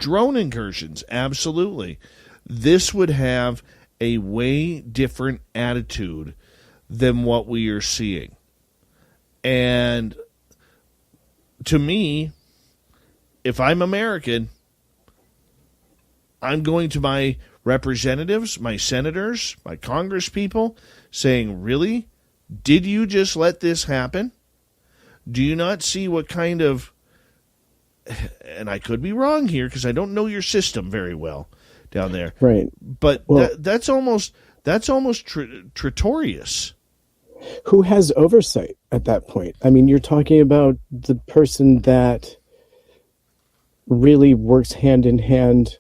drone incursions, absolutely. This would have a way different attitude than what we are seeing. And to me, if I'm American, I'm going to my representatives, my senators, my congresspeople, saying, really? Did you just let this happen? Do you not see what kind of, and I could be wrong here because I don't know your system very well down there. Right. But well, that's almost traitorous. Who has oversight at that point? I mean, you're talking about the person that really works hand in hand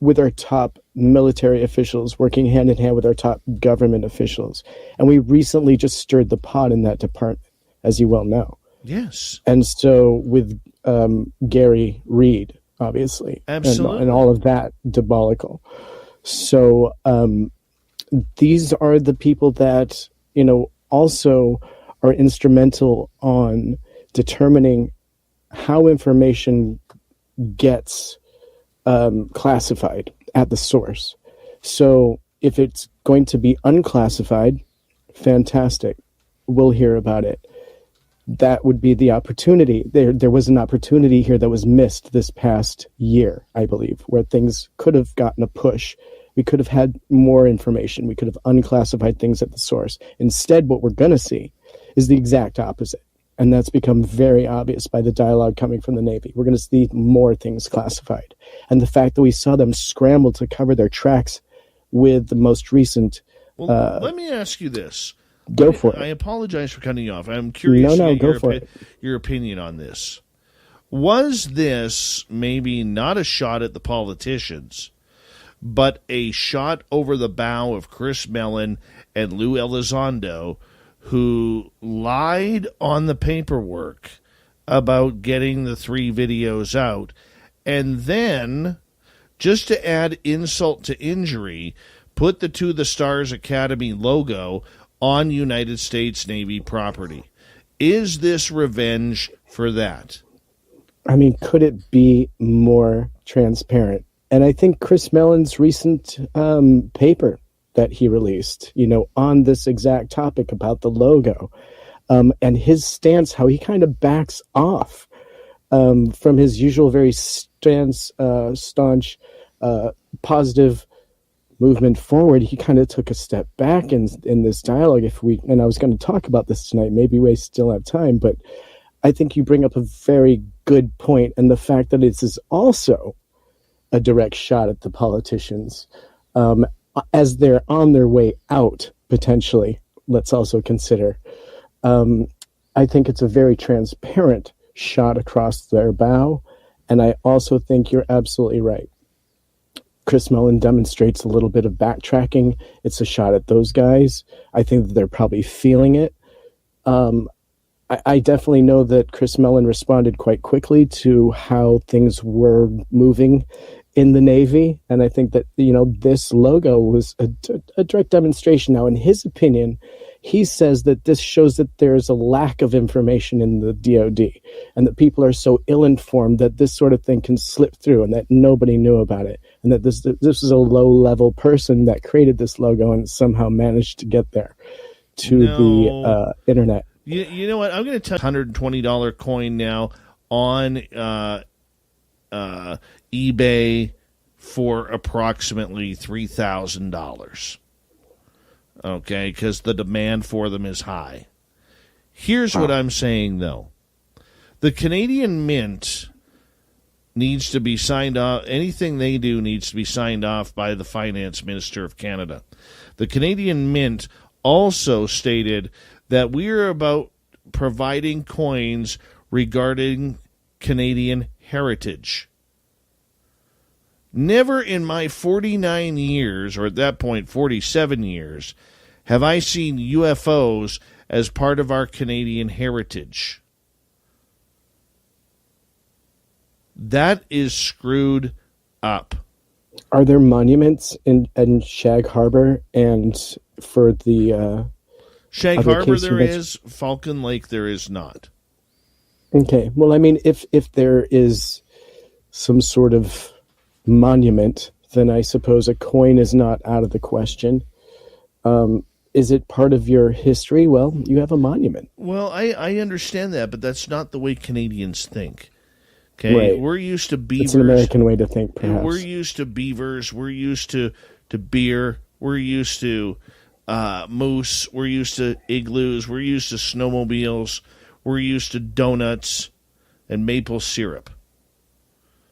with our top military officials, working hand in hand with our top government officials. And we recently just stirred the pot in that department, as you well know. Yes. And so with Gary Reed, obviously, absolutely, and all of that debacle. So these are the people that, you know, also are instrumental on determining how information gets classified at the source. So if it's going to be unclassified, fantastic. We'll hear about it. That would be the opportunity. There was an opportunity here that was missed this past year, I believe, where things could have gotten a push. We could have had more information. We could have unclassified things at the source. Instead, what we're going to see is the exact opposite. And that's become very obvious by the dialogue coming from the Navy. We're going to see more things classified. And the fact that we saw them scramble to cover their tracks with the most recent... Well, let me ask you this. Go for it. I apologize for cutting you off. I'm curious to get your opinion on this. Was this maybe not a shot at the politicians, but a shot over the bow of Chris Mellon and Lou Elizondo, who lied on the paperwork about getting the 3 videos out, and then, just to add insult to injury, put the To the Stars Academy logo on United States Navy property? Is this revenge for that? I mean, could it be more transparent? And I think Chris Mellon's recent paper that he released, you know, on this exact topic about the logo, and his stance, how he kind of backs off from his usual very staunch, positive movement forward. He kind of took a step back in this dialogue. And I was going to talk about this tonight, maybe we still have time, but I think you bring up a very good point, and the fact that this is also a direct shot at the politicians as they're on their way out, potentially. Let's also consider. I think it's a very transparent shot across their bow, and I also think you're absolutely right. Chris Mellon demonstrates a little bit of backtracking. It's a shot at those guys. I think that they're probably feeling it. I definitely know that Chris Mellon responded quite quickly to how things were moving in the Navy. And I think that, you know, this logo was a direct demonstration. Now, in his opinion, he says that this shows that there's a lack of information in the DoD and that people are so ill-informed that this sort of thing can slip through and that nobody knew about it. And that this is a low-level person that created this logo and somehow managed to get there to the internet. You know what? I'm going to tell $120 coin now on eBay for approximately $3,000. Okay, because the demand for them is high. Here's what I'm saying, though. The Canadian Mint needs to be signed off. Anything they do needs to be signed off by the Finance Minister of Canada. The Canadian Mint also stated that we are about providing coins regarding Canadian heritage. Never in my 49 years, or at that point 47 years, have I seen UFOs as part of our Canadian heritage. That is screwed up. Are there monuments in Shag Harbor and for the Shag Harbor there is, Falcon Lake there is not. Okay. Well, I mean, if there is some sort of monument, then I suppose a coin is not out of the question. Is it part of your history? Well, you have a monument. Well, I understand that, but that's not the way Canadians think. Okay, right. We're used to beavers. It's an American way to think, perhaps. We're used to beavers. We're used to beer. We're used to moose. We're used to igloos. We're used to snowmobiles. We're used to donuts and maple syrup.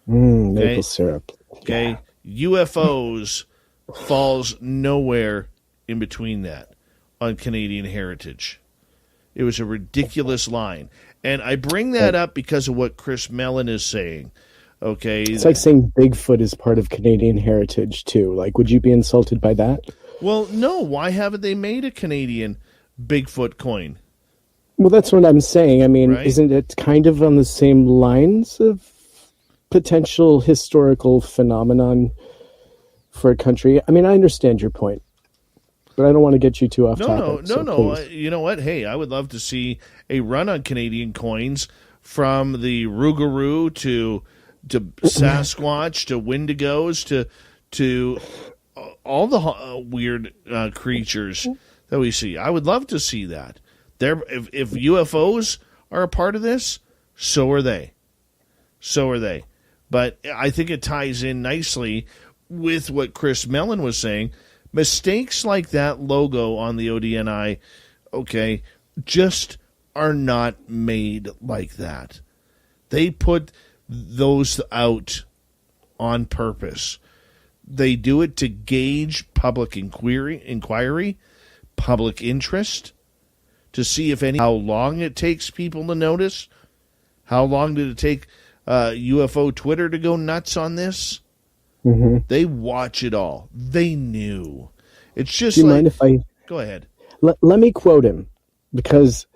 Maple syrup. Okay, UFOs falls nowhere in between that on Canadian heritage. It was a ridiculous line. And I bring that up because of what Chris Mellon is saying. Okay. It's like saying Bigfoot is part of Canadian heritage, too. Like, would you be insulted by that? Well, no. Why haven't they made a Canadian Bigfoot coin? Well, that's what I'm saying. I mean, right? Isn't it kind of on the same lines of potential historical phenomenon for a country? I mean, I understand your point, but I don't want to get you too off topic. No. You know what? Hey, I would love to see a run on Canadian coins from the Rougarou to Sasquatch to Wendigos to all the weird creatures that we see. I would love to see that. If UFOs are a part of this, so are they. But I think it ties in nicely with what Chris Mellon was saying. Mistakes like that logo on the ODNI, okay, just are not made like that. They put those out on purpose. They do it to gauge public inquiry, public interest, to see how long it takes people to notice. How long did it take UFO Twitter to go nuts on this? Mm-hmm. They watch it all. They knew. It's just Do you mind if I... Go ahead. Let me quote him, because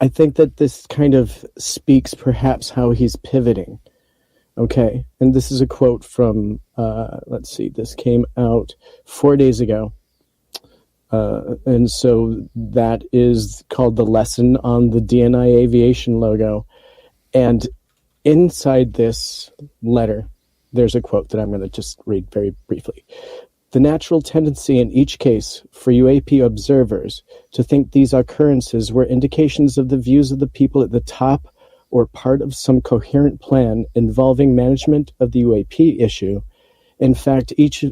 I think that this kind of speaks perhaps how he's pivoting. Okay, and this is a quote from, let's see, this came out 4 days ago. And so that is called The Lesson on the DNI Aviation Logo. And inside this letter, there's a quote that I'm going to just read very briefly. The natural tendency in each case for UAP observers to think these occurrences were indications of the views of the people at the top or part of some coherent plan involving management of the UAP issue. In fact, each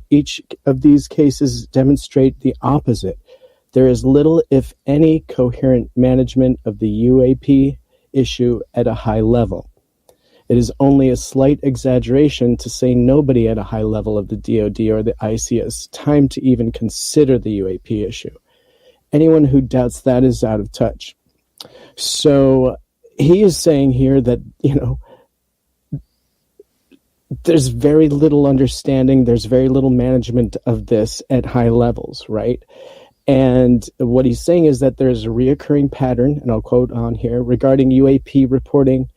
of these cases demonstrate the opposite. There is little, if any, coherent management of the UAP issue at a high level. It is only a slight exaggeration to say nobody at a high level of the DoD or the IC has time to even consider the UAP issue. Anyone who doubts that is out of touch. So he is saying here that, there's very little understanding, there's very little management of this at high levels, right? And what he's saying is that there's a reoccurring pattern, and I'll quote on here, regarding UAP reporting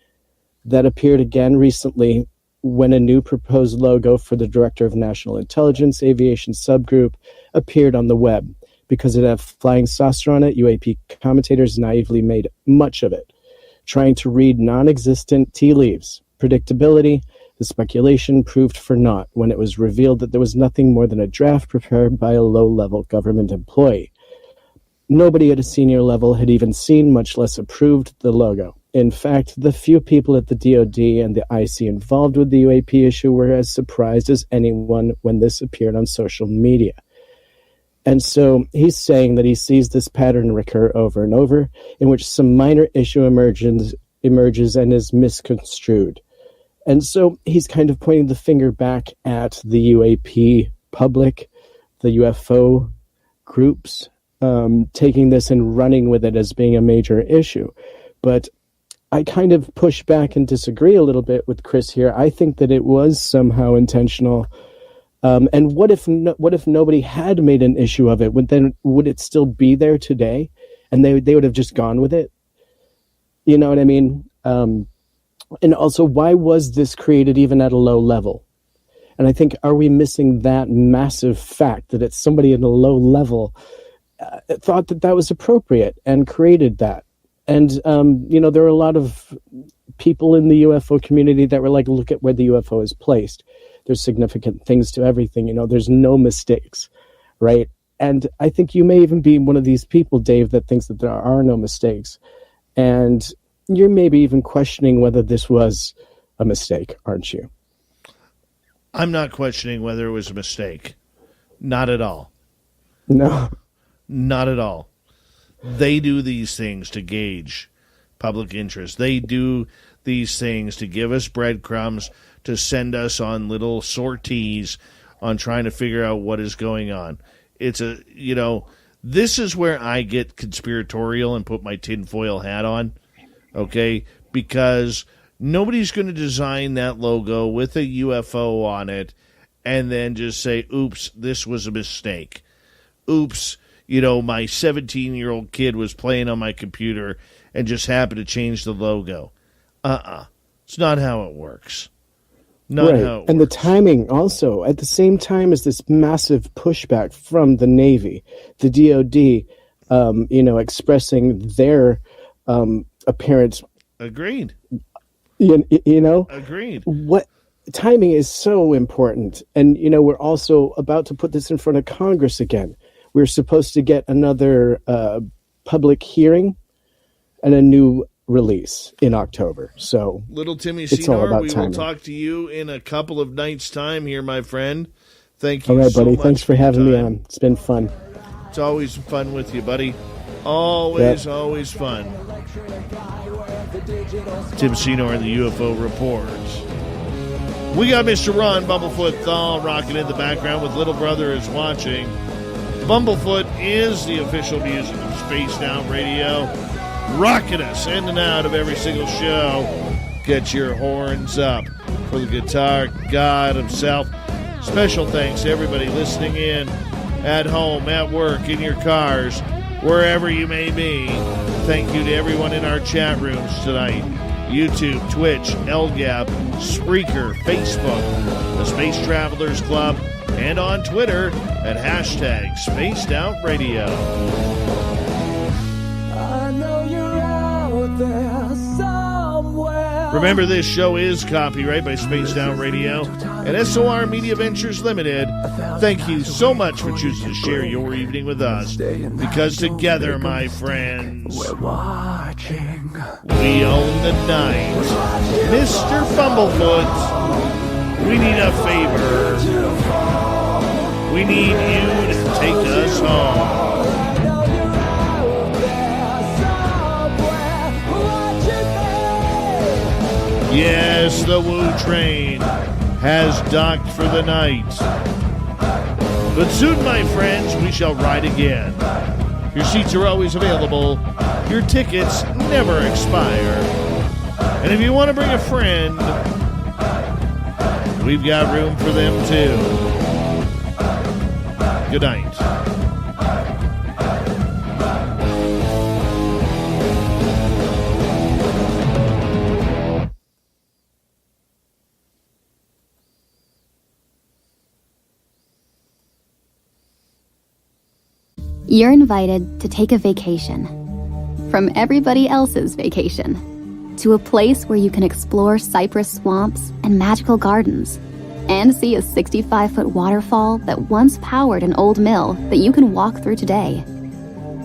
that appeared again recently when a new proposed logo for the Director of National Intelligence Aviation subgroup appeared on the web. Because it had flying saucer on it, UAP commentators naively made much of it, trying to read non-existent tea leaves. Predictability, the speculation proved for naught when it was revealed that there was nothing more than a draft prepared by a low-level government employee. Nobody at a senior level had even seen, much less approved, the logo. In fact, the few people at the DoD and the IC involved with the UAP issue were as surprised as anyone when this appeared on social media. And so he's saying that he sees this pattern recur over and over, in which some minor issue emerges and is misconstrued. And so he's kind of pointing the finger back at the UAP public, the UFO groups, taking this and running with it as being a major issue. But I kind of push back and disagree a little bit with Chris here. I think that it was somehow intentional. And what if nobody had made an issue of it? Would it still be there today? And they would have just gone with it? You know what I mean? And also, why was this created even at a low level? And I think, are we missing that massive fact that it's somebody at a low level thought that was appropriate and created that? And, there are a lot of people in the UFO community that were like, look at where the UFO is placed. There's significant things to everything. There's no mistakes, right? And I think you may even be one of these people, Dave, that thinks that there are no mistakes. And you're maybe even questioning whether this was a mistake, aren't you? I'm not questioning whether it was a mistake. Not at all. No. Not at all. They do these things to gauge public interest. They do these things to give us breadcrumbs, to send us on little sorties on trying to figure out what is going on. It's this is where I get conspiratorial and put my tinfoil hat on, okay? Because nobody's going to design that logo with a UFO on it and then just say, oops, this was a mistake. Oops, my 17-year-old kid was playing on my computer and just happened to change the logo. It's not how it works. Not right. how it works. And the timing also, at the same time as this massive pushback from the Navy, the DOD, expressing their apparent... Agreed. Agreed. What timing is so important. And, we're also about to put this in front of Congress again. We're supposed to get another public hearing and a new release in October. So, little Timmy Senor, we will talk to you in a couple of nights' time here, my friend. Thank you. All right, so buddy. much Thanks for having me on. It's been fun. It's always fun with you, buddy. Always fun. Tim Senor and the UFO Reports. We got Mr. Ron Bumblefoot Thal rocking in the background with Little Brother is Watching. Bumblefoot is the official music of Spaced Out Radio, rocking us in and out of every single show. Get your horns up for the guitar god himself. Special thanks to everybody listening in at home, at work, in your cars, wherever you may be. Thank you to everyone in our chat rooms tonight. YouTube, Twitch, LGAP, Spreaker, Facebook, the Space Travelers Club, and on Twitter at hashtag Spaced Out Radio. I know you're out there somewhere. Remember, this show is copyright by Spaced Out Radio and SOR Media Ventures Limited. Thank you so much for choosing to share your evening with us, because together, my friends, we're watching. We own the night. Mr. Bumblefoot, we need a favor. We need you to take us home. Yes, the Woo train has docked for the night. But soon, my friends, we shall ride again. Your seats are always available. Your tickets never expire. And if you want to bring a friend, we've got room for them too. Good night. You're invited to take a vacation from everybody else's vacation to a place where you can explore cypress swamps and magical gardens and see a 65-foot waterfall that once powered an old mill that you can walk through today.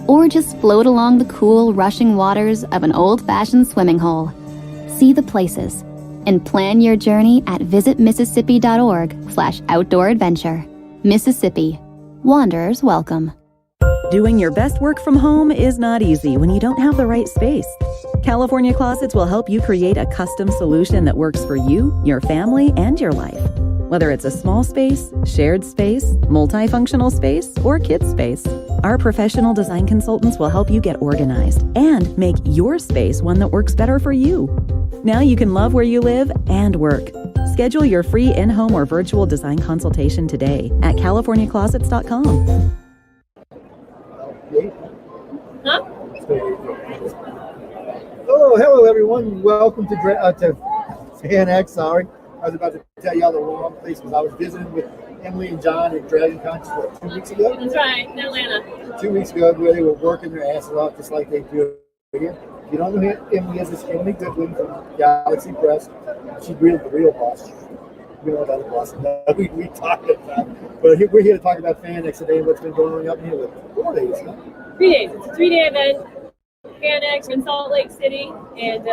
Or just float along the cool, rushing waters of an old-fashioned swimming hole. See the places and plan your journey at visitmississippi.org/outdoor adventure. Mississippi. Wanderers welcome. Doing your best work from home is not easy when you don't have the right space. California Closets will help you create a custom solution that works for you, your family, and your life. Whether it's a small space, shared space, multifunctional space, or kids space, our professional design consultants will help you get organized and make your space one that works better for you. Now you can love where you live and work. Schedule your free in-home or virtual design consultation today at californiaclosets.com. Huh? Oh, hello everyone. Welcome to Fan X. Sorry, I was about to tell y'all the wrong place because I was visiting with Emily and John at Dragon Con 2 weeks ago. That's right, in Atlanta. 2 weeks ago, where they were working their asses off just like they do here. If you don't know who Emily is, it's Emily Goodwin from Galaxy Press. She's the real boss. We know about the boss. We talked about, but we're here to talk about FanX today and what's been going on up here with 4 days. Huh? 3 days. It's a 3-day event. FanX in Salt Lake City, and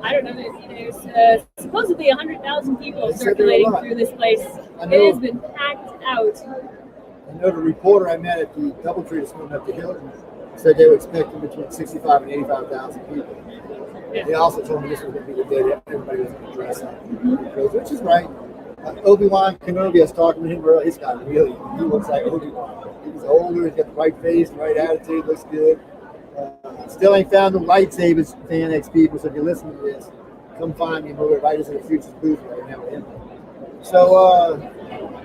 I don't know. There's supposedly 100,000 people circulating through this place. It has been packed out. I know the reporter I met at the DoubleTree that's coming up to Hilton said they were expecting between 65 and 85,000 people. Yeah. They also told me this was going to be the day that everybody was going to dress up, which is right. Obi-Wan Kenobi, I was talking to him earlier. He looks like Obi-Wan. He's older, he's got the right face, the right attitude, looks good. Still ain't found the lightsabers, FanX people, so if you're listening to this, come find me. We're right into the Futures booth right now. So,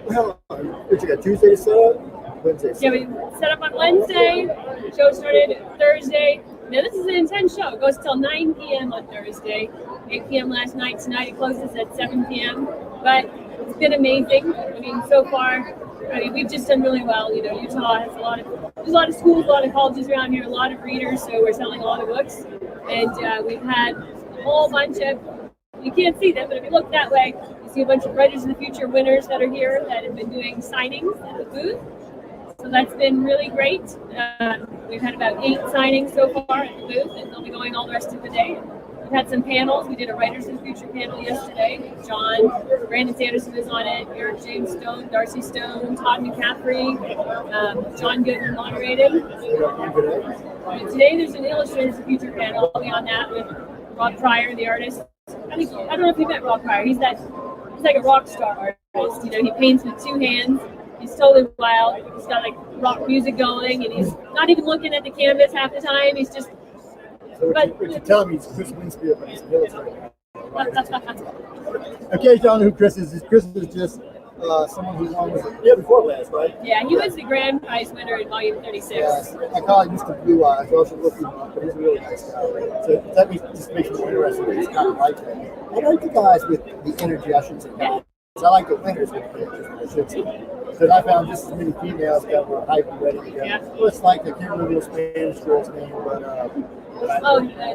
what you got, Tuesday to set up? Wednesday? Yeah, we set up on Wednesday. Show started Thursday. Now, this is an intense show. It goes till 9 p.m. on Thursday. 8 p.m. last night. Tonight it closes at 7 p.m. But it's been amazing. I mean, so far, we've just done really well. You know, Utah has there's a lot of schools, a lot of colleges around here, a lot of readers, so we're selling a lot of books. And we've had a whole bunch of, you can't see them, but if you look that way, you see a bunch of Writers of the Future winners that are here that have been doing signings at the booth. So that's been really great. We've had about 8 signings so far at the booth, and they'll be going all the rest of the day. We've had some panels. We did a Writers of the Future panel yesterday. Brandon Sanderson was on it, Eric James Stone, Darcy Stone, Todd McCaffrey, John Goodman moderated. And today there's an Illustrators of the Future panel. I'll be on that with Rob Pryor, the artist. I don't know if you met Rob Pryor. He's like a rock star artist. You know, he paints with 2 hands. He's totally wild. He's got like rock music going, and he's not even looking at the canvas half the time. He's just. So what you're telling me is Chris Winsfield, but he's an illustrator. Okay, John, who Chris is. Chris is just someone who won before last, right? Yeah, he was the grand prize winner in volume 36. Yeah, I call him Mr. Blue Eyes. I also look him up, but he's a really nice guy. So that just makes me interested. He's kind of like that. I like the guys with the energy, I shouldn't say. Yeah. I like the winners with the energy, I should say. Because I found just as many females that were hyped and ready to go. Yeah. Well, it's like, I can't remember the Spanish girl's name, but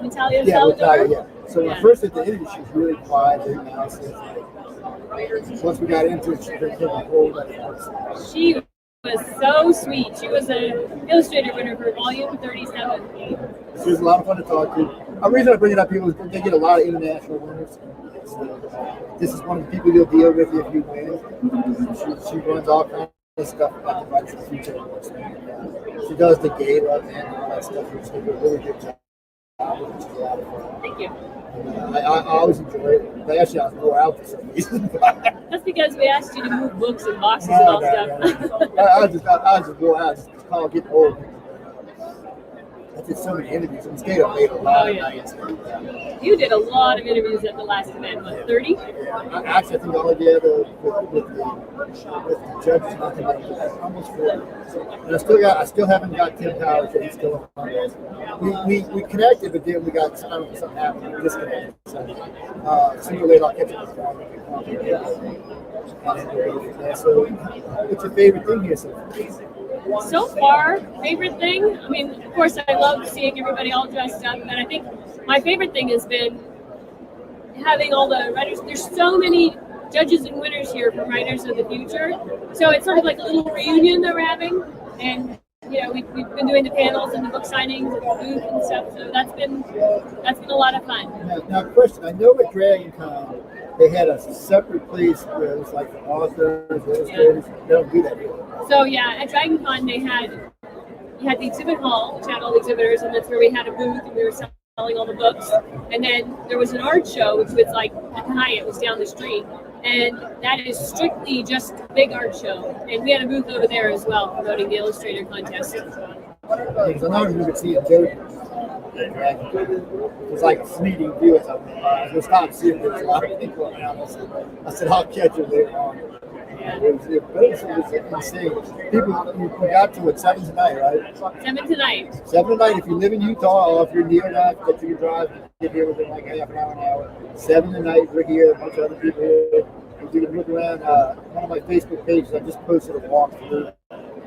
Natalia Salvador. Natalia, yeah. So when first at the interview, she's really quiet, very nice. Once we got into it, she became a whole other person. She was so sweet. She was an illustrator winner for volume 37. She was a lot of fun to talk to. The reason I bring it up here is they get a lot of international winners. So, this is one of the people you'll deal with if you win. She runs all kinds of stuff about the Writers of the Future. She does the gala and all that stuff. She does a really good job. Thank you. I always enjoy it. But actually, I was more out for some reason. That's because we asked you to move books and boxes and all stuff. I just go out, just call, get old. I did so many interviews. And stayed up late a lot of nights. You did a lot of interviews at the last event. What, 30? Yeah. Actually, I think all together with the judges, I think almost 40. And I still haven't got Tim Powers yet. He's still on this. We connected, but then we got something happened. We disconnected. So sooner or later, I'll catch up with him. So, what's your favorite thing here? So far, favorite thing? I mean, of course, I love seeing everybody all dressed up, and I think my favorite thing has been having all the writers. There's so many judges and winners here from Writers of the Future, so it's sort of like a little reunion that we're having, and you know, we've been doing the panels and the book signings and the booth and stuff, so that's been a lot of fun. Now, question: I know at Dragon Con they had a separate place where it was like the authors, illustrators. They don't do that here. So yeah, at Dragon Con you had the exhibit hall, which had all the exhibitors, and that's where we had a booth and we were selling all the books. And then there was an art show, which was like at the Hyatt, was down the street. And that is strictly just a big art show. And we had a booth over there as well, promoting the illustrator contest. Because I know you could see it too. It was like a fleeting view or something. It was time to see if there was a lot of people around. I said, I'll catch you later on. It was insane. People, we got to it 7 tonight, right? 7 tonight. 7 tonight. If you live in Utah or if you're near enough that you can drive, get here within like half an hour, an hour. 7 tonight. We're here. A bunch of other people here. If you can look around one of my Facebook pages, I just posted a walkthrough.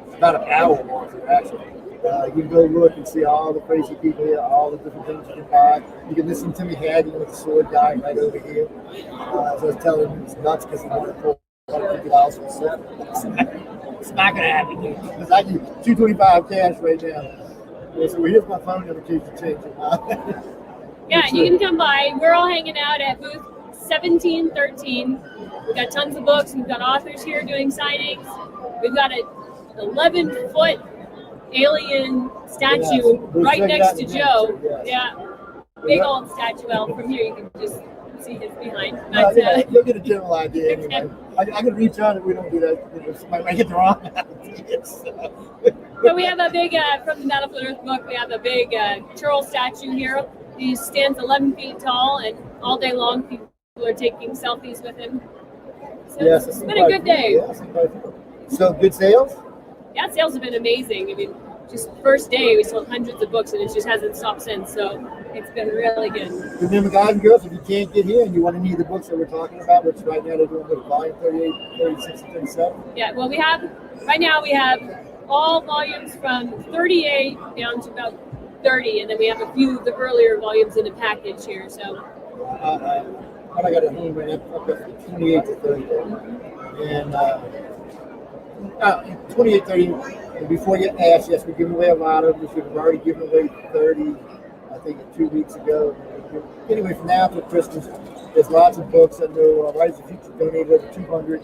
It's about an hour walkthrough, actually. You can go look and see all the crazy people here, all the different things you can buy. You can listen to Timmy Hagen with the sword guy right over here. So I was telling him it's nuts because he wanted to pull $150 for a sword. It's not going to happen, dude. Because I give $225 cash right now. Yeah, so here's my phone number in case you change it. Yeah, you can come by. We're all hanging out at booth 1713. We've got tons of books. We've got authors here doing signings. We've got an 11-foot alien statue right next to Joe. Yeah, big old statue. Well, from here you can just see his behind. But, you'll get a general idea anyway. I can reach out if we don't do that. Somebody might get the wrong idea. But we have a big, from the Battlefield Earth book, we have a big Churl statue here. He stands 11 feet tall, and all day long people are taking selfies with him. So yes, it's been a good day. So good sales? Yeah, sales have been amazing. I mean, just first day we sold hundreds of books, and it just hasn't stopped since. So it's been really good. Remember, guys and girls, if you can't get here and you want any of the books that we're talking about, which right now they're doing volume 38, 36, and 37. Yeah, well, right now we have all volumes from 38 down to about 30, and then we have a few of the earlier volumes in a package here. So I got it home right now. I've got from 28 to 30. And 28, 30. And before you ask, yes, we're giving away a lot of them. We've already given away 30, I think, 2 weeks ago. Anyway, from now till Christmas, there's lots of books. I know Writers of the Future donated over 200.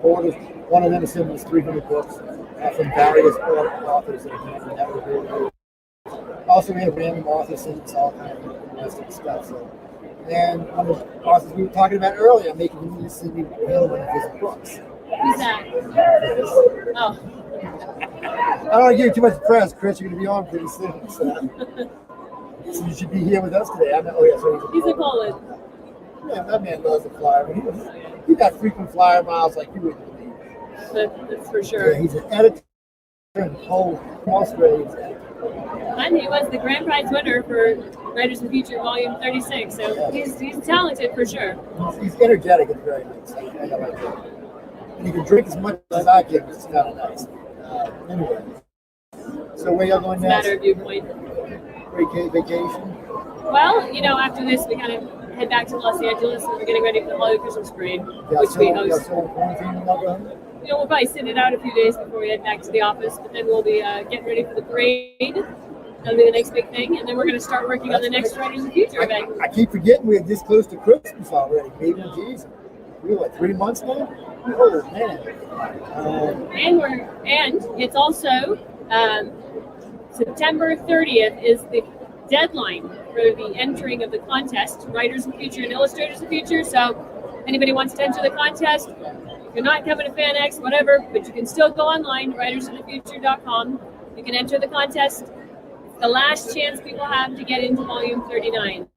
Orders. One of them assembles 300 books from various authors that are really good. Also, we have random authors sending us all kinds of interesting stuff. So, and one of the authors we were talking about earlier, I'm making him send me one of his books. Who's that? Oh. I don't want to give you too much press, Chris. You're going to be on pretty soon. So you should be here with us today. I know. Oh, yeah, so he's in Poland. Yeah, that man loves the flyer. He got frequent flyer miles like you wouldn't believe. That's for sure. Yeah, he's an editor in Poland, Australia. And he was the grand prize winner for Writers of the Future Volume 36. So he's talented for sure. He's energetic and very nice. I like that. And he can drink as much as I can, which is kind of nice. Anyway, so where y'all going next? Matter of viewpoint. Vacation? Well, after this, we kind of head back to Los Angeles, and we're getting ready for the Holiday Christmas Parade, which we host. We'll probably sit it out a few days before we head back to the office, but then we'll be getting ready for the parade. That'll be the next big thing, and then we're going to start working on the next Writers of the Future event. I keep forgetting we're this close to Christmas already. Baby Jesus. We're 3 months now? Oh, man. And it's also September 30th is the deadline for the entering of the contest, Writers of the Future and Illustrators of the Future. So if anybody wants to enter the contest, if you're not coming to FanX, whatever, but you can still go online, writersofthefuture.com. You can enter the contest. It's the last chance people have to get into Volume 39.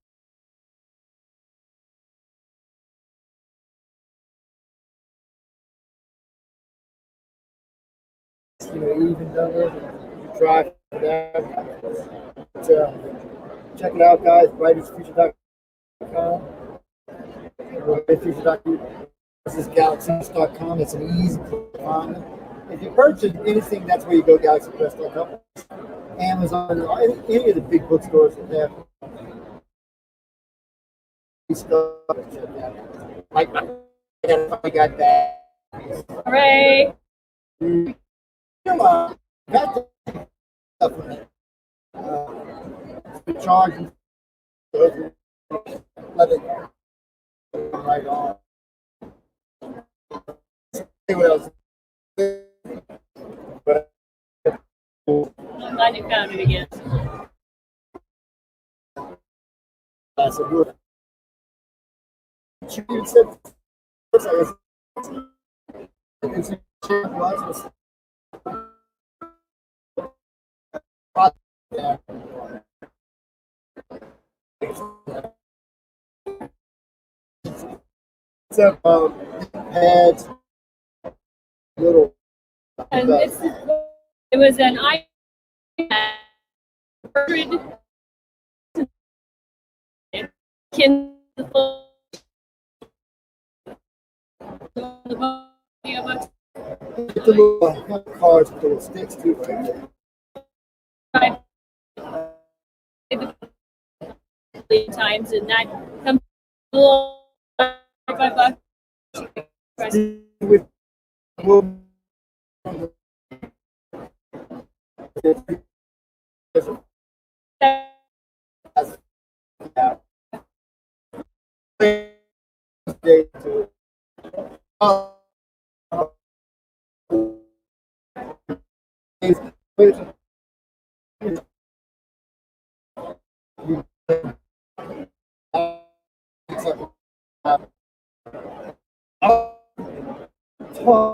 Even number, you try for that. But, check it out, guys. WritersFuture.com. This is GalaxyPress.com. It's an easy place to find. If you purchase anything, that's where you go, GalaxyPress.com. Amazon, any of the big bookstores that have stuff. I got that. Hooray! Come on, got the charging. Let it right on. What else? I'm glad you found it again. That's a good. She even said, pads, little. And it was an iPad. the little cards with the little sticks too, right there. Times, and that comes along $5. With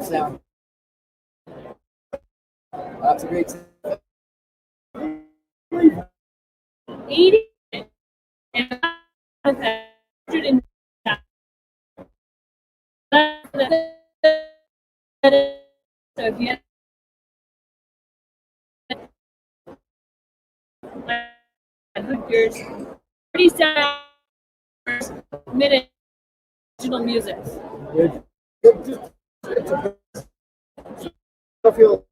sound. That's a great sound. 80 and 100 so if you have yours 37 minute original music. I feel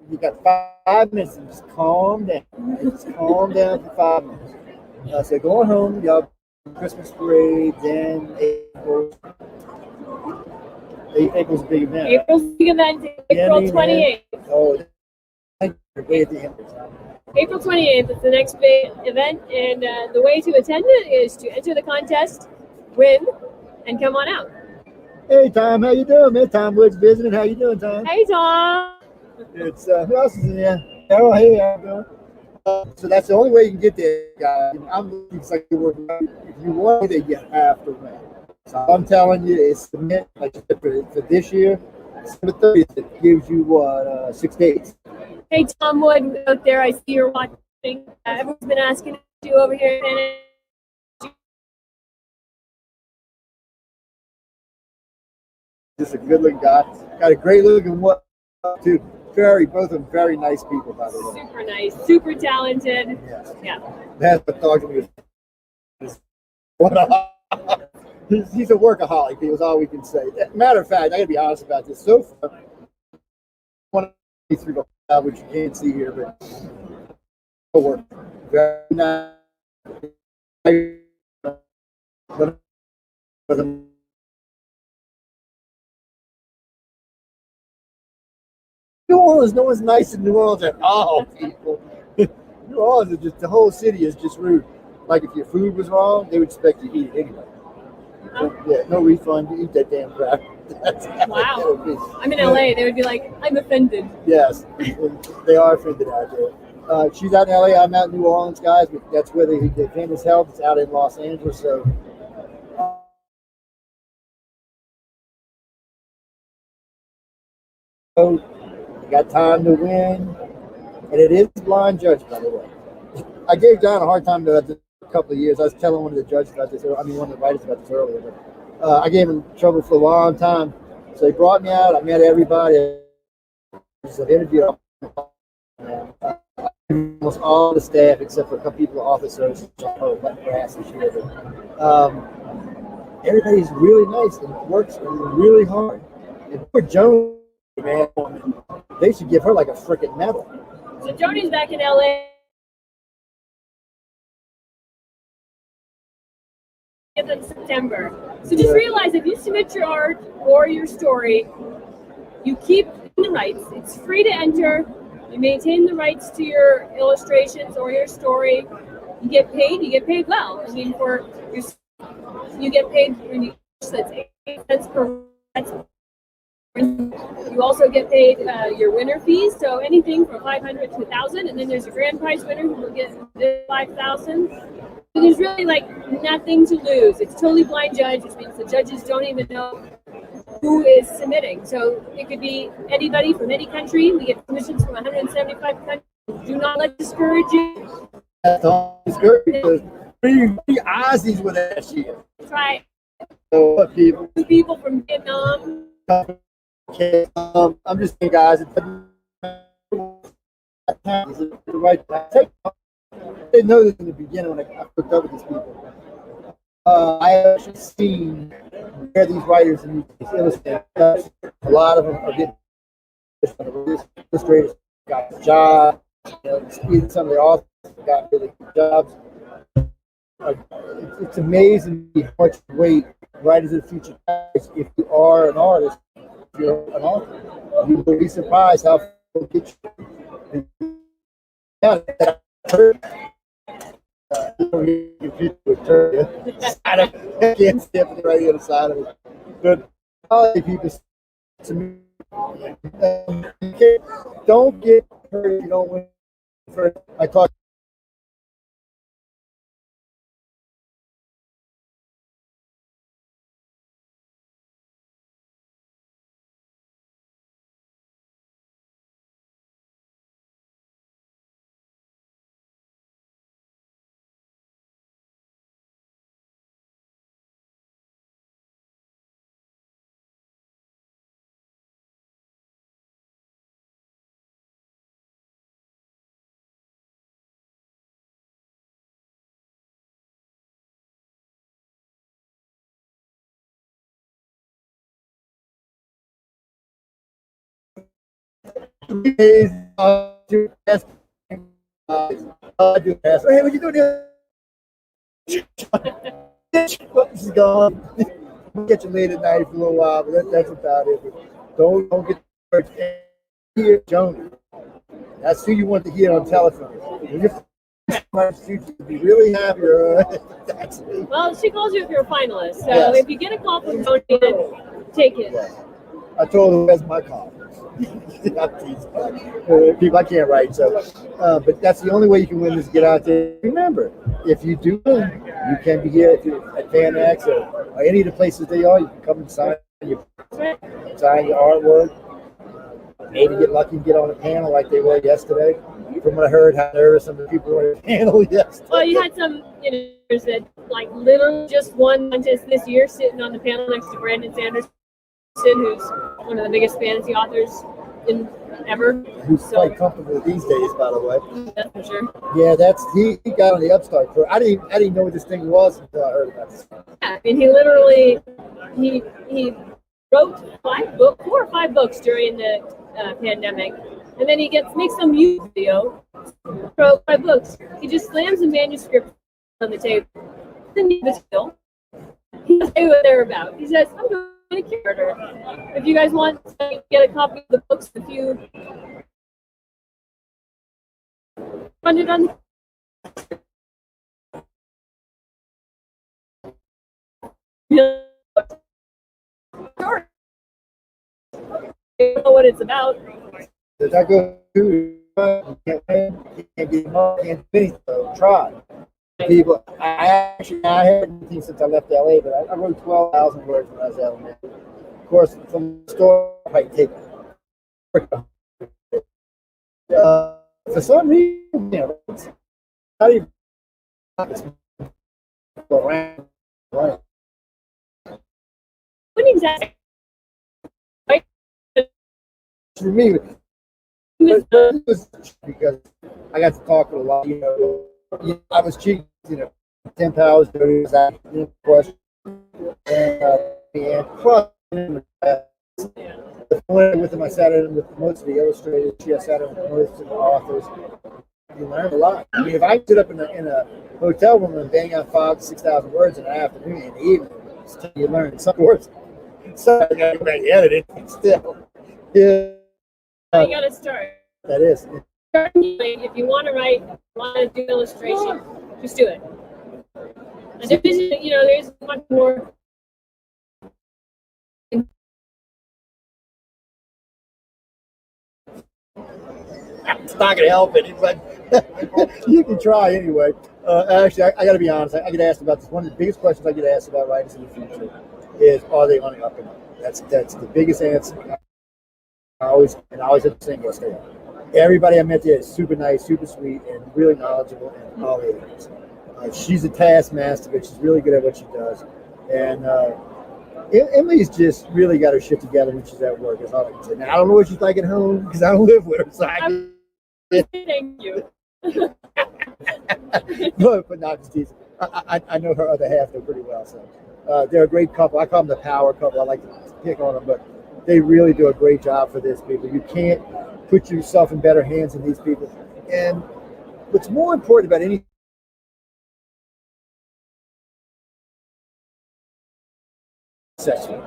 you got 5 minutes and just calm down. Just calm down for 5 minutes. So going home, y'all Christmas parade, then April's a big event. April's big event, April 28th. Oh, way at the end. April 28th is the next big event, and the way to attend it is to enter the contest, win, and come on out. Hey, Tom, how you doing, man? Tom Woods visiting. How you doing, Tom? Hey, Tom. It's who else is in there? Carol, hey, how you doing? So that's the only way you can get there, guys. I'm looking like you're working. If you want it, you have to win. So I'm telling you, it's submit like for this year. December 30th, it gives you 6 days. Hey, Tom Wood out there, I see you're watching. Everyone's been asking you over here. Just a good-looking guy. Got a great-looking wife too. Both of them very nice people, by the way. Super nice, super talented. Yes. Yeah. That's what talking to me. He's a workaholic. Is all we can say. Matter of fact, I gotta be honest about this. So far, one of these three, which you can't see here, but work very nice. New Orleans, no one's nice in New Orleans at all, people. New Orleans is just, the whole city is just rude. Like if your food was wrong, they would expect you to eat it anyway. So, yeah, no refund, you eat that damn crap. Wow. I'm in LA, they would be like, I'm offended. Yes, they are offended out there. She's out in LA, I'm out in New Orleans, guys, but that's where the event is held. It's out in Los Angeles, so you got time to win, and it is blind judge, by the way. I gave John a hard time about this a couple of years. I was telling one of the judges about this, one of the writers about this earlier, but I gave him trouble for a long time. So he brought me out. I met everybody. I've interviewed almost all the staff except for a couple people, officers, grass and shit. Everybody's really nice and works really hard. And poor Joan, man, they should give her like a freaking medal. So Joni's back in LA. In September. So just realize if you submit your art or your story, you keep the rights. It's free to enter. You maintain the rights to your illustrations or your story. You get paid well. I mean, for your, you get paid when you, that's 8 cents per. You also get paid your winner fees, so anything from $500 to $1,000, and then there's a grand prize winner who will get $5,000. So there's really like nothing to lose. It's totally blind judge, which means the judges don't even know who is submitting. So it could be anybody from any country. We get submissions from 175 countries. Do not let discourage you. That's all discouraging because three Aussies with that shit. That's right. So people. 2 people from Vietnam. Okay, I'm just saying, guys. It's the right time. I didn't know this in the beginning when I hooked up with these people. I actually seen where these writers and these illustrators, a lot of them are getting illustrators got the job. Some of the authors got really good jobs. It's amazing how much weight writers of the future carries if you are an artist. If you're an author, you will be surprised how people get you. Yeah, I can't step right the other side of it. But all the people to me, don't get hurt if you don't win first. I talk. Hey, what you doing here? She's gone. We'll get you late at night for a little while, but that's about it. But don't get hurt. Hear Joni. That's who you want to hear on telephone. You'd be really happy. That's me. Well, she calls you if you're a finalist. So Yes. if you get a call from Joni, then take it. Yeah. I told her that's my call. People, I can't write, so but that's the only way you can win is get out there. Remember, if you do win, you can be here at Fan X or any of the places they are. You can come and sign your artwork. maybe get lucky and get on a panel like they were yesterday. From what I heard, how nervous some of the people were on the panel yesterday. Well, you had some, that like literally just won contest this year, sitting on the panel next to Brandon Sanderson, who's one of the biggest fantasy authors ever. Who's quite comfortable these days, by the way. That's for sure. Yeah, he got on the Upstart tour. I didn't know what this thing was until I heard about this. Yeah, I mean, he literally he wrote 4 or 5 books during the pandemic, and then he makes some music video, wrote 5 books. He just slams a manuscript on the table. Then he doesn't say what they're about. He says, "I'm doing a Kickstarter. If you guys want to get a copy of the books, if you fund it on." You know what it's about. Does that go to you can't win, you can't get money, you can't do anything, so try. People, I haven't anything since I left LA, but I wrote 12,000 words when I was elementary. Of course, from the store, I take for some reason, how do you go around? Right. What exactly? For me, it was because I got to talk with a lot. I was cheating. 10 powers, dirty was that question, and plus, the point with him, I sat in with most of the illustrators. I sat in with most of the authors. You learn a lot. I mean, if I sit up in a hotel room and bang out 5,000 to 6,000 words in an afternoon and evening, you learn some words. So I got to go back and edit it still. Yeah. You got to start. That is. If you want to write, want to do illustration, just do it. And there's much more. It's not going to help any, but you can try anyway. Actually, I got to be honest. I get asked about this. One of the biggest questions I get asked about writers in the future is, are they on the up and up? That's the biggest answer. I always have to say yes, they are. Everybody I met there is super nice, super sweet, and really knowledgeable, and all it is. She's a taskmaster, but she's really good at what she does. And Emily's just really got her shit together when she's at work. Is all I can say. Now, I don't know what she's like at home because I don't live with her. So Thank you. but not just teasing. I know her other half though pretty well. So they're a great couple. I call them the power couple. I like to pick on them, but they really do a great job for this people. You can't put yourself in better hands than these people. And what's more important about any successful,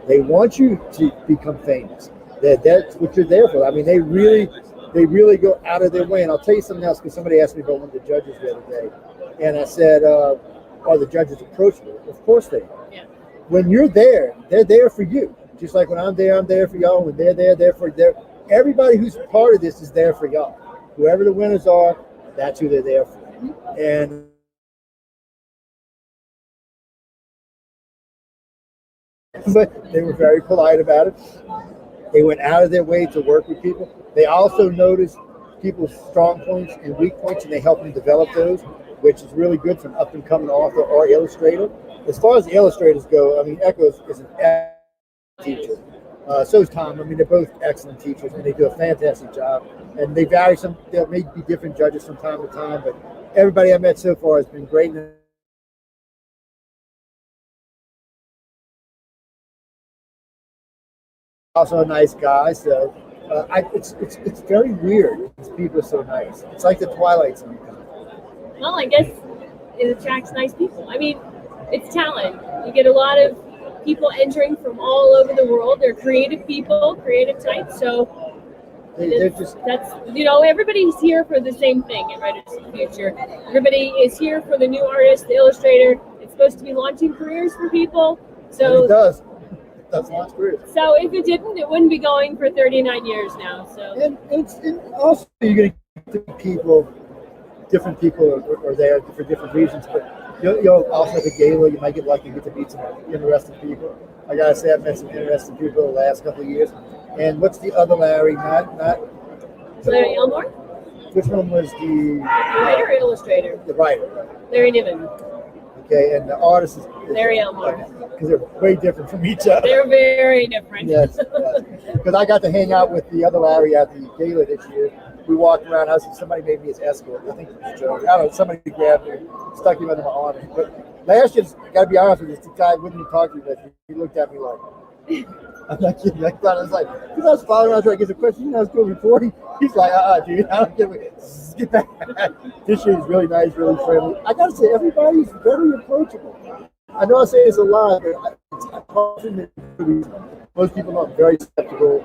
they want you to become famous. That's what you're there for. I mean, they really go out of their way. And I'll tell you something else, because somebody asked me about one of the judges the other day, and I said, "Are the judges approachable?" Of course they are. Yeah. When you're there, they're there for you. Just like when I'm there for y'all. When they're there for them. Everybody who's part of this is there for y'all. Whoever the winners are, that's who they're there for. And but they were very polite about it. They went out of their way to work with people. They also noticed people's strong points and weak points, and they helped them develop those, which is really good for an up-and-coming author or illustrator. As far as the illustrators go, I mean, Echo is an excellent teacher. So is Tom. I mean, they're both excellent teachers, and they do a fantastic job. And they vary. There may be different judges from time to time, but everybody I met so far has been great. Also a nice guy, so it's very weird. These people are so nice. It's like the Twilight Zone. Well, I guess it attracts nice people. I mean, it's talent. You get a lot of people entering from all over the world. They're creative people, creative types. So that's everybody's here for the same thing in Writers of the Future. Everybody is here for the new artist, the illustrator. It's supposed to be launching careers for people. So it does. That's launch careers. So if it didn't, it wouldn't be going for 39 years now. So and also you're going to get people. Different people are there for different reasons, but you'll also have a gala. You might get lucky and get to meet some interesting people. I gotta say, I've met some interesting people the last couple of years, And what's the other Larry? Not Larry Elmore? which one was the Writer or illustrator? the writer? Larry Niven. Okay, and the artist is Larry Elmore. Because they're way different from each other. They're very different. Yes, because I got to hang out with the other Larry at the gala this year. We walked around. Somebody made me his escort. I think it was Joe. I don't know. Somebody grabbed me, stuck him under my arm. But last year, I got to be honest with you, the guy wouldn't even talk to me. He looked at me like, I'm not kidding. I thought I was like, because I was following around trying to get the question. I was doing reporting. He's like, dude, I don't get it. Get back. This year is really nice, really friendly. I got to say, everybody's very approachable. I know I say this a lot, but most people know I'm very skeptical,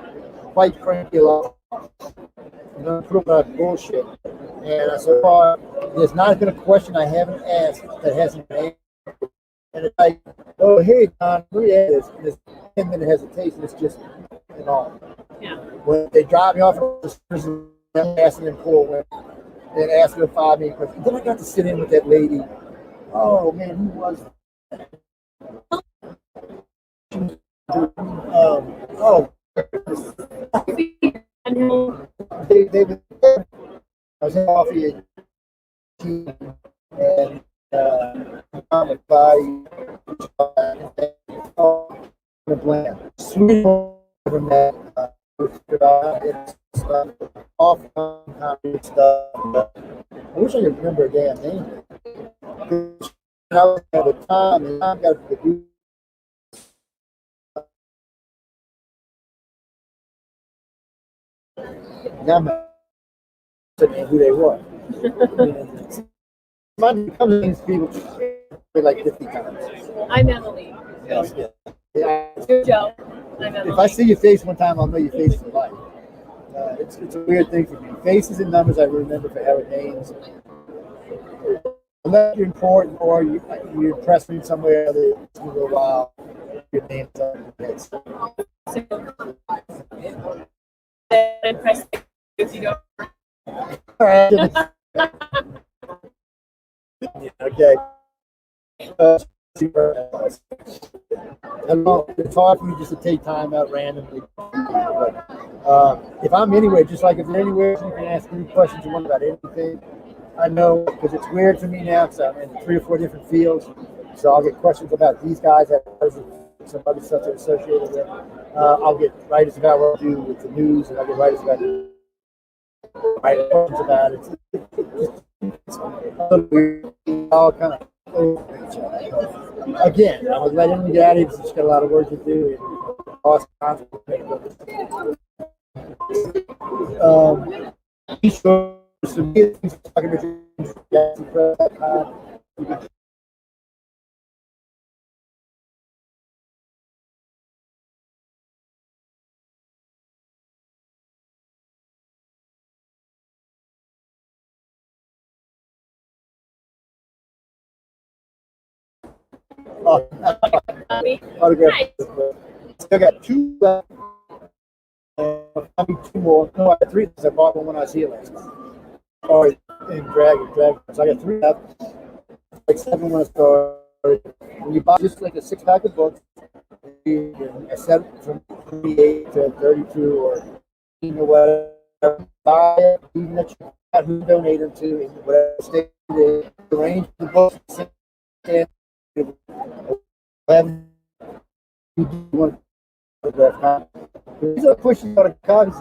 quite frankly, a lot. You know, put up about bullshit. And so far, there's not been a question I haven't asked that hasn't been answered. And it's like, oh, hey, Don, let me ask this. And there's 10-minute hesitation. It's just, you know, Yeah. when they drop me off at the prison, I'm asking them for one, and asking them 5 minute questions. Then I got to sit in with that lady. Oh, man, who was that? They were, I was in coffee and the bland. Sweet from that it's off stuff. I wish I could remember a damn name. I was at the time and I got to do now who they were. Some of these people like 50 times. I'm Emily. Yes, yeah. You're Joe. I'm Emily. If I see your face one time, I'll know your face for life. It's a weird thing for me. Faces and numbers I remember forever. Names. Unless you're important or you're impressed me somewhere that it's been a little while, your name's on your head. Impressed if you don't. All right. Okay. I know it's hard for me just to take time out randomly. But if I'm anywhere, just like if you're anywhere, you can ask any questions you want about anything. I know because it's weird for me now because I'm in 3 or 4 different fields. So I'll get questions about these guys, some other stuff they're associated with. I'll get writers about what I do with the news, and I'll get writers about questions about it. It's all kind of over each other. Again, I was letting them get out of here because she's got a lot of work to do. Autograph. Still got 2 left. Probably 2 more. No, I had 3 because I bought one when I was here last month. Or in drag. So I got 3 left. Like 7 when I started. When you buy just like a 6-pack of books, you can set it from 28 to 32 or whatever. Buy it, even that you got who donate them to, in whatever state it is. Arrange the books. These are pushing out of copies.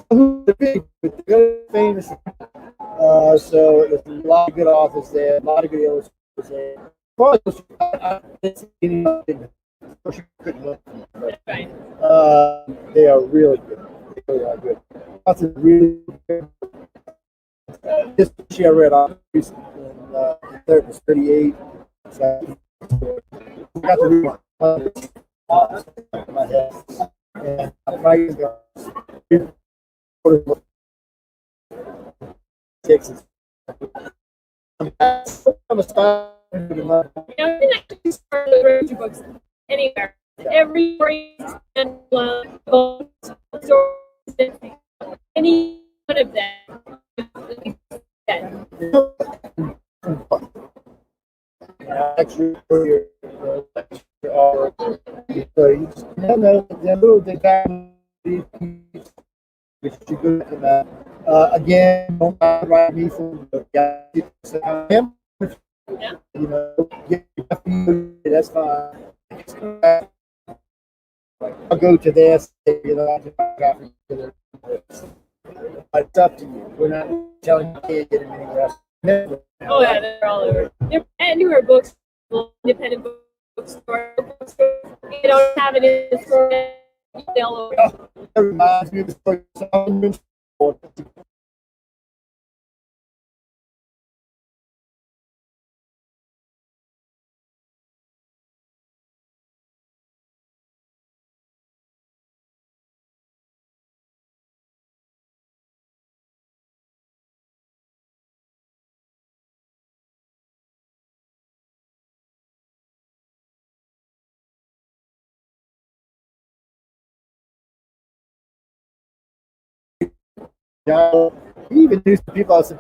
The big, but they're famous. So there's a lot of good authors there, a lot of good illustrators there. They are really good. They really are good. Lots of really good. This year I read off recently, and the third was 38. So I got to read one. My head. And I'm writing Texas. I'm a star. I think I can start to read your books anywhere. Every and any one of them. Actually, you just never no, they're little again, don't write me from the guy. Yeah. You know, that's fine. I'll go to this, you know, but it's up to you. We're not telling you can't get them anywhere else. Oh yeah, they're all over. They're anywhere books, independent bookstore. You don't have it in the store. They're all over. That reminds me of the story. He even knew some people else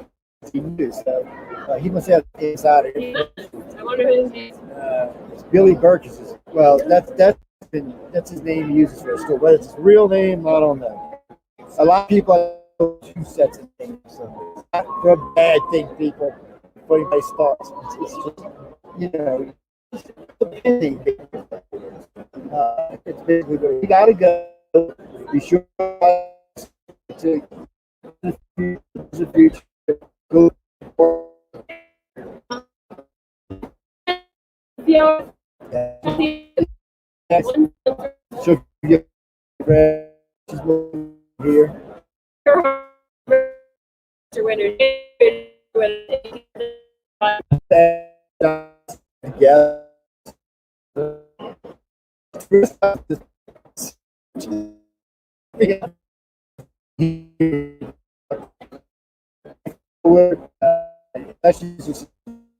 he knew, so he must have the insider. I wonder who his name is. It's Billy Burgess. Well, that's his name he uses for a store. Whether it's his real name, I don't know. A lot of people have two sets of names, so it's not a bad thing, people. For anybody starts, it's just, you know, depending. It's basically you gotta go. Be sure to the future. Go. Yeah. So get here.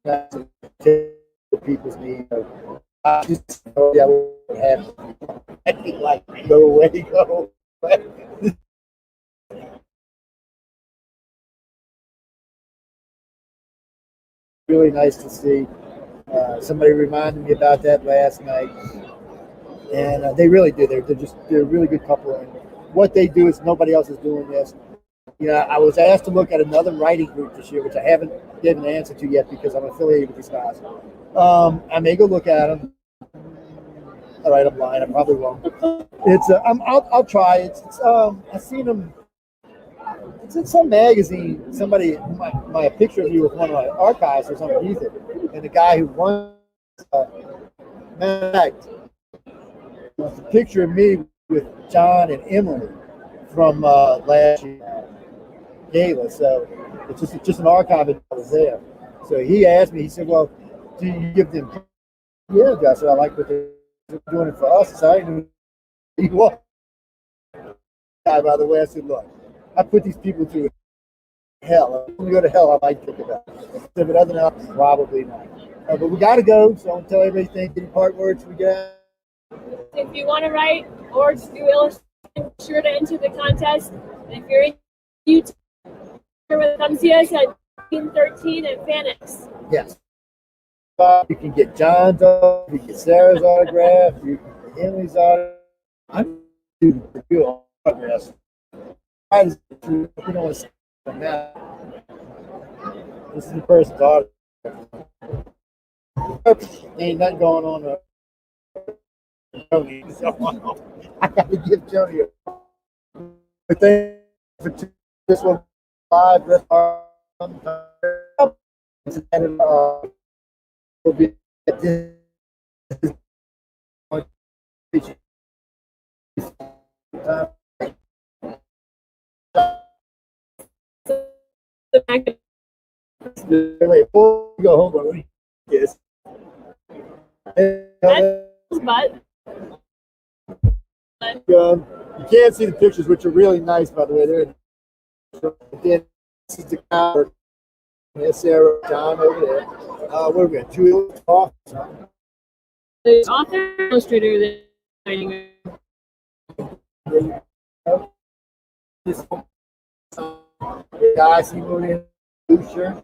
That's just people's need. I just know that would happen. I think like go away, go. Really nice to see. Somebody reminded me about that last night, and they really do. They're a really good couple, and what they do is nobody else is doing this. You know, I was asked to look at another writing group this year, which I haven't given an answer to yet because I'm affiliated with these guys. I may go look at them. All right, I'm lying. I probably won't. It's I'll try. I've seen them. It's in some magazine. Somebody my picture of me with one of my archives is underneath it, and the guy who runs fact, it's a picture of me with John and Emily from last year gala. So it's just an archive that was there. So he asked me. He said, "Well, do you give them?" Yeah, I said, "I like what they're doing it for us." So I knew he was. By the way, I said, "Look, I put these people through hell. If we go to hell, I might think about it. But other than that, probably not. But we got to go. So I'll tell everybody thank you. Part words we get. If you want to write or do illustration, be sure to enter the contest. And if you're in YouTube, come see us at 13 at Fanix. Yes. You can get John's autograph, you can get Sarah's autograph, you can get Emily's autograph. I'm doing good autographs. We don't want to say that. This is the person's autograph. Ain't nothing going on. Joni. I got to give Joni a thing for this one live. And will be at this before we go home, yes. But You can't see the pictures, which are really nice, by the way. They're again, this is the counter. There's Sarah, John over there. What are we got? Julie talk. there's author illustrator that writing. This guy, see what in blue shirt.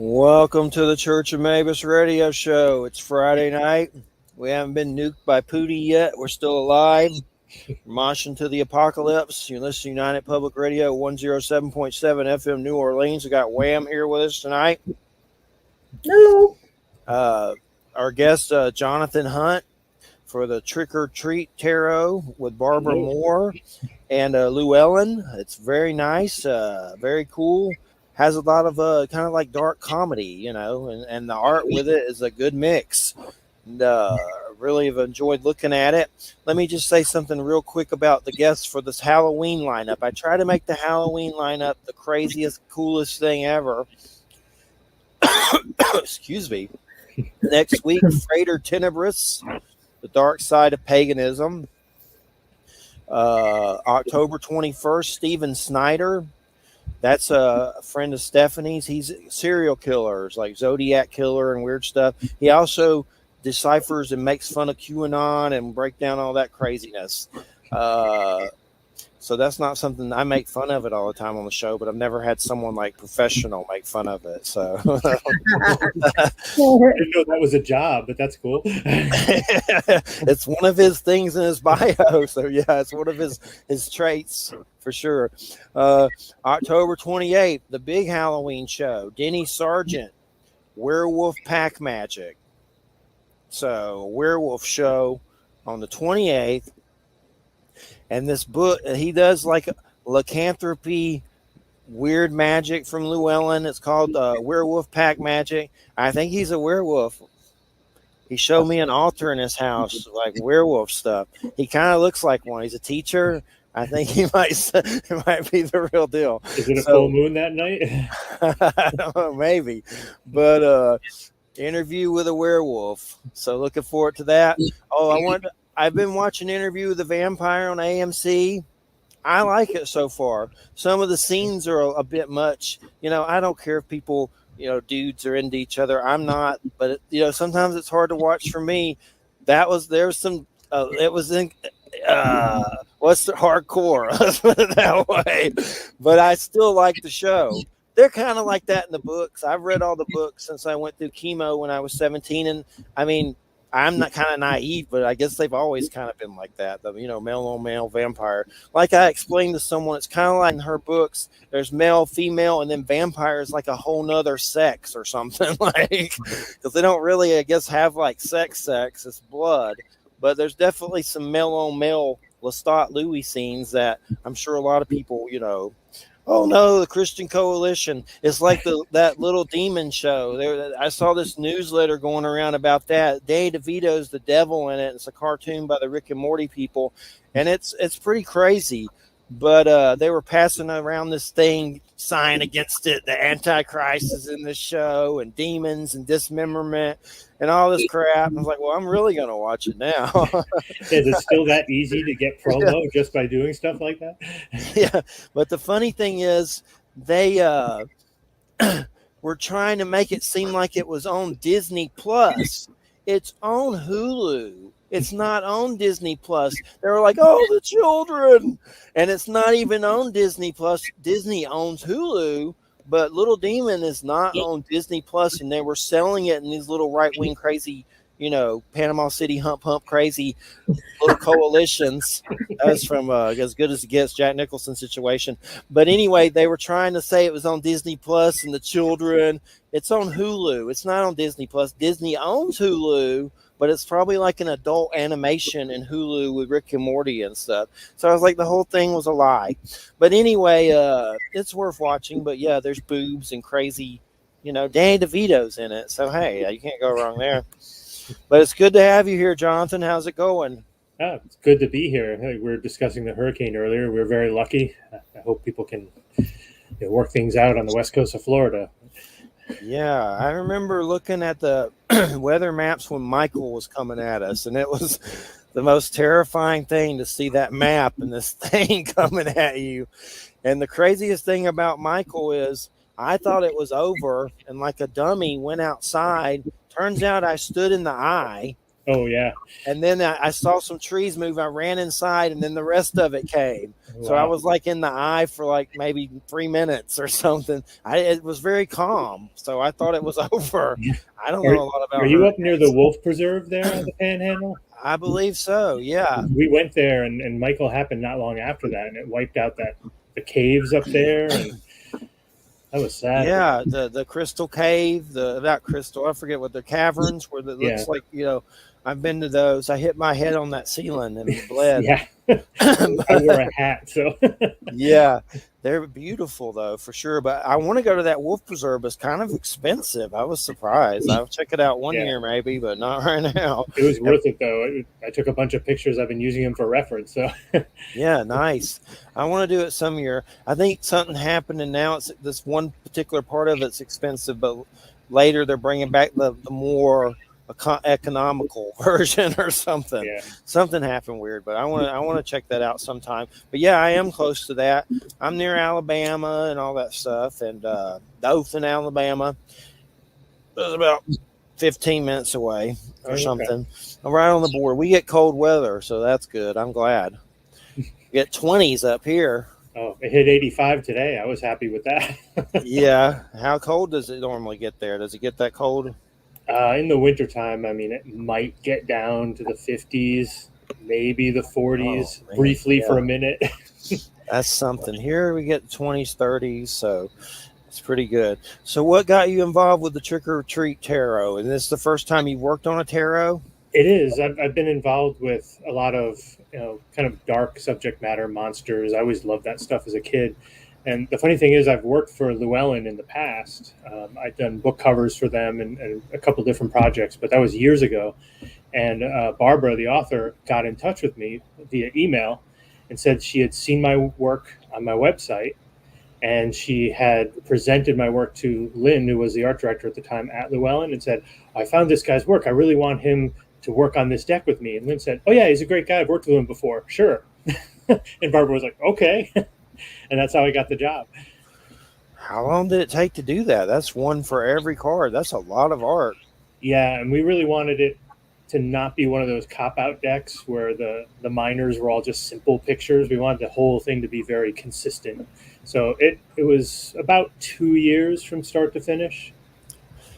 Welcome to the Church of Mavis radio show. It's Friday night. We haven't been nuked by Pootie yet. We're still alive. Moshing to the apocalypse. You're listening to United Public Radio 107.7 FM New Orleans. We got Wham here with us tonight. Hello. Our guest, Jonathan Hunt, for the Trick or Treat Tarot with Barbara Moore and Llewellyn. It's very nice, very cool. Has a lot of kind of like dark comedy, you know, and the art with it is a good mix. And really have enjoyed looking at it. Let me just say something real quick about the guests for this Halloween lineup. I try to make the Halloween lineup the craziest, coolest thing ever. Excuse me. Next week, Frater Tenebris, The Dark Side of Paganism. October 21st, Stephen Snyder. That's a friend of Stephanie's. He's serial killers, like Zodiac Killer and weird stuff. He also deciphers and makes fun of QAnon and break down all that craziness. So that's not something I make fun of it all the time on the show, but I've never had someone like professional make fun of it. So I didn't know that was a job, but that's cool. It's one of his things in his bio. So yeah, it's one of his traits for sure. October 28th, the big Halloween show, Denny Sargent, Werewolf Pack Magic. So a werewolf show on the 28th. And this book, he does like lycanthropy, weird magic from Llewellyn. It's called Werewolf Pack Magic. I think he's a werewolf. He showed me an altar in his house, like werewolf stuff. He kind of looks like one. He's a teacher. I think he might be the real deal. Is it a full moon that night? I don't know, maybe. But interview with a werewolf. So looking forward to that. Oh, I've been watching Interview with the Vampire on AMC. I like it so far. Some of the scenes are a bit much. You know, I don't care if people, you know, dudes are into each other. I'm not. But, you know, sometimes it's hard to watch for me. It was hardcore. Let's put it that way. But I still like the show. They're kind of like that in the books. I've read all the books since I went through chemo when I was 17. And, I mean, I'm not kind of naive, but I guess they've always kind of been like that. The, you know, male on male vampire. Like I explained to someone, it's kind of like in her books. There's male, female, and then vampire is like a whole nother sex or something. Like, because they don't really, I guess, have like sex. It's blood. But there's definitely some male on male Lestat Louis scenes that I'm sure a lot of people, you know. Oh no, the Christian Coalition. It's like that little demon show. I saw this newsletter going around about that. Danny DeVito's the devil in it. It's a cartoon by the Rick and Morty people, and it's pretty crazy. But they were passing around this sign against it. The Antichrist is in the show, and demons and dismemberment and all this crap. I was like, well, I'm really going to watch it now. Is it still that easy to get promo just by doing stuff like that? Yeah, but the funny thing is they were trying to make it seem like it was on Disney Plus. It's on Hulu. It's not on Disney Plus. They were like, oh, the children. And it's not even on Disney Plus. Disney owns Hulu, but Little Demon is not on Disney Plus, and they were selling it in these little right-wing crazy, you know, Panama City hump crazy little coalitions. That was from As Good as It Gets, Jack Nicholson situation. But anyway, they were trying to say it was on Disney Plus and the children. It's on Hulu. It's not on Disney Plus. Disney owns Hulu, but it's probably like an adult animation in Hulu with Rick and Morty and stuff. So I was like, the whole thing was a lie. But anyway, it's worth watching. But yeah, there's boobs and crazy, you know, Danny DeVito's in it. So hey, you can't go wrong there. But it's good to have you here, Jonathan. How's it going? Oh, it's good to be here. We were discussing the hurricane earlier. We're very lucky. I hope people can work things out on the west coast of Florida. Yeah, I remember looking at the weather maps when Michael was coming at us, and it was the most terrifying thing to see that map and this thing coming at you. And the craziest thing about Michael is I thought it was over, and like a dummy went outside. Turns out I stood in the eye, Oh, yeah. And then I saw some trees move. I ran inside, and then the rest of it came. Wow. So I was like in the eye for like maybe 3 minutes or something. It was very calm. So I thought it was over. I don't know a lot about. Are you up near the Wolf Preserve there on the Panhandle? I believe so. Yeah. We went there, and Michael happened not long after that, and it wiped out the caves up there, and that was sad. Yeah, the crystal cave, not crystal, I forget what the caverns where it looks like, I've been to those. I hit my head on that ceiling and it bled. Yeah. I wore a hat, so. Yeah, they're beautiful though, for sure. But I want to go to that Wolf Preserve. It's kind of expensive. I was surprised. I'll check it out one year maybe, but not right now. It was worth it though. I took a bunch of pictures. I've been using them for reference. So. Yeah, nice. I want to do it some year. I think something happened, and now it's this one particular part of it's expensive, but later they're bringing back the more economical version or something. Yeah. Something happened weird, but I want to check that out sometime. But yeah, I am close to that. I'm near Alabama and all that stuff, and Dothan, Alabama. It's about 15 minutes away or something. I'm right on the border. We get cold weather, so that's good. I'm glad. We get 20s up here. Oh, it hit 85 today. I was happy with that. Yeah. How cold does it normally get there? Does it get that cold? In the wintertime, I mean, it might get down to the 50s, maybe the 40s, briefly for a minute. That's something. Here we get 20s, 30s, so it's pretty good. So what got you involved with the trick-or-treat tarot? And this is the first time you worked on a tarot? It is. I've been involved with a lot of, kind of dark subject matter, monsters. I always loved that stuff as a kid. And the funny thing is, I've worked for Llewellyn in the past. I've done book covers for them and a couple different projects, but that was years ago. And Barbara, the author, got in touch with me via email and said she had seen my work on my website, and she had presented my work to Lynn, who was the art director at the time at Llewellyn, and said, I found this guy's work. I really want him to work on this deck with me. And Lynn said, oh, yeah, he's a great guy. I've worked with him before. Sure. And Barbara was like, okay. And that's how I got the job. How long did it take to do that? That's one for every card. That's a lot of art. Yeah, and we really wanted it to not be one of those cop-out decks where the minors were all just simple pictures. We wanted the whole thing to be very consistent. So it was about 2 years from start to finish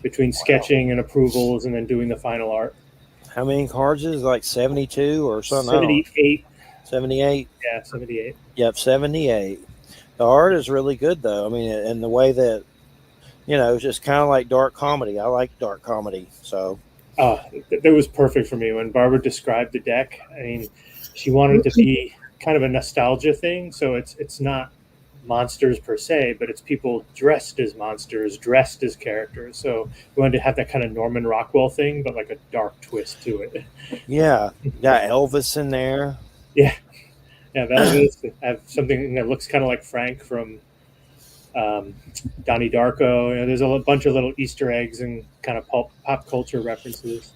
between sketching and approvals and then doing the final art. How many cards is it? Like 72 or something? 78. 78? Yeah, 78. Yep, 78. The art is really good, though. I mean, and the way that, it's just kind of like dark comedy. I like dark comedy, so. That was perfect for me. When Barbara described the deck, I mean, she wanted it to be kind of a nostalgia thing, so it's not monsters per se, but it's people dressed as monsters, dressed as characters. So we wanted to have that kind of Norman Rockwell thing, but like a dark twist to it. Yeah, got Elvis in there. Yeah, that is. I have something that looks kind of like Frank from Donnie Darko. There's a bunch of little Easter eggs and kind of pop culture references.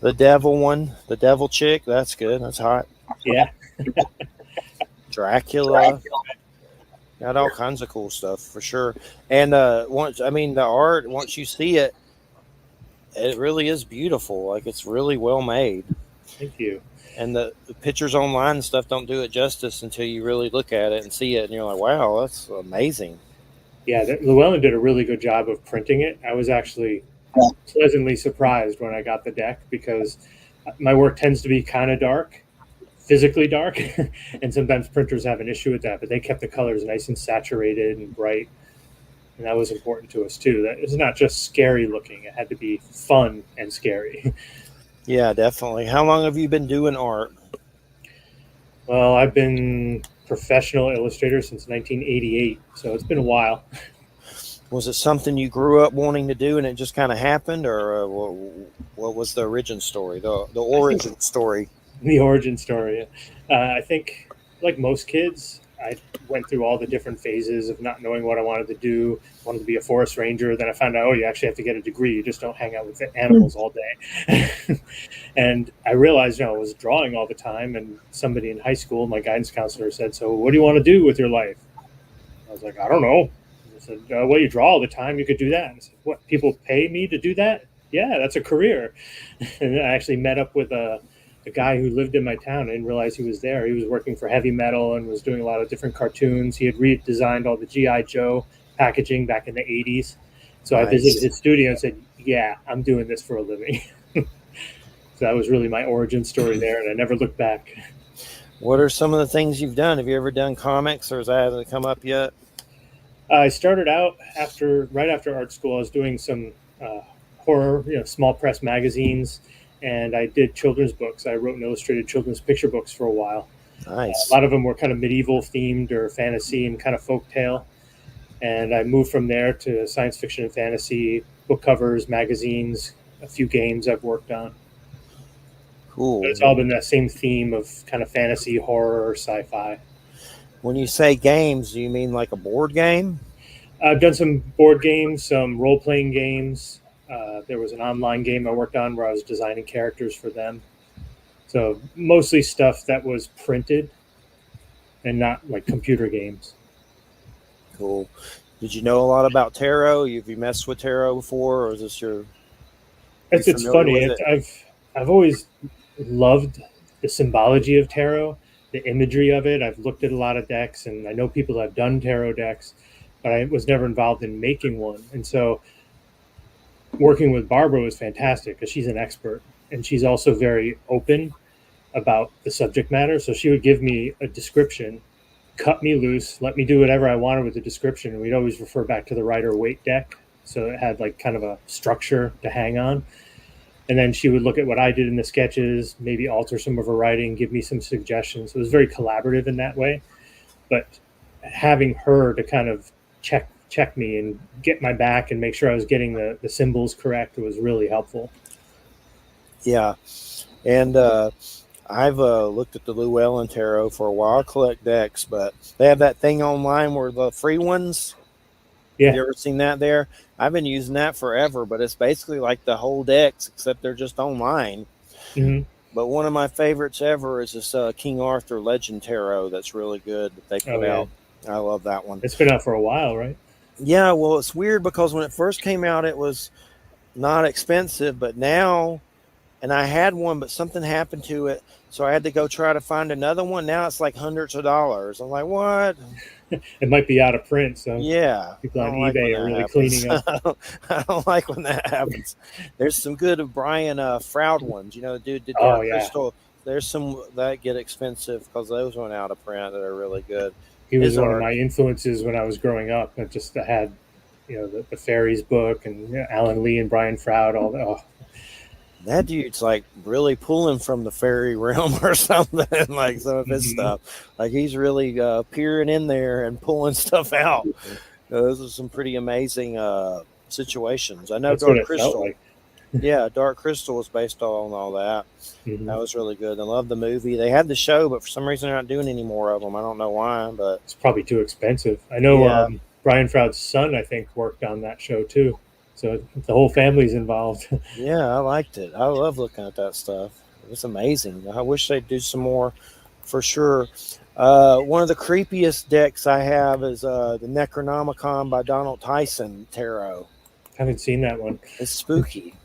The devil one, the devil chick, that's good. That's hot. Yeah. Dracula. Got all kinds of cool stuff for sure. And the art, once you see it, it really is beautiful. Like, it's really well made. Thank you. And the pictures online and stuff don't do it justice until you really look at it and see it, and you're like, wow, that's amazing. Yeah, Llewellyn did a really good job of printing it. I was actually pleasantly surprised when I got the deck because my work tends to be kind of dark, physically dark, and sometimes printers have an issue with that, but they kept the colors nice and saturated and bright, and that was important to us too. That it's not just scary looking; it had to be fun and scary. Yeah, definitely. How long have you been doing art? Well, I've been professional illustrator since 1988, so it's been a while. Was it something you grew up wanting to do and it just kind of happened, or what was the origin story, the origin story? The origin story. I think, like most kids, I went through all the different phases of not knowing what I wanted to do. Wanted to be a forest ranger. Then I found out, you actually have to get a degree. You just don't hang out with the animals all day. And I realized, I was drawing all the time. And somebody in high school, my guidance counselor, said, so what do you want to do with your life? I was like, I don't know. I said, well, you draw all the time. You could do that. And I said, what, people pay me to do that? yeah, that's a career. And I actually met up with a guy who lived in my town. I didn't realize he was there. He was working for Heavy Metal and was doing a lot of different cartoons. He had redesigned all the G.I. Joe packaging back in the 80s. So I visited his studio and said, yeah, I'm doing this for a living. So that was really my origin story there, and I never looked back. What are some of the things you've done? Have you ever done comics, or has that hasn't come up yet? I started out right after art school. I was doing some horror, small press magazines, and I did children's books. I wrote and illustrated children's picture books for a while. Nice. A lot of them were kind of medieval themed or fantasy and kind of folktale. And I moved from there to science fiction and fantasy, book covers, magazines, a few games I've worked on. Cool. But it's all been that same theme of kind of fantasy, horror, or sci-fi. When you say games, do you mean like a board game? I've done some board games, some role-playing games. There was an online game I worked on where I was designing characters for them. So mostly stuff that was printed and not like computer games. Cool. Did you know a lot about tarot? Have you messed with tarot before, or is this your? It's funny. I've always loved the symbology of tarot, the imagery of it. I've looked at a lot of decks, and I know people that have done tarot decks, but I was never involved in making one. And so working with Barbara was fantastic because she's an expert, and she's also very open about the subject matter. So she would give me a description, cut me loose, let me do whatever I wanted with the description. And we'd always refer back to the Rider-Waite deck. So it had like kind of a structure to hang on. And then she would look at what I did in the sketches, maybe alter some of her writing, give me some suggestions. It was very collaborative in that way. But having her to kind of check me and get my back and make sure I was getting the symbols correct was really helpful. Yeah. And I've looked at the Llewellyn Tarot for a while. I collect decks, but they have that thing online where the free ones. Yeah. Have you ever seen that there? I've been using that forever, but it's basically like the whole decks, except they're just online. Mm-hmm. But one of my favorites ever is this King Arthur Legend Tarot that's really good that they put out. I love that one. It's been out for a while, right? Yeah, well, it's weird because when it first came out, it was not expensive, but now, and I had one, but something happened to it, so I had to go try to find another one. Now it's like hundreds of dollars. I'm like, what? It might be out of print, so yeah, people on eBay are really cleaning up. I don't like when that happens. There's some good Brian Froud ones, the dude did Dark Crystal. There's some that get expensive because those went out of print that are really good. He was one of my influences when I was growing up. I had, the Fairies book and Alan Lee and Brian Froud. All that. Oh. That dude's like really pulling from the fairy realm or something, like some of his stuff. Like he's really peering in there and pulling stuff out. Those are some pretty amazing situations. I know That's Dark Crystal. Like. Yeah, Dark Crystal was based on all that. Mm-hmm. That was really good. I love the movie. They had the show, but for some reason they're not doing any more of them. I don't know why, but it's probably too expensive. I know Brian Froud's son, I think, worked on that show too. So the whole family's involved. Yeah, I liked it. I love looking at that stuff. It's amazing. I wish they'd do some more for sure. One of the creepiest decks I have is the Necronomicon by Donald Tyson Tarot. I haven't seen that one. It's spooky.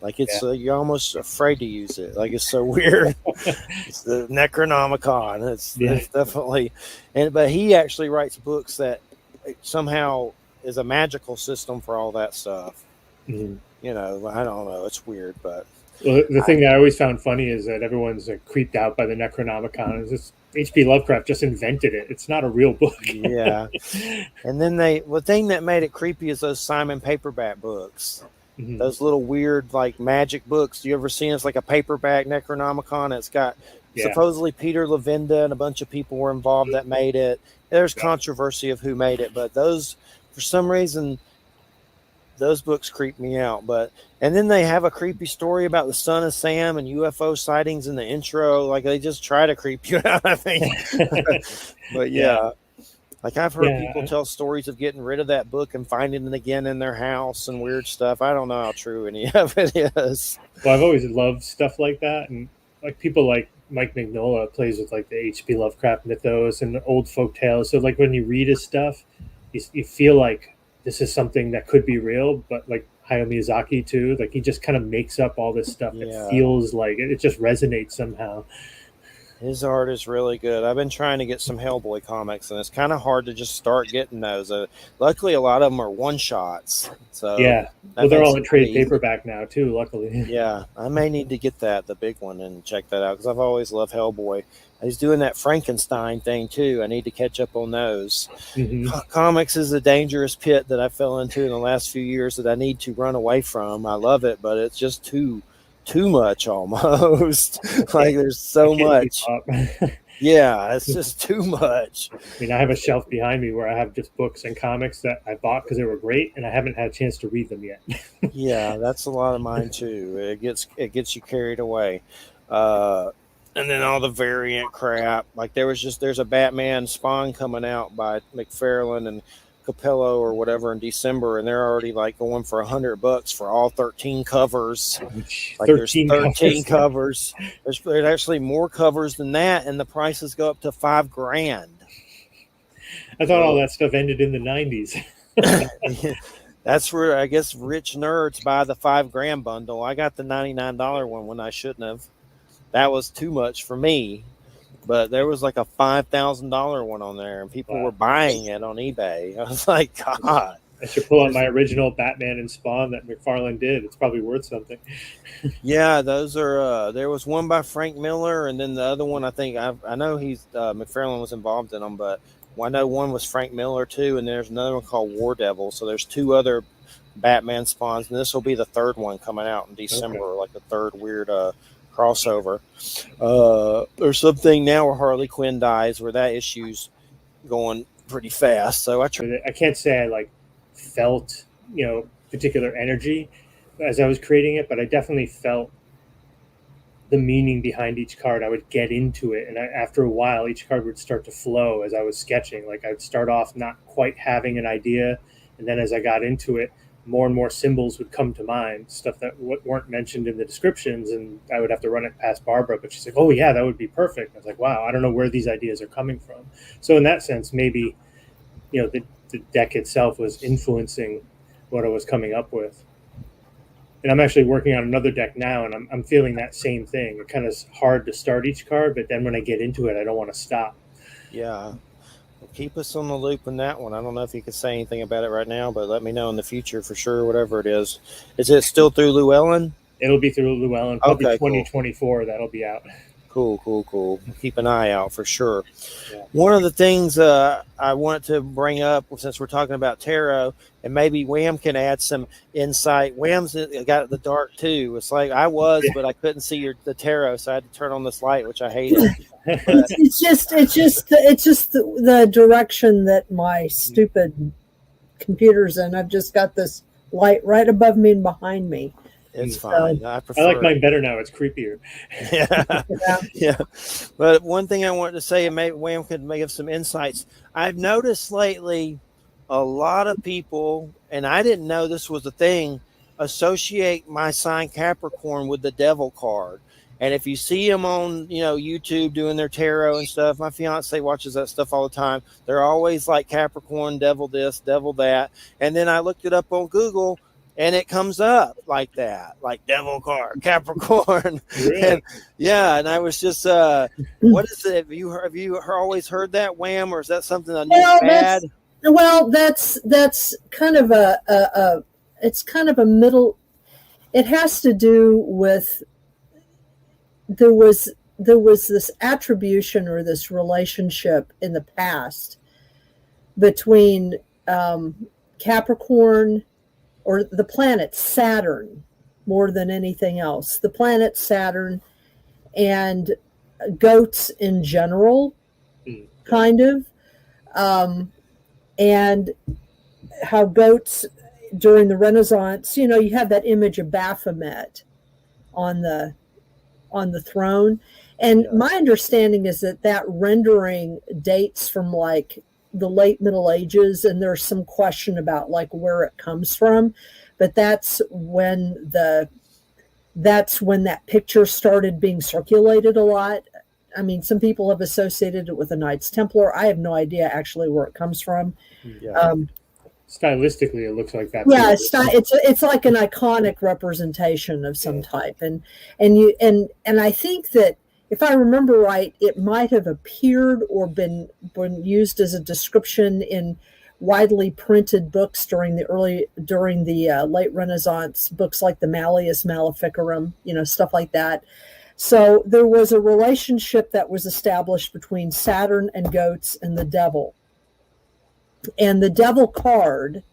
Like it's you're almost afraid to use it. Like it's so weird. It's the Necronomicon. It's definitely, but he actually writes books that somehow is a magical system for all that stuff. Mm-hmm. I don't know. It's weird, but the thing that I always found funny is that everyone's creeped out by the Necronomicon. It's just H.P. Lovecraft just invented it. It's not a real book. Yeah. And then the thing that made it creepy is those Simon paperback books. Mm-hmm. Those little weird like magic books. Do you ever seen? It's like a paperback Necronomicon. It's got supposedly Peter Levenda and a bunch of people were involved that made it. There's controversy of who made it, but those, for some reason, those books creep me out. And then they have a creepy story about the Son of Sam and UFO sightings in the intro. Like they just try to creep you out, I think. But like I've heard people tell stories of getting rid of that book and finding it again in their house and weird stuff. I don't know how true any of it is. Well, I've always loved stuff like that, and like people like Mike Mignola plays with like the H.P. Lovecraft mythos and the old folk tales. So like when you read his stuff, you feel like this is something that could be real, but like Hayao Miyazaki too. Like he just kind of makes up all this stuff. Yeah. It feels like it just resonates somehow. His art is really good. I've been trying to get some Hellboy comics, and it's kind of hard to just start getting those. Luckily, a lot of them are one-shots. So yeah, well, they're all in trade paperback now, too, luckily. Yeah, I may need to get that, the big one, and check that out, because I've always loved Hellboy. He's doing that Frankenstein thing, too. I need to catch up on those. Mm-hmm. Comics is a dangerous pit that I fell into in the last few years that I need to run away from. I love it, but it's just too much almost. Like there's so much. Yeah, it's just too much. I mean, I have a shelf behind me where I have just books and comics that I bought because they were great, and I haven't had a chance to read them yet. Yeah, that's a lot of mine too. It gets you carried away. And then all the variant crap. Like there's a Batman Spawn coming out by McFarlane and Capello or whatever in December, and they're already like going for $100 for all 13 covers. Like 13 there's 13 covers. There's actually more covers than that, and the prices go up to $5,000. I thought all that stuff ended in the 90s. That's where I guess rich nerds buy the $5,000 bundle. I got the $99 one when I shouldn't have. That was too much for me. But there was like a $5,000 one on there, and people were buying it on eBay. I was like, God. I should pull out my original Batman and Spawn that McFarlane did. It's probably worth something. Yeah, those are. There was one by Frank Miller, and then the other one, I think, I know McFarlane was involved in them, but I know one was Frank Miller too, and there's another one called War Devil. So there's two other Batman Spawns, and this will be the third one coming out in December, like the third weird crossover. There's something now where Harley Quinn dies, where that issue's going pretty fast. So I can't say I felt particular energy as I was creating it, but I definitely felt the meaning behind each card. I would get into it, and after a while, each card would start to flow as I was sketching. Like I'd start off not quite having an idea, and then as I got into it, more and more symbols would come to mind, stuff that weren't mentioned in the descriptions, and I would have to run it past Barbara, but she's like, oh yeah, that would be perfect. I was like, wow, I don't know where these ideas are coming from. So in that sense, maybe, the deck itself was influencing what I was coming up with. And I'm actually working on another deck now, and I'm feeling that same thing. It kind of is hard to start each card, but then when I get into it, I don't want to stop. Yeah. Keep us on the loop in that one. I don't know if you could say anything about it right now, but let me know in the future for sure, whatever it is. Is it still through Llewellyn? It'll be through Llewellyn. Probably 2024 cool. That'll be out. Cool. Keep an eye out for sure. Yeah. One of the things I want to bring up, since we're talking about tarot, and maybe Wham can add some insight. Wham's got the dark too. It's like I was, but I couldn't see the tarot, so I had to turn on this light, which I hated. It's just the direction that my stupid computer's in. I've just got this light right above me and behind me. It's fine. I like mine better now. It's creepier. Yeah. But one thing I wanted to say, and maybe Wham could give some insights. I've noticed lately a lot of people, and I didn't know this was a thing, associate my sign Capricorn with the devil card. And if you see them on, YouTube doing their tarot and stuff, my fiance watches that stuff all the time. They're always like Capricorn, devil this, devil that. And then I looked it up on Google, and it comes up like that, like devil card, Capricorn. Really? And I was just, what is it? Have you always heard that, Wham, or is that something I knew bad? That's kind of it's kind of a middle. It has to do with there was this attribution or this relationship in the past between Capricorn, or the planet Saturn, more than anything else. The planet Saturn and goats in general, kind of. And how goats during the Renaissance, you have that image of Baphomet on the throne. And my understanding is that rendering dates from the late Middle Ages, and there's some question about where it comes from, but that's when that picture started being circulated a lot. I mean, some people have associated it with the Knights Templar. I have no idea actually where it comes from. stylistically, it looks like that. Yeah, it's like an iconic representation of some type, and I think that if I remember right, it might have appeared or been used as a description in widely printed books during the late Renaissance, books like the Malleus Maleficarum, stuff like that. So there was a relationship that was established between Saturn and goats and the devil. And the devil card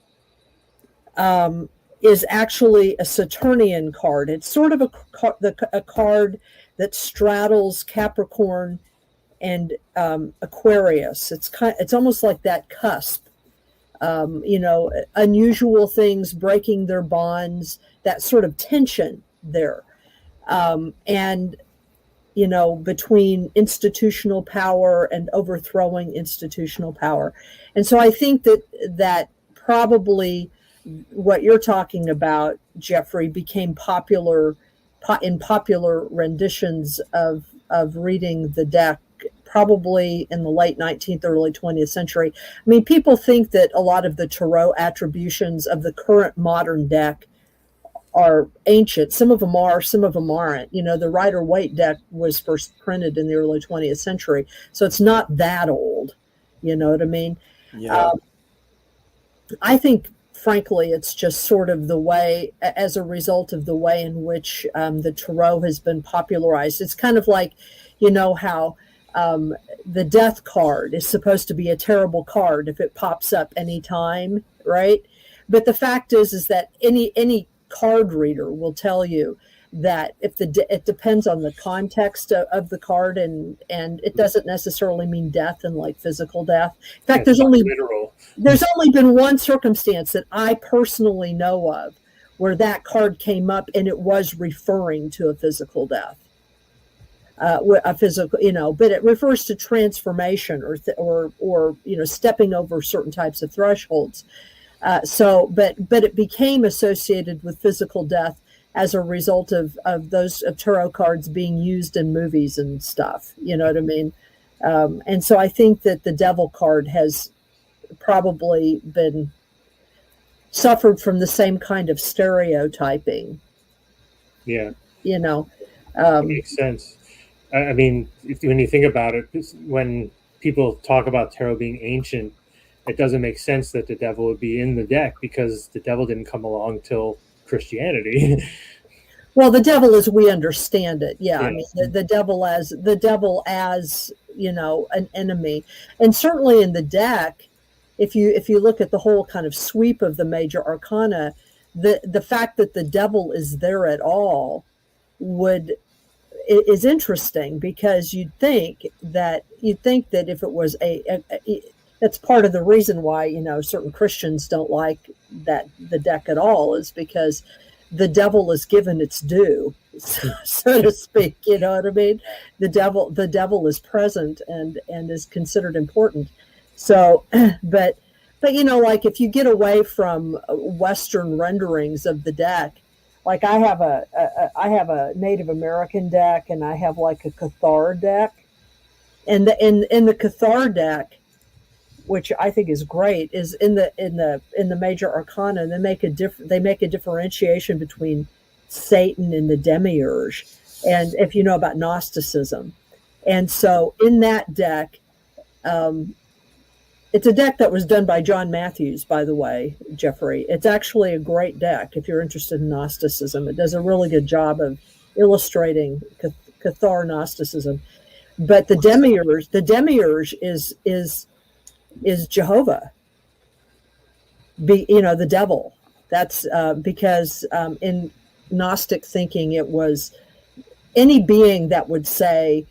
is actually a Saturnian card. It's sort of a card that straddles Capricorn and Aquarius. It's almost like that cusp. Unusual things breaking their bonds, that sort of tension there. And between institutional power and overthrowing institutional power. And so I think that probably what you're talking about, Jeffrey, became popular in popular renditions of reading the deck, probably in the late 19th, early 20th century. I mean, people think that a lot of the tarot attributions of the current modern deck are ancient. Some of them are, some of them aren't. The Rider-Waite deck was first printed in the early 20th century, so it's not that old. You know what I mean? Yeah. I think, frankly, it's just sort of the way, as a result of the way in which the tarot has been popularized. It's kind of like, how the death card is supposed to be a terrible card if it pops up anytime, right? But the fact is that any card reader will tell you that it depends on the context of the card, and it doesn't necessarily mean death and like physical death. In fact, there's only been one circumstance that I personally know of where that card came up and it was referring to a physical death. A physical, but it refers to transformation or stepping over certain types of thresholds. But it became associated with physical death as a result of tarot cards being used in movies and stuff. You know what I mean? And so I think that the devil card has probably suffered from the same kind of stereotyping. Yeah. It makes sense. I mean, when you think about it, when people talk about tarot being ancient, it doesn't make sense that the devil would be in the deck because the devil didn't come along till Christianity. Well, the devil as we understand it, yeah. I mean, the devil as an enemy, and certainly in the deck, if you look at the whole kind of sweep of the major arcana, the fact that the devil is there at all is interesting, because you'd think that if it was that's part of the reason why certain Christians don't like the deck at all, is because the devil is given its due, so to speak. You know what I mean? The devil is present and is considered important. So, but like if you get away from Western renderings of the deck, like I have a Native American deck, and I have like a Cathar deck, and in the Cathar deck, which I think is great, is in the major arcana, they make a differentiation between Satan and the demiurge, and if you know about Gnosticism, and so in that deck, it's a deck that was done by John Matthews, by the way, Jeffrey. It's actually a great deck if you're interested in Gnosticism. It does a really good job of illustrating Cathar Gnosticism. But the demiurge is Jehovah, the devil. That's because in Gnostic thinking, it was any being that would say,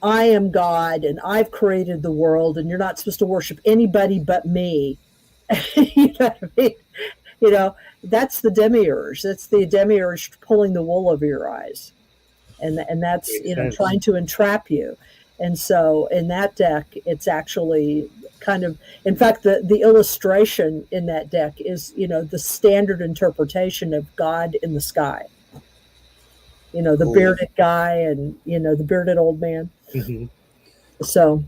I am God and I've created the world, and you're not supposed to worship anybody but me. You know what I mean? That's the demiurge. That's the demiurge pulling the wool over your eyes, and that's trying to entrap you. And so in that deck, it's actually kind of, in fact, the illustration in that deck is, the standard interpretation of God in the sky. The bearded guy and, the bearded old man. Mm-hmm. So.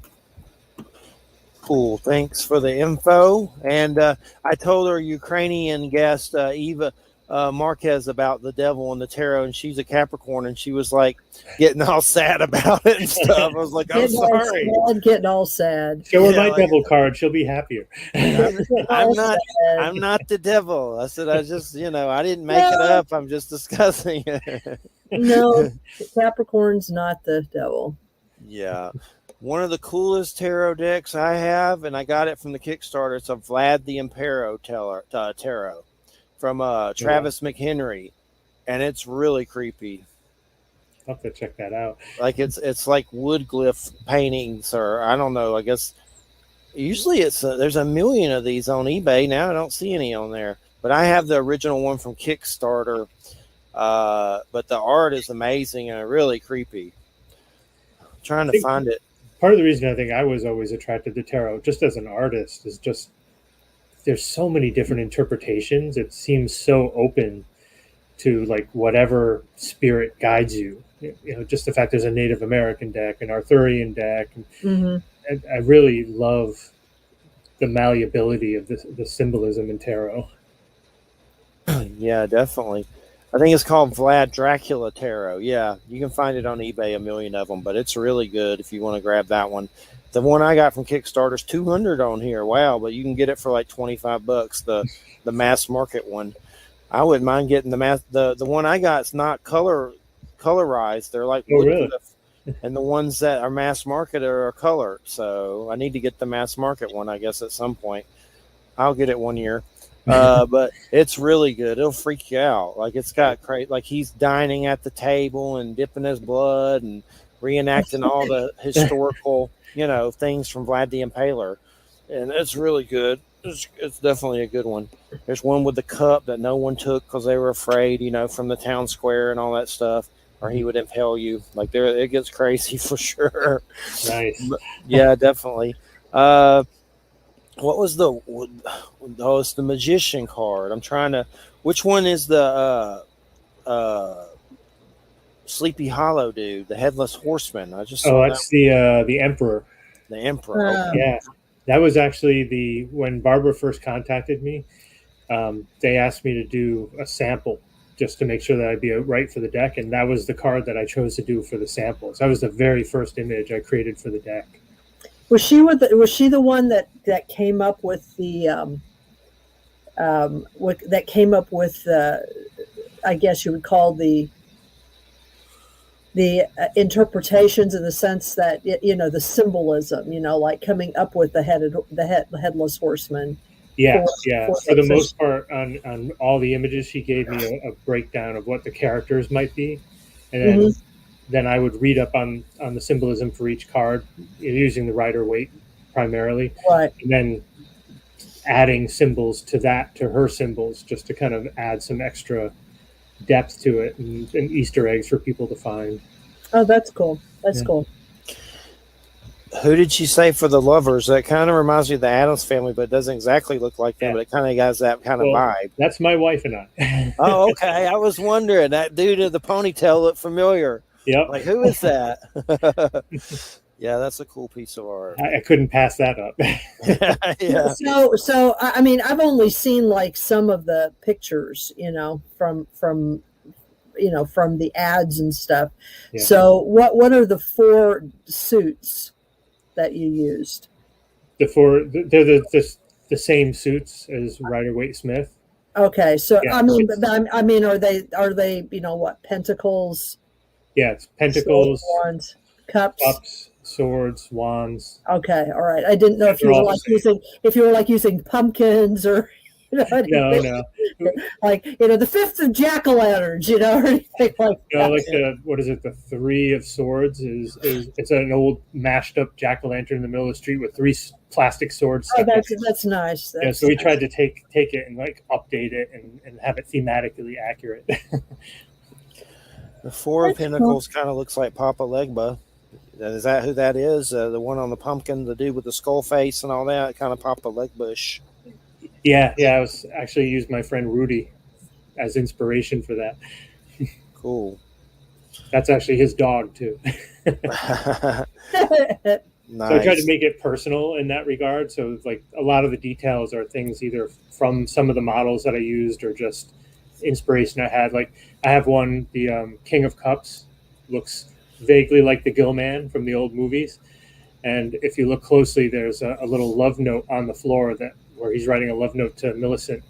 Cool. Thanks for the info. And I told our Ukrainian guest, Eva Marquez, about the devil and the tarot, and she's a Capricorn, and she was like getting all sad about it and stuff. I was like, I'm sorry. Getting all sad. Show her my devil card. She'll be happier. I'm not the devil. I said, I just, I didn't make it up. I'm just discussing it. No, Capricorn's not the devil. Yeah. One of the coolest tarot decks I have, and I got it from the Kickstarter. It's a Vlad the Impero tarot from Travis McHenry, and it's really creepy. I'll have to check that out. Like it's like wood glyph paintings, or I don't know. I guess usually there's a million of these on eBay now. I don't see any on there, but I have the original one from Kickstarter. But the art is amazing and really creepy. I'm trying to find it. Part of the reason I think I was always attracted to tarot, just as an artist, is just there's so many different interpretations. It seems so open to like whatever spirit guides you. Just the fact there's a Native American deck, an Arthurian deck. And I really love the malleability of the symbolism in tarot. Yeah, definitely. I think it's called Vlad Dracula Tarot. Yeah, you can find it on eBay, a million of them, but it's really good if you want to grab that one. The one I got from Kickstarter's $200 on here. Wow, but you can get it for like $25. The mass market one. I wouldn't mind getting the one I got. It's not colorized. They're like really? And the ones that are mass market are colored. So I need to get the mass market one, I guess, at some point. I'll get it one year. But it's really good. It'll freak you out. Like it's got like he's dining at the table and dipping his blood and reenacting all the historical, things from Vlad the Impaler. And it's really good. It's definitely a good one. There's one with the cup that no one took because they were afraid, from the town square and all that stuff, or he would impale you. Like it gets crazy for sure. Nice. But, yeah, definitely. What was it's the Magician card. I'm trying to, which one is the Sleepy Hollow dude, the Headless Horseman? I just saw that's the Emperor. The Emperor. Yeah. That was actually when Barbara first contacted me, they asked me to do a sample just to make sure that I'd be right for the deck. And that was the card that I chose to do for the samples. That was the very first image I created for the deck. Was she the one that came up with the I guess you would call the interpretations, in the sense that the symbolism, like coming up with the headless horseman? Yeah, for the most part, on all the images, she gave me a breakdown of what the characters might be, and then I would read up on the symbolism for each card, using the Rider Waite primarily, right, and then adding symbols to her symbols, just to kind of add some extra depth to it and Easter eggs for people to find. Oh, that's cool. That's cool. Who did she say for the lovers? That kind of reminds me of the Addams Family, but it doesn't exactly look like them, but it kind of has that kind of vibe. That's my wife and I. Oh, okay. I was wondering. That dude in the ponytail looked familiar. Yep. Like, who is that? Yeah, that's a cool piece of art. I couldn't pass that up. Yeah. So I mean, I've only seen like some of the pictures, from the ads and stuff. Yeah. So what are the 4 suits that you used? They're the same suits as Rider Waite Smith. Okay, so yeah, I mean, are they pentacles? Yeah, it's pentacles, wands, cups, swords, wands. Okay, all right. I didn't know if you were like using pumpkins or no. Like the 5th of jack-o'-lanterns, or anything like that. Like the 3 of swords is it's an old mashed up jack-o'-lantern in the middle of the street with 3 plastic swords. Oh, that's nice. So we tried to take it and like update it and have it thematically accurate. The 4 of Pentacles kind of looks like Papa Legba. Is that who that is? The one on the pumpkin, the dude with the skull face and all that, kind of Papa Legbush. Yeah. I was actually used my friend Rudy as inspiration for that. Cool. That's actually his dog too. Nice. So I tried to make it personal in that regard. So like a lot of the details are things either from some of the models that I used or just inspiration I had. Like I have one, the King of Cups, looks vaguely like the Gill Man from the old movies. And if you look closely, there's a little love note on the floor where he's writing a love note to Millicent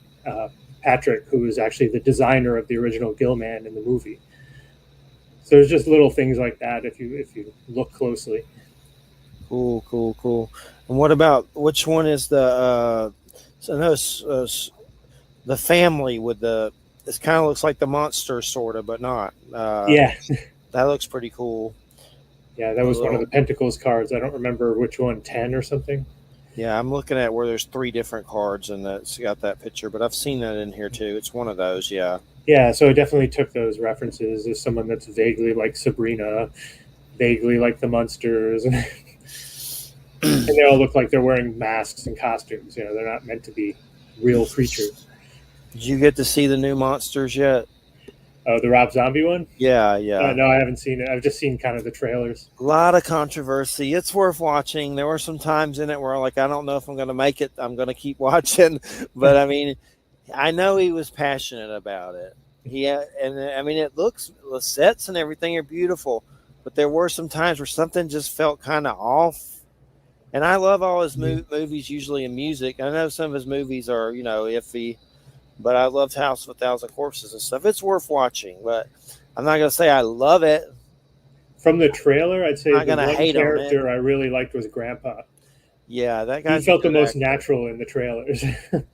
Patrick, who is actually the designer of the original Gill Man in the movie. So there's just little things like that if you look closely. Cool. And what about, which one is the the family with it kind of looks like the monster sort of, but not. Yeah. That looks pretty cool. Yeah, that was one of the Pentacles cards. I don't remember which one, 10 or something. Yeah, I'm looking at where there's 3 different cards and that's got that picture, but I've seen that in here too. It's one of those, yeah. Yeah, so I definitely took those references as someone that's vaguely like Sabrina, vaguely like the Munsters, and they all look like they're wearing masks and costumes. You know, they're not meant to be real creatures. Did you get to see the new Monsters yet? Oh, the Rob Zombie one? Yeah. No, I haven't seen it. I've just seen kind of the trailers. A lot of controversy. It's worth watching. There were some times in it where I don't know if I'm going to make it. I'm going to keep watching. But, I mean, I know he was passionate about it. It looks, the sets and everything are beautiful. But there were some times where something just felt kind of off. And I love all his movies, usually in music. I know some of his movies are, iffy. But I loved House of a Thousand Corpses and stuff. It's worth watching, but I'm not going to say I love it. From the trailer, I'd say the one character I really liked was Grandpa. Yeah, that guy. He felt the most natural in the trailers.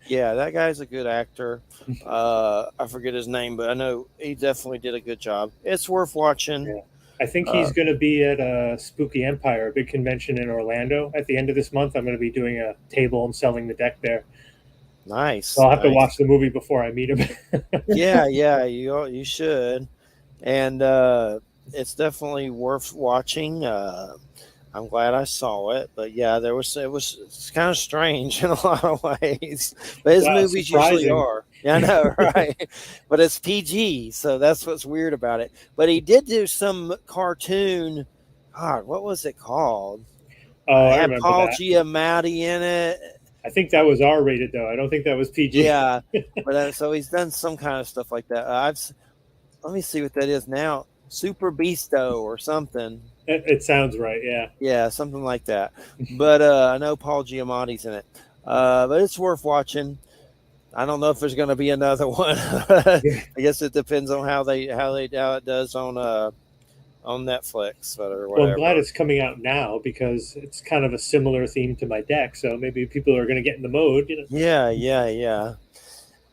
Yeah, that guy's a good actor. I forget his name, but I know he definitely did a good job. It's worth watching. Yeah. I think he's going to be at Spooky Empire, a big convention in Orlando at the end of this month. I'm going to be doing a table and selling the deck there. Nice. So I'll have to watch the movie before I meet him. Yeah, you should. And it's definitely worth watching. I'm glad I saw it, but yeah, it's kind of strange in a lot of ways. But his movies usually are. Yeah, I know, right? But it's PG, so that's what's weird about it. But he did do some cartoon. God, what was it called? Oh, it had Paul Giamatti in it. I think that was R-rated, though. I don't think that was PG. Yeah, but so he's done some kind of stuff like that. Let me see what that is now. Super Beasto or something. It sounds right, yeah. Yeah, something like that. But I know Paul Giamatti's in it. But it's worth watching. I don't know if there's going to be another one. I guess it depends on how it does on Netflix or whatever. Well, I'm glad it's coming out now because it's kind of a similar theme to my deck. So maybe people are going to get in the mode. Yeah.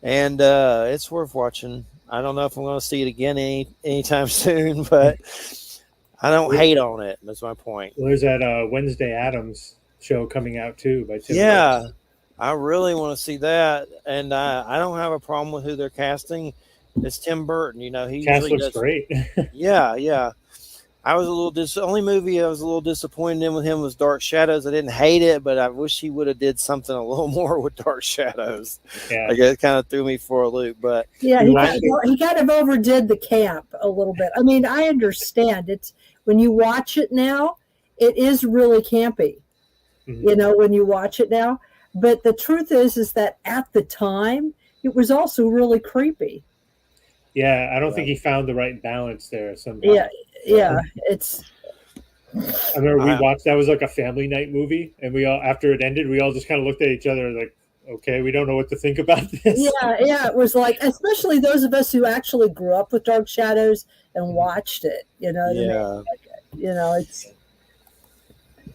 And it's worth watching. I don't know if I'm going to see it again anytime soon, but I don't hate on it. That's my point. Well, there's that Wednesday Addams show coming out too by Tim. Yeah, Burton. I really want to see that, and I don't have a problem with who they're casting. It's Tim Burton. He cast usually looks does great. Yeah. I was only movie I was a little disappointed in with him was Dark Shadows. I didn't hate it, but I wish he would have did something a little more with Dark Shadows. Yeah, it kind of threw me for a loop. But yeah, he kind of overdid the camp a little bit. I mean, I understand it's when you watch it now, it is really campy. Mm-hmm. When you watch it now, but the truth is that at the time it was also really creepy. Yeah, I don't think he found the right balance there. Somehow. Yeah, it's. I remember we watched that was like a family night movie, and we all after it ended, we all just kind of looked at each other like, "Okay, we don't know what to think about this." Yeah, it was like, especially those of us who actually grew up with Dark Shadows and watched it. It's.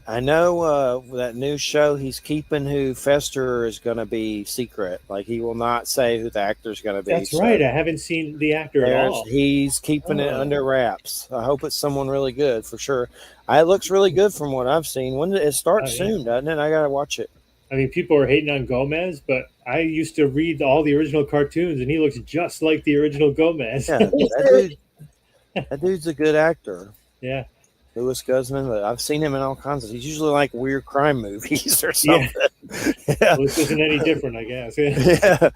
I know that new show he's keeping who Fester is going to be secret. Like he will not say who the actor is going to be. That's right. I haven't seen the actor at all. He's keeping it under wraps. I hope it's someone really good for sure. It looks really good from what I've seen. When it starts soon, doesn't it? I got to watch it. I mean, people are hating on Gomez, but I used to read all the original cartoons, and he looks just like the original Gomez. Yeah, that dude's a good actor. Yeah. Louis Guzman, but I've seen him in all kinds of. He's usually like weird crime movies or something. Yeah. Well, this isn't any different, I guess. Yeah.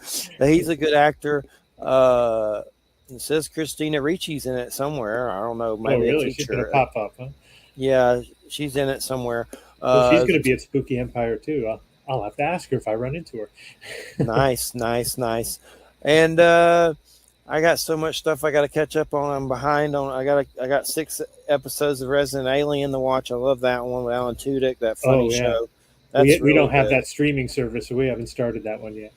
He's a good actor. It says Christina Ricci's in it somewhere. I don't know. Maybe really? She's gonna pop up, huh? Yeah, she's in it somewhere. Well, she's going to be at Spooky Empire too. I'll have to ask her if I run into her. Nice. And I got so much stuff I got to catch up on. I'm behind on. I got 6 episodes of Resident Alien to watch. I love that one with Alan Tudyk. That funny show. That's we don't have that streaming service, so we haven't started that one yet.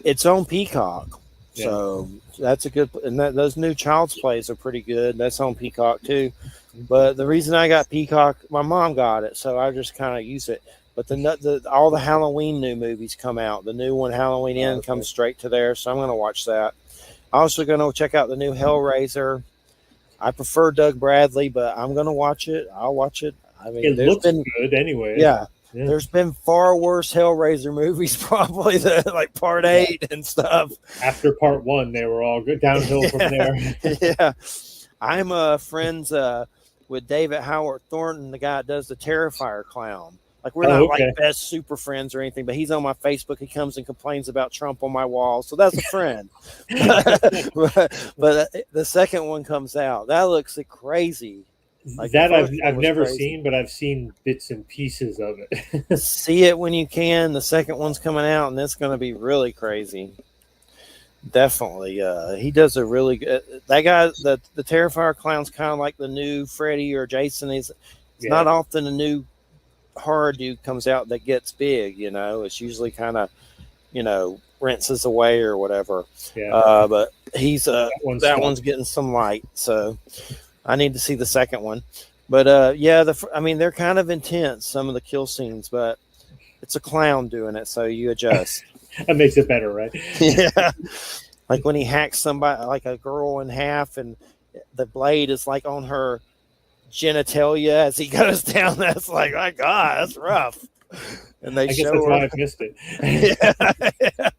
It's on Peacock, so that's a good. And those new Child's Plays are pretty good. That's on Peacock too. But the reason I got Peacock, my mom got it, so I just kind of use it. But all the Halloween new movies come out. The new one, Halloween End, comes straight to there, so I'm going to watch that. I'm also going to check out the new Hellraiser. I prefer Doug Bradley, but I'm going to watch it. I'll watch it. I mean, it looks good anyway. Yeah. There's been far worse Hellraiser movies, probably like Part 8 and stuff. After Part 1, they were all good downhill from there. Yeah. I'm friends with David Howard Thornton, the guy that does the Terrifier clown. Like, we're not like best super friends or anything, but he's on my Facebook. He comes and complains about Trump on my wall. So that's a friend. but the second one comes out. That looks crazy. Like that I've never seen, but I've seen bits and pieces of it. See it when you can. The second one's coming out, and it's going to be really crazy. Definitely. He does a really good. That guy, the Terrifier clown's kind of like the new Freddy or Jason. It's not often a new horror dude comes out that gets big. It's usually kind of, rinses away or whatever. Yeah. But he's that one's getting some light, so I need to see the second one. But they're kind of intense, some of the kill scenes, but it's a clown doing it, so you adjust. That makes it better, right? Yeah. Like when he hacks somebody, like a girl, in half, and the blade is like on her genitalia as he goes down. That's like, my God, that's rough. And I guess that's why I've missed it. Yeah.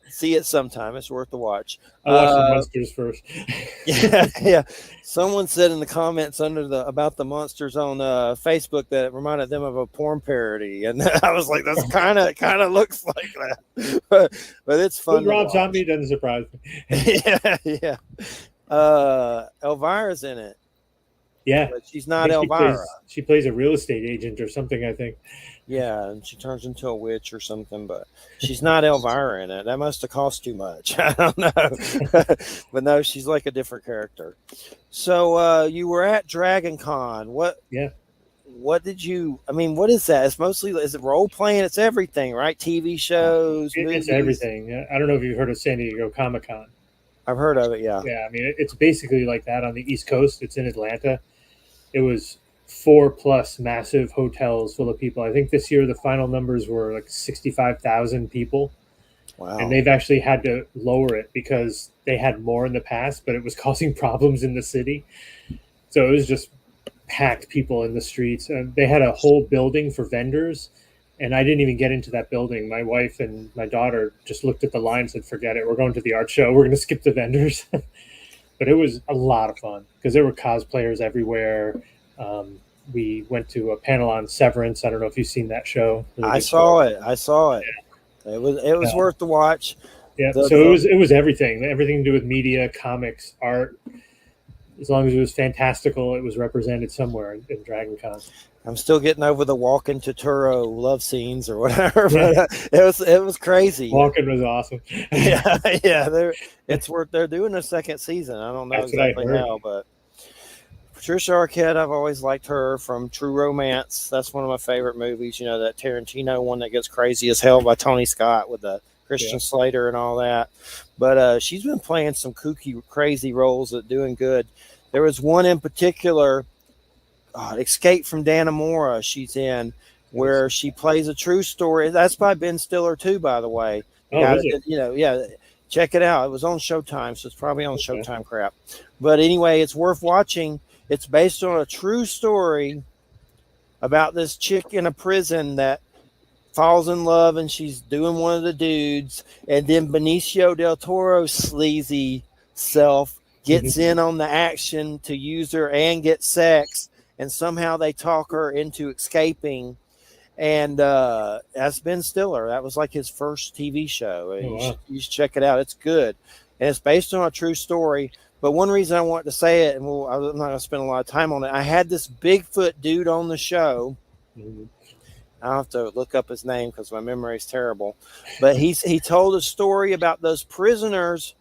See it sometime. It's worth the watch. I watched the monsters first. Yeah. Someone said in the comments about the monsters on Facebook that it reminded them of a porn parody, and I was like, "That's kind of looks like that." but it's fun. Rob Zombie doesn't surprise me. Yeah. Elvira's in it. Yeah, but she's not Elvira. She plays a real estate agent or something, I think. Yeah, and she turns into a witch or something, but she's not Elvira in it. That must have cost too much. I don't know. But no, she's like a different character. So you were at Dragon Con. What did you, what is that? It's mostly, is it role playing? It's everything, right? TV shows, movies? It's everything. I don't know if you've heard of San Diego Comic-Con. I've heard of it, yeah. Yeah, it's basically like that on the East Coast. It's in Atlanta. It was 4+ massive hotels full of people. I think this year the final numbers were like 65,000 people. Wow. And they've actually had to lower it because they had more in the past, but it was causing problems in the city. So it was just packed people in the streets. And they had a whole building for vendors. And I didn't even get into that building. My wife and my daughter just looked at the line and said, forget it. We're going to the art show. We're going to skip the vendors. But it was a lot of fun because there were cosplayers everywhere. We went to a panel on Severance. I don't know if you've seen that show. I saw it. Yeah. It was worth the watch. Yeah. It was everything to do with media, comics, art. As long as it was fantastical, it was represented somewhere in Dragon Con. I'm still getting over the Walken Totoro love scenes or whatever, but it was crazy. Walken was awesome. yeah. They're doing a second season. I don't know exactly how, but Patricia Arquette, I've always liked her from True Romance. That's one of my favorite movies. That Tarantino one that gets crazy as hell by Tony Scott with the Christian Slater and all that. But she's been playing some kooky, crazy roles that doing good. There was one in particular. Escape from Dannemora she's in, where she plays a true story. That's by Ben Stiller too, by the way. Check it out. It was on Showtime, so it's probably on Showtime crap. But anyway, it's worth watching. It's based on a true story about this chick in a prison that falls in love, and she's doing one of the dudes, and then Benicio del Toro's sleazy self gets in on the action to use her and get sex. And somehow they talk her into escaping. And that's Ben Stiller. That was like his first TV show. You should check it out. It's good. And it's based on a true story. But one reason I wanted to say it, and I'm not going to spend a lot of time on it, I had this Bigfoot dude on the show Mm-hmm. I'll have to look up his name because my memory is terrible. But he told a story about those prisoners,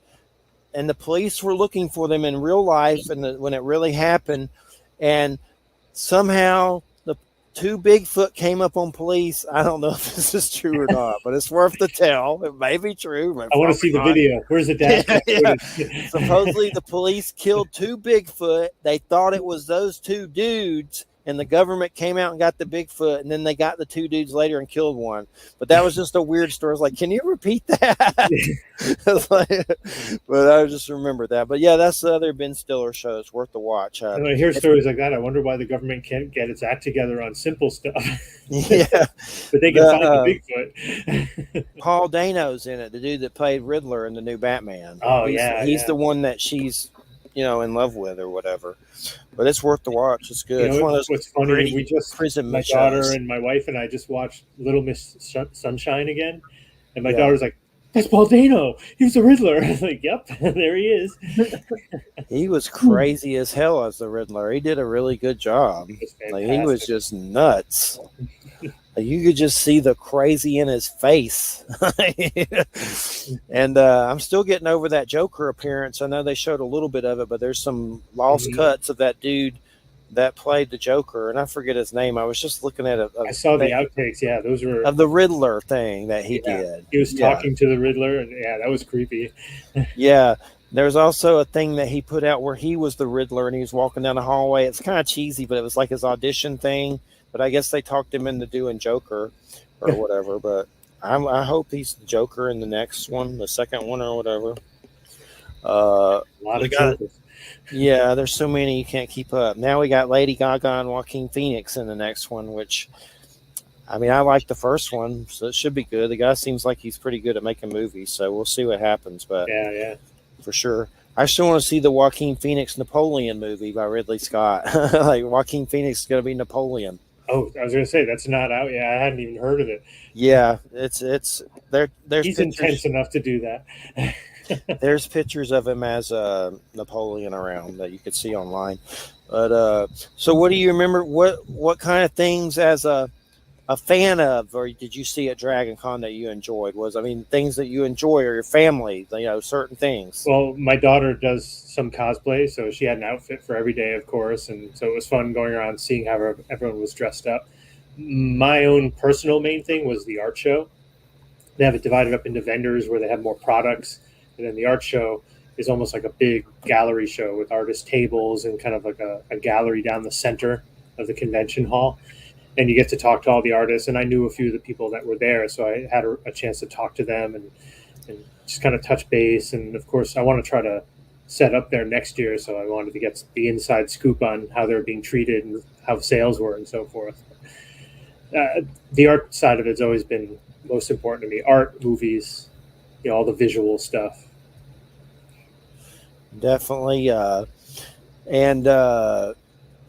and the police were looking for them in real life, and when it really happened, and somehow the 2 Bigfoot came up on police. I don't know if this is true or not, but it's worth the tell. It may be true. I want to see the video. Where's the dash? Yeah. Supposedly the police killed 2 Bigfoot. They thought it was those 2 dudes, and the government came out and got the Bigfoot, and then they got the 2 dudes later and killed one. But that was just a weird story. I was like, can you repeat that? But I just remember that. But yeah, that's the other Ben Stiller show. It's worth the watch. When I hear stories like that, I wonder why the government can't get its act together on simple stuff. Yeah. But they can find the Bigfoot. Paul Dano's in it, the dude that played Riddler in the new Batman. Oh, he's the one that she's, in love with or whatever. But it's worth the watch. It's good. It's one of those what's funny, we just, prison my shows. daughter and my wife and I just watched Little Miss Sunshine again. And my daughter's like, that's Paul Dano. He was the Riddler. I was like, yep, there he is. He was crazy as hell as the Riddler. He did a really good job. He was just nuts. You could just see the crazy in his face. And I'm still getting over that Joker appearance. I know they showed a little bit of it, but there's some lost cuts of that dude that played the Joker, and I forget his name. I was just looking at I saw the outtakes. Yeah, those were of the Riddler thing that he did. He was talking to the Riddler, and that was creepy. Yeah. There's also a thing that he put out where he was the Riddler and he was walking down the hallway. It's kind of cheesy, but it was like his audition thing. But I guess they talked him into doing Joker or whatever. But I hope he's the Joker in the next one, the second one or whatever. A lot of Jokers. Yeah, there's so many you can't keep up. Now we got Lady Gaga and Joaquin Phoenix in the next one, which, I mean, I like the first one, so it should be good. The guy seems like he's pretty good at making movies, so we'll see what happens. But yeah, for sure. I still want to see the Joaquin Phoenix Napoleon movie by Ridley Scott. Like Joaquin Phoenix is going to be Napoleon. Oh, I was going to say that's not out yet. I hadn't even heard of it. Yeah, there's he's pictures, intense enough to do that. There's pictures of him as Napoleon around that you could see online. But so what do you remember? What kind of things as a fan of, or did you see at Dragon Con that you enjoyed? Things that you enjoy or your family, certain things. Well, my daughter does some cosplay, so she had an outfit for every day, of course, and so it was fun going around seeing how everyone was dressed up. My own personal main thing was the art show. They have it divided up into vendors where they have more products, and then the art show is almost like a big gallery show with artist tables and kind of like a gallery down the center of the convention hall. And you get to talk to all the artists. And I knew a few of the people that were there, so I had a chance to talk to them and just kind of touch base. And, of course, I want to try to set up there next year, so I wanted to get the inside scoop on how they're being treated and how sales were and so forth. The art side of it's always been most important to me. Art, movies, all the visual stuff. Definitely. And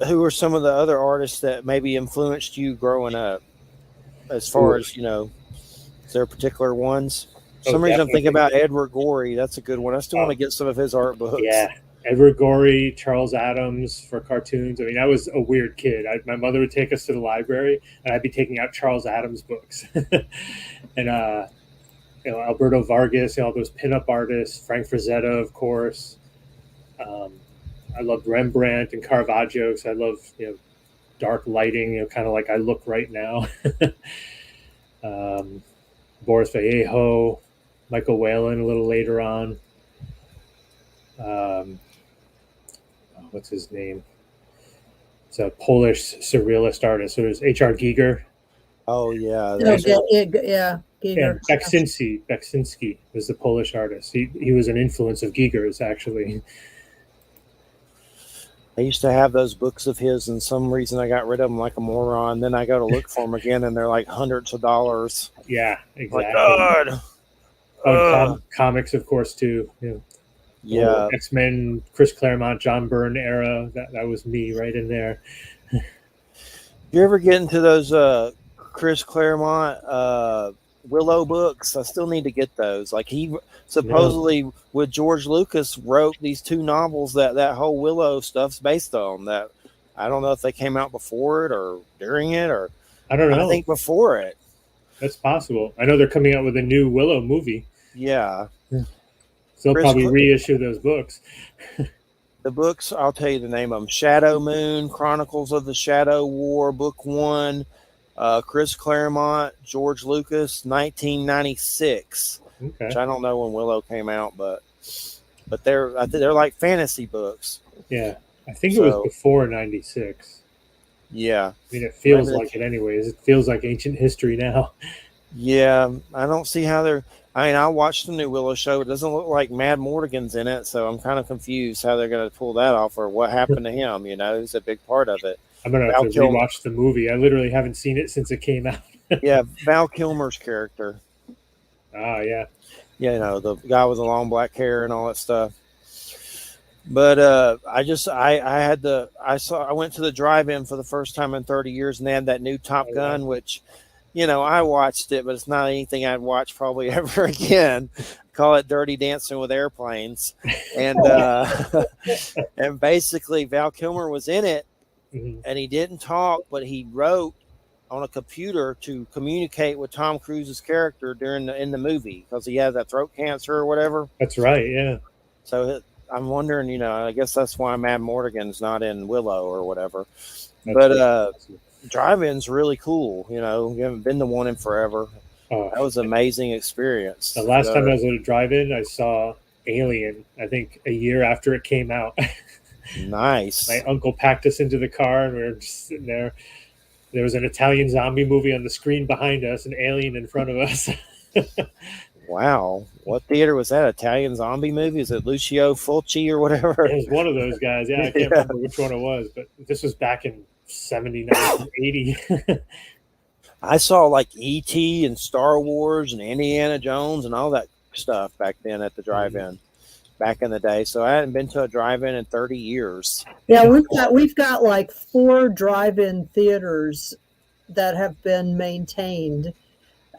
who are some of the other artists that maybe influenced you growing up? As far as, is there particular ones? For some reason I'm thinking about Edward Gorey. That's a good one. I still want to get some of his art books. Yeah. Edward Gorey, Charles Addams for cartoons. I mean, I was a weird kid. My mother would take us to the library, and I'd be taking out Charles Addams books. And, Alberto Vargas, all those pinup artists, Frank Frazetta, of course. I loved Rembrandt and Caravaggio because I love, dark lighting, kind of like I look right now. Boris Vallejo, Michael Whalen a little later on. What's his name? It's a Polish surrealist artist. So there's H.R. Giger. Oh, yeah. Yeah. And Beksinski was the Polish artist. He was an influence of Giger's, actually. I used to have those books of his, and some reason I got rid of them like a moron. Then I go to look for them again, and they're like hundreds of dollars. Yeah, exactly. God. Comics, of course, too. Yeah. X-Men, Chris Claremont, John Byrne era. That was me right in there. You ever get into those Chris Claremont Willow books? I still need to get those. Like he supposedly with George Lucas wrote these 2 novels that whole Willow stuff's based on. That I don't know if they came out before it or during it, or I don't know. I think before it. That's possible. I know they're coming out with a new Willow movie. Yeah. So they'll probably reissue those books. The books, I'll tell you the name of them. Shadow Moon, Chronicles of the Shadow War, Book 1, Chris Claremont, George Lucas, 1996. Okay. Which I don't know when Willow came out, but they're like fantasy books. Yeah. I think it was before 96. Yeah. I mean, it feels like it anyways. It feels like ancient history now. Yeah. I don't see how I watched the new Willow show. It doesn't look like Mad Mortigan's in it, so I'm kind of confused how they're going to pull that off or what happened to him. He's a big part of it. I'm going to have to rewatch the movie. I literally haven't seen it since it came out. Yeah. Val Kilmer's character. Ah, yeah. Yeah, the guy with the long black hair and all that stuff. But I went to the drive-in for the first time in 30 years, and they had that new Top Gun, which, I watched it, but it's not anything I'd watch probably ever again. Call it Dirty Dancing with Airplanes. And and basically Val Kilmer was in it, and he didn't talk, but he wrote on a computer to communicate with Tom Cruise's character in the movie because he had that throat cancer or whatever. That's right, yeah. So I'm wondering, I guess that's why Mad Mortigan's not in Willow or whatever. But drive-in's really cool. You haven't been to one in forever. That was an amazing experience. The last time I was at a drive-in, I saw Alien, I think a year after it came out. Nice. My uncle packed us into the car, and we were just sitting there. There was an Italian zombie movie on the screen behind us, an alien in front of us. Wow. What theater was that? Italian zombie movie? Is it Lucio Fulci or whatever? It was one of those guys. Yeah, I can't remember which one it was, but this was back in 79, 80. I saw like E.T. and Star Wars and Indiana Jones and all that stuff back then at the drive-in back in the day. So I hadn't been to a drive-in in 30 years. Yeah, we've got like 4 drive-in theaters that have been maintained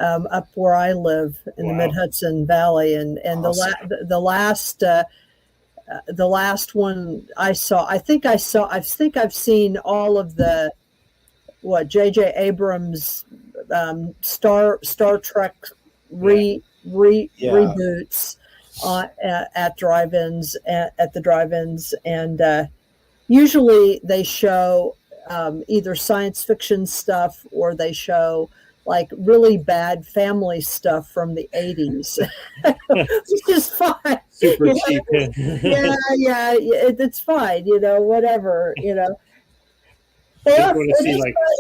up where I live in the Mid-Hudson Valley, and awesome. the last one I saw, I think I've seen all of the J.J. Abrams Star Trek reboots at drive-ins at the drive-ins, and usually they show either science fiction stuff or they show like really bad family stuff from the 80s, which is fine. Super cheap. Yeah, it's fine, whatever, It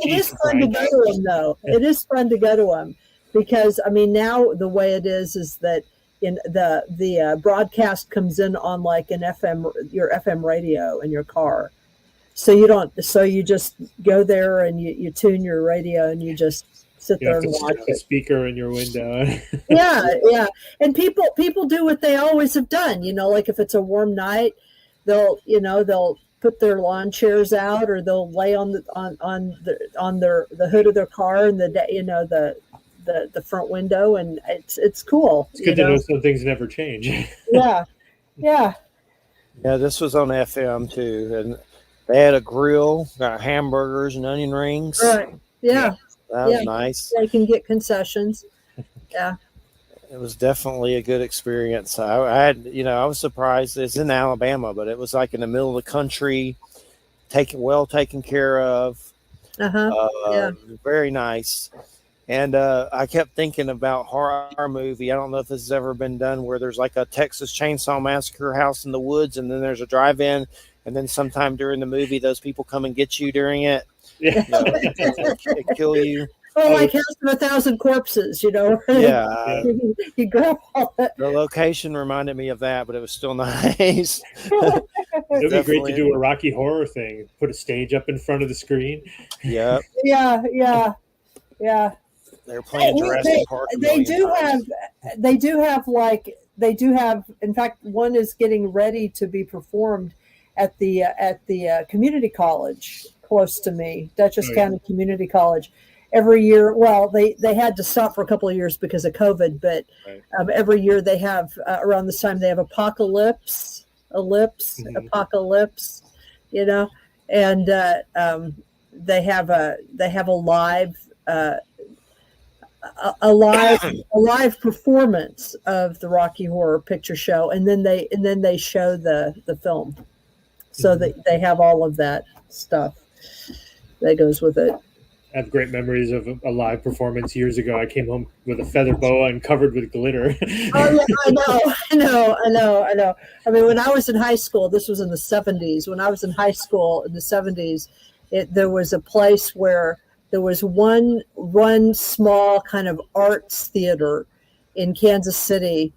is fun to go to them, though. It is fun to go to them because, now the way it is that in the broadcast comes in on like your FM radio in your car. So you just go there and you tune your radio and you just sit there and watch the speaker in your window. yeah. And people do what they always have done, like if it's a warm night, they'll put their lawn chairs out, or they'll lay on the hood of their car and the front window, and it's cool. It's good to know some things never change. Yeah. Yeah, this was on FM too, and they had a grill, got hamburgers and onion rings. Right. Yeah. That was nice. They can get concessions. Yeah. It was definitely a good experience. I was surprised. It's in Alabama, but it was like in the middle of the country, taken care of. Yeah. Very nice. And I kept thinking about horror movie. I don't know if this has ever been done, where there's like a Texas Chainsaw Massacre house in the woods, and then there's a drive-in, and then sometime during the movie, those people come and get you during it. Yeah. Kill you. Oh, like House of 1,000 Corpses, Yeah. You grab all that. The location reminded me of that, but it was still nice. It would be great to do a Rocky Horror thing. Put a stage up in front of the screen. Yep. Yeah. They're playing Jurassic Park. They do have. In fact, one is getting ready to be performed at the community college close to me, Dutchess County Community College. Every year, they had to stop for a couple of years because of COVID, but every year they have around this time they have Apocalypse, and they have a live a live performance of the Rocky Horror Picture Show, and then they show the film, so that they have all of that stuff that goes with it. I have great memories of a live performance years ago. I came home with a feather boa and covered with glitter. Oh yeah, I know. I mean, when I was in high school, this was in the 70s. When I was in high school in the 70s, there was a place where there was one small kind of arts theater in Kansas City,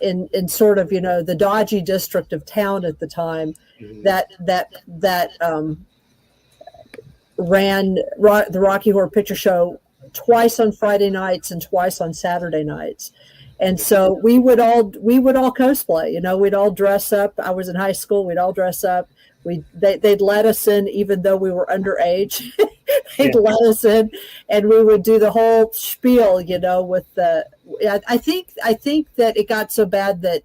in sort of, the dodgy district of town at the time, that ran the Rocky Horror Picture Show twice on Friday nights and twice on Saturday nights. And so we would all cosplay, we'd all dress up. I was in high school. We'd all dress up. They'd let us in, even though we were underage. They'd let us in, and we would do the whole spiel, with I think that it got so bad that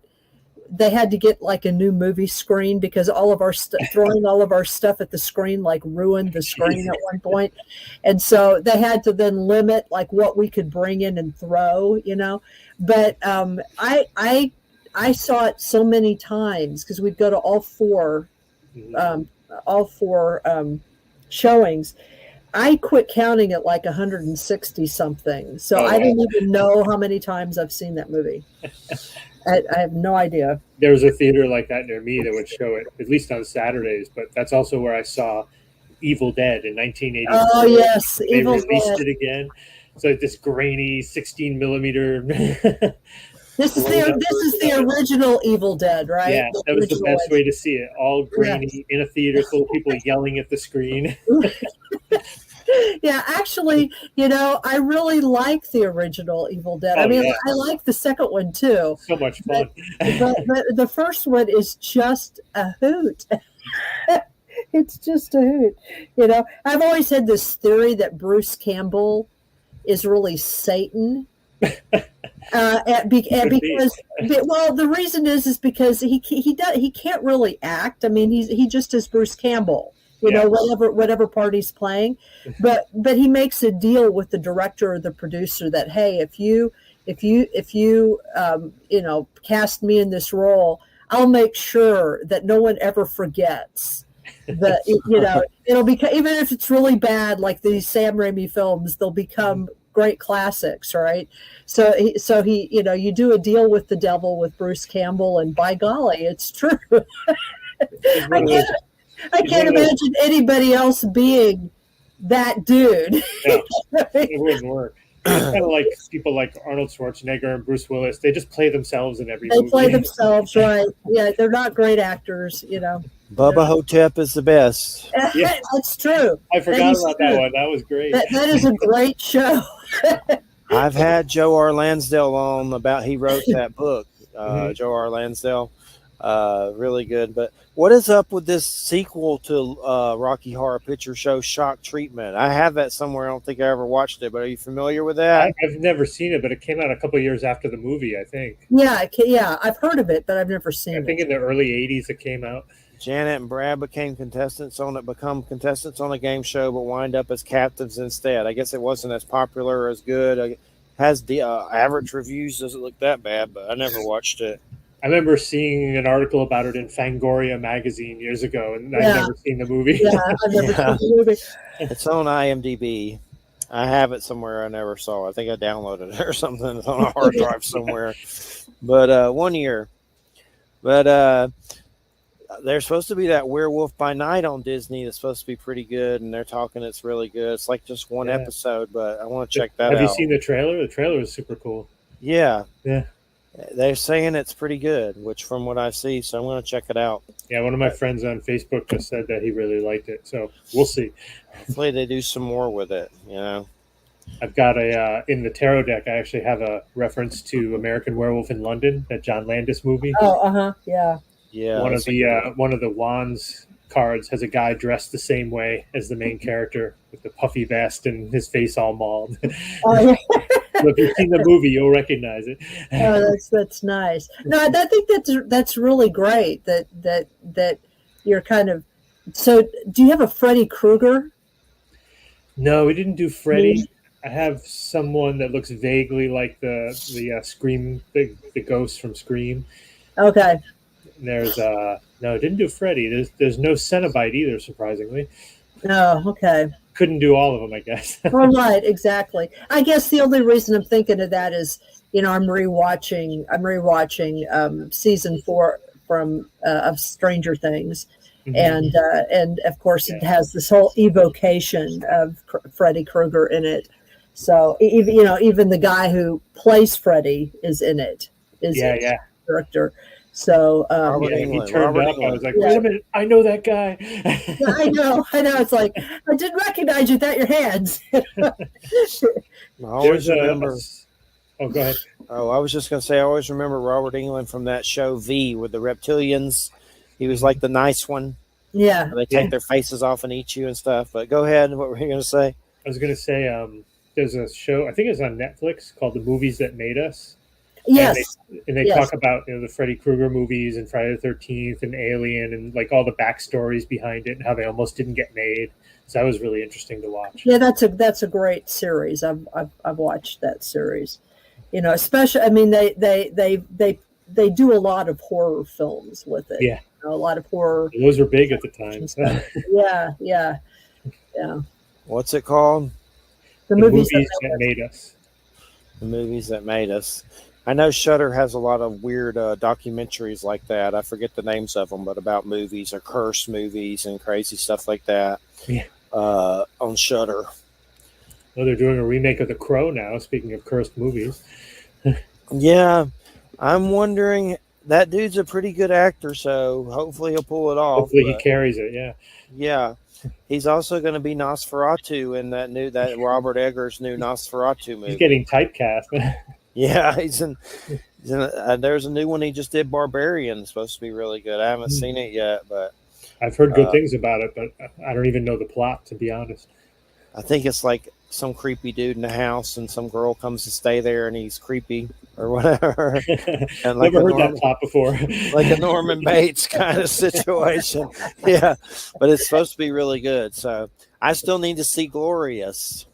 they had to get like a new movie screen, because all of our throwing all of our stuff at the screen like ruined the screen at one point. And so they had to then limit like what we could bring in and throw, but I saw it so many times, because we'd go to all four showings. I quit counting at like 160 something. So I didn't even know how many times I've seen that movie. I have no idea. There was a theater like that near me that would show it, at least on Saturdays, but that's also where I saw Evil Dead in 1980. Oh, yes. They released it again. So this grainy 16 millimeter. This is the original Evil Dead, right? Yeah, that was the best way to see it. All grainy in a theater full of people yelling at the screen. Yeah, actually, I really like the original Evil Dead. I like the second one too. So much fun. But the first one is just a hoot. It's just a hoot. I've always had this theory that Bruce Campbell is really Satan. Because the reason is because he can't really act. I mean, he just is Bruce Campbell. Whatever part he's playing, but he makes a deal with the director or the producer that, hey, if you cast me in this role, I'll make sure that no one ever forgets that it'll be, even if it's really bad, like these Sam Raimi films, they'll become great classics, right? So he you do a deal with the devil with Bruce Campbell, and by golly, it's true. I can't imagine anybody else being that dude. Yeah, it wouldn't work. Kind of like people like Arnold Schwarzenegger and Bruce Willis. They just play themselves in every movie. They play themselves, right? Yeah, they're not great actors, Bubba Hotep is the best. Yeah. That's true. I forgot about that one. That was great. That is a great show. I've had Joe R. Lansdale on he wrote that book, Joe R. Lansdale. Really good. But what is up with this sequel to Rocky Horror Picture Show, Shock Treatment? I have that somewhere. I don't think I ever watched it, but are you familiar with that? I've never seen it, but it came out a couple of years after the movie, I think. Yeah, I've heard of it, but I've never seen it. I think in the early 80s it came out. Janet and Brad become contestants on a game show, but wind up as captains instead. I guess it wasn't as popular or as good. Has the average reviews, doesn't look that bad, but I never watched it. I remember seeing an article about it in Fangoria magazine years ago, and I've never seen the movie. Yeah, I've never seen the movie. It's on IMDb. I have it somewhere I never saw. I think I downloaded it or something. It's on a hard drive somewhere. But 1 year. But there's supposed to be that Werewolf by Night on Disney that's supposed to be pretty good, and they're talking it's really good. It's like just one episode, but I want to check that out. Have you seen the trailer? The trailer is super cool. Yeah. Yeah. They're saying it's pretty good, which from what I see, so I'm going to check it out. Yeah, one of my friends on Facebook just said that he really liked it, so we'll see. Hopefully they do some more with it, I've got in the tarot deck, I actually have a reference to American Werewolf in London, that John Landis movie. Oh, yeah. Yeah. One of the wands cards has a guy dressed the same way as the main character with the puffy vest and his face all mauled. Oh, yeah. So if you've seen the movie, you'll recognize it. Oh, that's nice. No, I think that's really great that you're kind of. So, do you have a Freddy Krueger? No, we didn't do Freddy. I have someone that looks vaguely like the Scream, the ghost from Scream. Okay. There's no, it didn't do Freddy. There's no Cenobite either, surprisingly. Oh, okay. Couldn't do all of them, I guess. Well, right, exactly. I guess the only reason I'm thinking of that is, I'm rewatching season 4 from of Stranger Things, and of course it has this whole evocation of Freddy Krueger in it. So even the guy who plays Freddy is in it. Character. So he turned up. I was like, wait a minute, I know that guy. Yeah, I know. It's like, I didn't recognize you without your hands. I always remember. Oh, go ahead. Oh, I was just going to say, I always remember Robert Englund from that show V with the reptilians. He was like the nice one. Yeah. They take their faces off and eat you and stuff. But go ahead. What were you going to say? I was going to say, there's a show, I think it's on Netflix, called The Movies That Made Us. Yes. And they talk about the Freddy Krueger movies and Friday the 13th and Alien and like all the backstories behind it and how they almost didn't get made. So that was really interesting to watch. Yeah, that's a great series. I've watched that series. Especially, I mean, they do a lot of horror films with it. Yeah, a lot of horror. Those were big at the time. Yeah. What's it called? The movies that made us. The movies that made us. I know Shudder has a lot of weird documentaries like that. I forget the names of them, but about movies or cursed movies and crazy stuff like that. Yeah. On Shudder. Well, they're doing a remake of The Crow now, speaking of cursed movies. Yeah. I'm wondering, that dude's a pretty good actor, so hopefully he'll pull it off. Hopefully he carries it, yeah. Yeah. He's also going to be Nosferatu in that Robert Eggers' new Nosferatu movie. He's getting typecast. Yeah, he's in there's a new one he just did, Barbarian. It's supposed to be really good. I haven't seen it yet, but I've heard good things about it, but I don't even know the plot, to be honest. I think it's like some creepy dude in the house and some girl comes to stay there and he's creepy or whatever. And Never heard that plot before. Like a Norman Bates kind of situation. Yeah, but it's supposed to be really good. So I still need to see Glorious.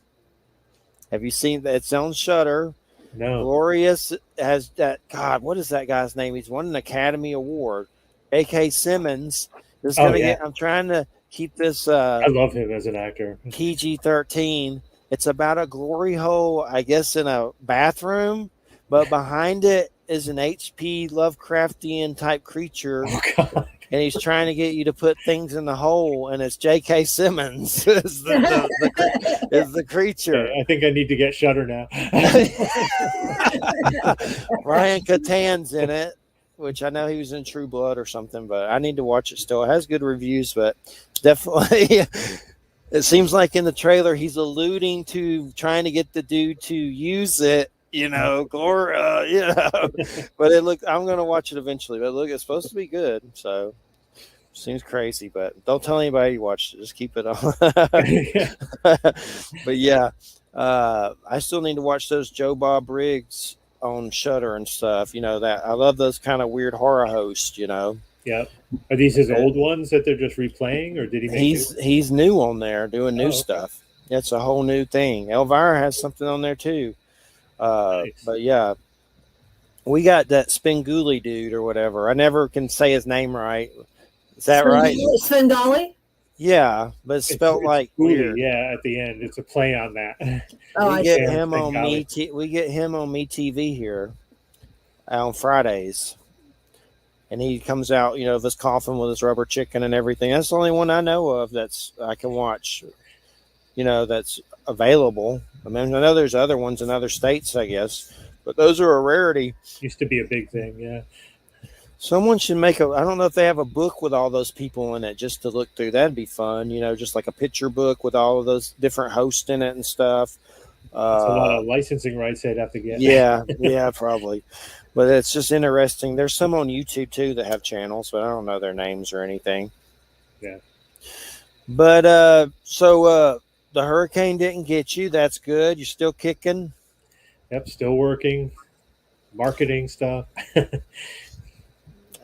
Have you seen that? It's on Shudder. No. Glorious has that. God, what is that guy's name? He's won an Academy Award. A.K. Simmons is going to get. I'm trying to keep this. I love him as an actor. PG-13. It's about a glory hole, I guess, in a bathroom, but behind it is an H.P. Lovecraftian type creature. Oh, God. And he's trying to get you to put things in the hole, and it's J.K. Simmons is the creature. I think I need to get Shudder now. Ryan Catan's in it, which I know he was in True Blood or something, but I need to watch it still. It has good reviews, but definitely it seems like in the trailer he's alluding to trying to get the dude to use it. Glory, but I'm going to watch it eventually, but it's supposed to be good. So seems crazy, but don't tell anybody you watched it. Just keep it on. But yeah, I still need to watch those Joe Bob Briggs on Shudder and stuff. That I love those kind of weird horror hosts, Yeah. Are these his old ones that they're just replaying, or did he make He's new on there doing new stuff. It's a whole new thing. Elvira has something on there too. Nice. But yeah, we got that Spenguli dude or whatever. I never can say his name right. Is that right? Svengali? Yeah, but it's spelled like weird. Yeah, at the end, it's a play on that. We get him on MeTV here on Fridays, and he comes out, of his coffin with his rubber chicken and everything. That's the only one I know of I can watch. That's available. I mean, I know there's other ones in other states, I guess, but those are a rarity. Used to be a big thing, yeah. Someone should make I don't know if they have a book with all those people in it just to look through. That'd be fun, just like a picture book with all of those different hosts in it and stuff. That's a lot of licensing rights they'd have to get. Yeah, probably. But it's just interesting. There's some on YouTube, too, that have channels, but I don't know their names or anything. Yeah. But, so the hurricane didn't get you. That's good. You're still kicking? Yep, still working. Marketing stuff.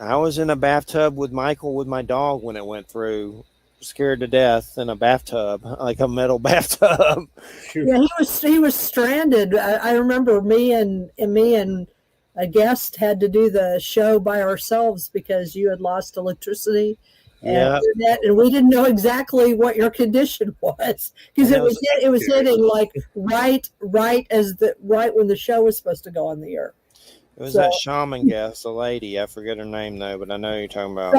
I was in a bathtub with Michael with my dog when it went through. scared to death in a bathtub, like a metal bathtub. Yeah, he was stranded. I remember me and a guest had to do the show by ourselves because you had lost electricity and internet, and we didn't know exactly what your condition was because it was hitting like right when the show was supposed to go on the air. It was that shaman guest, a lady. I forget her name though, but I know you're talking about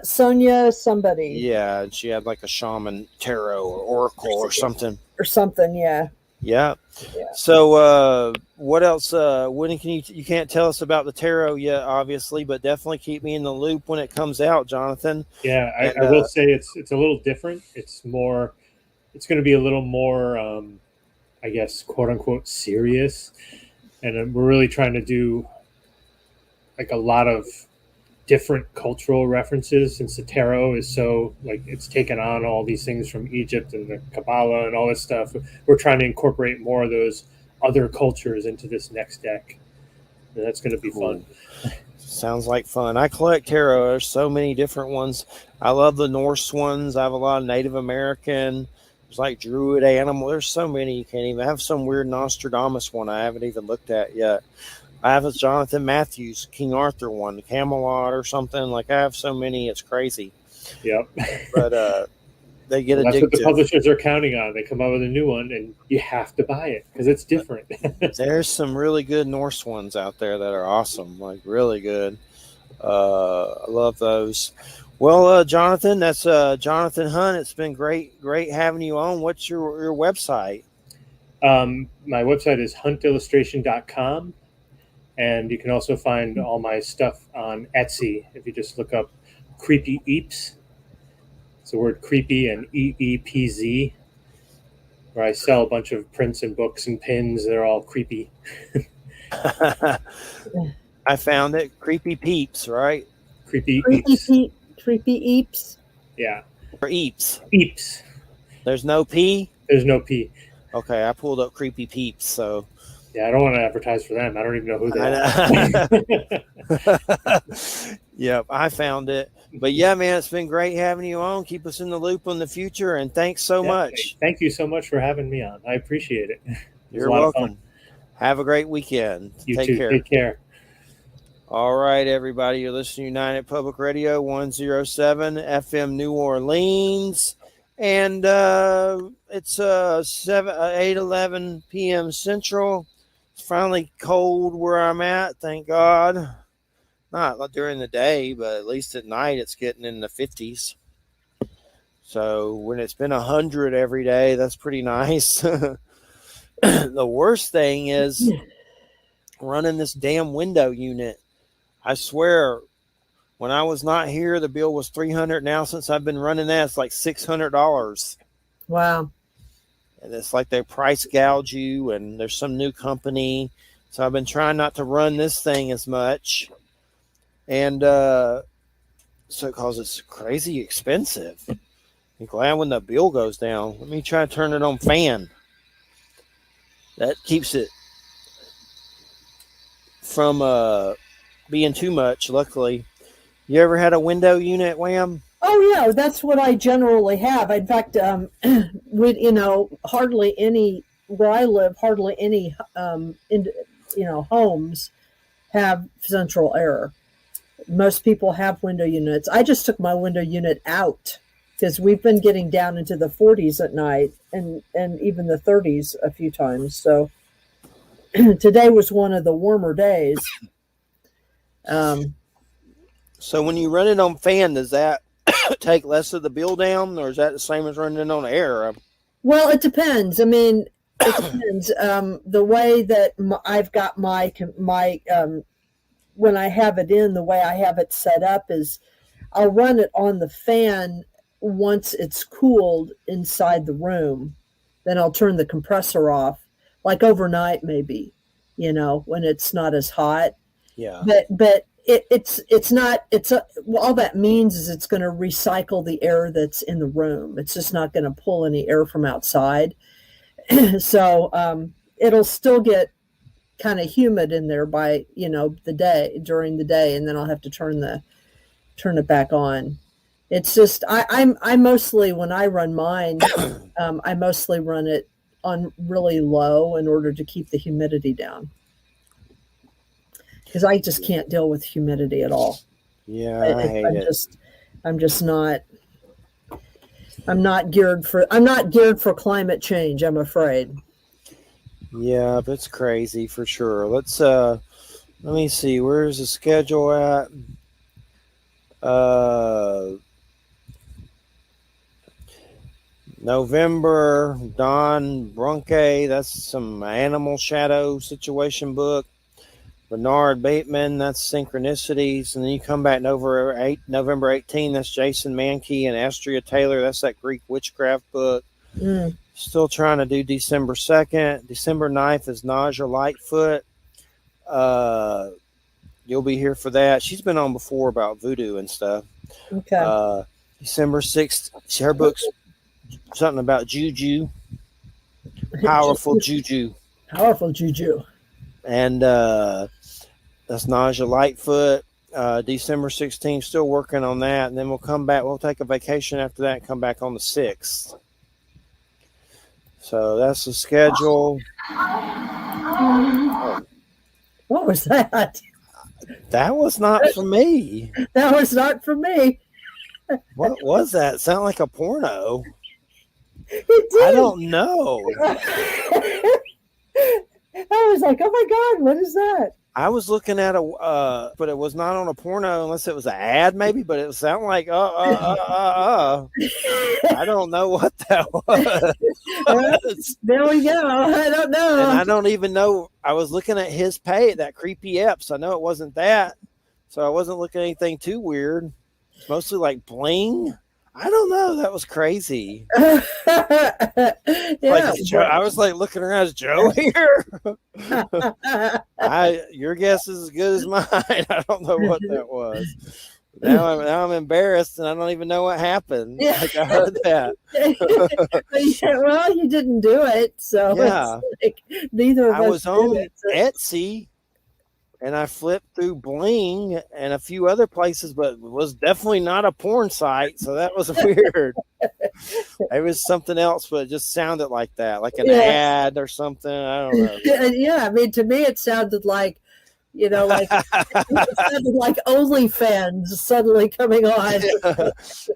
Sonia somebody. Yeah, she had like a shaman tarot or oracle or something. Yeah. Yeah. So what else? When can you can't tell us about the tarot yet, obviously, but definitely keep me in the loop when it comes out, Jonathan. Yeah, I will say it's a little different. It's going to be a little more, I guess, quote unquote, serious. And we're really trying to do like a lot of different cultural references, since the tarot is so like it's taken on all these things from Egypt and the Kabbalah and all this stuff. We're trying to incorporate more of those other cultures into this next deck. And that's going to be fun. Sounds like fun. I collect tarot. There's so many different ones. I love the Norse ones. I have a lot of Native American. There's like Druid animal. There's so many you can't even. I have some weird Nostradamus one I haven't even looked at yet. I have a Jonathan Matthews, King Arthur one, Camelot or something. Like I have so many, it's crazy. Yep. But they get addicted. That's what the publishers are counting on. They come out with a new one, and you have to buy it because it's different. There's some really good Norse ones out there that are awesome, like really good. I love those. Well, Jonathan, that's Jonathan Hunt. It's been great having you on. What's your website? My website is huntillustration.com. And you can also find all my stuff on Etsy if you just look up Creepy Eeps. It's the word creepy and EEPZ, where I sell a bunch of prints and books and pins. They're all creepy. I found it. Creepy Peeps, right? Creepy Eeps. Creepy Eeps. Yeah. Or Eeps. Eeps. There's no P? There's no P. Okay, I pulled up Creepy Peeps, so... Yeah, I don't want to advertise for them. I don't even know who they are. Yep, I found it. But yeah, man, it's been great having you on. Keep us in the loop in the future, and thanks so much. Thank you so much for having me on. I appreciate it. You're welcome. Have a great weekend. Take care. Take care. All right, everybody. You're listening to United Public Radio 107 FM New Orleans. And it's 8:11 p.m. Central. It's finally cold where I'm at, thank God. Not during the day, but at least at night it's getting in the 50s. So when it's been 100 every day, that's pretty nice. The worst thing is running this damn window unit. I swear, when I was not here, the bill was $300. Now, since I've been running that, it's like $600. Wow. And it's like they price gouge you, and there's some new company. So I've been trying not to run this thing as much. And so because it's crazy expensive. I'm glad when the bill goes down. Let me try to turn it on fan. That keeps it from being too much, luckily. You ever had a window unit, Wham? Oh yeah, that's what I generally have. In fact, hardly any where I live, hardly any homes have central air. Most people have window units. I just took my window unit out because we've been getting down into the 40s at night and even the 30s a few times. So today was one of the warmer days. So when you run it on fan, does that take less of the bill down, or is that the same as running it on air? Well, it depends. I mean, it depends. The way that I've got my when I have it in, the way I have it set up is I'll run it on the fan once it's cooled inside the room. Then I'll turn the compressor off, like overnight maybe, when it's not as hot. Yeah. But all that means is it's going to recycle the air that's in the room. It's just not going to pull any air from outside. So it'll still get kind of humid in there by during the day, and then I'll have to turn it back on. It's just I mostly, when I run mine, I mostly run it on really low in order to keep the humidity down, because I just can't deal with humidity at all. Yeah, I hate it. I'm just not. I'm not geared for climate change, I'm afraid. Yeah, that's crazy for sure. Let me see, where's the schedule at? November, Don Brunke, that's some animal shadow situation book. Bernard Bateman, that's Synchronicities. And then you come back November 18, that's Jason Mankey and Astria Taylor. That's that Greek witchcraft book. Still trying to do December 2nd. December 9th is Naja Lightfoot. You'll be here for that. She's been on before about voodoo and stuff. Okay. December 6th, her book's something about juju. Powerful juju. Powerful juju. And that's Naja Lightfoot. December 16th, still working on that. And then we'll come back. We'll take a vacation after that and come back on the 6th. So that's the schedule. What was that? That was not for me. That was not for me. What was that? Sound like a porno. It did. I don't know. I was like, oh my God, what is that? I was looking at but it was not on a porno unless it was an ad maybe, but it sounded like, I don't know what that was. There we go. I don't know. And I don't even know. I was looking at his page, that creepy Eps. I know it wasn't that. So I wasn't looking at anything too weird. It's mostly like bling. I don't know. That was crazy. Yeah, I was like looking around. Is Joe here? Your guess is as good as mine. I don't know what that was. Now I'm embarrassed, and I don't even know what happened. Yeah. Like I heard that. Well, you didn't do it, so yeah. Like neither of us. I was on did it, so. Etsy. And I flipped through Bling and a few other places, but it was definitely not a porn site. So that was weird. It was something else, but it just sounded like that, like an ad or something. I don't know. Yeah, I mean, to me, it sounded like, it sounded like OnlyFans suddenly coming on. I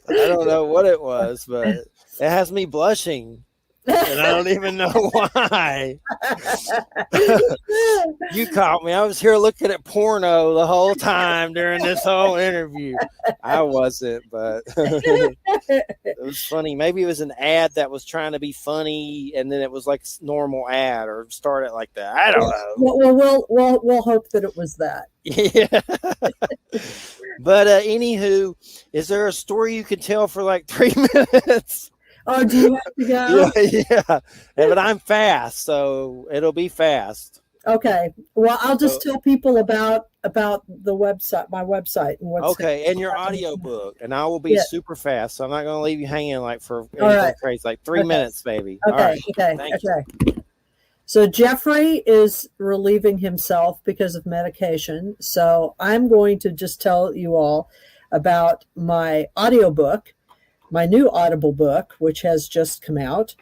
don't know what it was, but it has me blushing. And I don't even know why. You caught me. I was here looking at porno the whole time during this whole interview. I wasn't, but it was funny. Maybe it was an ad that was trying to be funny, and then it was like a normal ad or started like that. I don't know. Well, we'll hope that it was that. Yeah. But anywho, is there a story you could tell for like 3 minutes? Oh, do you have to go? Yeah. But I'm fast, so it'll be fast. Okay. Well, I'll just tell people about the website, my website, and what's okay, and your audio book, and I will be super fast, so I'm not going to leave you hanging like for anything crazy, like 3 minutes, baby. Okay. All right. Okay. Thank you. So Jeffrey is relieving himself because of medication. So I'm going to just tell you all about my audiobook. My new Audible book, which has just come out.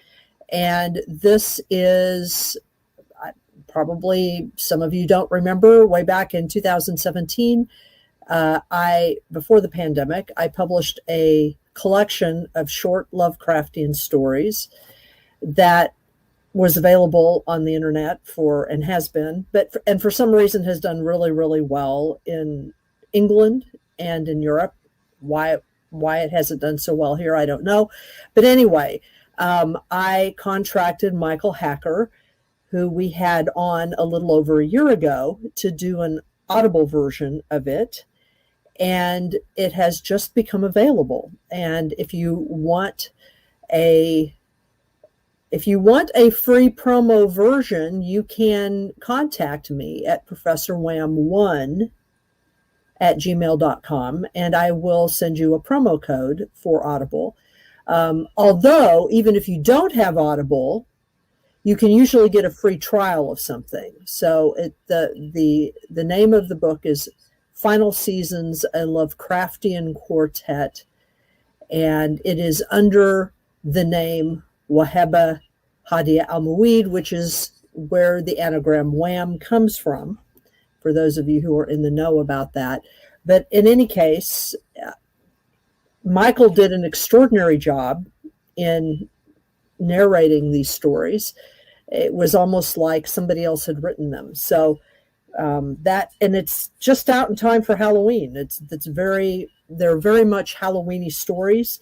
And this is probably some of you don't remember, way back in 2017, before the pandemic, I published a collection of short Lovecraftian stories that was available on the internet and has been, and for some reason has done really, really well in England and in Europe. Why it hasn't done so well here, I don't know. But anyway, I contracted Michael Hacker, who we had on a little over a year ago, to do an Audible version of it. And it has just become available. And if you want a free promo version, you can contact me at ProfessorWham1 at gmail.com, and I will send you a promo code for Audible. Although, even if you don't have Audible, you can usually get a free trial of something. So the name of the book is Final Seasons, a Lovecraftian Quartet, and it is under the name Waheba Hadia al-Mueed, which is where the anagram Wham comes from, for those of you who are in the know about that. But in any case, Michael did an extraordinary job in narrating these stories. It was almost like somebody else had written them. So that, and it's just out in time for Halloween. They're very much Halloweeny stories.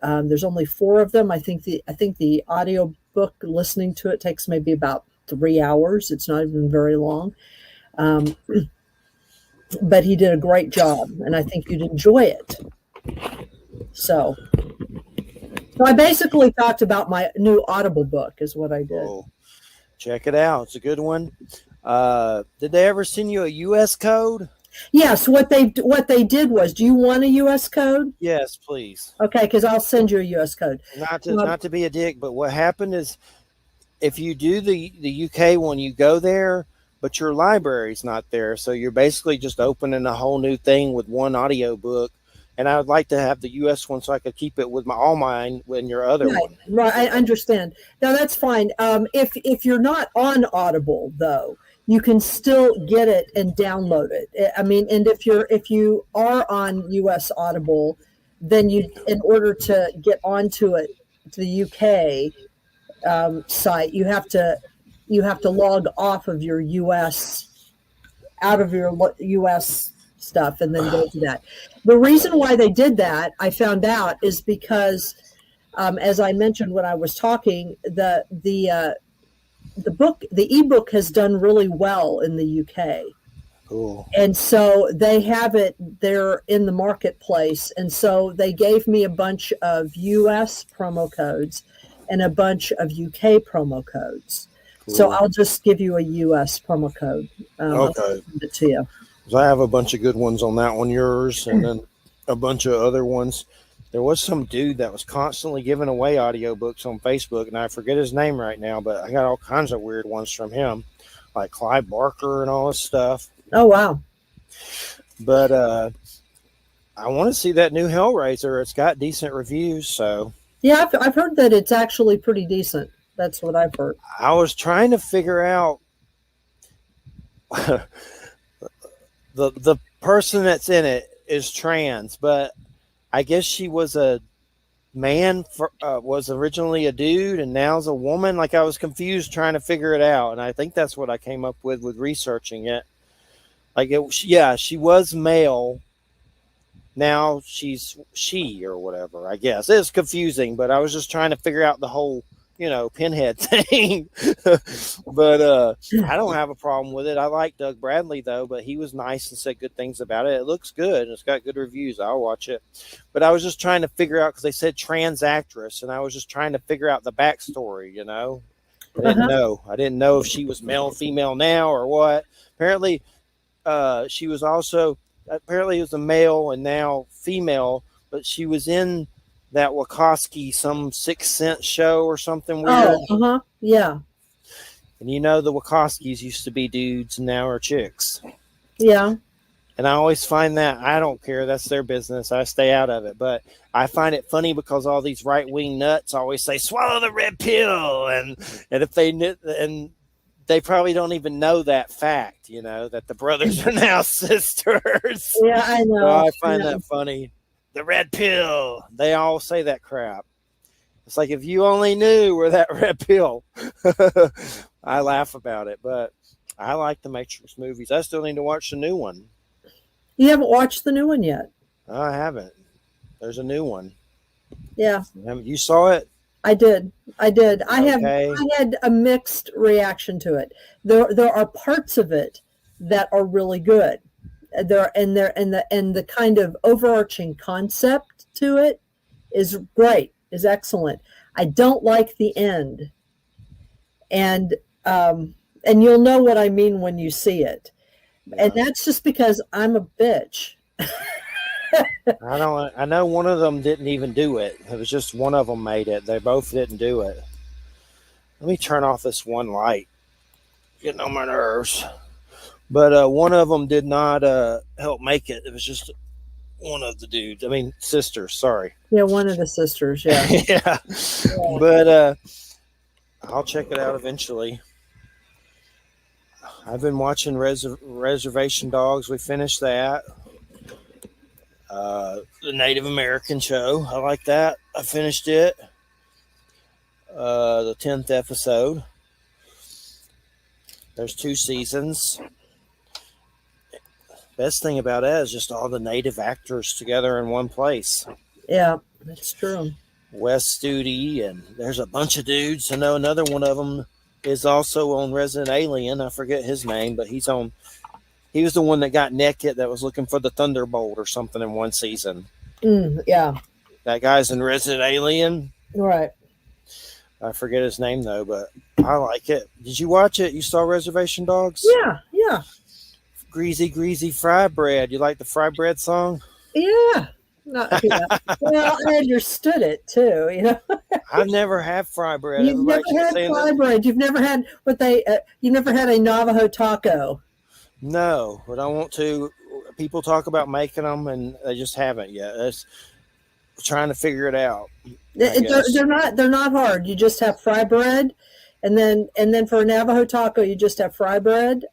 There's only 4 of them. I think the audio book, listening to it, takes maybe about 3 hours. It's not even very long. But he did a great job, and I think you'd enjoy it. So I basically talked about my new Audible book is what I did. Oh, check it out. It's a good one. Did they ever send you a U.S. code? Yes. What they did was, do you want a U.S. code? Yes, please. Okay, because I'll send you a U.S. code. Not to be a dick, but what happened is, if you do the UK one, you go there, but your library's not there. So you're basically just opening a whole new thing with one audio book. And I would like to have the U.S. one so I could keep it with all mine in your other one. Right, I understand. Now, that's fine. If you're not on Audible, though, you can still get it and download it. I mean, and if you are on U.S. Audible, then in order to get onto it, to the UK site, you have to log off of your U.S. out of your U.S. stuff and then go to that. The reason why they did that, I found out, is because, as I mentioned when I was talking, the ebook has done really well in the UK. Cool. And so they have it there in the marketplace. And so they gave me a bunch of US promo codes and a bunch of UK promo codes. Cool. So I'll just give you a US promo code. Okay. I'll send it to you. I have a bunch of good ones on that one, yours, and then a bunch of other ones. There was some dude that was constantly giving away audiobooks on Facebook, and I forget his name right now, but I got all kinds of weird ones from him, like Clive Barker and all this stuff. Oh, wow. But I want to see that new Hellraiser. It's got decent reviews, so. Yeah, I've heard that it's actually pretty decent. That's what I've heard. I was trying to figure out the person that's in it is trans, but I guess she was a man, was originally a dude and now's a woman. Like, I was confused trying to figure it out, and I think that's what I came up with researching it. Like, she was male. Now she's she or whatever, I guess. It's confusing, but I was just trying to figure out the whole, pinhead thing. But I don't have a problem with it. I like Doug Bradley, though, but he was nice and said good things about it. It looks good, and it's got good reviews. I'll watch it. But I was just trying to figure out, because they said trans actress, and I was just trying to figure out the backstory, I didn't know. I didn't know if she was male, female now, or what. Apparently, she was also, apparently it was a male and now female, but she was in that Wachowski, some Sixth Sense show or something weird. Oh, yeah. And the Wachowskis used to be dudes and now are chicks. Yeah. And I always find that, I don't care, that's their business. I stay out of it. But I find it funny because all these right-wing nuts always say, swallow the red pill. And if they probably don't even know that fact, that the brothers are now sisters. Yeah, I know. So I find that funny. The red pill. They all say that crap. It's like, if you only knew we're that red pill. I laugh about it, but I like the Matrix movies. I still need to watch the new one. You haven't watched the new one yet? I haven't. There's a new one. Yeah. You saw it? I did. Okay. I had a mixed reaction to it. There are parts of it that are really good. And the kind of overarching concept to it is great, is excellent. I don't like the end. And you'll know what I mean when you see it. Yeah. And that's just because I'm a bitch. I know one of them didn't even do it. It was just one of them made it. They both didn't do it. Let me turn off this one light. Getting on my nerves. But one of them did not help make it. It was just one of the dudes. I mean, sisters. Sorry. Yeah, one of the sisters. Yeah. Yeah. But I'll check it out eventually. I've been watching Reservation Dogs. We finished that. The Native American show. I like that. I finished it. The 10th episode. There's 2 seasons. Best thing about that is just all the native actors together in one place. Yeah, that's true. Wes Studi, and there's a bunch of dudes. I know another one of them is also on Resident Alien. I forget his name, but he was the one that got naked that was looking for the Thunderbolt or something in one season. Yeah. That guy's in Resident Alien. Right. I forget his name, though, but I like it. Did you watch it? You saw Reservation Dogs? Yeah. Greasy fry bread. You like the fry bread song? Yeah. Well, I understood it too. I've never had fry bread. You've never had fry bread. You've never had you never had a Navajo taco. No, but I want to. People talk about making them, and they just haven't yet. It's trying to figure it out. They're not hard. You just have fry bread, and then for a Navajo taco, you just have fry bread,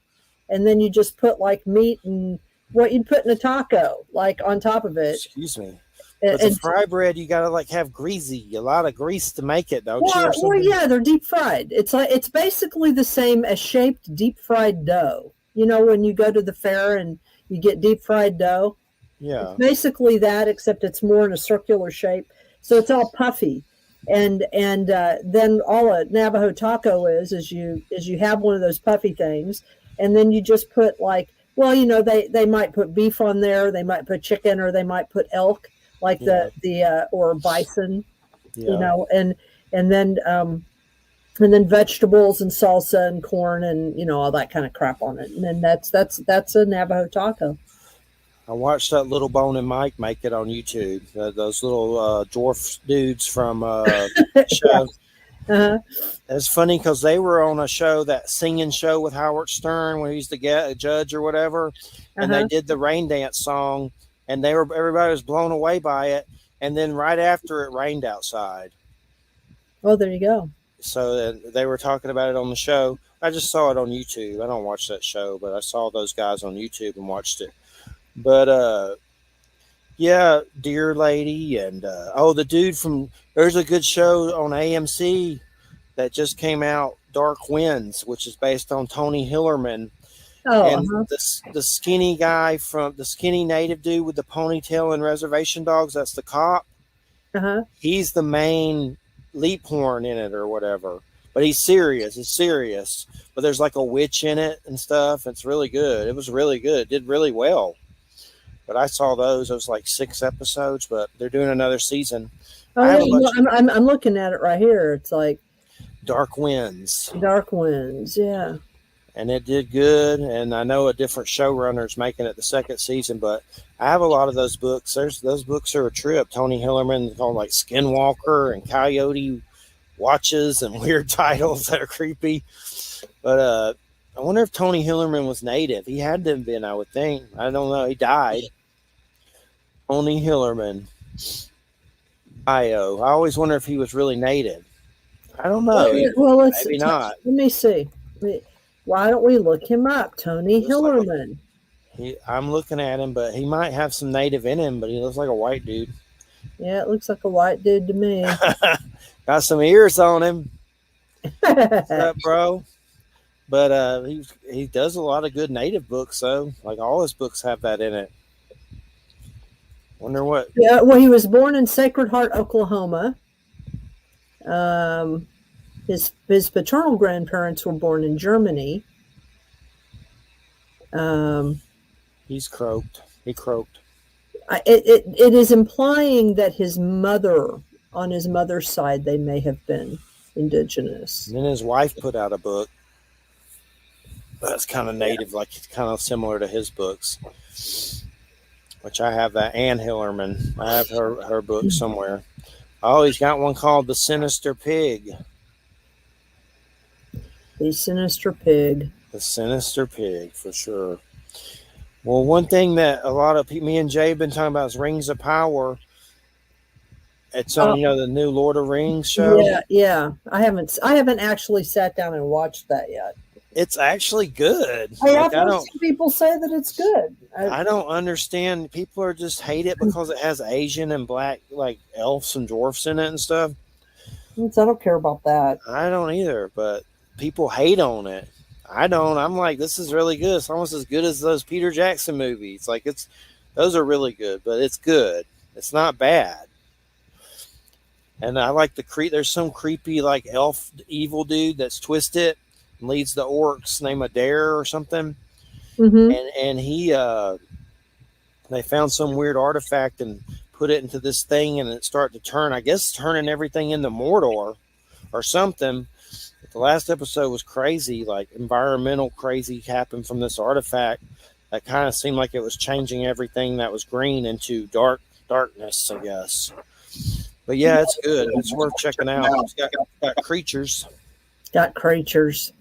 and then you just put like meat and what you'd put in a taco, like on top of it. Excuse me. But the fry bread, you gotta like have a lot of grease to make it, don't you? Well, yeah, they're deep fried. It's basically the same as shaped deep fried dough. When you go to the fair and you get deep fried dough. Yeah. It's basically that, except it's more in a circular shape, so it's all puffy. And then all a Navajo taco is you have one of those puffy things, and then you just put they might put beef on there, they might put chicken, or they might put elk, like the or bison, and then vegetables and salsa and corn and all that kind of crap on it, and then that's a Navajo taco. I watched that Little Bone and Mike make it on YouTube. Those little dwarf dudes from show. Uh-huh. It's funny because they were on a show, that singing show with Howard Stern, when he used to get a judge or whatever, and they did the rain dance song, and everybody was blown away by it. And then right after it rained outside. Oh, there you go. So they were talking about it on the show. I just saw it on YouTube. I don't watch that show, but I saw those guys on YouTube and watched it. But yeah, Deer Lady, and the dude there's a good show on AMC that just came out, Dark Winds, which is based on Tony Hillerman. And the skinny guy the skinny native dude with the ponytail in Reservation Dogs, that's the cop. He's the main leap horn in it or whatever. But he's serious. It's serious. But there's like a witch in it and stuff. It's really good. It was really good. It did really well. But I saw those. It was like 6 episodes, but they're doing another season. I'm looking at it right here. It's like Dark Winds. Dark Winds, yeah. And it did good. And I know a different showrunner's making it the 2nd season, but I have a lot of those books. Those books are a trip. Tony Hillerman called like Skinwalker and Coyote Watches and weird titles that are creepy. But I wonder if Tony Hillerman was native. He had to have been, I would think. I don't know. He died. Tony Hillerman. I always wonder if he was really native. I don't know. Well, maybe not. Let me see. Why don't we look him up? Tony Hillerman. I'm looking at him, but he might have some native in him, but he looks like a white dude. Yeah, it looks like a white dude to me. Got some ears on him. What's up, bro? But he does a lot of good native books, though. Like all his books have that in it. Wonder what? Yeah, well, he was born in Sacred Heart, Oklahoma. His paternal grandparents were born in Germany. He's croaked. He croaked. It is implying that on his mother's side, they may have been indigenous. And then his wife put out a book that's kind of native, like it's kind of similar to his books, which I have that Ann Hillerman. I have her book somewhere. Oh, he's got one called The Sinister Pig. The Sinister Pig. The Sinister Pig, for sure. Well, one thing that a lot of people, me and Jay have been talking about is Rings of Power. It's on, the new Lord of Rings show. Yeah. I haven't actually sat down and watched that yet. It's actually good. I've heard some people say that it's good. I don't understand. People are just hate it because it has Asian and black, like elves and dwarfs in it and stuff. I don't care about that. I don't either, but people hate on it. I don't. I'm like, this is really good. It's almost as good as those Peter Jackson movies. Like those are really good, but it's good. It's not bad. And I like there's some creepy like elf evil dude that's twisted and leads the orcs named Adair or something. Mm-hmm. And he they found some weird artifact and put it into this thing, and it started to turn. I guess turning everything into Mordor or something. But the last episode was crazy, like environmental crazy happened from this artifact that kind of seemed like it was changing everything that was green into darkness, I guess. But yeah, it's good. It's worth checking out. It's got creatures. Got creatures.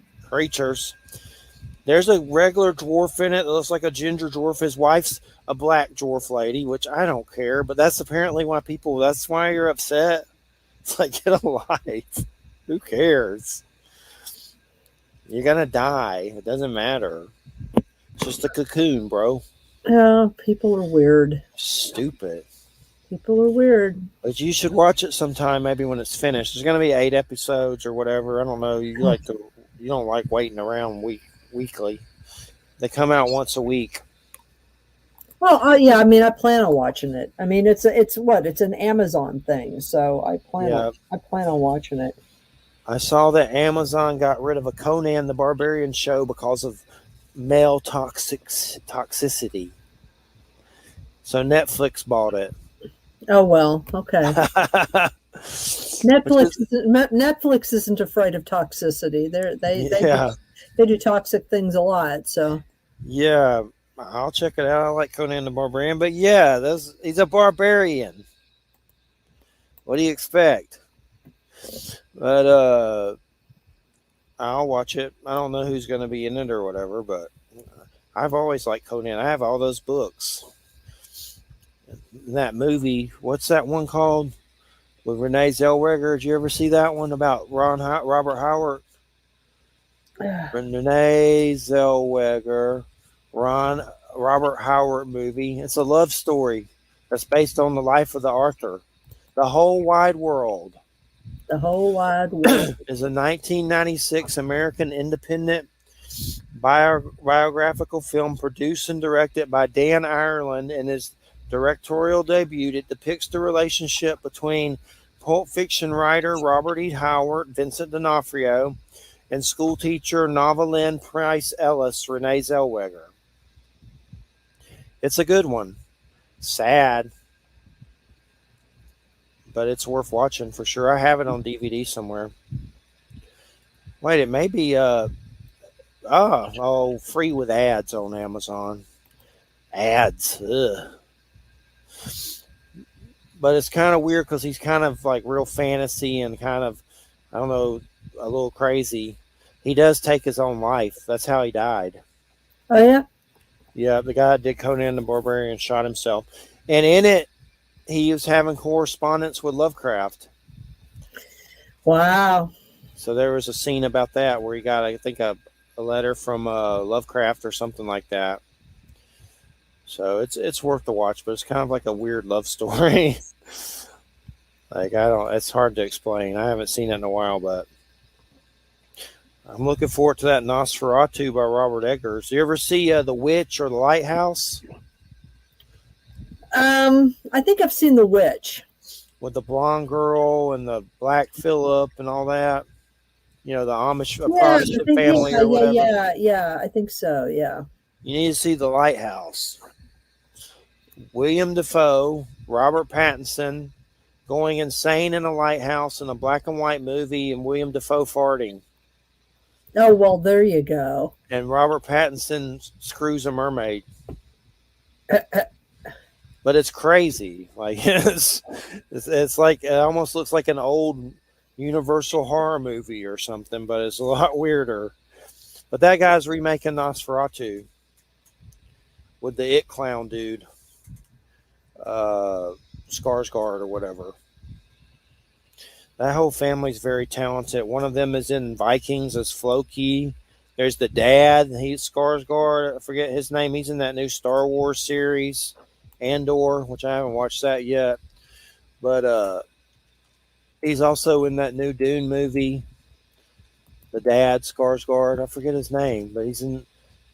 There's a regular dwarf in it that looks like a ginger dwarf. His wife's a black dwarf lady, which I don't care. But that's apparently why that's why you're upset. It's like, get a life. Who cares? You're going to die. It doesn't matter. It's just a cocoon, bro. Yeah, people are weird. Stupid. People are weird. But you should watch it sometime, maybe when it's finished. There's going to be 8 episodes or whatever. I don't know. You don't like waiting around weekly. They come out once a week. Well, yeah. I mean, I plan on watching it. I mean, it's an Amazon thing, so I plan on watching it. I saw that Amazon got rid of a Conan the Barbarian show because of male toxicity. So Netflix bought it. Oh well, okay. Netflix isn't afraid of toxicity. They do toxic things a lot. So yeah, I'll check it out. I like Conan the Barbarian, but yeah, he's a barbarian. What do you expect? But I'll watch it. I don't know who's going to be in it or whatever, but I've always liked Conan. I have all those books. That movie, what's that one called with Renee Zellweger? Did you ever see that one about Robert Howard? Renee Zellweger, Robert Howard movie. It's a love story that's based on the life of the Arthur. The Whole Wide World. The Whole Wide World is a 1996 American independent biographical film produced and directed by Dan Ireland, and his directorial debut. It depicts the relationship between Pulp Fiction writer Robert E. Howard, Vincent D'Onofrio, and schoolteacher Novelyn Price Ellis, Renee Zellweger. It's a good one. Sad, but it's worth watching for sure. I have it on DVD somewhere. Wait, it may be free with ads on Amazon. Ads. Ugh. But it's kind of weird because he's kind of like real fantasy and kind of, I don't know, a little crazy. He does take his own life. That's how he died. Oh, yeah? Yeah, the guy that did Conan the Barbarian shot himself. And in it, he was having correspondence with Lovecraft. Wow. So there was a scene about that where he got, I think, a letter from Lovecraft or something like that. So it's worth the watch, but it's kind of like a weird love story. It's hard to explain. I haven't seen it in a while, but I'm looking forward to that Nosferatu by Robert Eggers. You ever see The Witch or The Lighthouse? I think I've seen The Witch. With the blonde girl and the black Phillip and all that. You know, the Amish Protestant family or whatever. Yeah, I think so, yeah. You need to see The Lighthouse. William Dafoe, Robert Pattinson, going insane in a lighthouse in a black and white movie, and William Dafoe farting. Oh, well, there you go. And Robert Pattinson screws a mermaid. But it's crazy. Like it's like, it almost looks like an old Universal horror movie or something, but it's a lot weirder. But that guy's remaking Nosferatu. with the It Clown dude, Skarsgård or whatever. That whole family's very talented. One of them is in Vikings as Floki. There's the dad. He's Skarsgård. I forget his name. He's in that new Star Wars series, Andor, which I haven't watched that yet. But he's also in that new Dune movie. The dad, Skarsgård. I forget his name, but he's in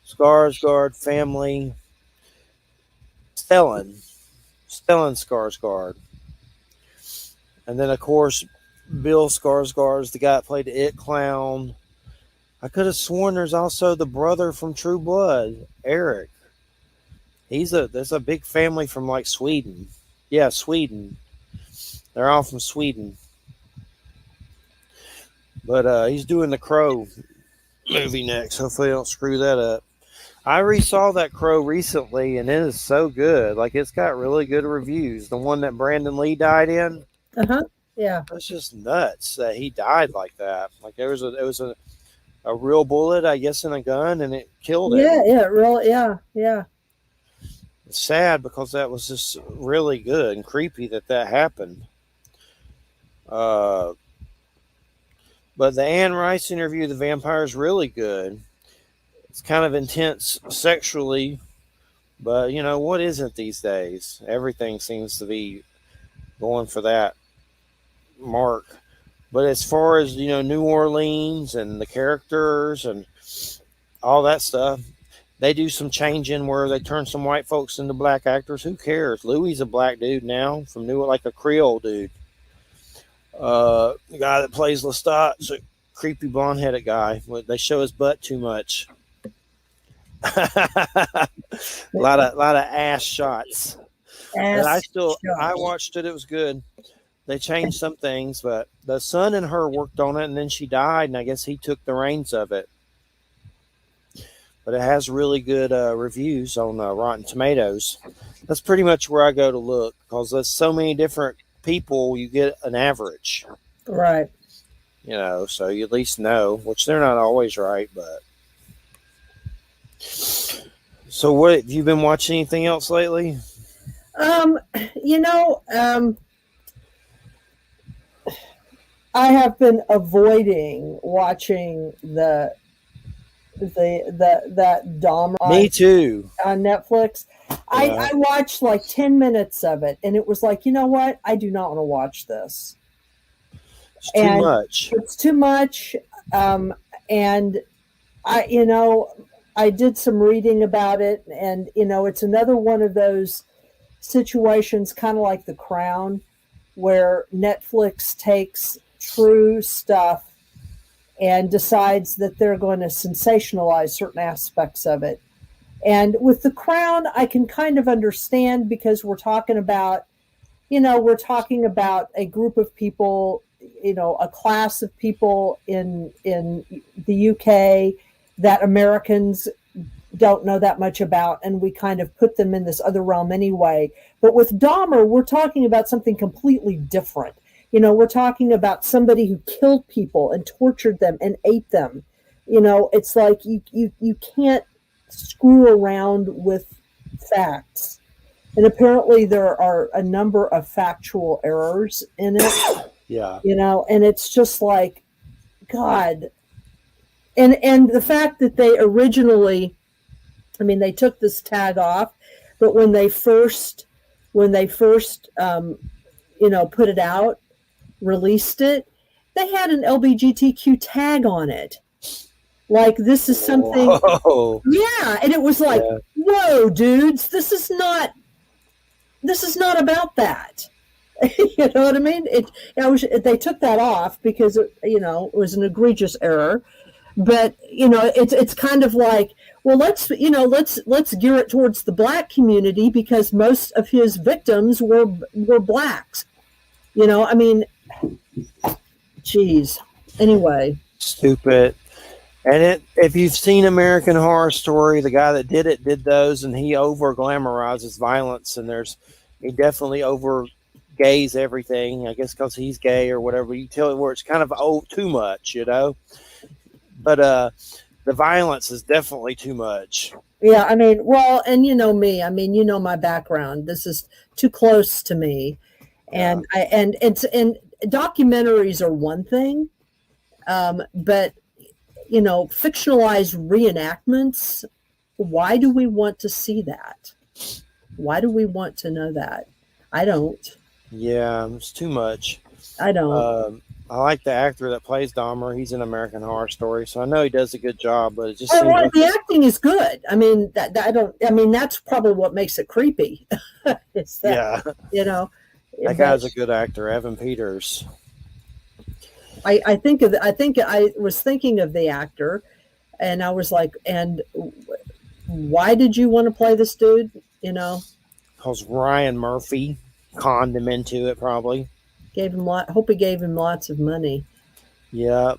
Skarsgård family. Stellan Skarsgård. And then, of course, Bill Skarsgård is the guy that played the It Clown. I could have sworn there's also the brother from True Blood, Eric. There's a big family from like Sweden. Yeah, Sweden. They're all from Sweden. But he's doing the Crow movie next. Hopefully, I don't screw that up. I resaw that Crow recently, and it is so good. Like, it's got really good reviews. The one that Brandon Lee died in. Yeah. It's just nuts that he died like that. Like, it was a real bullet, I guess, in a gun, and it killed him. Yeah. It's sad because that was just really good and creepy that happened. But the Anne Rice interview of the vampire is really good. It's kind of intense sexually, but what isn't these days? Everything seems to be going for that mark. But as far as New Orleans and the characters and all that stuff, they do some changing where they turn some white folks into black actors. Who cares? Louis a black dude now from like a Creole dude. The guy that plays Lestat's a creepy blonde-headed guy. They show his butt too much. a lot of ass shots. I watched it. It was good. They changed some things, but the son and her worked on it, and then she died, and I guess he took the reins of it. But it has really good reviews on Rotten Tomatoes. That's pretty much where I go to look, because there's so many different people, you get an average. Right. So you at least know, which they're not always right, but. So what, have you been watching anything else lately? I have been avoiding watching that Dahmer. Me too. On Netflix. I watched like 10 minutes of it, and it was like, you know what? I do not want to watch this. It's too much. It's too much. And I did some reading about it, and it's another one of those situations, kind of like The Crown, where Netflix takes true stuff and decides that they're going to sensationalize certain aspects of it. And with The Crown, I can kind of understand, because we're talking about a group of people, a class of people in the UK that Americans don't know that much about, and we kind of put them in this other realm anyway. But with Dahmer, we're talking about something completely different. We're talking about somebody who killed people and tortured them and ate them. It's like you can't screw around with facts. And apparently there are a number of factual errors in it. Yeah. And it's just like, God. And the fact that they originally, they took this tag off, but when they first put it out, released it, they had an LGBTQ tag on it. Like, this is something. Whoa. Yeah. And it was like, whoa, dudes, this is not about that. You know what I mean? They took that off because it was an egregious error. But it's kind of like, well, let's gear it towards the black community, because most of his victims were blacks. Geez. Anyway. Stupid. And if you've seen American Horror Story, the guy that did those, and he over glamorizes violence, and he definitely over gays everything, I guess because he's gay or whatever. You tell it where it's kind of too much, But the violence is definitely too much. Yeah, I mean, well, and you know me. I mean, you know my background. This is too close to me, and and documentaries are one thing, but you know, fictionalized reenactments. Why do we want to see that? Why do we want to know that? I don't. Yeah, it's too much. I don't. I like the actor that plays Dahmer. He's in American Horror Story, so I know he does a good job. But it just seems like the acting is good. I mean, that I don't. I mean, that's probably what makes it creepy. It's that, you know, that guy's a good actor, Evan Peters. I was thinking of the actor, and I was like, and why did you want to play this dude? You know, because Ryan Murphy conned him into it, probably. Hope he gave him lots of money. Yeah,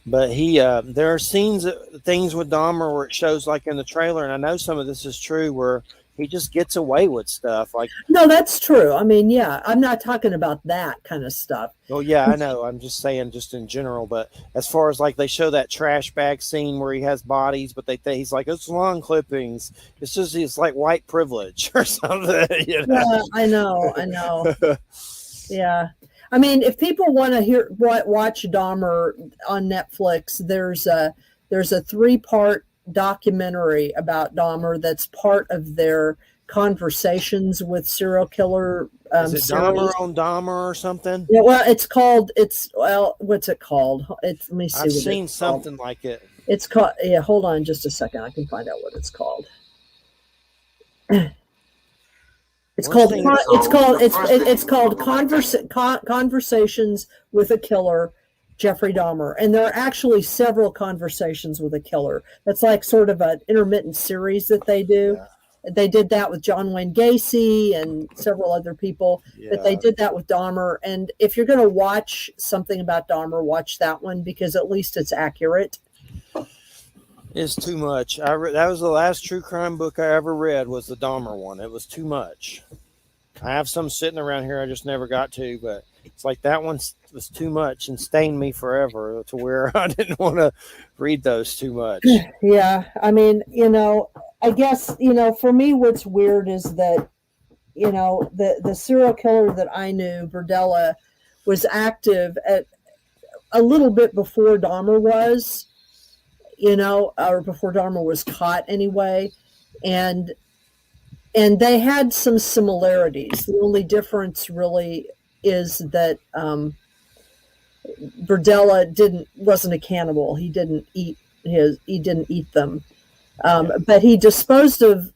but there are things with Dahmer where it shows, like in the trailer, and I know some of this is true, where he just gets away with stuff. Like, no, that's true. I mean, yeah, I'm not talking about that kind of stuff. Oh yeah, I know. I'm just saying, just in general. But as far as like they show that trash bag scene where he has bodies, but he's like, it's lawn clippings. It's like white privilege or something. You know? Yeah, I know. Yeah. I mean, if people want to watch Dahmer on Netflix, there's a 3-part documentary about Dahmer that's part of their Conversations with Serial Killer. Is it Dahmer on Dahmer or something? Yeah, well, what's it called? Let me see. I've seen something like it. It's called. Yeah, hold on just a second. I can find out what it's called. It's called Conversations with a Killer, Jeffrey Dahmer, and there are actually several conversations with a killer. That's like sort of an intermittent series that they do. Yeah. They did that with John Wayne Gacy and several other people, but they did that with Dahmer. And if you're going to watch something about Dahmer, watch that one because at least it's accurate. It's too much. That was the last true crime book I ever read, was the Dahmer one. It was too much. I have some sitting around here I just never got to, but it's like that one was too much and stained me forever to where I didn't want to read those too much. Yeah. I mean, I guess, for me, what's weird is that, the serial killer that I knew, Berdella, was active at a little bit before Dahmer was, or before Dahmer was caught anyway. And they had some similarities. The only difference really is that Berdella wasn't a cannibal. He didn't eat them. But he disposed of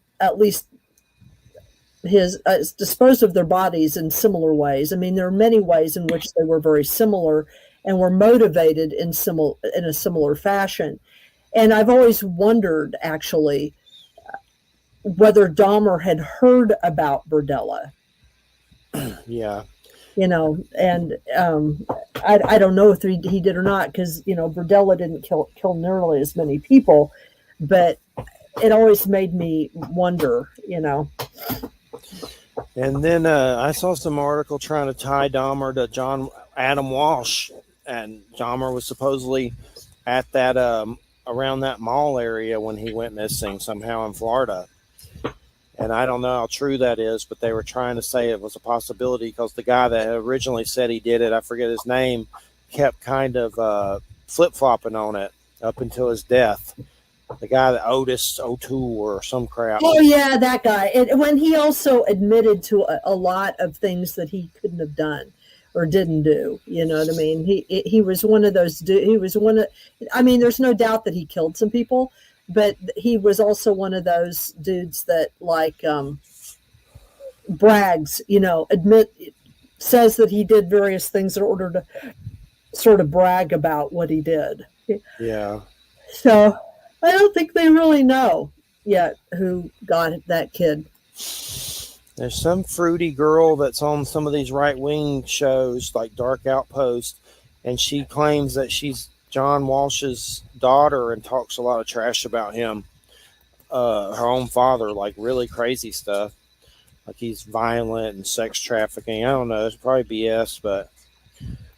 disposed of their bodies in similar ways. I mean, there are many ways in which they were very similar and were motivated in a similar fashion. And I've always wondered, actually, whether Dahmer had heard about Berdella. Yeah. And I don't know if he did or not, because, Berdella didn't kill nearly as many people, but it always made me wonder, And then I saw some article trying to tie Dahmer to Adam Walsh, and Dahmer was supposedly at that around that mall area when he went missing somehow in Florida. And I don't know how true that is, but they were trying to say it was a possibility because the guy that originally said he did it, I forget his name, kept kind of flip-flopping on it up until his death. The guy that Otis O'Toole or some crap. Oh, yeah, that guy. And when he also admitted to a lot of things that he couldn't have done or didn't do, you know what I mean? He was one of those there's no doubt that he killed some people, but he was also one of those dudes that brags, says that he did various things in order to sort of brag about what he did. Yeah. So I don't think they really know yet who got that kid. There's some fruity girl that's on some of these right-wing shows like Dark Outpost, and she claims that she's John Walsh's daughter and talks a lot of trash about him. Her own father, like really crazy stuff. Like he's violent and sex trafficking. I don't know. It's probably BS, but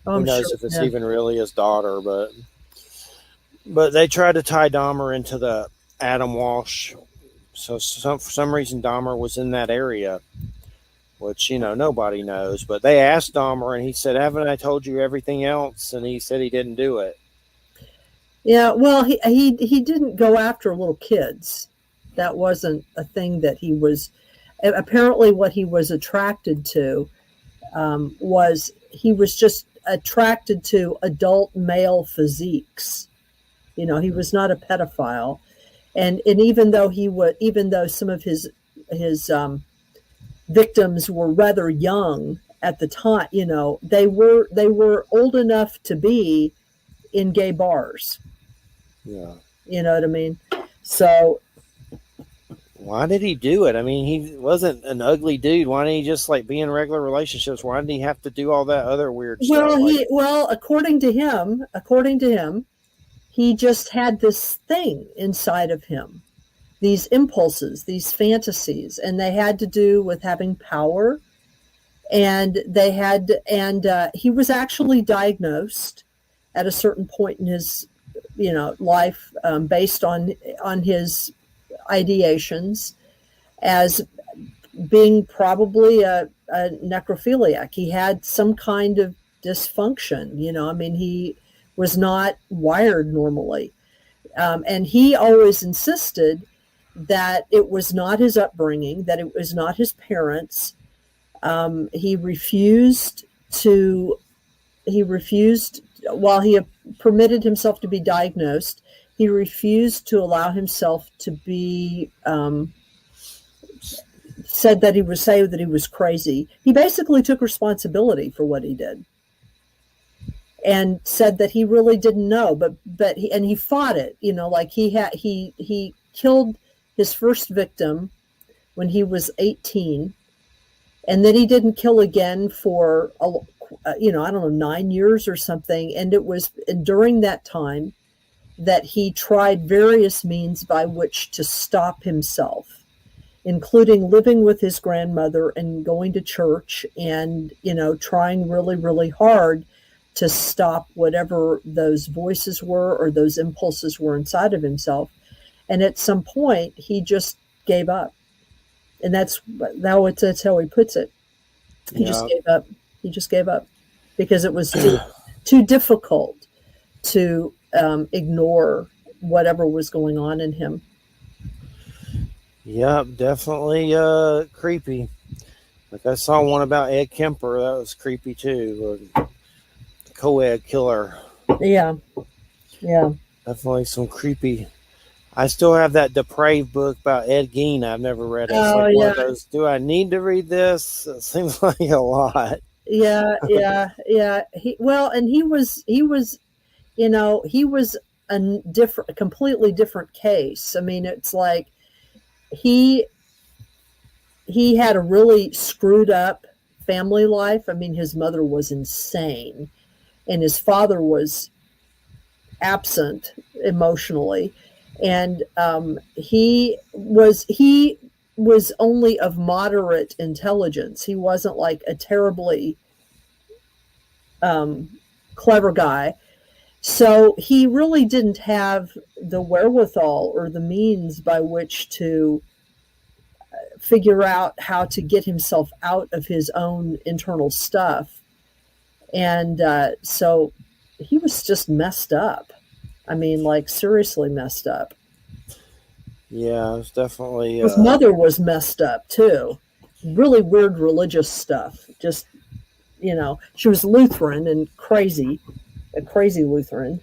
who knows if it's even really his daughter. But they tried to tie Dahmer into the Adam Walsh So for some reason, Dahmer was in that area, which, nobody knows. But they asked Dahmer, and he said, "Haven't I told you everything else?" And he said he didn't do it. Yeah, well, he didn't go after little kids. That wasn't a thing that he was. Apparently, what he was attracted to was he was just attracted to adult male physiques. He was not a pedophile, and even though some of his victims were rather young at the time, they were old enough to be in gay bars. Yeah. You know what I mean? So why did he do it? I mean, he wasn't an ugly dude. Why didn't he just be in regular relationships? Why did he have to do all that other weird stuff? According to him, he just had this thing inside of him, these impulses, these fantasies, and they had to do with having power. And he was actually diagnosed at a certain point in his, life, based on his ideations, as being probably a necrophiliac. He had some kind of dysfunction. He was not wired normally, and he always insisted that it was not his upbringing, that it was not his parents. He refused, while he permitted himself to be diagnosed, he refused to allow himself to be say that he was crazy. He basically took responsibility for what he did and said that he really didn't know, but he fought it. He killed his first victim when he was 18, and then he didn't kill again for I don't know, 9 years or something. And it was during that time that he tried various means by which to stop himself, including living with his grandmother and going to church and, trying really, really hard to stop whatever those voices were or those impulses were inside of himself. And at some point, he just gave up. And that's how he puts it. He just gave up. He just gave up because it was too difficult to ignore whatever was going on in him. Yep, definitely creepy. I saw one about Ed Kemper. That was creepy too. Co-ed killer. Yeah. Definitely some creepy. I still have that depraved book about Ed Gein. I've never read it. It's one of those, do I need to read this? It seems like a lot. Yeah. He was a completely different case. I mean, it's like he had a really screwed up family life. I mean, his mother was insane, and his father was absent emotionally. And he was only of moderate intelligence. He wasn't like a terribly clever guy. So he really didn't have the wherewithal or the means by which to figure out how to get himself out of his own internal stuff. And so he was just messed up. I mean, like, seriously messed up. Yeah, it was definitely... His mother was messed up, too. Really weird religious stuff. Just, she was Lutheran and crazy. A crazy Lutheran.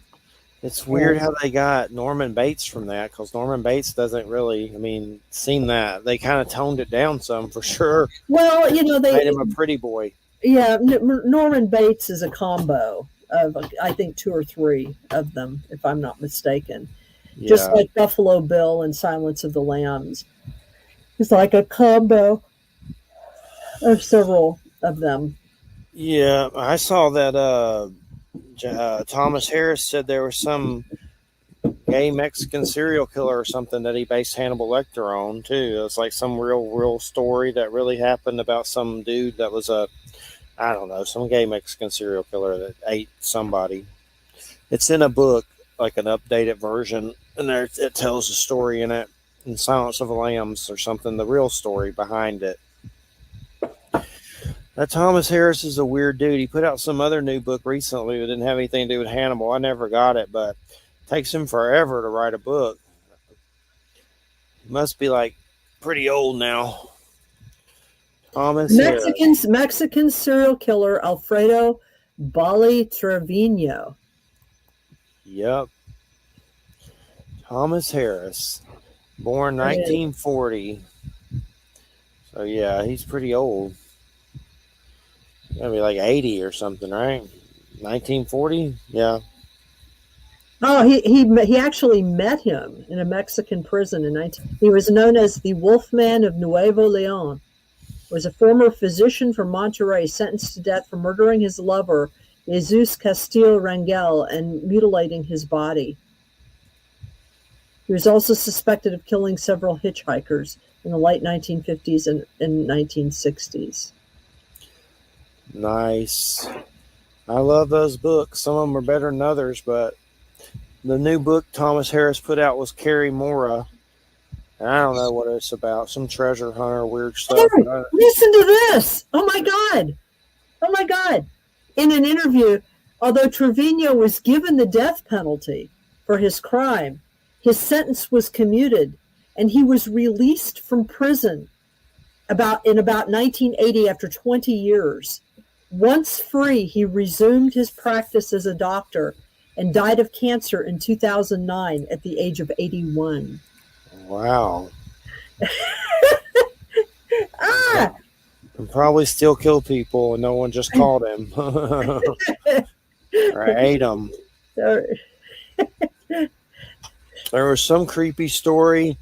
It's weird how they got Norman Bates from that, because Norman Bates doesn't really, seem that. They kind of toned it down some, for sure. Well, they... made him a pretty boy. Yeah, Norman Bates is a combo of, I think, 2 or 3 of them, if I'm not mistaken. Yeah. Just like Buffalo Bill and Silence of the Lambs. It's like a combo of several of them. Yeah, I saw that Thomas Harris said there was some gay Mexican serial killer or something that he based Hannibal Lecter on, too. It's like some real story that really happened about some dude that was some gay Mexican serial killer that ate somebody. It's in a book, like an updated version, and there it tells the story in it. in Silence of the Lambs or something, the real story behind it. That Thomas Harris is a weird dude. He put out some other new book recently that didn't have anything to do with Hannibal. I never got it, but it takes him forever to write a book. He must be like pretty old now. Thomas Mexican serial killer Alfredo Bali Trevino. Yep. Thomas Harris, born 1940. So yeah, he's pretty old. Gotta be like 80 or something, right? 1940? Yeah. Oh, he actually met him in a Mexican prison in 19. He was known as the Wolfman of Nuevo Leon. Was a former physician from Monterrey sentenced to death for murdering his lover, Jesus Castillo Rangel, and mutilating his body. He was also suspected of killing several hitchhikers in the late 1950s and 1960s. Nice. I love those books. Some of them are better than others, but the new book Thomas Harris put out was Carrie Mora. And I don't know what it's about. Some treasure hunter, weird stuff. Oh, listen to this. Oh, my God. Oh, my God. In an interview, although Trevino was given the death penalty for his crime, his sentence was commuted, and he was released from prison in about 1980 after 20 years. Once free, he resumed his practice as a doctor and died of cancer in 2009 at the age of 81. Wow. And probably still kill people and no one just caught him. Or ate them. There was some creepy story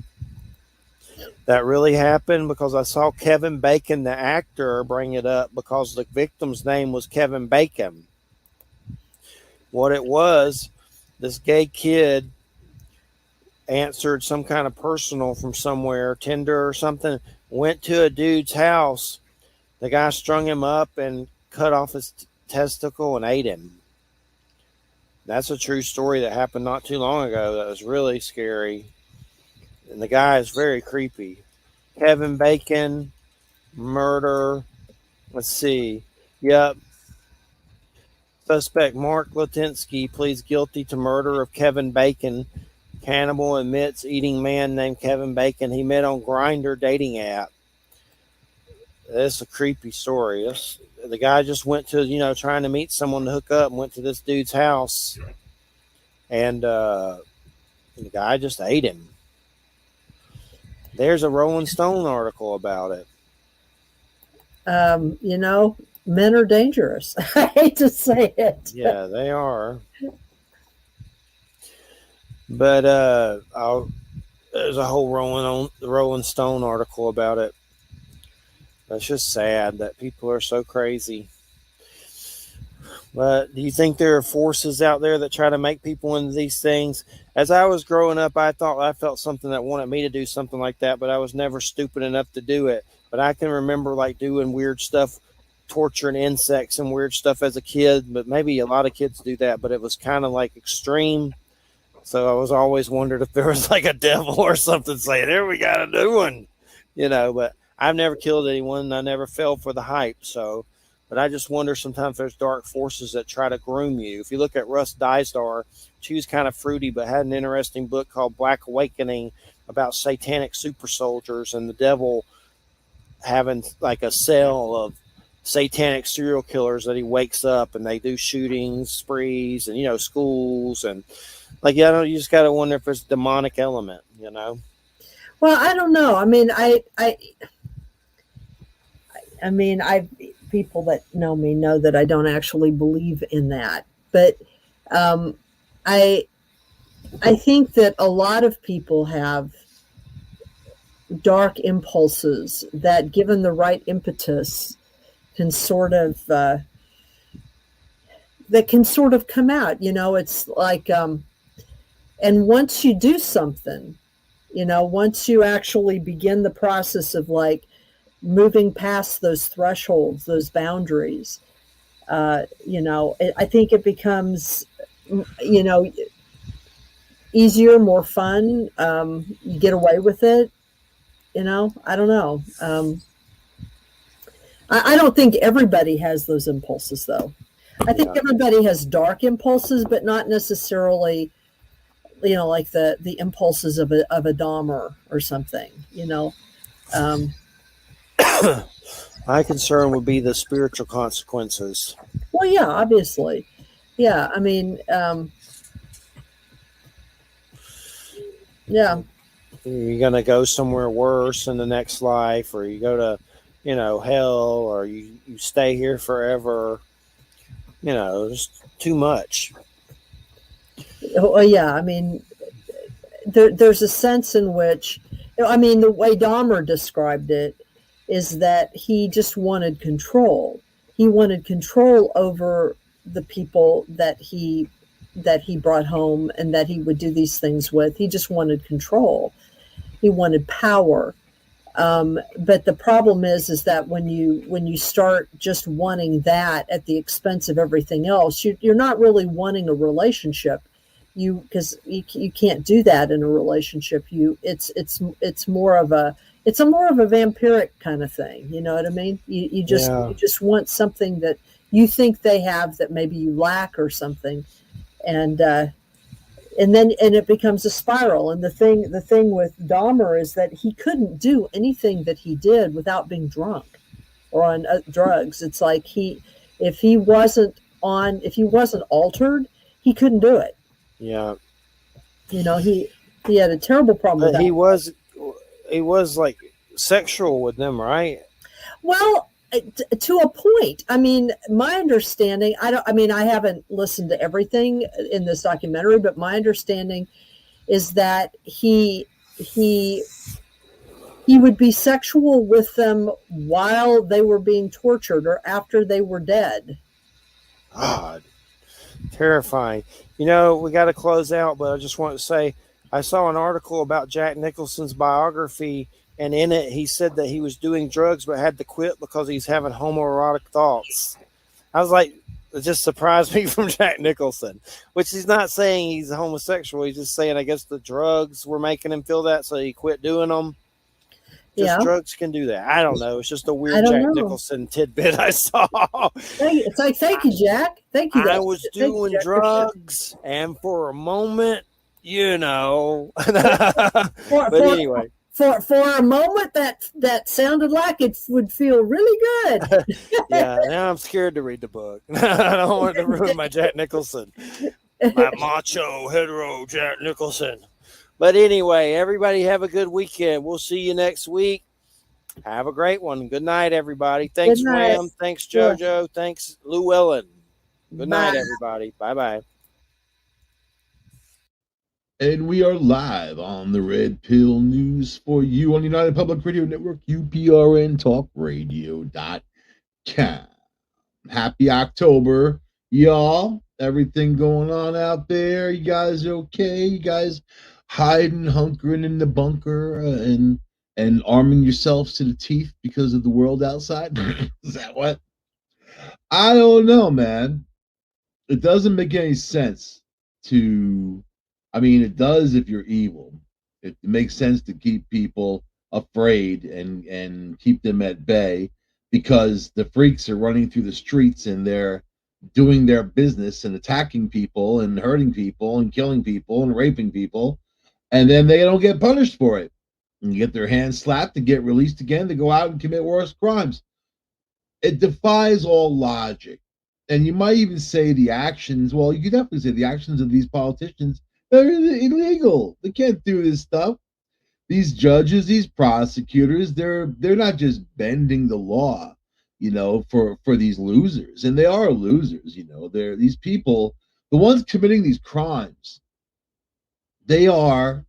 that really happened because I saw Kevin Bacon, the actor, bring it up because the victim's name was Kevin Bacon. What it was, this gay kid answered some kind of personal from somewhere, Tinder or something, went to a dude's house. The guy strung him up and cut off his testicle and ate him. That's a true story that happened not too long ago. That was really scary. And the guy is very creepy. Kevin Bacon, murder. Let's see. Yep. Suspect Mark Latinsky pleads guilty to murder of Kevin Bacon. Cannibal admits eating man named Kevin Bacon he met on Grindr dating app. That's a creepy story. The guy just went to, trying to meet someone to hook up and went to this dude's house. And the guy just ate him. There's a Rolling Stone article about it. Men are dangerous. I hate to say it. Yeah, they are. But there's a whole Rolling Stone article about it. That's just sad that people are so crazy. But do you think there are forces out there that try to make people into these things? As I was growing up, I thought I felt something that wanted me to do something like that, but I was never stupid enough to do it. But I can remember doing weird stuff, torturing insects and weird stuff as a kid. But maybe a lot of kids do that, but it was kind of extreme. So I was always wondered if there was a devil or something saying, "Here, we got a new one," But I've never killed anyone. And I never fell for the hype. But I just wonder sometimes there's dark forces that try to groom you. If you look at Russ Dysdar, she was kind of fruity, but had an interesting book called Black Awakening about satanic super soldiers and the devil having a cell of satanic serial killers that he wakes up and they do shootings, sprees, and, schools. And you just got to wonder if there's a demonic element, Well, I don't know. I people that know me know that I don't actually believe in that. But I think that a lot of people have dark impulses that, given the right impetus, can sort of come out. It's and once you do something, once you actually begin the process of moving past those thresholds, those boundaries, I think it becomes, easier, more fun. You get away with it. I don't know. I don't think everybody has those impulses, though. I think everybody has dark impulses, but not necessarily, like the impulses of a Dahmer or something. My concern would be the spiritual consequences. Well, yeah, obviously, yeah. I mean, yeah. You're gonna go somewhere worse in the next life, or you go to, hell, or you stay here forever. Just too much. Well, yeah. I mean, there's a sense in which, the way Dahmer described it is that he just wanted control. He wanted control over the people that he brought home and that he would do these things with. He just wanted control. He wanted power. But the problem is that when you start just wanting that at the expense of everything else, you're not really wanting a relationship. Because you can't do that in a relationship. It's more of a vampiric kind of thing. You know what I mean? You just want something that you think they have that maybe you lack or something, and then it becomes a spiral. And the thing with Dahmer is that he couldn't do anything that he did without being drunk or on drugs. It's like if he wasn't altered, he couldn't do it. Yeah. He had a terrible problem with that. He was like sexual with them, right? Well, to a point. I mean, my understanding, I haven't listened to everything in this documentary, but my understanding is that he would be sexual with them while they were being tortured or after they were dead. God. Terrifying. We got to close out, but I just want to say I saw an article about Jack Nicholson's biography, and in it he said that he was doing drugs but had to quit because he's having homoerotic thoughts. I was like, it just surprised me from Jack Nicholson, which he's not saying he's homosexual. He's just saying I guess the drugs were making him feel that, so he quit doing them. Drugs can do that. I don't know. It's just a weird Jack Nicholson tidbit I saw. It's like, thank you, Jack. Thank you. I was doing drugs, and for a moment, but anyway. For a moment, that sounded like it would feel really good. Yeah, now I'm scared to read the book. I don't want to ruin my Jack Nicholson. My macho, hetero Jack Nicholson. But anyway, everybody have a good weekend. We'll see you next week. Have a great one. Good night, everybody. Thanks, Wham. Thanks, JoJo. Yeah. Thanks, Llewellyn. Good night, everybody. Bye-bye. And we are live on the Red Pill News for you on United Public Radio Network, UPRNTalkRadio.com. Happy October, y'all. Everything going on out there? You guys okay? You guys hiding, hunkering in the bunker and arming yourselves to the teeth because of the world outside? Is that what? I don't know, man. It doesn't make any sense to... it does if you're evil. It makes sense to keep people afraid and keep them at bay because the freaks are running through the streets and they're doing their business and attacking people and hurting people and killing people and raping people, and then they don't get punished for it. And get their hands slapped and get released again to go out and commit worse crimes. It defies all logic. And you might even say the actions, well, you could definitely say the actions of these politicians, they're illegal. They can't do this stuff. These judges, these prosecutors, they're not just bending the law, for these losers. And they are losers, They're these people, the ones committing these crimes, they are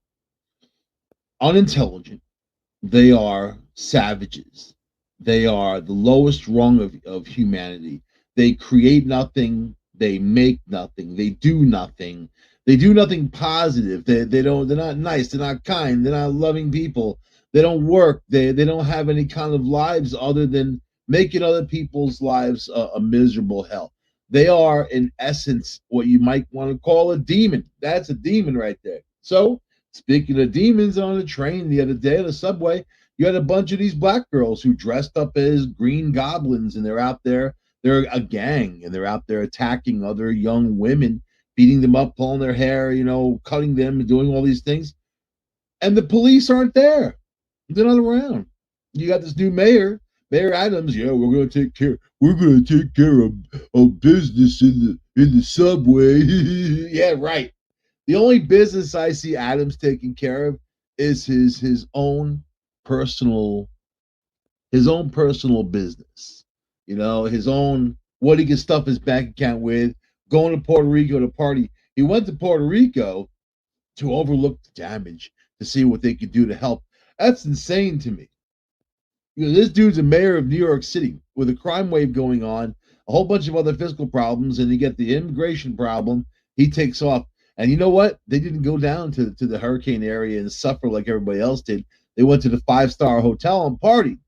unintelligent. They are savages. They are the lowest rung of humanity. They create nothing. They make nothing. They do nothing. They do nothing positive. They're not nice. They're not kind. They're not loving people. They don't work. They don't have any kind of lives other than making other people's lives a miserable hell. They are, in essence, what you might want to call a demon. That's a demon right there. So, speaking of demons, on the train the other day on the subway, you had a bunch of these black girls who dressed up as green goblins, and they're out there. They're a gang, and they're out there attacking other young women, beating them up, pulling their hair, cutting them, and doing all these things. And the police aren't there. They're not around. You got this new mayor, Mayor Adams. Yeah, we're going to take care. We're going to take care of business in the subway. Yeah, right. The only business I see Adams taking care of is his own personal business. His own, what he can stuff his bank account with. Going to Puerto Rico to party. He went to Puerto Rico to overlook the damage, to see what they could do to help. That's insane to me. This dude's a mayor of New York City with a crime wave going on, a whole bunch of other fiscal problems, and you get the immigration problem. He takes off. And you know what? They didn't go down to the hurricane area and suffer like everybody else did. They went to the 5-star hotel and partied.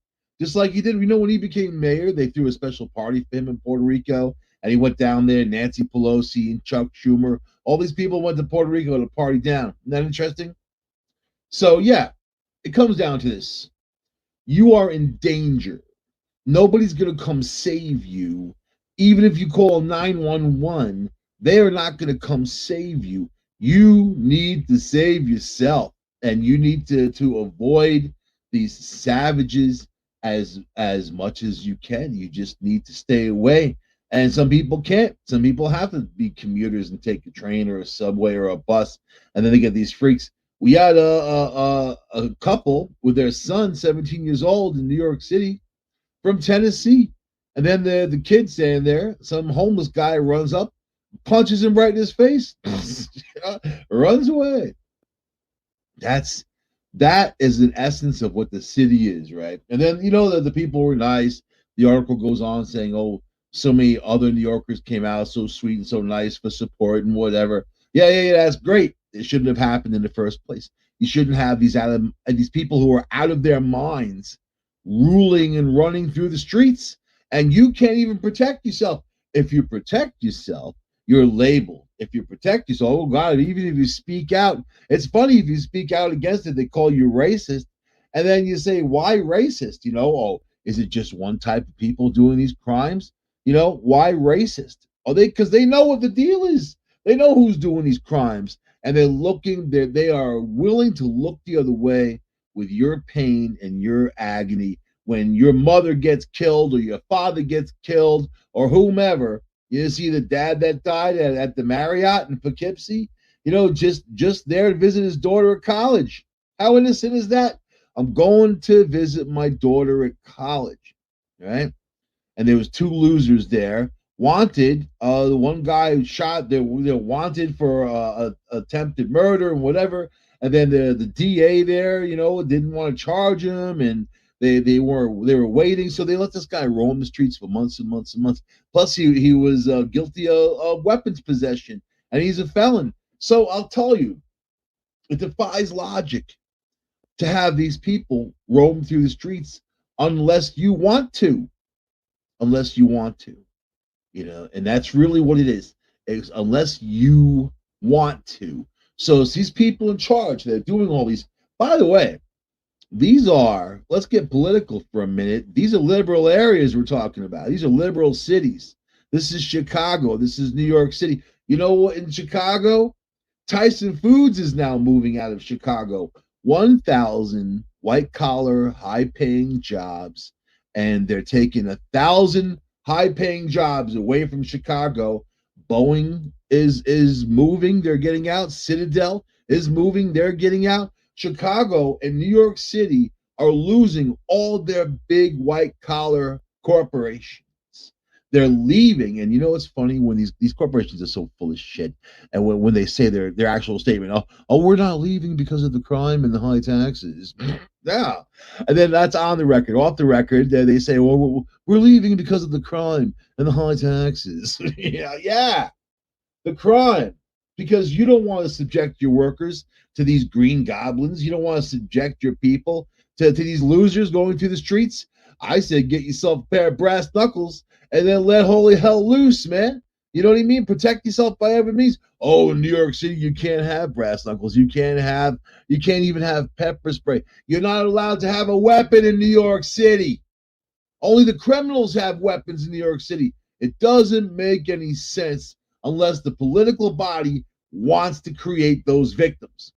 Just like he did. When he became mayor, they threw a special party for him in Puerto Rico. And he went down there, Nancy Pelosi and Chuck Schumer. All these people went to Puerto Rico to party down. Isn't that interesting? So, yeah, it comes down to this. You are in danger. Nobody's going to come save you. Even if you call 911, they are not going to come save you. You need to save yourself. And you need to avoid these savages as much as you can. You just need to stay away. And some people can't. Some people have to be commuters and take a train or a subway or a bus, and then they get these freaks. We had a couple with their son, 17 years old, in New York City, from Tennessee, and then the kid standing there. Some homeless guy runs up, punches him right in his face, runs away. That is an essence of what the city is, right? And then that the people were nice. The article goes on saying, "Oh, so many other New Yorkers came out so sweet and so nice for support and whatever." Yeah, that's great. It shouldn't have happened in the first place. You shouldn't have these people who are out of their minds ruling and running through the streets, and you can't even protect yourself. If you protect yourself, you're labeled. If you protect yourself, oh God, even if you speak out, it's funny if you speak out against it, they call you racist. And then you say, why racist? Oh, is it just one type of people doing these crimes? Why racist? Because they know what the deal is. They know who's doing these crimes. And they are willing to look the other way with your pain and your agony. When your mother gets killed or your father gets killed or whomever, you see the dad that died at the Marriott in Poughkeepsie, just there to visit his daughter at college. How innocent is that? I'm going to visit my daughter at college, right? And there was 2 losers there. Wanted, the one guy who shot, they're wanted for attempted murder and whatever. And then the DA there, didn't want to charge him, and they were waiting, so they let this guy roam the streets for months and months and months. Plus, he was guilty of weapons possession, and he's a felon. So I'll tell you, it defies logic to have these people roam through the streets unless you want to. Unless you want to. And that's really what it is unless you want to. So it's these people in charge that are doing all these. By the way, let's get political for a minute. These are liberal areas we're talking about. These are liberal cities. This is Chicago. This is New York City. You know what? In Chicago, Tyson Foods is now moving out of Chicago. 1,000 white-collar, high-paying jobs, and they're taking 1,000 high-paying jobs away from Chicago. Boeing is moving. They're getting out. Citadel is moving. They're getting out. Chicago and New York City are losing all their big white-collar corporations. They're leaving. And it's funny when these corporations are so full of shit. And when they say their actual statement, oh, we're not leaving because of the crime and the high taxes. Yeah. And then that's on the record. Off the record, they say, well, we're leaving because of the crime and the high taxes. Yeah. The crime. Because you don't want to subject your workers to these green goblins. You don't want to subject your people to these losers going through the streets. I said, get yourself a pair of brass knuckles and then let holy hell loose, man. You know what I mean? Protect yourself by every means. Oh, in New York City, you can't have brass knuckles. You can't even have pepper spray. You're not allowed to have a weapon in New York City. Only the criminals have weapons in New York City. It doesn't make any sense unless the political body wants to create those victims.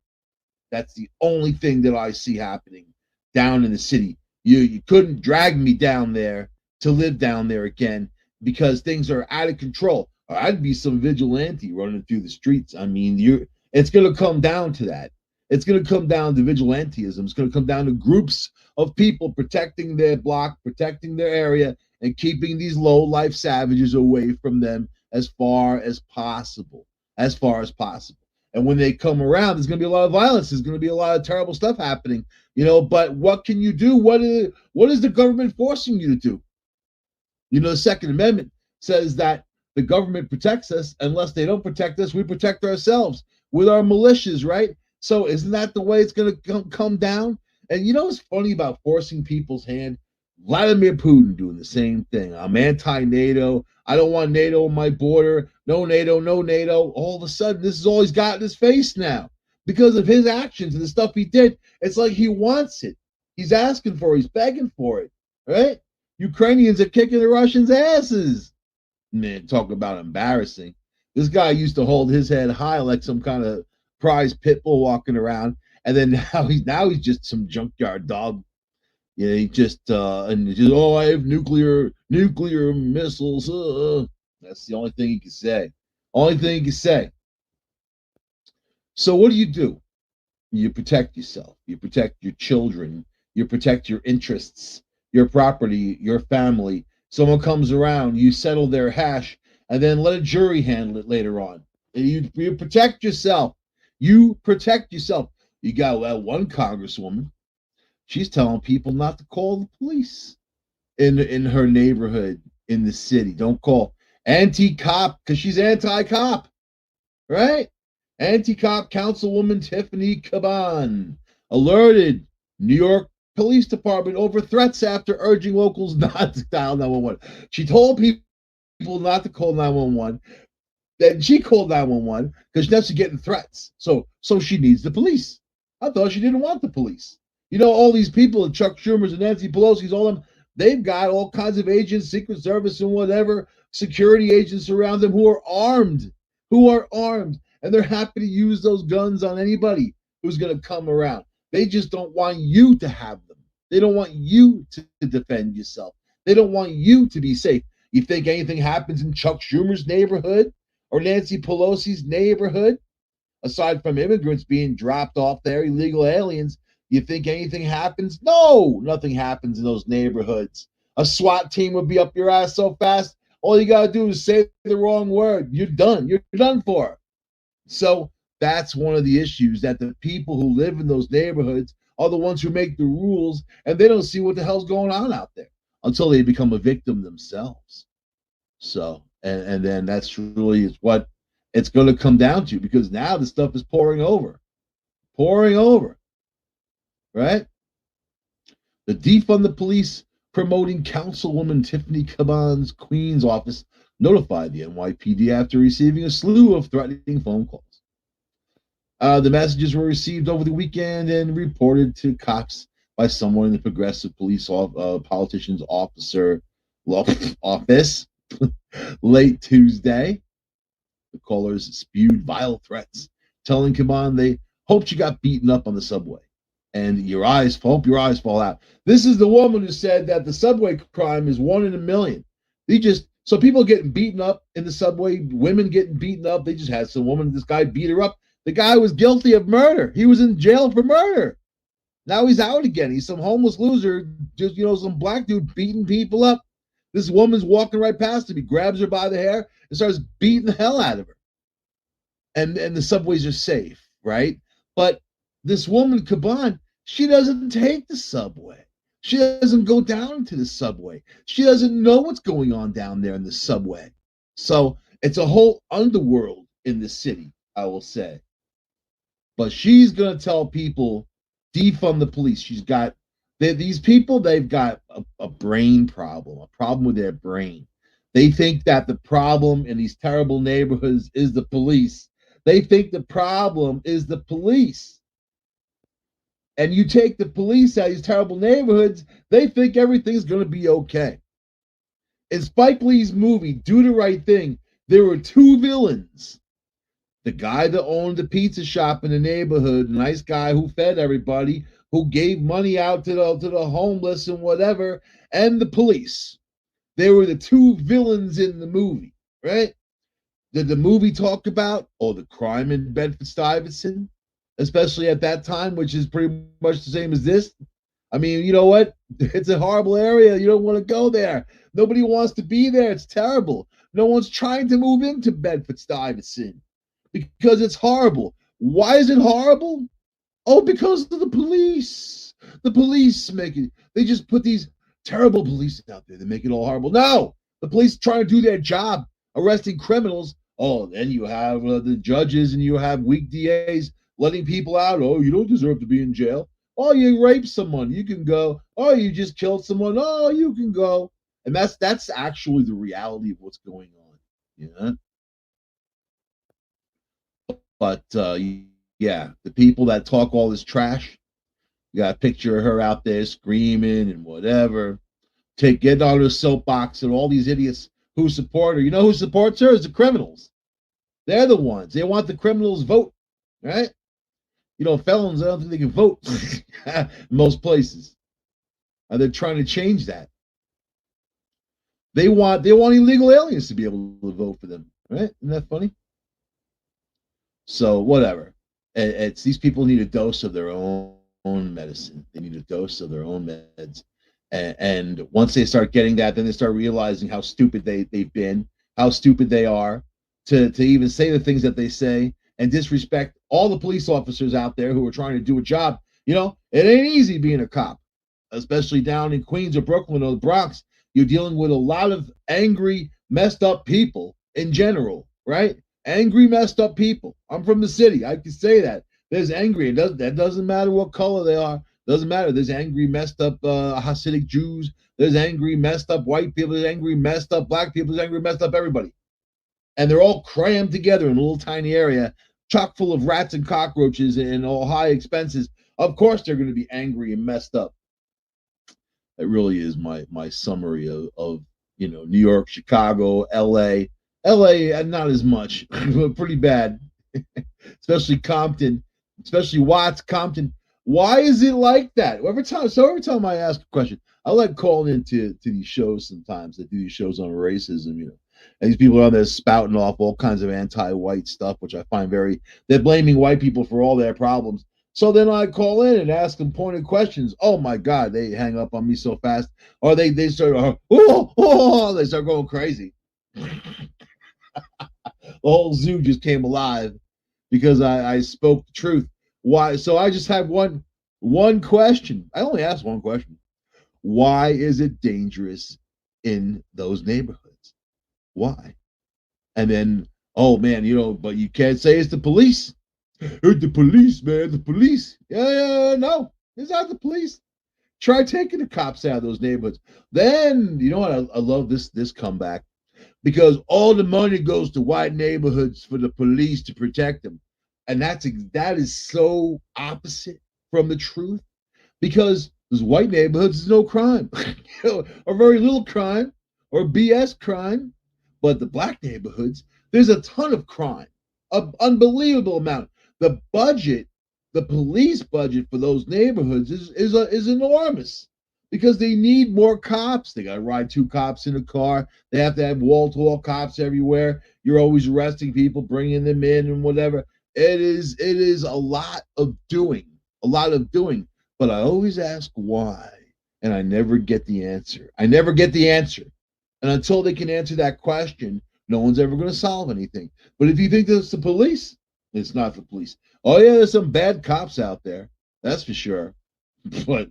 That's the only thing that I see happening down in the city. You couldn't drag me down there to live down there again because things are out of control. Or I'd be some vigilante running through the streets. I mean, it's going to come down to that. It's going to come down to vigilantism. It's going to come down to groups of people protecting their block, protecting their area, and keeping these low-life savages away from them as far as possible. As far as possible. And when they come around, there's going to be a lot of violence. There's going to be a lot of terrible stuff happening, but what can you do? What is the government forcing you to do? The Second Amendment says that the government protects us. Unless they don't protect us, we protect ourselves with our militias, right? So isn't that the way it's going to come down? And what's funny about forcing people's hand? Vladimir Putin doing the same thing. I'm anti-NATO. I don't want NATO on my border. No NATO, no NATO. All of a sudden, this is all he's got in his face now. Because of his actions and the stuff he did, it's like he wants it. He's asking for it. He's begging for it. Right? Ukrainians are kicking the Russians' asses. Man, talk about embarrassing. This guy used to hold his head high like some kind of prize pit bull walking around. And then now he's just some junkyard dog. He just I have nuclear missiles. That's the only thing he can say. So what do? You protect yourself. You protect your children. You protect your interests, your property, your family. Someone comes around, you settle their hash, and then let a jury handle it later on. You protect yourself. You protect yourself. You got that one congresswoman. She's telling people not to call the police in her neighborhood, in the city. Don't call anti-cop because she's anti-cop, right? Anti-cop Councilwoman Tiffany Caban alerted New York Police Department over threats after urging locals not to dial 911. She told people not to call 911. Then she called 911 because now she's getting threats. So she needs the police. I thought she didn't want the police. All these people, Chuck Schumer's and Nancy Pelosi's, all them, they've got all kinds of agents, Secret Service and whatever, security agents around them who are armed, and they're happy to use those guns on anybody who's going to come around. They just don't want you to have them. They don't want you to defend yourself. They don't want you to be safe. You think anything happens in Chuck Schumer's neighborhood or Nancy Pelosi's neighborhood, aside from immigrants being dropped off there, illegal aliens? You think anything happens? No, nothing happens in those neighborhoods. A SWAT team would be up your ass so fast, all you got to do is say the wrong word. You're done. You're done for. So that's one of the issues, that the people who live in those neighborhoods are the ones who make the rules, and they don't see what the hell's going on out there until they become a victim themselves. So, and then that's really what it's going to come down to, because now the stuff is pouring over. Right? The defund the police promoting Councilwoman Tiffany Caban's Queens office notified the NYPD after receiving a slew of threatening phone calls. The messages were received over the weekend and reported to cops by someone in the progressive police politician's office late Tuesday. The callers spewed vile threats, telling Caban they hoped she got beaten up on the subway. And hope your eyes fall out. This is the woman who said that the subway crime is 1 in a million. So people getting beaten up in the subway, women getting beaten up. They just had this guy beat her up. The guy was guilty of murder. He was in jail for murder. Now he's out again. He's some homeless loser, just some black dude beating people up. This woman's walking right past him. He grabs her by the hair and starts beating the hell out of her. And the subways are safe, right? But this woman, Caban, she doesn't take the subway. She doesn't go down to the subway. She doesn't know what's going on down there in the subway. So it's a whole underworld in the city, I will say. But she's going to tell people, defund the police. These people, they've got a brain problem, a problem with their brain. They think that the problem in these terrible neighborhoods is the police. They think the problem is the police. And you take the police out of these terrible neighborhoods, they think everything's going to be okay. In Spike Lee's movie, Do the Right Thing, there were two villains. The guy that owned the pizza shop in the neighborhood, nice guy who fed everybody, who gave money out to the homeless and whatever, and the police. They were the two villains in the movie, right? Did the movie talk about the crime in Bedford-Stuyvesant, especially at that time, which is pretty much the same as this? I mean, you know what? It's a horrible area. You don't want to go there. Nobody wants to be there. It's terrible. No one's trying to move into Bedford-Stuyvesant because it's horrible. Why is it horrible? Oh, because of the police. The police they just put these terrible police out there. They make it all horrible. No, the police trying to do their job, arresting criminals. Oh, then you have the judges and you have weak DAs letting people out. Oh, you don't deserve to be in jail. Oh, you raped someone, you can go. Oh, you just killed someone. Oh, you can go. And that's actually the reality of what's going on. Yeah. But yeah, the people that talk all this trash, you got a picture of her out there screaming and whatever. Get on her soapbox and all these idiots who support her. You know who supports her? Is the criminals. They're the ones. They want the criminals vote, right? You know, felons, I don't think they can vote in most places. And they're trying to change that. They want illegal aliens to be able to vote for them, right? Isn't that funny? So whatever. It's these people need a dose of their own medicine. They need a dose of their own meds. And once they start getting that, then they start realizing how stupid they've been, how stupid they are to even say the things that they say and disrespect all the police officers out there who are trying to do a job. You know, it ain't easy being a cop, especially down in Queens or Brooklyn or the Bronx. You're dealing with a lot of angry, messed up people in general, right? Angry, messed up people. I'm from the city. I can say that. There's angry. That doesn't matter what color they are. Doesn't matter. There's angry, messed up Hasidic Jews. There's angry, messed up white people. There's angry, messed up black people. There's angry, messed up everybody. And they're all crammed together in a little tiny area, chock full of rats and cockroaches and all high expenses. Of course they're going to be angry and messed up. That really is my summary of New York, Chicago, LA. LA, not as much, but pretty bad. Especially Compton, especially Watts, Compton. Why is it like that? Every time I ask a question, I like calling into these shows sometimes. They do these shows on racism, and these people are on there spouting off all kinds of anti-white stuff, which I find they're blaming white people for all their problems. So then I call in and ask them pointed questions. Oh my God, they hang up on me so fast. Or they start, they start going crazy. The whole zoo just came alive because I spoke the truth. Why? So I just have one question. I only asked one question. Why is it dangerous in those neighborhoods? Why? And then, oh man, but you can't say it's the police. It's the police, man. The police. Yeah, no, it's not the police. Try taking the cops out of those neighborhoods. Then, you know what? I love this comeback. Because all the money goes to white neighborhoods for the police to protect them. And that is so opposite from the truth. Because there's white neighborhoods, there's no crime. Or very little crime, or BS crime. But the black neighborhoods, there's a ton of crime. An unbelievable amount. The police budget for those neighborhoods is enormous. Because they need more cops. They got to ride 2 cops in a car. They have to have wall-to-wall cops everywhere. You're always arresting people, bringing them in and whatever. It is a lot of doing. But I always ask why, and I never get the answer. And until they can answer that question, no one's ever going to solve anything. But if you think that's the police, it's not the police. Oh, yeah, there's some bad cops out there. That's for sure. But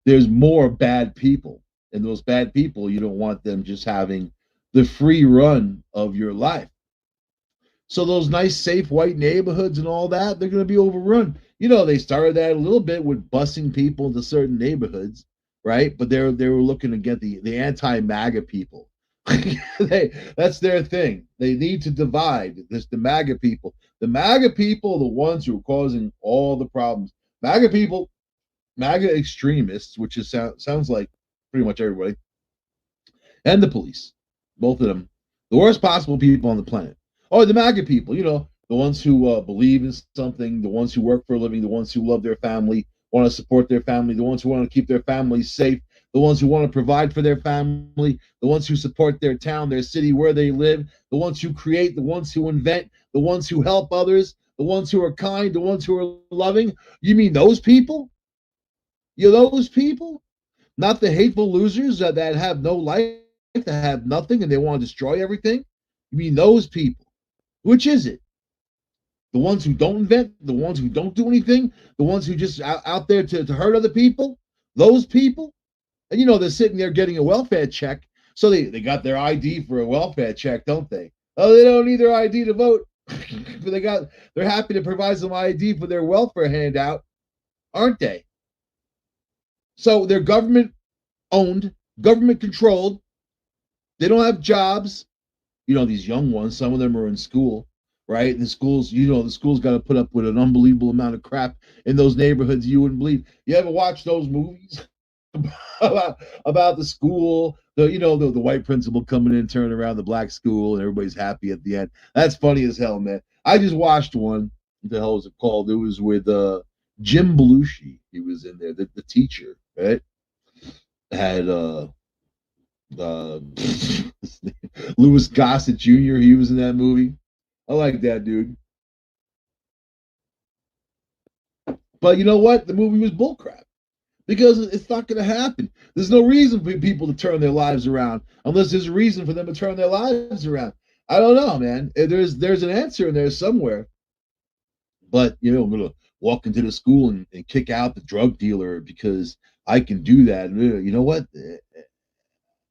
there's more bad people, and those bad people, you don't want them just having the free run of your life. So those nice, safe white neighborhoods and all that, they're going to be overrun. They started that a little bit with busing people into certain neighborhoods, right? But they were looking to get the anti-MAGA people, That's their thing. They need to divide. The MAGA people. The MAGA people are the ones who are causing all the problems. MAGA people, MAGA extremists, which sounds like pretty much everybody, and the police, both of them, the worst possible people on the planet. Oh, the MAGA people, the ones who believe in something, the ones who work for a living, the ones who love their family, want to support their family, the ones who want to keep their families safe, the ones who want to provide for their family, the ones who support their town, their city, where they live, the ones who create, the ones who invent, the ones who help others, the ones who are kind, the ones who are loving. You mean those people? You're those people? Not the hateful losers that have no life, that have nothing, and they want to destroy everything? You mean those people? Which is it? The ones who don't invent, the ones who don't do anything, the ones who just out there to hurt other people? Those people? And they're sitting there getting a welfare check, so they got their ID for a welfare check, don't they? Oh, they don't need their ID to vote. But they're happy to provide some ID for their welfare handout, aren't they? So they're government owned, government controlled. They don't have jobs. These young ones, some of them are in school, right? And the schools, the schools got to put up with an unbelievable amount of crap in those neighborhoods you wouldn't believe. You ever watch those movies about the school, the white principal coming in, turning around the black school, and everybody's happy at the end? That's funny as hell, man. I just watched one. What the hell was it called? It was with Jim Belushi. He was in there, the teacher, right? Had Louis Gossett Jr. He was in that movie. I like that dude. But you know what? The movie was bullcrap because it's not going to happen. There's no reason for people to turn their lives around unless there's a reason for them to turn their lives around. I don't know, man. There's an answer in there somewhere. But I'm going to walk into the school and kick out the drug dealer because I can do that. You know what?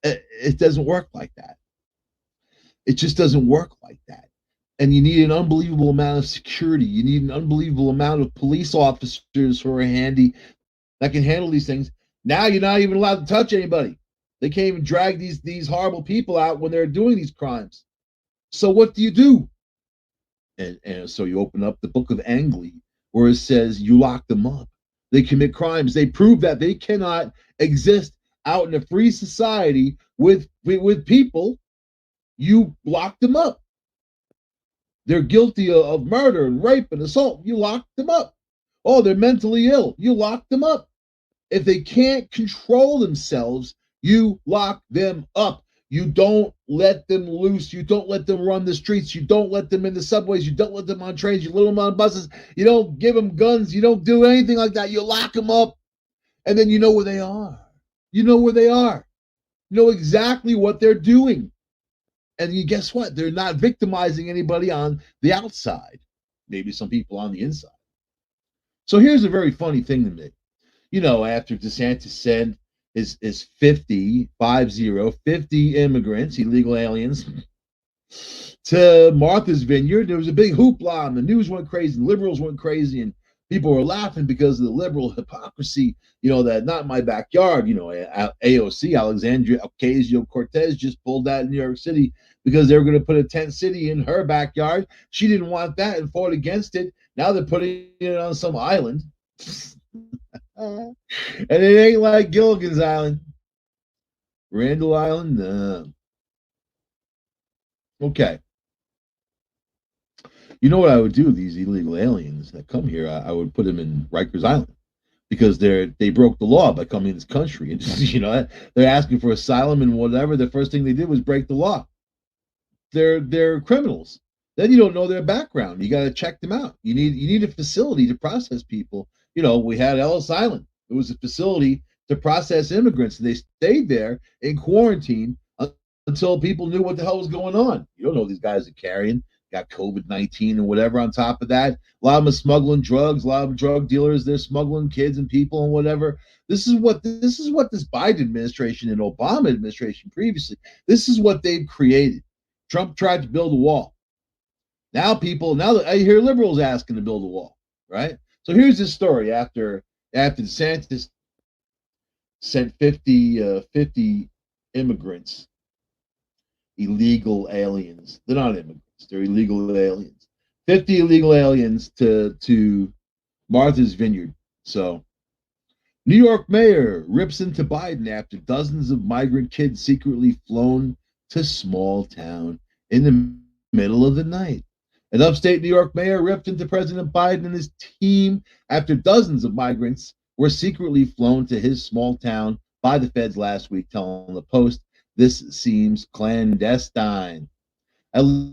It doesn't work like that. It just doesn't work like that. And you need an unbelievable amount of security. You need an unbelievable amount of police officers who are handy that can handle these things. Now you're not even allowed to touch anybody. They can't even drag these horrible people out when they're doing these crimes. So what do? And so you open up the book of Ang Lee, where it says you lock them up. They commit crimes. They prove that they cannot exist out in a free society with people. You lock them up. They're guilty of murder and rape and assault. You lock them up. Oh, they're mentally ill. You lock them up. If they can't control themselves, you lock them up. You don't let them loose. You don't let them run the streets. You don't let them in the subways. You don't let them on trains. You let them on buses. You don't give them guns. You don't do anything like that. You lock them up. And then you know where they are. You know where they are. You know exactly what they're doing. And you guess what? They're not victimizing anybody on the outside. Maybe some people on the inside. So here's a very funny thing to me. After DeSantis said is 50 immigrants, illegal aliens, to Martha's Vineyard, there was a big hoopla, and the news went crazy, and liberals went crazy, and people were laughing because of the liberal hypocrisy, that not in my backyard, AOC, Alexandria Ocasio-Cortez, just pulled that in New York City because they were going to put a tent city in her backyard. She didn't want that and fought against it. Now they're putting it on some island. And it ain't like Gilligan's Island. Randall Island? Okay. You know what I would do? These illegal aliens that come here, I would put them in Rikers Island because they broke the law by coming in this country. And they're asking for asylum and whatever. The first thing they did was break the law. They're criminals. Then you don't know their background. You got to check them out. You need a facility to process people. We had Ellis Island. It was a facility to process immigrants, and they stayed there in quarantine until people knew what the hell was going on. You don't know these guys are carrying, got COVID-19 and whatever on top of that. A lot of them are smuggling drugs, a lot of them drug dealers, they're smuggling kids and people and whatever. This is what this Biden administration and Obama administration previously, this is what they've created. Trump tried to build a wall. Now I hear liberals asking to build a wall, right? So here's this story after DeSantis sent 50 immigrants illegal aliens. They're not immigrants, they're illegal aliens. 50 illegal aliens to Martha's Vineyard. So, New York mayor rips into Biden after dozens of migrant kids secretly flown to small town in the middle of the night. An upstate New York mayor ripped into President Biden and his team after dozens of migrants were secretly flown to his small town by the feds last week, telling the Post this seems clandestine. I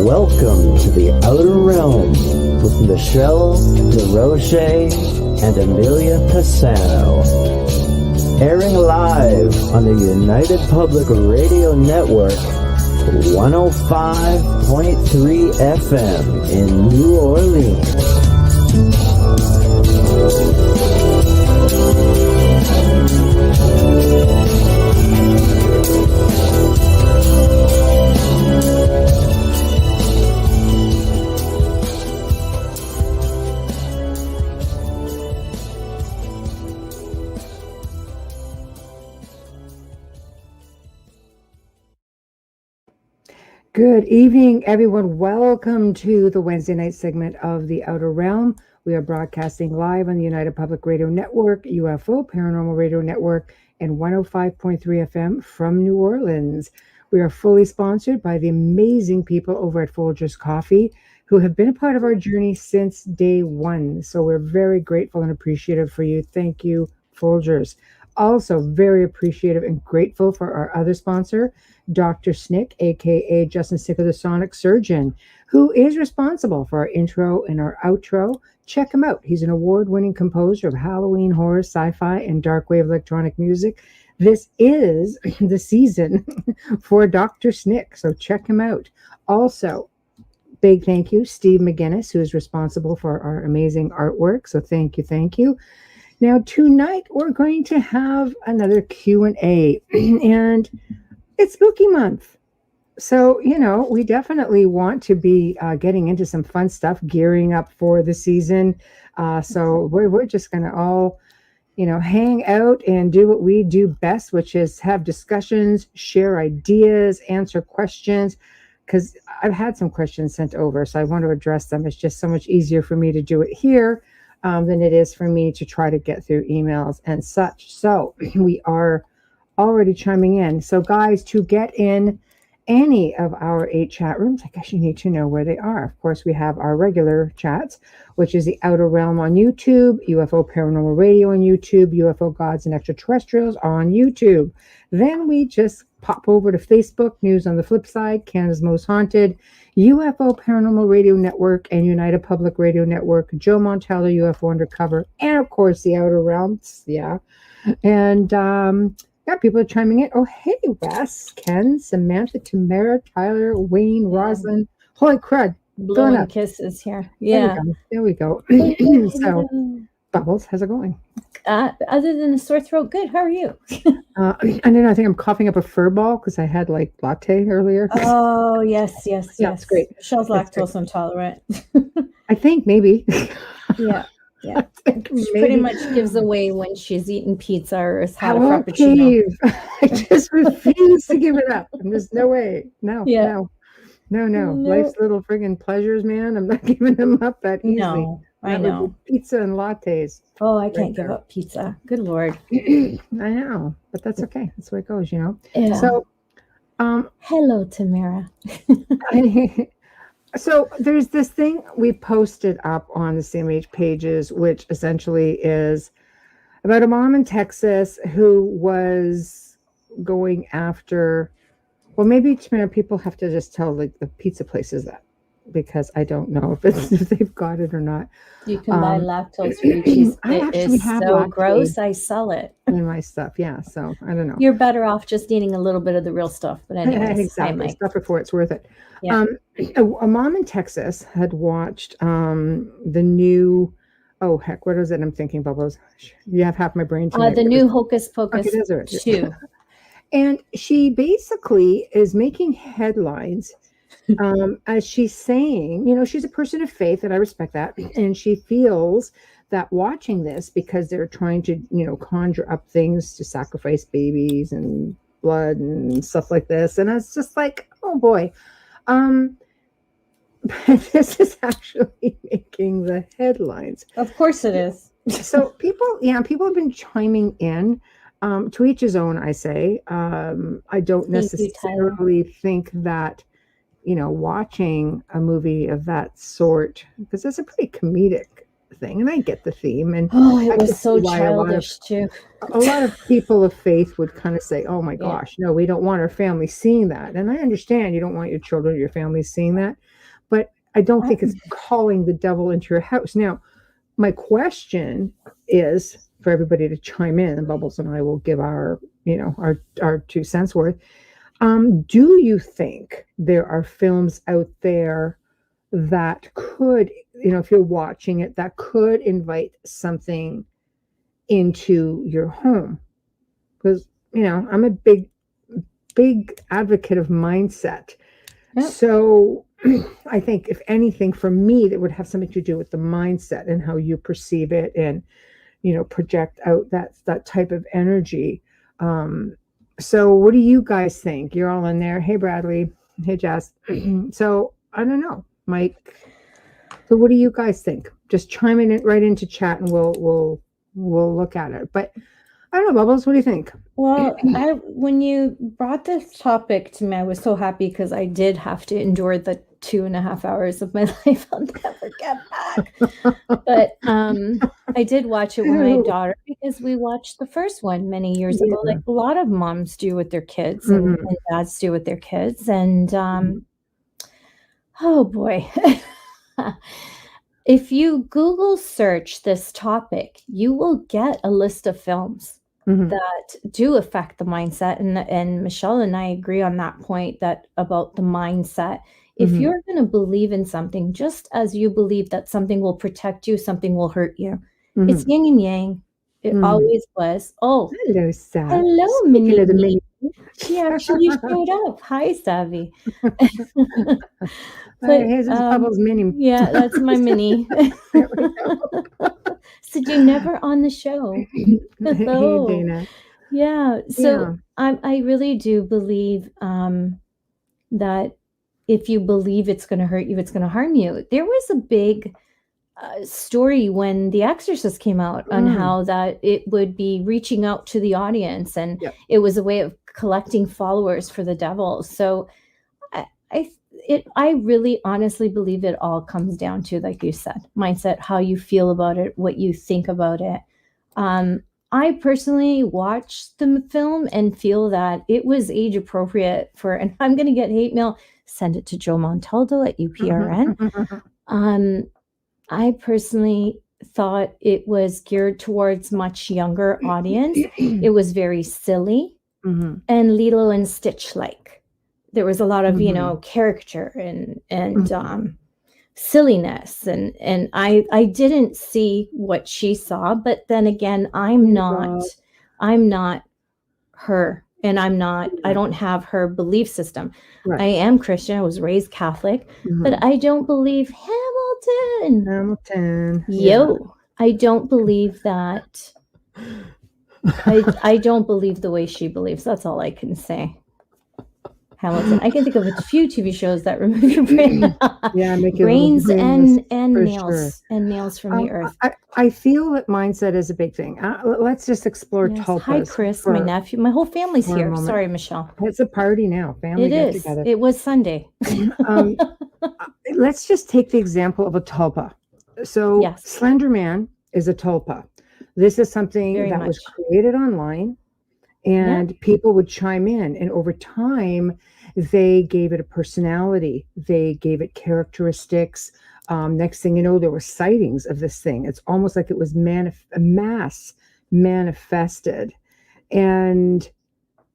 Welcome to the Outer Realm with Michelle DeRoche and Amelia Pisano. Airing live on the United Public Radio Network, 105.3 FM in New Orleans. Good evening, everyone. Welcome to the Wednesday night segment of The Outer Realm. We are broadcasting live on the United Public Radio Network, UFO Paranormal Radio Network, and 105.3 FM from New Orleans. We are fully sponsored by the amazing people over at Folgers Coffee, who have been a part of our journey since day one. So we're very grateful and appreciative for you. Thank you, Folgers. Also very appreciative and grateful for our other sponsor, Dr. Snick, aka Justin Sicker, the Sonic Surgeon, who is responsible for our intro and our outro. Check him out. He's an award-winning composer of Halloween, horror, sci-fi, and dark wave electronic music. This is the season for Dr. Snick, so check him out. Also, big thank you, Steve McGinnis, who is responsible for our amazing artwork. So thank you, thank you. Now, tonight we're going to have another Q&A, and it's spooky month. So, you know, we definitely want to be getting into some fun stuff, gearing up for the season. So we're just going to all, you know, hang out and do what we do best, which is have discussions, share ideas, answer questions, because I've had some questions sent over, so I want to address them. It's just so much easier for me to do it here than it is for me to try to get through emails and such. So we are already chiming in. So guys, to get in any of our 8 chat rooms, I guess you need to know where they are. Of course, we have our regular chats, which is the Outer Realm on YouTube, UFO Paranormal Radio on YouTube, UFO Gods and Extraterrestrials on YouTube. Then we just pop over to Facebook, News on the Flip Side, Canada's Most Haunted, UFO Paranormal Radio Network, and United Public Radio Network, Joe Montella, UFO Undercover, and of course the Outer Realms. Yeah. And yeah, people are chiming in. Oh, hey, Wes, Ken, Samantha, Tamara, Tyler, Wayne, Rosalind. Holy crud. Blowing kisses here. Yeah. There we go. So, Bubbles, how's it going? Other than the sore throat, good. How are you? I don't know. I think I'm coughing up a fur ball because I had like latte earlier. Oh, yes. Yeah, it's great. Michelle's lactose intolerant. I think maybe. Yeah. Yeah. She pretty much gives away when she's eating pizza or has had a frappuccino. Cave. I just refuse to give it up. There's no way. No. Life's little friggin' pleasures, man. I'm not giving them up that easily. No, I know. Pizza and lattes. Oh, I can't give up pizza. Good Lord. I know, but that's okay. That's the way it goes, you know? Yeah. So, hello, Tamara. So there's this thing we posted up on the CMH pages, which essentially is about a mom in Texas who was going after, well, maybe people have to just tell like the pizza places that, because I don't know if they've got it or not. You can buy lactose-free cheese. It is so gross. I sell it in my stuff. Yeah, so I don't know. You're better off just eating a little bit of the real stuff. But anyways, exactly. Stuff before it's worth it. Yeah. A mom in Texas had watched the new. Oh heck, what is it? I'm thinking, Bubbles. You have half my brain tonight. The new Hocus Pocus 2. And she basically is making headlines. As she's saying, you know, she's a person of faith, and I respect that. And she feels that watching this, because they're trying to, you know, conjure up things to sacrifice babies and blood and stuff like this. And it's just like, oh boy, this is actually making the headlines. Of course it is. So people have been chiming in. To each his own, I say. I don't necessarily think that, you know, watching a movie of that sort, because it's a pretty comedic thing, and I get the theme. And it was so childish too. A lot of people of faith would kind of say, "Oh my gosh, no, we don't want our family seeing that." And I understand you don't want your children or your family seeing that, but I don't think it's calling the devil into your house. Now, my question is for everybody to chime in, and Bubbles and I will give our 2 cents worth. Do you think there are films out there that could, if you're watching it, that could invite something into your home? Because, I'm a big advocate of mindset. Yep. So I think if anything, for me, that would have something to do with the mindset and how you perceive it and, project out that type of energy. So what do you guys think? You're all in there. Hey, Bradley. Hey, Jess. So I don't know, Mike. So what do you guys think? Just chime in right into chat and we'll look at it. But I don't know, Bubbles, what do you think? Well, when you brought this topic to me, I was so happy because I did have to endure the 2.5 hours of my life I'll never get back. But I did watch it with my daughter because we watched the first one many years ago, like a lot of moms do with their kids and dads do with their kids. And oh boy. If you Google search this topic, you will get a list of films that do affect the mindset. And Michelle and I agree on that point about the mindset. If you're going to believe in something, just as you believe that something will protect you, something will hurt you. It's yin and yang. It always was. Oh, hello, Sav. Hello, Minnie. She actually showed up. Hi, Savvy. But here's Bubbles Minnie. Yeah, that's my Minnie. So you're never on the show. Hello. Hey, Dana. Yeah. So I really do believe that if you believe it's going to hurt you, it's going to harm you. There was a big story when The Exorcist came out on how that it would be reaching out to the audience, and it was a way of collecting followers for the devil. So I really honestly believe it all comes down to, like you said, mindset, how you feel about it, what you think about it. I personally watched the film and feel that it was age appropriate and I'm going to get hate mail. Send it to Joe Montaldo at UPRN. I personally thought it was geared towards much younger audience. It was very silly and Lilo and Stitch like. There was a lot of, caricature and silliness. And I didn't see what she saw, but then again, I'm not her, and I don't have her belief system. Right. I am Christian. I was raised Catholic, but I don't believe Hamilton. Yo, I don't believe that. I don't believe the way she believes. That's all I can say. Hamilton. I can think of a few TV shows that remove your brain. Brains and nails and nails from the earth. I feel that mindset is a big thing. Let's just explore tulpas. Hi, Chris, my nephew. My whole family's here. Sorry, Michelle. It's a party now. Family get together. It was Sunday. Let's just take the example of a tulpa. So Slender Man is a tulpa. This is something that was created online. And people would chime in, and over time, they gave it a personality. They gave it characteristics. Next thing you know, there were sightings of this thing. It's almost like it was mass manifested, and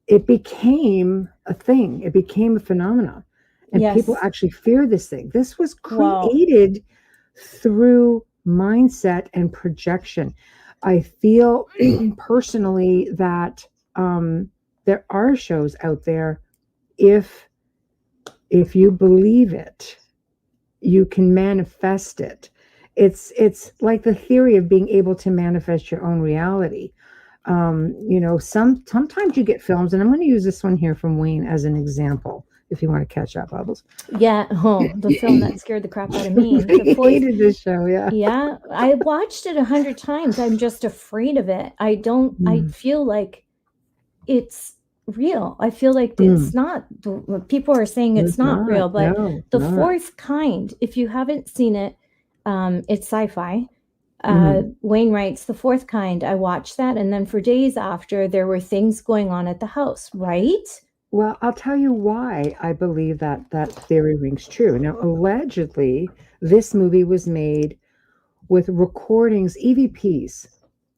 it became a thing. It became a phenomenon, and people actually fear this thing. This was created through mindset and projection. I feel personally that there are shows out there. If you believe it, you can manifest it. It's like the theory of being able to manifest your own reality. Sometimes you get films, and I'm going to use this one here from Wayne as an example, if you want to catch up, Bubbles. Yeah. Oh, the film that scared the crap out of me. I hated this show. Yeah. Yeah. I watched it 100 times. I'm just afraid of it. I feel like it's real. I feel like it's not. People are saying it's not real, but the fourth kind, if you haven't seen it, it's sci-fi. Wayne writes The Fourth Kind. I watched that, and then for days after, there were things going on at the house, right? Well, I'll tell you why I believe that that theory rings true. Now, allegedly, this movie was made with recordings, EVPs,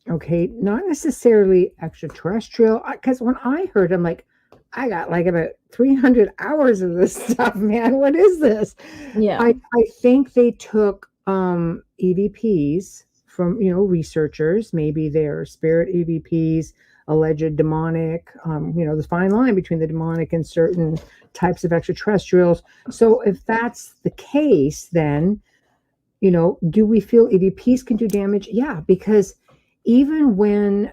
okay, not necessarily extraterrestrial. Because when I heard, I'm like, I got like about 300 hours of this stuff, man. What is this? Yeah. I think they took EVPs from, researchers, maybe they're spirit EVPs, alleged demonic, the fine line between the demonic and certain types of extraterrestrials. So if that's the case, then, do we feel EVPs can do damage? Yeah, because even when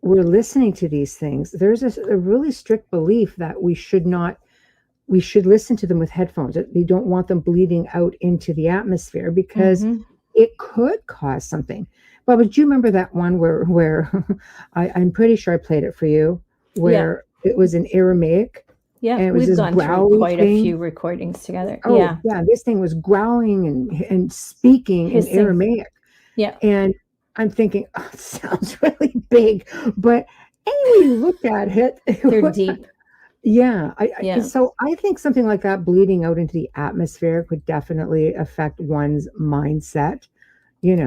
we're listening to these things, there's a really strict belief that we should listen to them with headphones. You don't want them bleeding out into the atmosphere because it could cause something. But do you remember that one where I'm pretty sure I played it for you, where it was in Aramaic? Yeah, and it was we've gone through quite a few recordings together. Oh, yeah, this thing was growling and speaking in Aramaic. Yeah. And I'm thinking, it sounds really big. But anyway, you look at it. They're deep. Yeah. So I think something like that bleeding out into the atmosphere could definitely affect one's mindset, We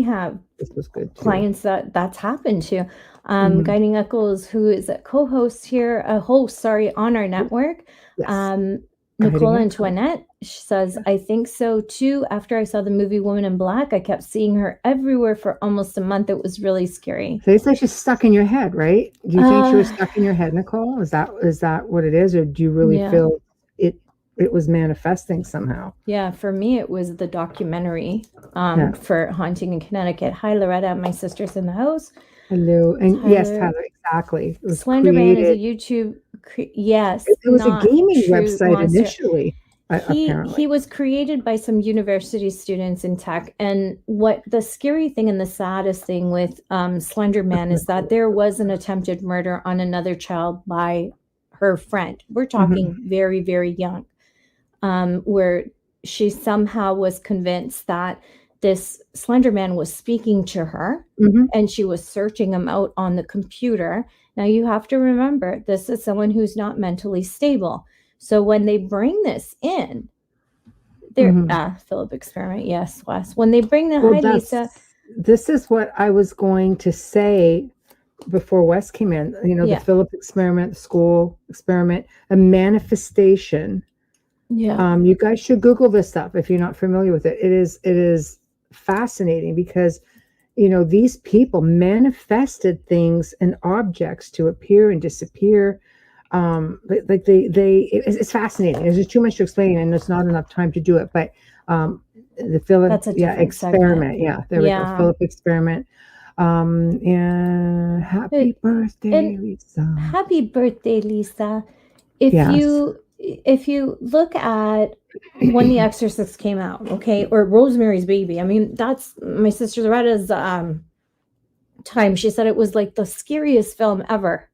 have this was good too. clients that's happened to. Guiding Echoes, who is a host on our network. Yes. Nicole Antoinette, she says, I think so too. After I saw the movie Woman in Black, I kept seeing her everywhere for almost a month. It was really scary. So it's like she's stuck in your head, right? Do you think she was stuck in your head, Nicole? Is that what it is? Or do you really feel it was manifesting somehow? Yeah, for me, it was the documentary for Haunting in Connecticut. Hi, Loretta. My sister's in the house. Hello. And yes, Tyler, exactly. It was Slenderman is a YouTube. Yes. It was a gaming website initially. He was created by some university students in tech. And what the scary thing and the saddest thing with Slenderman is that there was an attempted murder on another child by her friend. We're talking very, very young, where she somehow was convinced that this Slenderman was speaking to her and she was searching him out on the computer. Now you have to remember, this is someone who's not mentally stable. So when they bring this in, Philip experiment. Yes, Wes. When they bring the Lisa. This is what I was going to say before Wes came in. The Philip experiment, the school experiment, a manifestation. Yeah. You guys should Google this stuff if you're not familiar with it. It is fascinating because these people manifested things and objects to appear and disappear. It's fascinating. There's just too much to explain, and there's not enough time to do it. But the Philip experiment, segment. There we go, Philip experiment. And happy birthday, Lisa. Happy birthday, Lisa. If you look at when The Exorcist came out, or Rosemary's Baby, I mean, that's my sister Loretta's time. She said it was like the scariest film ever.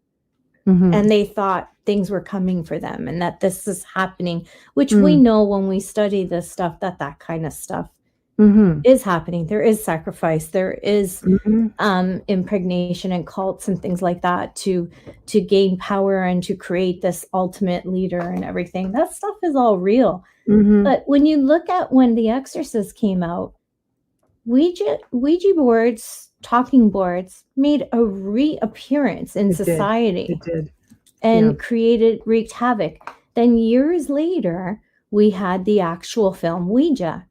And they thought things were coming for them and that this is happening, which we know when we study this stuff, that kind of stuff is happening. There is sacrifice. There is impregnation and cults and things like that to gain power and to create this ultimate leader and everything. That stuff is all real. But when you look at when The Exorcist came out, Ouija boards, talking boards made a reappearance in society. It did. And wreaked havoc. Then years later, we had the actual film Ouija.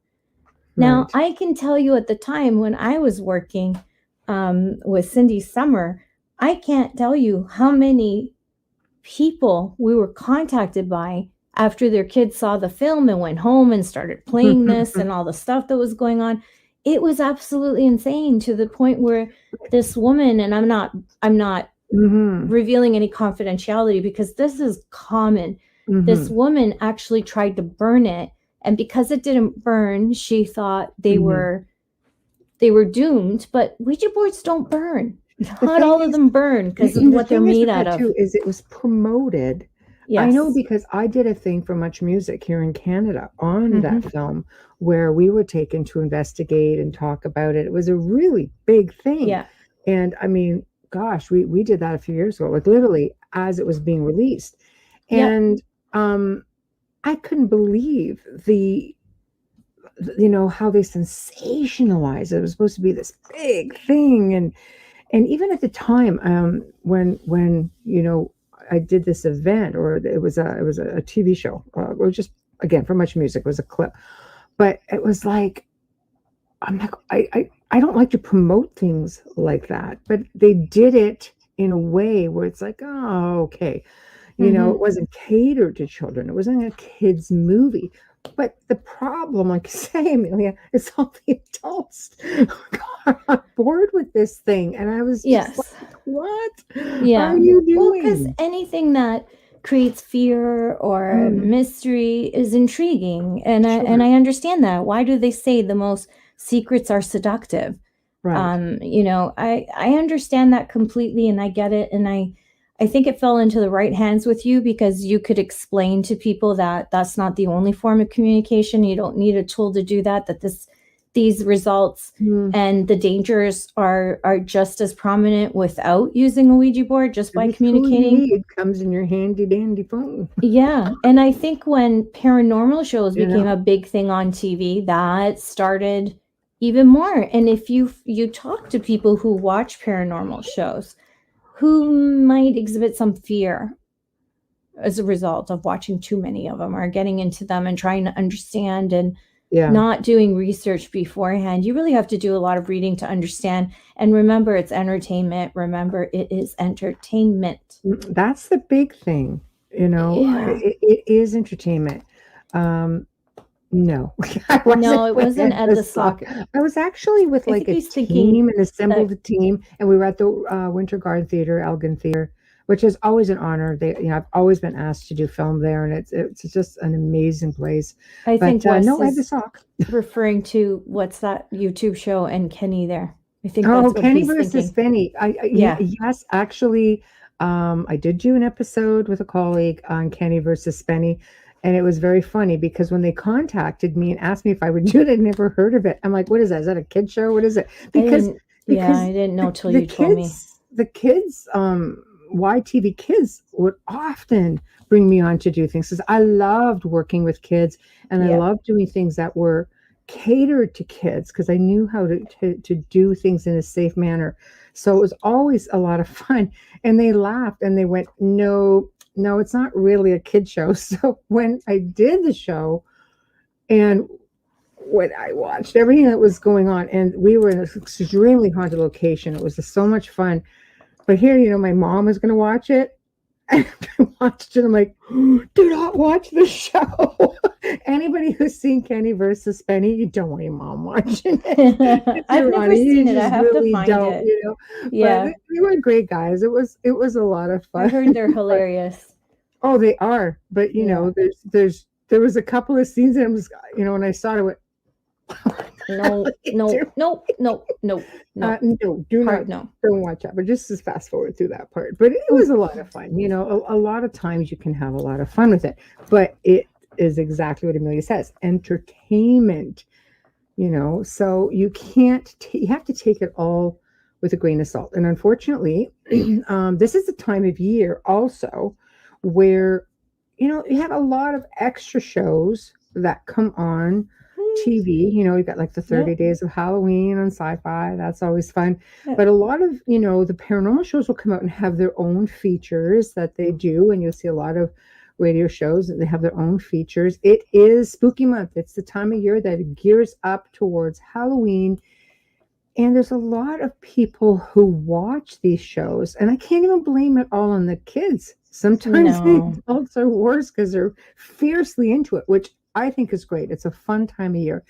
Now, I can tell you at the time when I was working with Cindy Summer, I can't tell you how many people we were contacted by after their kids saw the film and went home and started playing this and all the stuff that was going on. It was absolutely insane to the point where this woman, and I'm not revealing any confidentiality because this is common. This woman actually tried to burn it. And because it didn't burn, she thought they were doomed. But Ouija boards don't burn. Not all of them burn because of what they're made out of. Is it was promoted. Yes. I know because I did a thing for Much Music here in Canada on that film where we were taken to investigate and talk about it. It was a really big thing. Yeah. And I mean, gosh, we did that a few years ago. Like literally as it was being released. And I couldn't believe how they sensationalized it. It was supposed to be this big thing. And even at the time, when I did this event, or it was a TV show, or just, again, for Much Music, it was a clip, but it was like, I'm like, I don't like to promote things like that, but they did it in a way where it's like, oh, okay. It wasn't catered to children. It wasn't a kid's movie. But the problem, like you say, Amelia, is all the adults got on board with this thing. And I was just like, what are you doing? Well, because anything that creates fear or mystery is intriguing. And I understand that. Why do they say the most secrets are seductive? Right. I understand that completely, and I get it. And I think it fell into the right hands with you, because you could explain to people that that's not the only form of communication. You don't need a tool to do that, these results and the dangers are just as prominent without using a Ouija board, just by communicating. It comes in your handy dandy phone. Yeah. And I think when paranormal shows became a big thing on TV, that started even more. And if you talk to people who watch paranormal shows, who might exhibit some fear as a result of watching too many of them, or getting into them and trying to understand and not doing research beforehand. You really have to do a lot of reading to understand. And remember, it's entertainment. Remember, it is entertainment. That's the big thing. It is entertainment. No, it wasn't at the sock. I was actually with like a team, and assembled a team, and we were at the Winter Garden Theater, Elgin Theater, which is always an honor. I've always been asked to do film there, and it's just an amazing place. I think Wes I had the sock. Referring to what's that YouTube show and Kenny there. I think that's Kenny versus Benny. Yes, actually, I did do an episode with a colleague on Kenny versus Benny. And it was very funny, because when they contacted me and asked me if I would do it, I'd never heard of it. I'm like, what is that? Is that a kid show? What is it? Because I didn't know till you told me. The kids, YTV kids would often bring me on to do things, because I loved working with kids, and I loved doing things that were catered to kids, because I knew how to do things in a safe manner. So it was always a lot of fun. And they laughed and they went, no, it's not really a kid show. So when I did the show, and when I watched everything that was going on, and we were in an extremely haunted location, it was just so much fun. But here, my mom was going to watch it, and I watched it. I'm like, do not watch the show. Anybody who's seen Kenny versus Benny, you don't want your mom watching it. I've never seen it. I have to find it. Yeah, but they were great guys. It was a lot of fun. I heard they're hilarious. Oh, they are. But there was a couple of scenes that was, when I saw it, I went, no, don't watch that. But just fast forward through that part. But it was a lot of fun. A lot of times you can have a lot of fun with it. But it is exactly what Amelia says, entertainment. So you can't. You have to take it all with a grain of salt. And unfortunately, this is the time of year also where you have a lot of extra shows that come on TV. You've got like the 30 Days of Halloween on Sci-Fi. That's always fun. But a lot of, the paranormal shows will come out and have their own features that they do. And you'll see a lot of radio shows that they have their own features. It is spooky month. It's the time of year that it gears up towards Halloween. And there's a lot of people who watch these shows. And I can't even blame it all on the kids. Sometimes the adults are worse because they're fiercely into it, which I think is great. It's a fun time of year.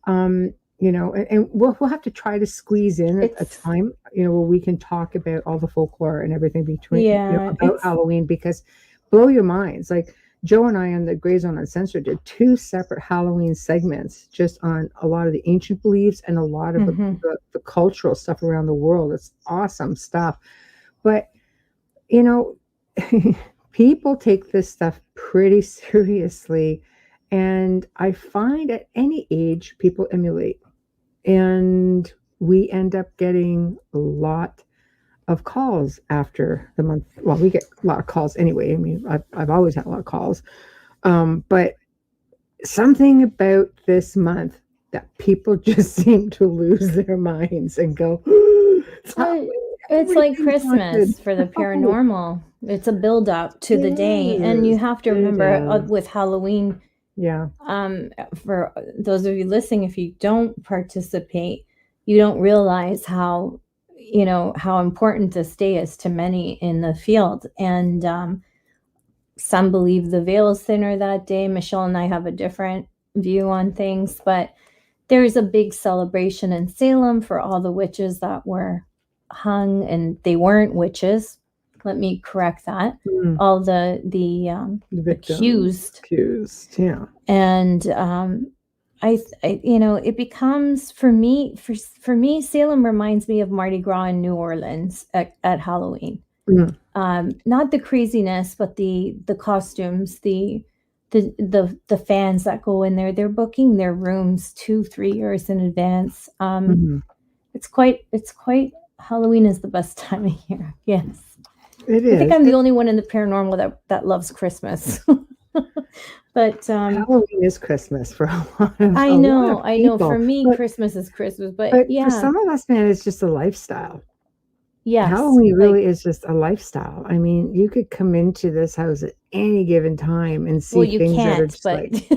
And we'll have to try to squeeze in a time, where we can talk about all the folklore and everything between about Halloween, because blow your minds. Like Joe and I on the Grey Zone Uncensored did 2 separate Halloween segments just on a lot of the ancient beliefs and a lot of the cultural stuff around the world. It's awesome stuff. But, people take this stuff pretty seriously. And I find at any age, people emulate. And we end up getting a lot of calls after the month. Well, we get a lot of calls anyway. I mean, I've always had a lot of calls. But something about this month that people just seem to lose their minds and go, it's like Christmas for the paranormal. It's a build up to the day. And you have to remember with Halloween. Yeah. For those of you listening, if you don't participate, you don't realize how important this day is to many in the field. And some believe the veil is thinner that day. Michelle and I have a different view on things, but there's a big celebration in Salem for all the witches that were hung, and they weren't witches. Let me correct that. All the accused, yeah. And I it becomes for me, Salem reminds me of Mardi Gras in New Orleans at Halloween. Not the craziness, but the costumes, the fans that go in there. They're booking their rooms 2-3 years in advance. It's quite Halloween is the best time of year. Yes, it is. I think I'm the only one in the paranormal that loves Christmas. But Halloween is Christmas for a lot of I know. lot of people. For me, Christmas is Christmas, but yeah, for some of us, man, it's just a lifestyle. Yes, Halloween really is just a lifestyle. I mean, you could come into this house at any given time and see things that are just like.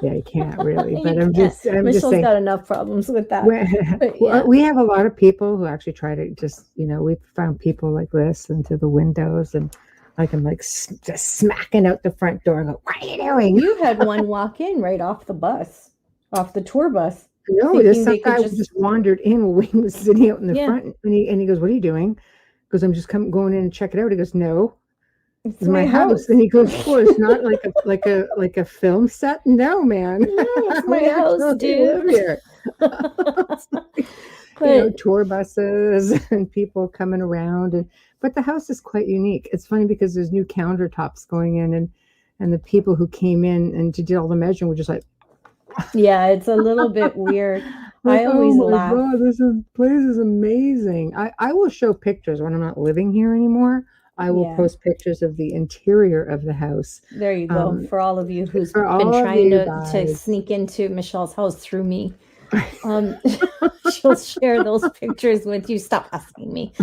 Yeah, you can't really. But I'm just Michelle's saying, got enough problems with that. We have a lot of people who actually try to just, we've found people like this into the windows, and like I'm like just smacking out the front door and go, "What are you doing?" You had one walk in right off the tour bus. No, this some guy just wandered in when we was sitting out in the front, and he goes, "What are you doing?" Because I'm just going in and check it out. He goes, "No, it's my house." And he goes, "Oh, it's not like a film set." No, man, no, it's my house, dude. Here. Tour buses and people coming around, but the house is quite unique. It's funny because there's new countertops going in, and the people who came in and did all the measuring were just like, yeah, it's a little bit weird. I always laugh. God, this place is amazing. I will show pictures when I'm not living here anymore. I will post pictures of the interior of the house. There you go. For all of you who's been trying to sneak into Michelle's house through me. She'll share those pictures with you. Stop asking me.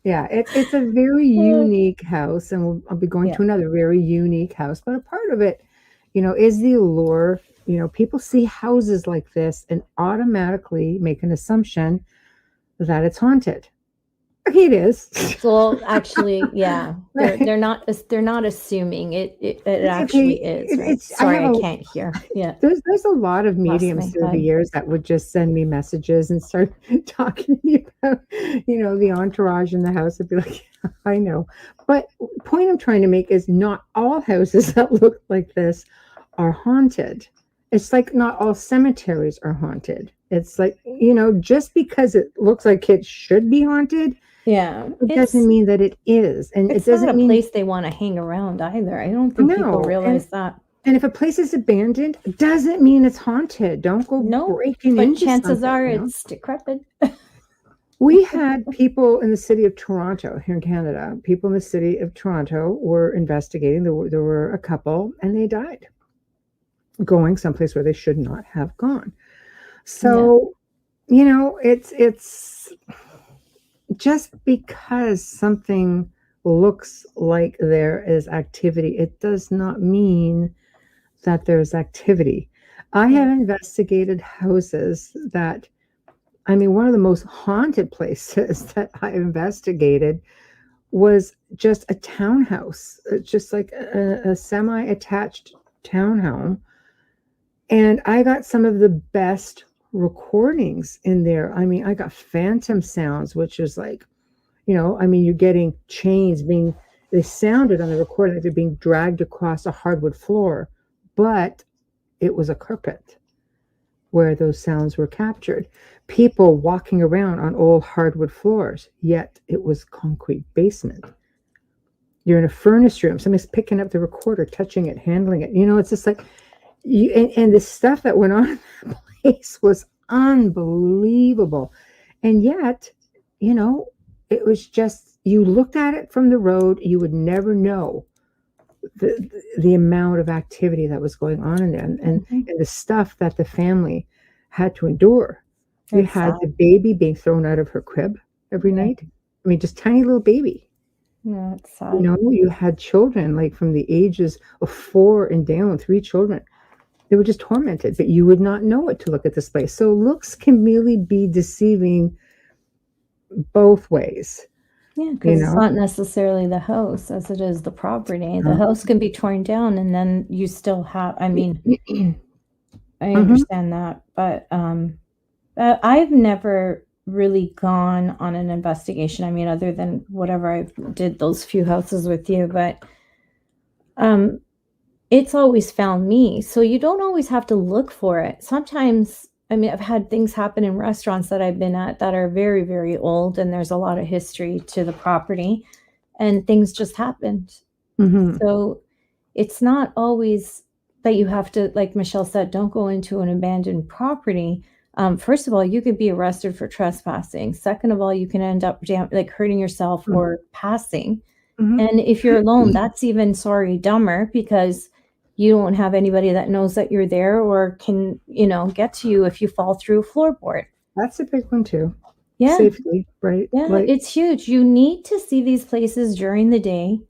Yeah, it's a very unique house, and I'll be going to another very unique house. But a part of it, is the allure. People see houses like this and automatically make an assumption that it's haunted. It is. Well, actually, yeah, they're not assuming it actually is. Right? Sorry, I can't hear. Yeah, there's a lot of mediums through the years that would just send me messages and start talking to me about, the entourage in the house. I'd be like, yeah, I know, but point I'm trying to make is not all houses that look like this are haunted. It's like not all cemeteries are haunted. It's like, just because it looks like it should be haunted. Yeah, it doesn't mean that it is, and it's it doesn't not a place they want to hang around either. I don't think people realize that. And if a place is abandoned, it doesn't mean it's haunted. Don't go breaking into. But chances are it's decrepit. We had people in the city of Toronto here in Canada. People in the city of Toronto were investigating. There were a couple, and they died going someplace where they should not have gone. So, it's. Just because something looks like there is activity, it does not mean that there's activity. I have investigated houses that, one of the most haunted places that I investigated was just a townhouse, just like a semi-attached townhome. And I got some of the best recordings in there. I got phantom sounds, which is like, you're getting chains they sounded on the recording like they're being dragged across a hardwood floor, but it was a carpet where those sounds were captured. People walking around on old hardwood floors, yet it was concrete basement. You're in a furnace room, somebody's picking up the recorder, touching it, handling it. It's just like and the stuff that went on in that place was unbelievable. And yet, you know, it was just, you looked at it from the road, you would never know the amount of activity that was going on in there, and the stuff that the family had to endure. You had the baby being thrown out of her crib every night. I mean, just tiny little baby. No, it's sad. You know, you had children like from the ages of 4 and down, 3 children. They were just tormented, but you would not know it to look at this place. So looks can really be deceiving both ways. Yeah, because it's not necessarily the house as it is the property. The house can be torn down, and then you still have, I mean, I understand that, but I've never really gone on an investigation. I mean, other than whatever I did those few houses with you, but it's always found me. So you don't always have to look for it. Sometimes, I mean, I've had things happen in restaurants that I've been at that are very, very old, and there's a lot of history to the property, and things just happened. So it's not always that you have to, like Michelle said, don't go into an abandoned property. First of all, you could be arrested for trespassing. Second of all, you can end up like hurting yourself or passing. And if you're alone, that's even dumber, because you don't have anybody that knows that you're there or can, you know, get to you if you fall through a floorboard. That's a big one too. Yeah. Safety, right? Yeah, it's huge. You need to see these places during the day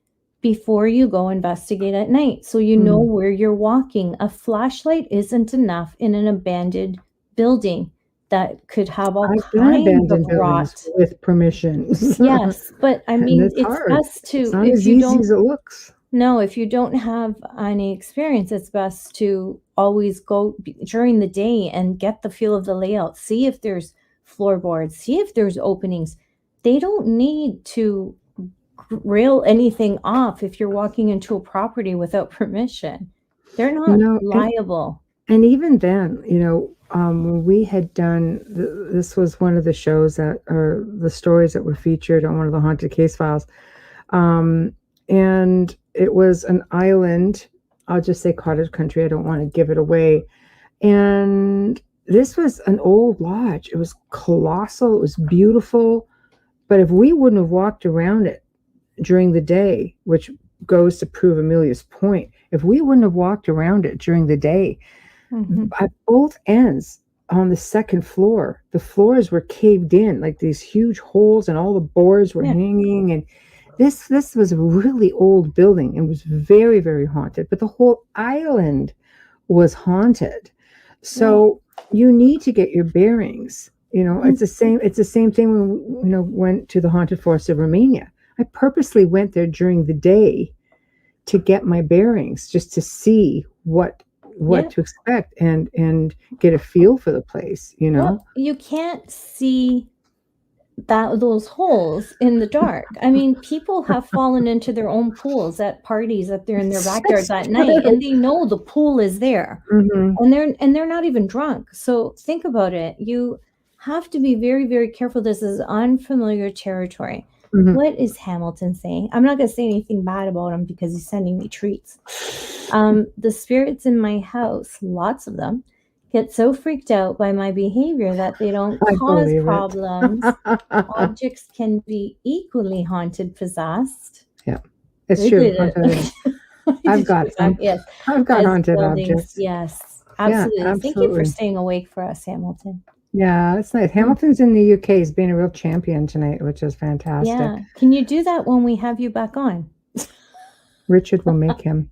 before you go investigate at night, so you know where you're walking. A flashlight isn't enough in an abandoned building that could have all kinds of rot with permissions. Yes, but I mean, it's best to, it's not as easy as it looks. No, if you don't have any experience, it's best to always go during the day and get the feel of the layout. See if there's floorboards, see if there's openings. They don't need to rail anything off if you're walking into a property without permission. They're not liable. And even then, you know, when we had done, this was one of the shows that, or the stories that were featured on one of the Haunted Case Files. And it was an island, I'll just say cottage country, I don't want to give it away. And this was an old lodge. It was colossal, it was beautiful. But if we wouldn't have walked around it during the day, which goes to prove Amelia's point, if we wouldn't have walked around it during the day, at both ends on the second floor, the floors were caved in, like these huge holes, and all the boards were hanging. And this was a really old building and was very, very haunted. But the whole island was haunted. So you need to get your bearings. You know, it's the same thing when we, went to the haunted forest of Romania. I purposely went there during the day to get my bearings, just to see what to expect and get a feel for the place, you know. Well, you can't see those holes in the dark. I mean, people have fallen into their own pools at parties that they're in their backyards at night, and they know the pool is there, and they're not even drunk. So think about it. You have to be very, very careful. This is unfamiliar territory. What is Hamilton saying? I'm not going to say anything bad about him because he's sending me treats. The spirits in my house, lots of them, get so freaked out by my behavior that they don't cause problems. Objects can be equally haunted, possessed. Yeah, it's true. I've got some. Yes, I've got haunted objects. Yes, absolutely. Yeah, Thank you for staying awake for us, Hamilton. Yeah, that's nice. Hamilton's in the UK. He's being a real champion tonight, which is fantastic. Yeah. Can you do that when we have you back on? Richard will make him.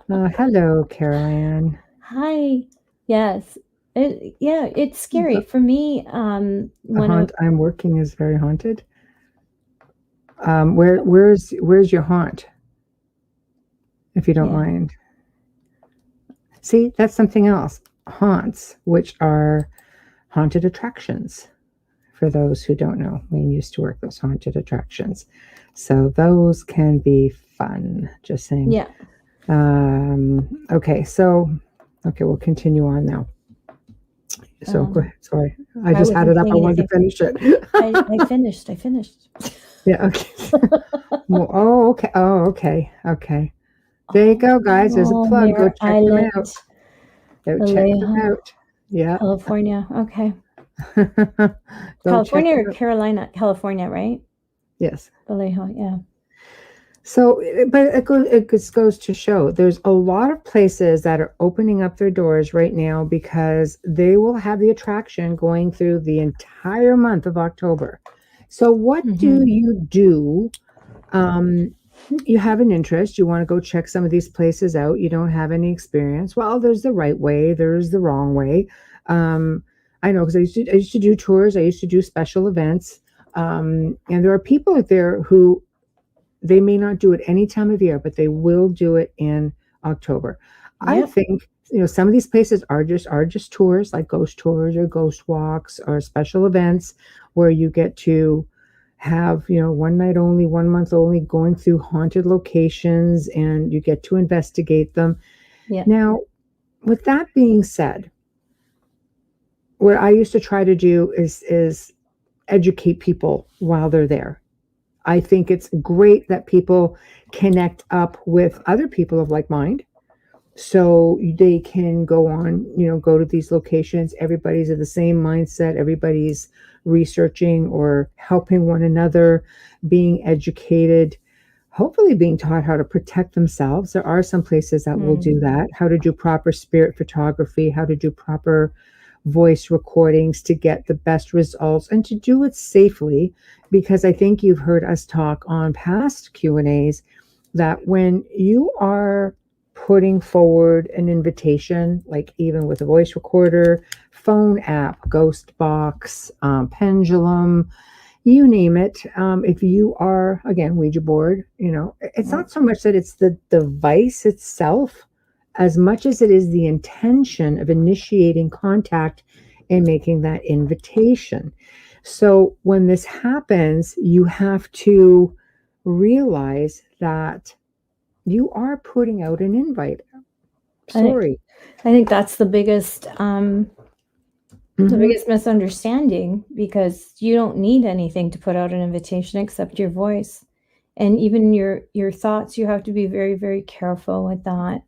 Hello, Caroline. Hi. Yes. It's scary for me. I'm working is very haunted. Where's your haunt? If you don't mind. See, that's something else. Haunts, which are haunted attractions. For those who don't know, we used to work those haunted attractions. So those can be fun. Just saying. Yeah. Okay, we'll continue on now. So go ahead. Sorry. I just had it up. I wanted to finish it. I finished. Yeah, okay. Okay. Okay. There you go, guys. There's a plug. Go check them out. Go check them out. Yeah. California. Okay. California or Carolina? California, right? Yes. Vallejo, yeah. So, but it just goes to show there's a lot of places that are opening up their doors right now because they will have the attraction going through the entire month of October. So what do you do? You have an interest, you want to go check some of these places out, you don't have any experience. Well, there's the right way, there's the wrong way. I know, because I used to do tours, I used to do special events, and there are people out there who they may not do it any time of year, but they will do it in October. Yep. I think some of these places are just tours, like ghost tours or ghost walks or special events where you get to have one night only, 1 month only, going through haunted locations, and you get to investigate them. Yeah. Now, with that being said, what I used to try to do is educate people while they're there. I think it's great that people connect up with other people of like mind, so they can go to these locations. Everybody's of the same mindset. Everybody's researching or helping one another, being educated, hopefully being taught how to protect themselves. There are some places that will do that, how to do proper spirit photography, how to do proper voice recordings to get the best results and to do it safely, because I think you've heard us talk on past Q&As that when you are putting forward an invitation, like even with a voice recorder, phone app, ghost box, pendulum, you name it, if you are, again, Ouija board, it's not so much that it's the device itself as much as it is the intention of initiating contact and making that invitation. So when this happens, you have to realize that you are putting out an invite. Sorry. I think that's the biggest misunderstanding, because you don't need anything to put out an invitation except your voice. And even your thoughts, you have to be very, very careful with that.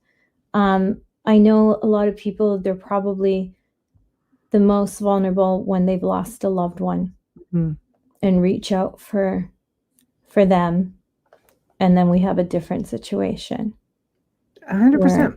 I know a lot of people, they're probably the most vulnerable when they've lost a loved one, and reach out for them. And then we have a different situation. 100%.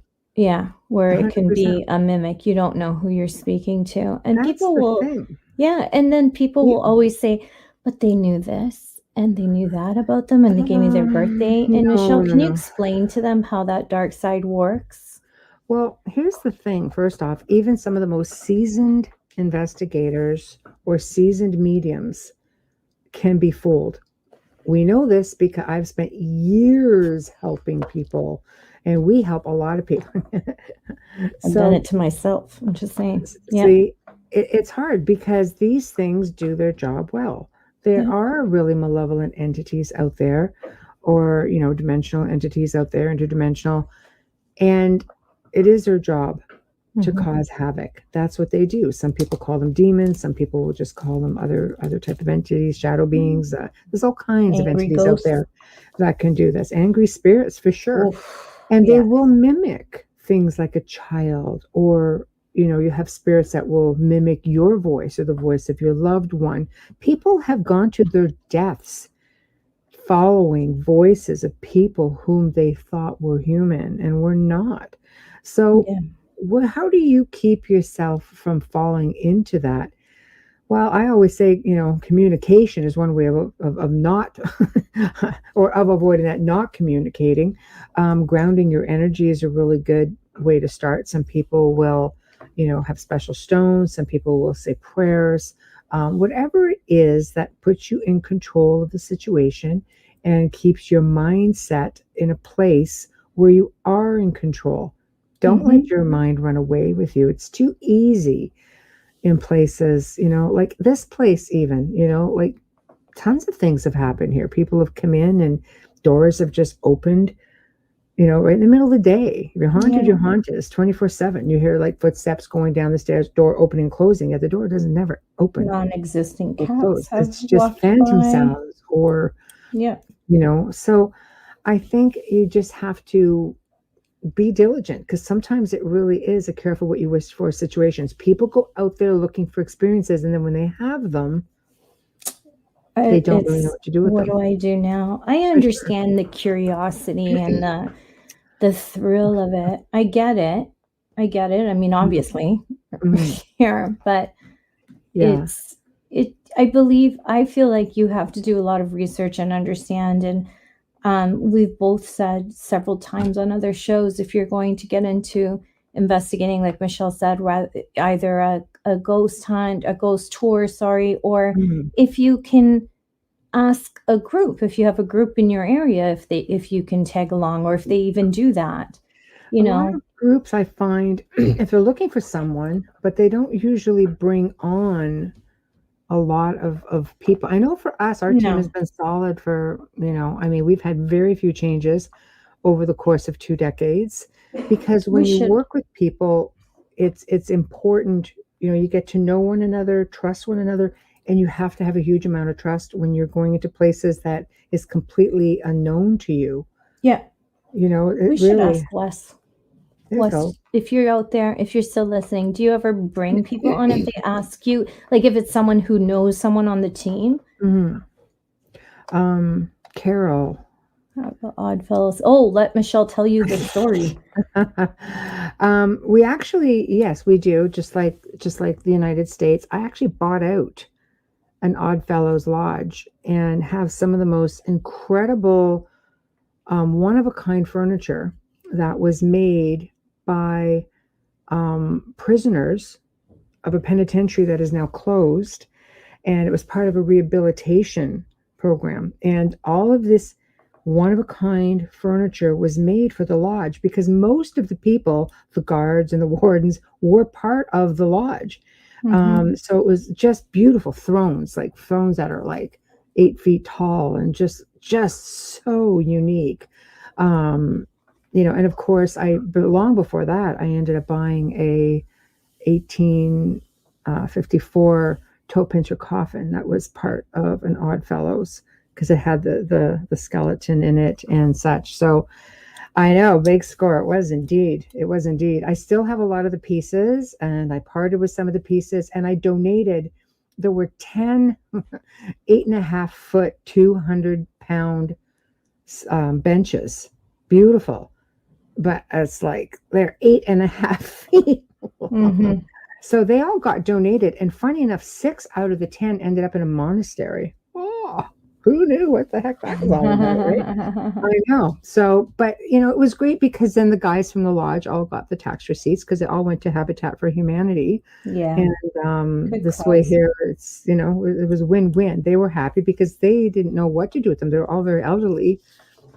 Where 100%. It can be a mimic. You don't know who you're speaking to. And that's people the will, thing. and then people will always say, but they knew this and they knew that about them and they gave me their birthday. And Michelle, can you explain to them how that dark side works? Well, here's the thing. First off, even some of the most seasoned investigators or seasoned mediums can be fooled. We know this because I've spent years helping people, and we help a lot of people. I've done it to myself. I'm just saying. See, it's hard because these things do their job well. There are really malevolent entities out there, or dimensional entities out there, interdimensional, and it is their job to cause havoc. That's what they do. Some people call them demons. Some people will just call them other type of entities, shadow beings. There's all kinds of entities ghosts out there that can do this. Angry spirits, for sure. And they will mimic things like a child, or you have spirits that will mimic your voice or the voice of your loved one. People have gone to their deaths following voices of people whom they thought were human and were not. So how do you keep yourself from falling into that? Well, I always say, communication is one way of not, or of avoiding that, not communicating. Grounding your energy is a really good way to start. Some people will, have special stones. Some people will say prayers. Whatever it is that puts you in control of the situation and keeps your mindset in a place where you are in control. Don't let your mind run away with you. It's too easy in places, like this place even, like tons of things have happened here. People have come in and doors have just opened, right in the middle of the day. If you're haunted, you're haunted. It's 24/7. You hear like footsteps going down the stairs, door opening and closing. Yet the door doesn't never open. Non-existing cats. It's just phantom sounds or, so I think you just have to be diligent, because sometimes it really is a careful what you wish for situations. People go out there looking for experiences, and then when they have them, they don't really know what to do with them. What do I do now? I understand the curiosity and the thrill of it. I get it. I mean, obviously, here, but I feel like you have to do a lot of research and understand. And we've both said several times on other shows, if you're going to get into investigating, like Michelle said, either a ghost hunt, a ghost tour, or if you can ask a group, if you have a group in your area, if you can tag along, or if they even do that, a lot of groups, I find, if they're looking for someone, but they don't usually bring on a lot of people. I know for us, our team has been solid for, I mean, we've had very few changes over the course of 2 decades, because when you work with people, it's important, you get to know one another, trust one another, and you have to have a huge amount of trust when you're going into places that is completely unknown to you. Yeah. We should ask Wes. Wes, if you're out there, if you're still listening, do you ever bring people on if they ask you, like if it's someone who knows someone on the team? Carol. Oddfellows. Oh, let Michelle tell you the story. We actually, yes, we do. Just like the United States, I actually bought out an Oddfellows lodge and have some of the most incredible, one-of-a-kind furniture that was made by prisoners of a penitentiary that is now closed, and it was part of a rehabilitation program. And all of this one-of-a-kind furniture was made for the lodge, because most of the people, the guards and the wardens, were part of the lodge. So it was just beautiful thrones that are like 8 feet tall and just so unique. And of course, but long before that, I ended up buying a 1854 toe pincher coffin that was part of an Oddfellows, because it had the skeleton in it and such. So I know, big score. It was indeed. I still have a lot of the pieces, and I parted with some of the pieces, and I donated. There were 10 8.5 foot, 200-pound benches. Beautiful. But it's like they're 8.5 feet. So they all got donated. And funny enough, 6 out of the 10 ended up in a monastery. Oh, who knew what the heck that was all about, right? I know. So, but it was great, because then the guys from the lodge all got the tax receipts, because it all went to Habitat for Humanity. Yeah. And this way here, it's, it was win-win. They were happy because they didn't know what to do with them. They were all very elderly,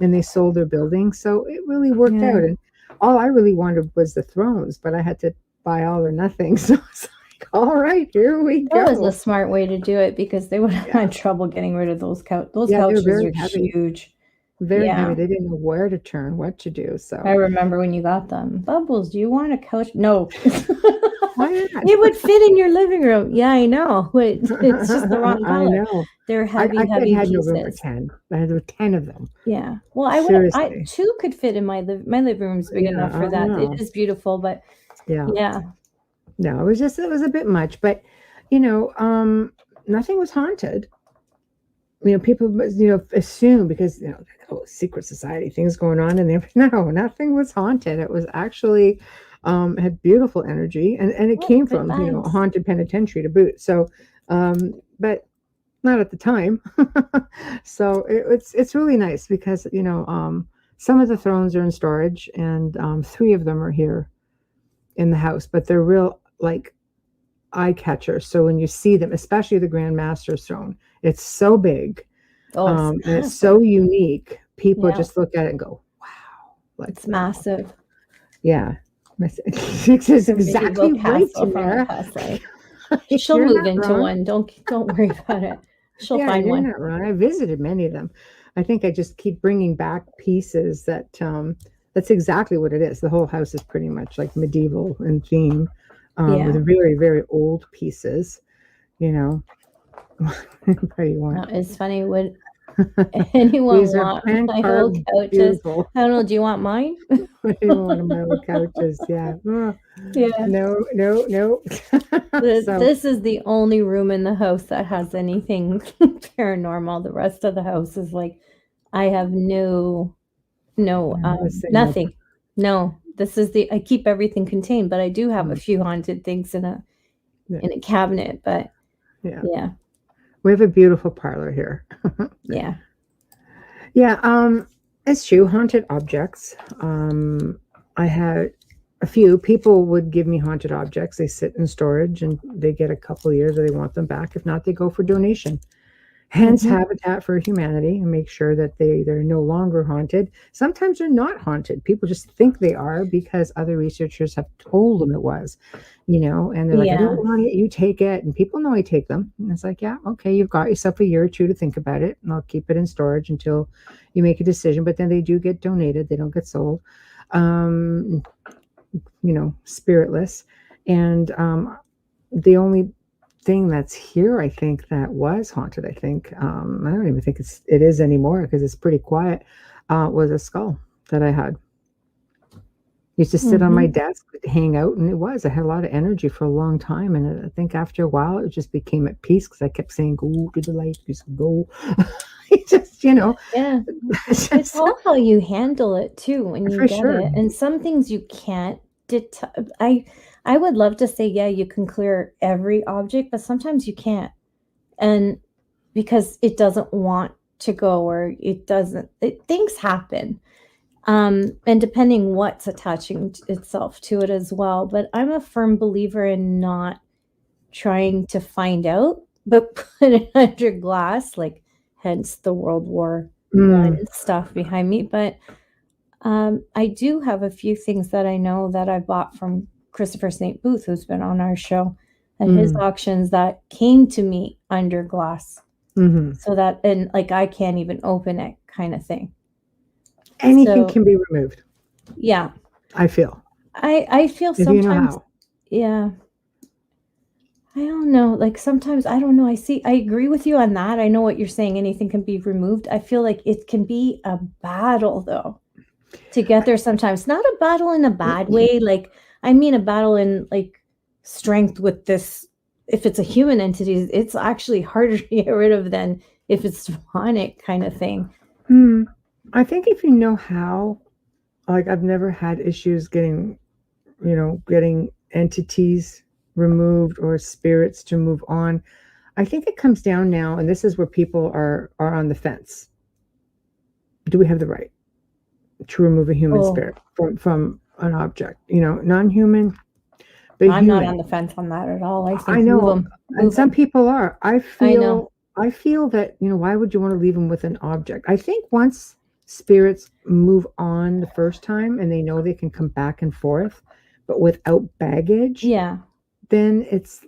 and they sold their building. So it really worked out. And all I really wanted was the thrones, but I had to buy all or nothing. So it's like, all right, here we go. That was a smart way to do it, because they would have had trouble getting rid of those couches. Those couches are huge. Very heavy. They didn't know where to turn, what to do. So I remember when you got them. Bubbles, do you want a couch? No. Why not? It would fit in your living room. Yeah, I know. It's just the wrong color. I know. They're heavy, heavy had pieces. November 10. I had 10 of them. Yeah. Well, I 2 could fit in my living room's big enough for that. It is beautiful, but yeah. No, it was a bit much, but nothing was haunted. People assume, because secret society things going on in there. No, nothing was haunted. It was actually had beautiful energy, and it came from a haunted penitentiary to boot. So but not at the time. So it's really nice, because some of the thrones are in storage, and 3 of them are here in the house, but they're real like eye catchers. So when you see them, especially the Grand Master's throne, it's so big, and it's so unique. People just look at it and go, "Wow!" Like, it's massive. Yeah, it's exactly right. She'll move into one. Don't worry about it. She'll find one. Not wrong. I visited many of them. I think I just keep bringing back pieces that. That's exactly what it is. The whole house is pretty much like medieval in theme, with very, very old pieces. What do you want? It's funny when Anyone These are want plant my are old couches? beautiful. I don't know. Do you want mine? I don't want my old couches. Yeah. Oh, Yeah. no. So- This is the only room in the house that has anything paranormal. The rest of the house is like, I have nothing. No, this is I keep everything contained, but I do have a few haunted things in a cabinet, but yeah. We have a beautiful parlor here. Yeah. Yeah, it's true. Haunted objects. I had a few people would give me haunted objects. They sit in storage and they get a couple of years or they want them back. If not, they go for donation. Hence Habitat for Humanity, and make sure that they're no longer haunted. Sometimes they're not haunted. People just think they are because other researchers have told them it was, and they're like, I don't want it, you take it. And people know I take them. And it's like, yeah, okay, you've got yourself a year or two to think about it, and I'll keep it in storage until you make a decision. But then they do get donated. They don't get sold. Spiritless. And the only thing that's here, I think, that was haunted, I don't even think it is anymore because it's pretty quiet, was a skull that I had. Used to sit on my desk, hang out, and I had a lot of energy for a long time, and I think after a while it just became at peace because I kept saying, go to the light, just go. Just, Yeah. It's all how you handle it too when you get it. And some things you can't I would love to say, yeah, you can clear every object, but sometimes you can't. And because it doesn't want to go, or things happen. And depending what's attaching itself to it as well. But I'm a firm believer in not trying to find out, but put it under glass, like hence the World War I stuff behind me. But I do have a few things that I know that I bought from Christopher St. Booth, who's been on our show, and his auctions that came to me under glass. So that, and like, I can't even open it, kind of thing. Anything can be removed. Yeah. I feel. I feel sometimes. You know how. Yeah. I don't know. Like sometimes, I don't know. I agree with you on that. I know what you're saying. Anything can be removed. I feel like it can be a battle though, to get there sometimes. Not a battle in a bad way. Like, I mean a battle in like strength with this. If it's a human entity, it's actually harder to get rid of than if it's demonic kind of thing. I think if you know how, like I've never had issues getting entities removed or spirits to move on. I think it comes down now, and this is where people are on the fence. Do we have the right to remove a human spirit from an object? Non-human. I'm not on the fence on that at all. I know, and some people are. I feel that, why would you want to leave them with an object? I think once spirits move on the first time and they know they can come back and forth, but without baggage, then it's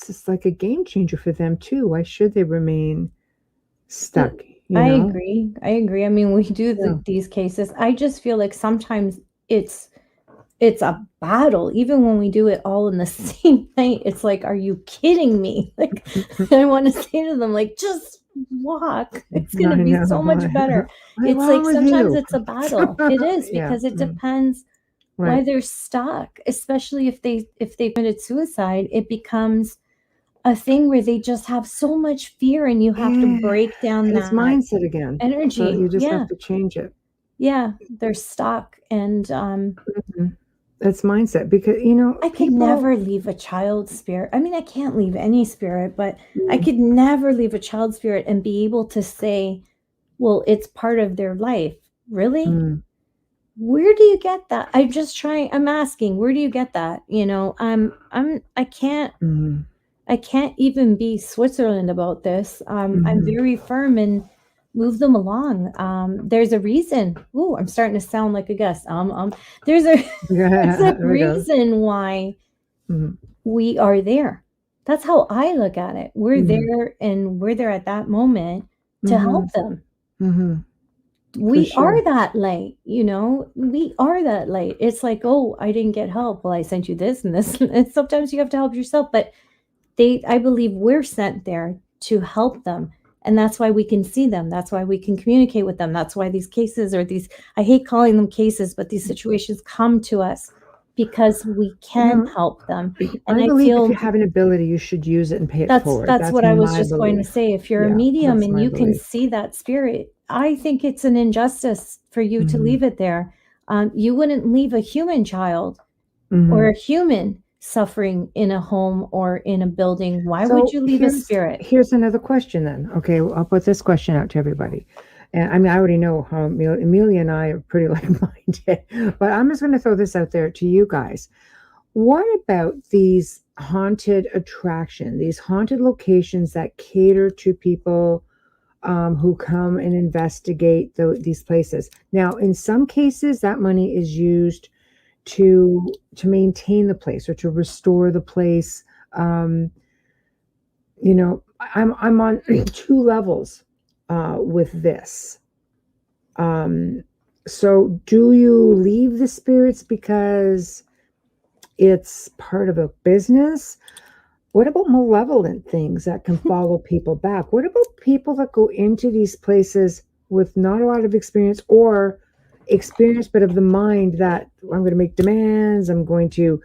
just like a game changer for them too. Why should they remain stuck? I agree. I mean, we do these cases. I just feel like sometimes it's a battle. Even when we do it all in the same night, it's like, are you kidding me? Like, I want to say to them, like, just walk. It's going to be so much better. It's like sometimes it's a battle. It is, because it depends why they're stuck, especially if they committed suicide. It becomes a thing where they just have so much fear, and you have to break down that mindset again. Energy. So you just have to change it. Yeah, they're stuck, and that's mindset, because I could never leave a child spirit. I mean, I can't leave any spirit, but I could never leave a child spirit and be able to say, well, it's part of their life. Really? Where do you get that? I'm asking, where do you get that? I can't even be Switzerland about this. I'm very firm and move them along. There's a reason. Ooh, I'm starting to sound like a guest. There's a reason why we are there. That's how I look at it. We're there, and we're there at that moment to help them. We are that light, we are that light. It's like, oh, I didn't get help. Well, I sent you this and this. And sometimes you have to help yourself, but I believe we're sent there to help them. And that's why we can see them. That's why we can communicate with them. That's why these cases or these, I hate calling them cases, but these situations come to us because we can help them. And I believe if you have an ability, you should use it and pay it forward. That's what I was just going to say. If you're a medium and you can see that spirit, I think it's an injustice for you to leave it there. You wouldn't leave a human child or a human suffering in a home or in a building. Why would you leave a spirit? Here's another question then. Okay, I'll put this question out to everybody. And I mean, I already know how Amelia and I are pretty like-minded, but I'm just going to throw this out there to you guys. What about these haunted attractions, these haunted locations that cater to people who come and investigate these places? Now, in some cases, that money is used to maintain the place or to restore the place. I'm on two levels with this. So do you leave the spirits because it's part of a business? What about malevolent things that can follow people back? What about people that go into these places with not a lot of experience or experience, but of the mind that I'm going to make demands, I'm going to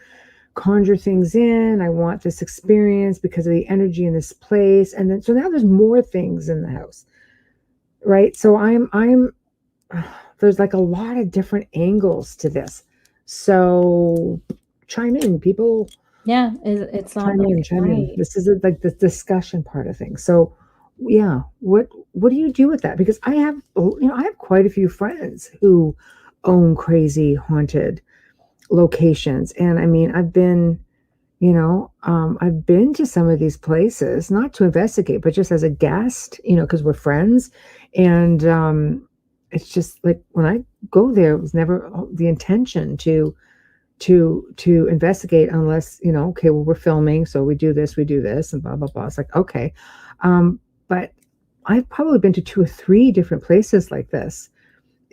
conjure things in, I want this experience because of the energy in this place. And then, so now there's more things in the house, right? So there's like a lot of different angles to this. So chime in, people. Yeah, it's not chime in. This is like the discussion part of things. So yeah, what do you do with that? Because I have quite a few friends who own crazy haunted locations. And I mean, I've been to some of these places, not to investigate, but just as a guest, because we're friends. And it's just like when I go there, it was never the intention to investigate unless, okay, well, we're filming, so we do this and blah, blah, blah. It's like, okay. But I've probably been to 2 or 3 different places like this.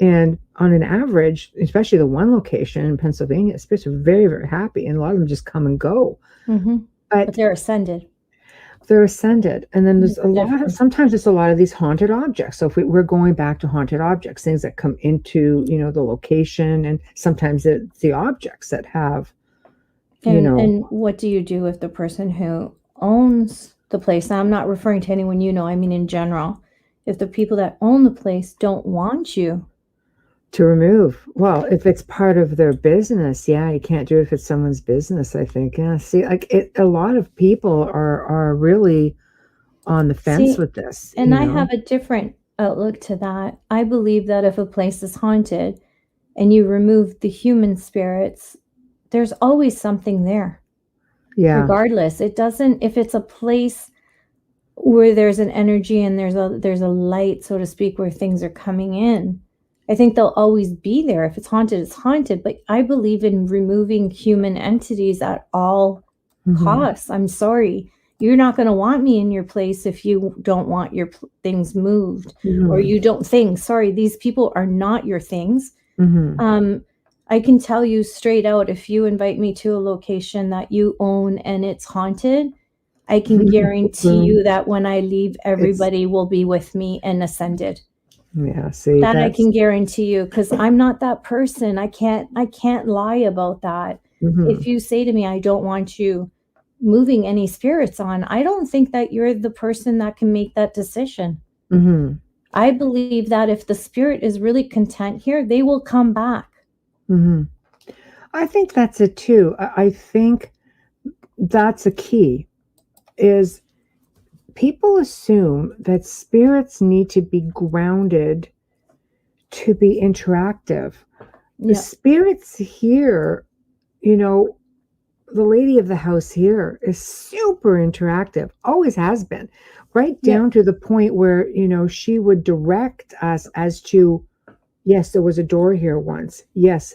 And on an average, especially the one location in Pennsylvania, spirits are very, very happy. And a lot of them just come and go. Mm-hmm. But they're ascended. And then there's sometimes it's a lot of these haunted objects. So if we're going back to haunted objects, things that come into, the location, and sometimes it's the objects that have, And what do you do if the person who owns the place, now I'm not referring to anyone I mean in general, if the people that own the place don't want you to remove? Well, if it's part of their business, you can't do it if it's someone's business, I think. Yeah, see, a lot of people are really on the fence with this. And I have a different outlook to that. I believe that if a place is haunted and you remove the human spirits, there's always something there. Yeah. Regardless, it doesn't, if it's a place where there's an energy and there's a light, so to speak, where things are coming in, I think they'll always be there. If it's haunted, it's haunted. But I believe in removing human entities at all costs. I'm sorry. You're not going to want me in your place if you don't want your things moved, or you don't think, sorry, these people are not your things. I can tell you straight out, if you invite me to a location that you own and it's haunted, I can guarantee you that when I leave, everybody will be with me and ascended. Yeah, see, that I can guarantee you, because I'm not that person. I can't lie about that. If you say to me, I don't want you moving any spirits on, I don't think that you're the person that can make that decision. I believe that if the spirit is really content here, they will come back. I think that's it too. I think that's a key, is people assume that spirits need to be grounded to be interactive. The spirits here, the lady of the house here is super interactive, always has been, right down to the point where, she would direct us as to, yes, there was a door here once. Yes,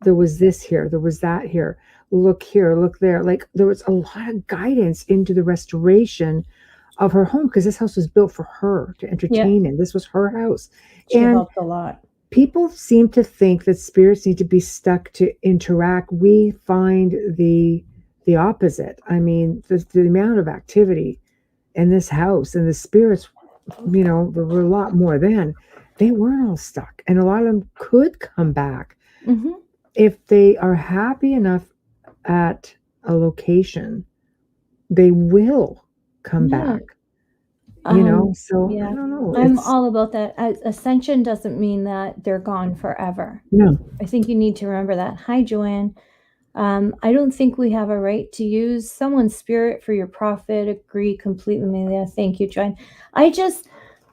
there was this here. There was that here. Look here, look there. Like, there was a lot of guidance into the restoration of her home, because this house was built for her to entertain in. This was her house. She helped a lot. People seem to think that spirits need to be stuck to interact. We find the opposite. I mean, the amount of activity in this house, and the spirits there were a lot more then. They weren't all stuck, and a lot of them could come back if they are happy enough at a location. They will come back. So I don't know. I'm all about that. Ascension doesn't mean that they're gone forever. No. I think you need to remember that. Hi, Joanne. I don't think we have a right to use someone's spirit for your profit. Agree completely, Amelia. Thank you, Joanne.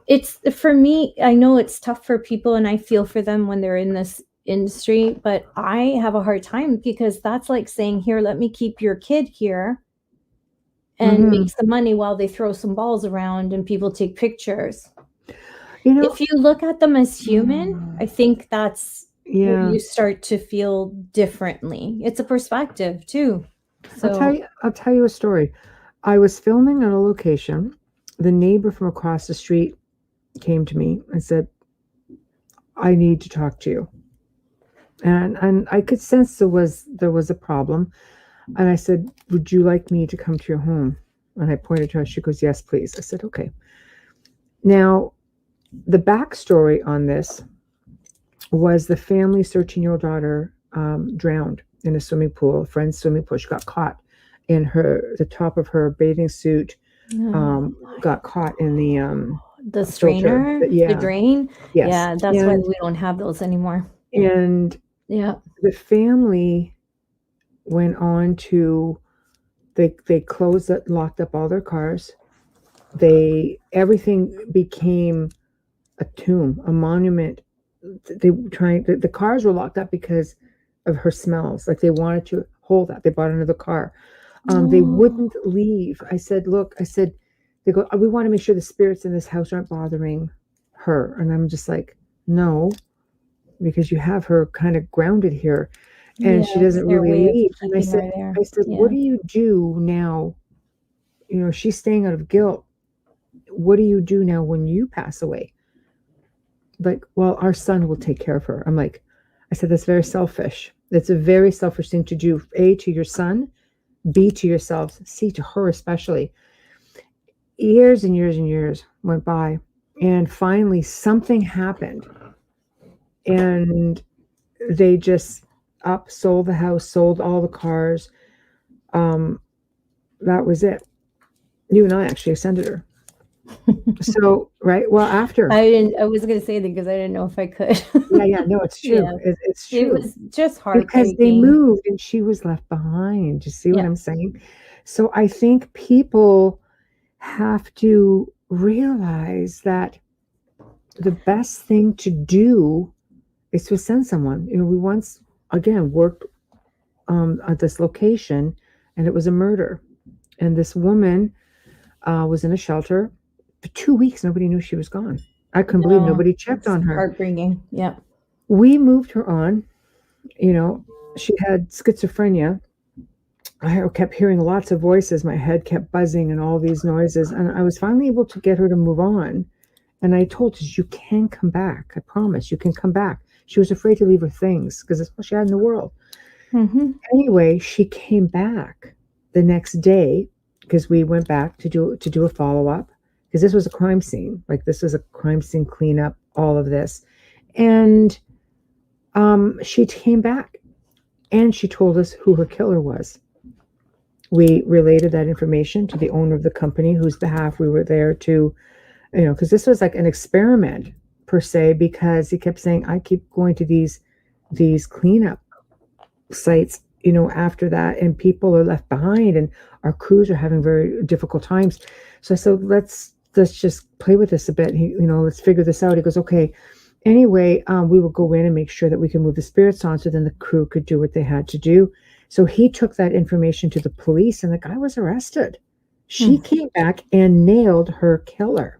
It's for me, I know it's tough for people and I feel for them when they're in this industry, but I have a hard time because that's like saying, here, let me keep your kid here and make some money while they throw some balls around and people take pictures. If you look at them as human, I think that's where you start to feel differently. It's a perspective too. So I'll tell you a story. I was filming on a location. The neighbor from across the street came to me and said, I need to talk to you. And I could sense there was a problem. And I said, would you like me to come to your home? And I pointed to her. She goes, yes, please. I said, okay. Now, the backstory on this was the family's 13-year-old daughter drowned in a swimming pool, a friend's swimming pool. She got caught in the top of her bathing suit, got caught in the strainer, the drain. Yes. Yeah, that's why we don't have those anymore. And the family went on to, they closed it, locked up all their cars. Everything became a tomb, a monument. The cars were locked up because of her smells. Like they wanted to hold that. They bought another car. They wouldn't leave. I said, look, they go, we want to make sure the spirits in this house aren't bothering her. And I'm just like, no, because you have her kind of grounded here. And she doesn't really leave. And I said, what do you do now? She's staying out of guilt. What do you do now when you pass away? Like, well, our son will take care of her. I said, that's very selfish. That's a very selfish thing to do. A, to your son, B, to yourselves, C, to her especially. Years and years and years went by. And finally something happened. And they just sold the house, sold all the cars. That was it. You and I actually ascended her. So, right. Well, after I was going to say that because I didn't know if I could. No, it's true. Yeah. It's true. It was just hard because they moved and she was left behind. You see what I'm saying? So I think people have to realize that the best thing to do is to send someone. We once again worked at this location, and it was a murder. And this woman was in a shelter for 2 weeks. Nobody knew she was gone. I couldn't believe nobody checked on her. Heartbreaking. Yeah. We moved her on. She had schizophrenia. I kept hearing lots of voices. My head kept buzzing and all these noises. And I was finally able to get her to move on. And I told her, you can come back. I promise you can come back. She was afraid to leave her things because that's what she had in the world. Anyway, she came back the next day because we went back to do a follow-up because this was a crime scene. Like this was a crime scene cleanup, all of this. And she came back and she told us who her killer was. We related that information to the owner of the company, whose behalf we were there to, because this was like an experiment per se, because he kept saying, I keep going to these cleanup sites, after that, and people are left behind and our crews are having very difficult times. So I said, let's just play with this a bit. Let's figure this out. He goes, okay. Anyway, we will go in and make sure that we can move the spirits on so then the crew could do what they had to do. So he took that information to the police and the guy was arrested. She came back and nailed her killer.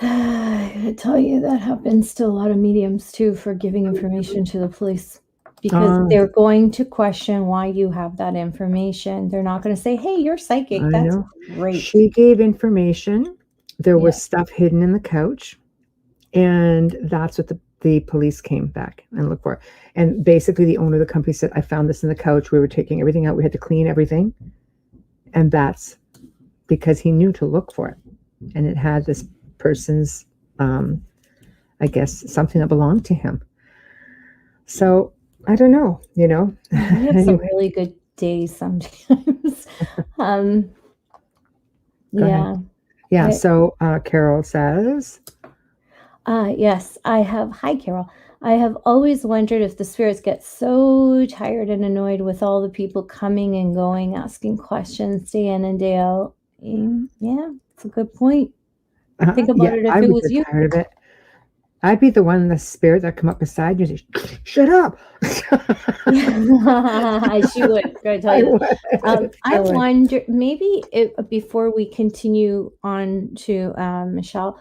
I gotta tell you, that happens to a lot of mediums too, for giving information to the police, because they're going to question why you have that information. They're not going to say, hey, you're psychic. That's great. She gave information. There was stuff hidden in the couch. And that's what the police came back and looked for. And basically the owner of the company said, I found this in the couch. We were taking everything out. We had to clean everything. And that's because he knew to look for it. And it had this person's, I guess, something that belonged to him. So I don't know, you know. I have some really good days sometimes. Yeah. Yeah. So Carol says, yes, I have. Hi, Carol. I have always wondered if the spirits get so tired and annoyed with all the people coming and going, asking questions day in and day out. Yeah, it's a good point. Think about it if I it would was get you. tired of it. I'd be the one in the spirit that come up beside you and say, "Shut up." She would. I tell you. I wonder, maybe before we continue on to Michelle,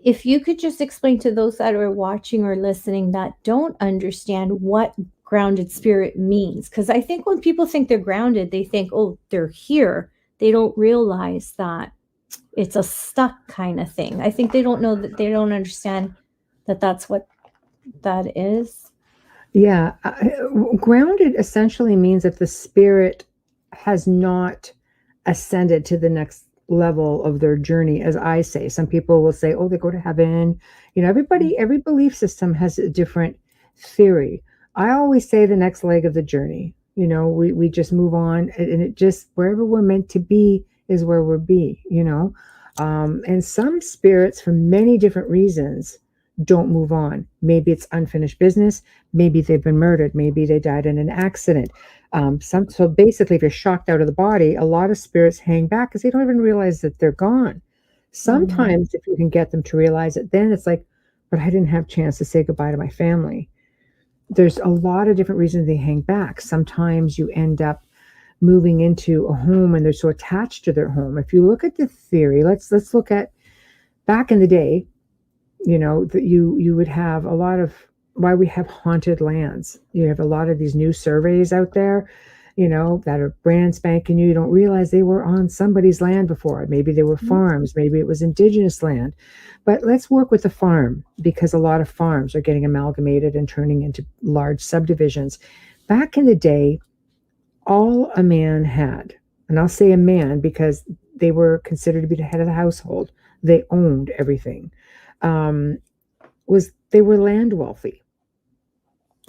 if you could just explain to those that are watching or listening that don't understand what grounded spirit means. Because I think when people think they're grounded, they think, oh, they're here. They don't realize that it's a stuck kind of thing. I think they don't know that, they don't understand that that's what that is. Yeah. Grounded essentially means that the spirit has not ascended to the next level of their journey, as I say. Some people will say, oh, they go to heaven. You know, every belief system has a different theory. I always say the next leg of the journey. You know, we just move on, and it just, wherever we're meant to be is where we'll be, you know. And some spirits, for many different reasons, don't move on. Maybe it's unfinished business. Maybe they've been murdered. Maybe they died in an accident. So basically, if you're shocked out of the body, a lot of spirits hang back because they don't even realize that they're gone. Sometimes if you can get them to realize it, then it's like, but I didn't have a chance to say goodbye to my family. There's a lot of different reasons they hang back. Sometimes you end up moving into a home and they're so attached to their home. If you look at the theory, let's look at back in the day, you know, that you would have a lot of why we have haunted lands. You have a lot of these new surveys out there, you know, that are brand spanking new. You don't realize they were on somebody's land before. Maybe they were farms, maybe it was indigenous land. But let's work with the farm, because a lot of farms are getting amalgamated and turning into large subdivisions. Back in the day, all a man had, and I'll say a man because they were considered to be the head of the household, they owned everything, was they were land wealthy.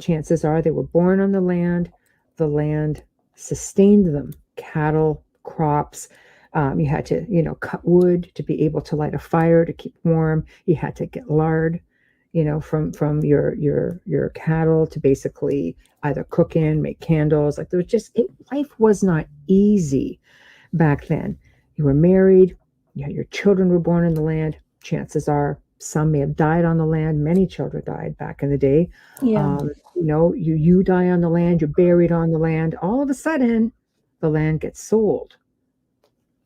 Chances are they were born on the land sustained them, cattle, crops. You had to, you know, cut wood to be able to light a fire to keep warm. You had to get lard, you know, from your cattle to basically either cook in, make candles. Like there was just, life was not easy back then. You were married, your children were born in the land. Chances are some may have died on the land. Many children died back in the day. Yeah. You know, you die on the land, you're buried on the land. All of a sudden, the land gets sold.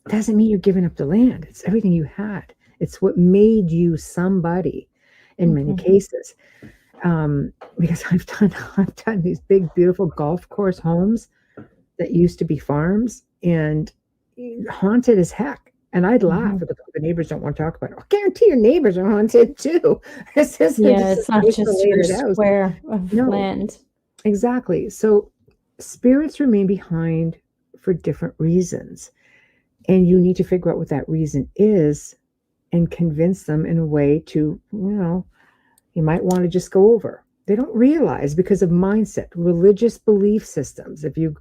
Doesn't mean you're giving up the land. It's everything you had. It's what made you somebody in many cases. Because I've done these big, beautiful golf course homes that used to be farms and haunted as heck. And I'd laugh if the neighbors don't want to talk about it. I guarantee your neighbors are haunted too. It's not just your square of land. Exactly. So spirits remain behind for different reasons. And you need to figure out what that reason is and convince them in a way to, you know, you might want to just go over. They don't realize because of mindset, religious belief systems. If you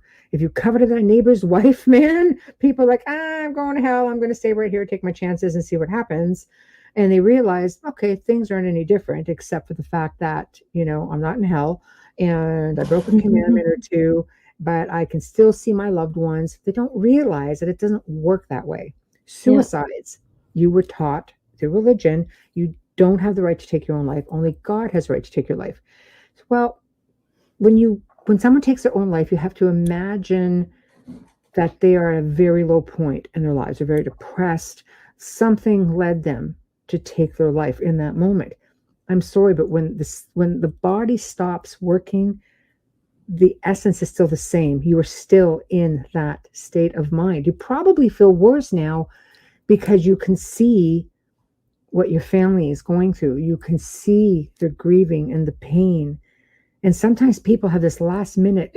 coveted that neighbor's wife, man, people are like, I'm going to hell. I'm going to stay right here, take my chances and see what happens. And they realize, okay, things aren't any different except for the fact that, you know, I'm not in hell and I broke a commandment or two, but I can still see my loved ones. They don't realize that it doesn't work that way. Suicides, you were taught through religion, you don't have the right to take your own life. Only God has the right to take your life. Well, when someone takes their own life, you have to imagine that they are at a very low point in their lives. They're very depressed. Something led them to take their life in that moment. I'm sorry, but when the body stops working, the essence is still the same. You are still in that state of mind. You probably feel worse now because you can see what your family is going through. You can see the grieving and the pain. And sometimes people have this last minute,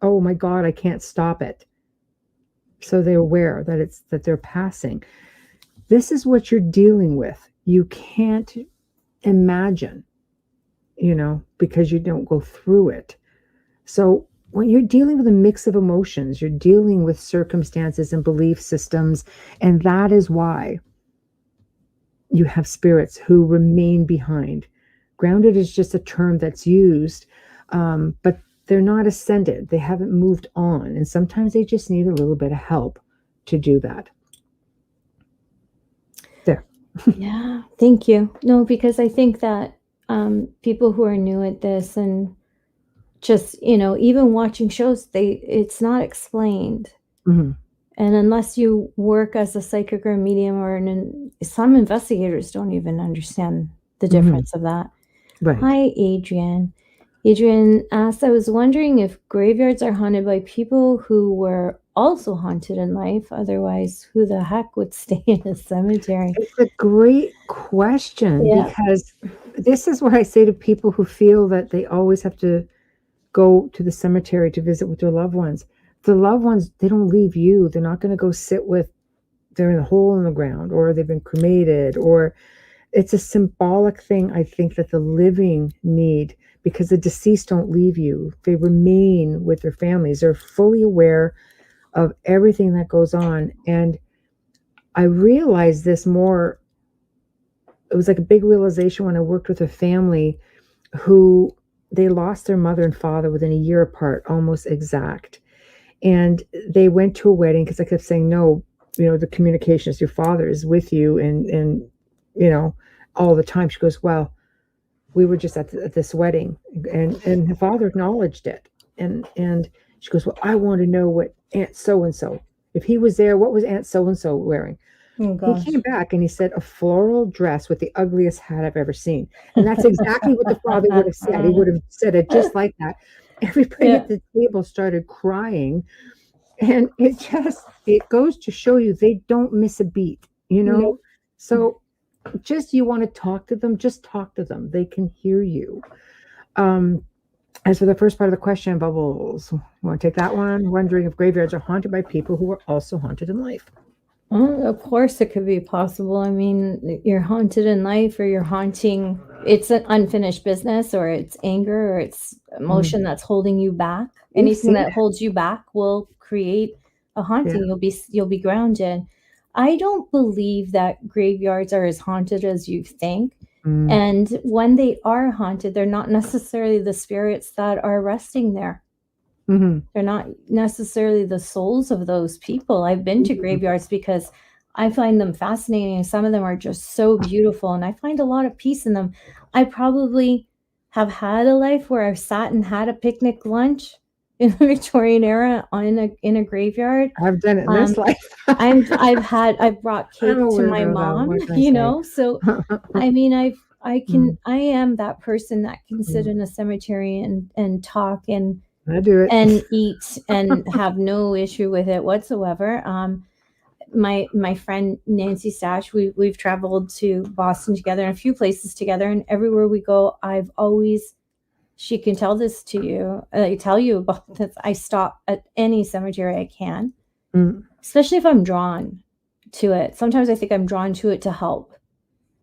oh my God, I can't stop it. So they're aware that they're passing. This is what you're dealing with. you can't imagine, because you don't go through it. So when you're dealing with a mix of emotions, you're dealing with circumstances and belief systems, and that is why you have spirits who remain behind. Grounded is just a term that's used, but they're not ascended. They haven't moved on, and sometimes they just need a little bit of help to do that. There. Yeah, thank you. No, because I think that people who are new at this and just, even watching shows, it's not explained. Mm-hmm. And unless you work as a psychic or a medium some investigators don't even understand the difference of that. Right. Hi, Adrian. Adrian asked, I was wondering if graveyards are haunted by people who were also haunted in life. Otherwise, who the heck would stay in a cemetery? It's a great question, because this is what I say to people who feel that they always have to go to the cemetery to visit with their loved ones. The loved ones, they don't leave you. They're not going to go sit with, they're in a hole in the ground, or they've been cremated, or it's a symbolic thing, I think, that the living need, because the deceased don't leave you. They remain with their families. They're fully aware of everything that goes on. And I realized this more, it was like a big realization when I worked with a family who they lost their mother and father within a year apart, almost exact. And they went to a wedding because I kept saying, no, the communication is your father is with you and all the time. She goes, well, we were just at this wedding and her father acknowledged it. And she goes, well, I want to know what Aunt so-and-so, if he was there, what was Aunt so-and-so wearing? Oh, gosh. He came back and he said, a floral dress with the ugliest hat I've ever seen. And that's exactly what the father would have said. He would have said it just like that. Everybody at the table started crying. And it goes to show you they don't miss a beat, Nope. So just, you want to talk to them, just talk to them. They can hear you. As for the first part of the question, Bubbles, you want to take that one? Wondering if graveyards are haunted by people who are also haunted in life. Well, of course it could be possible. I mean, you're haunted in life, or you're haunting, it's an unfinished business, or it's anger, or it's emotion that's holding you back. Anything that holds you back will create a haunting. You'll be grounded. I don't believe that graveyards are as haunted as you think. And when they are haunted, they're not necessarily the spirits that are resting there. They're not necessarily the souls of those people. I've been to graveyards because I find them fascinating. Some of them are just so beautiful, and I find a lot of peace in them. I probably have had a life where I've sat and had a picnic lunch in the Victorian era in a graveyard. I've done it in this life. I've brought cake to my mom, so I mean, I am that person that can sit in a cemetery and talk and I do it and eat and have no issue with it whatsoever. My friend Nancy Stash, we've traveled to Boston together and a few places together, and everywhere we go, she can tell this to you. I tell you about this. I stop at any cemetery I can, especially if I'm drawn to it. Sometimes I think I'm drawn to it to help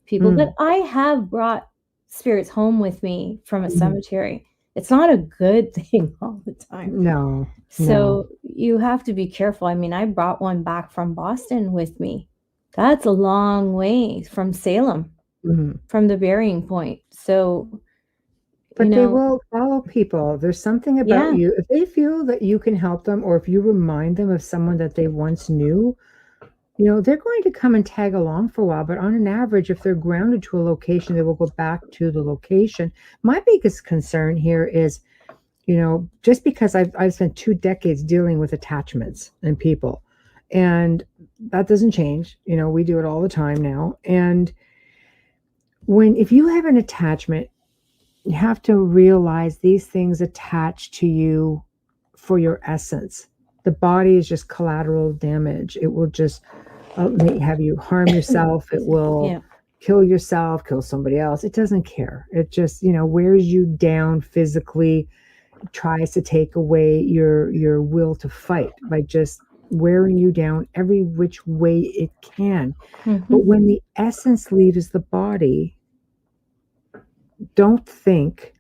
people, but I have brought spirits home with me from a cemetery. It's not a good thing all the time. No. So you have to be careful. I mean, I brought one back from Boston with me. That's a long way from Salem, from the burying point. So, but they will follow people. There's something about you. If they feel that you can help them, or if you remind them of someone that they once knew, they're going to come and tag along for a while. But on an average, if they're grounded to a location, they will go back to the location. My biggest concern here is, just because I've spent 2 decades dealing with attachments and people, and that doesn't change. We do it all the time now. And if you have an attachment, you have to realize these things attach to you for your essence. The body is just collateral damage. It will just have you harm yourself. It will kill yourself, kill somebody else. It doesn't care. It just, wears you down physically, tries to take away your will to fight by just wearing you down every which way it can. But when the essence leaves the body, don't think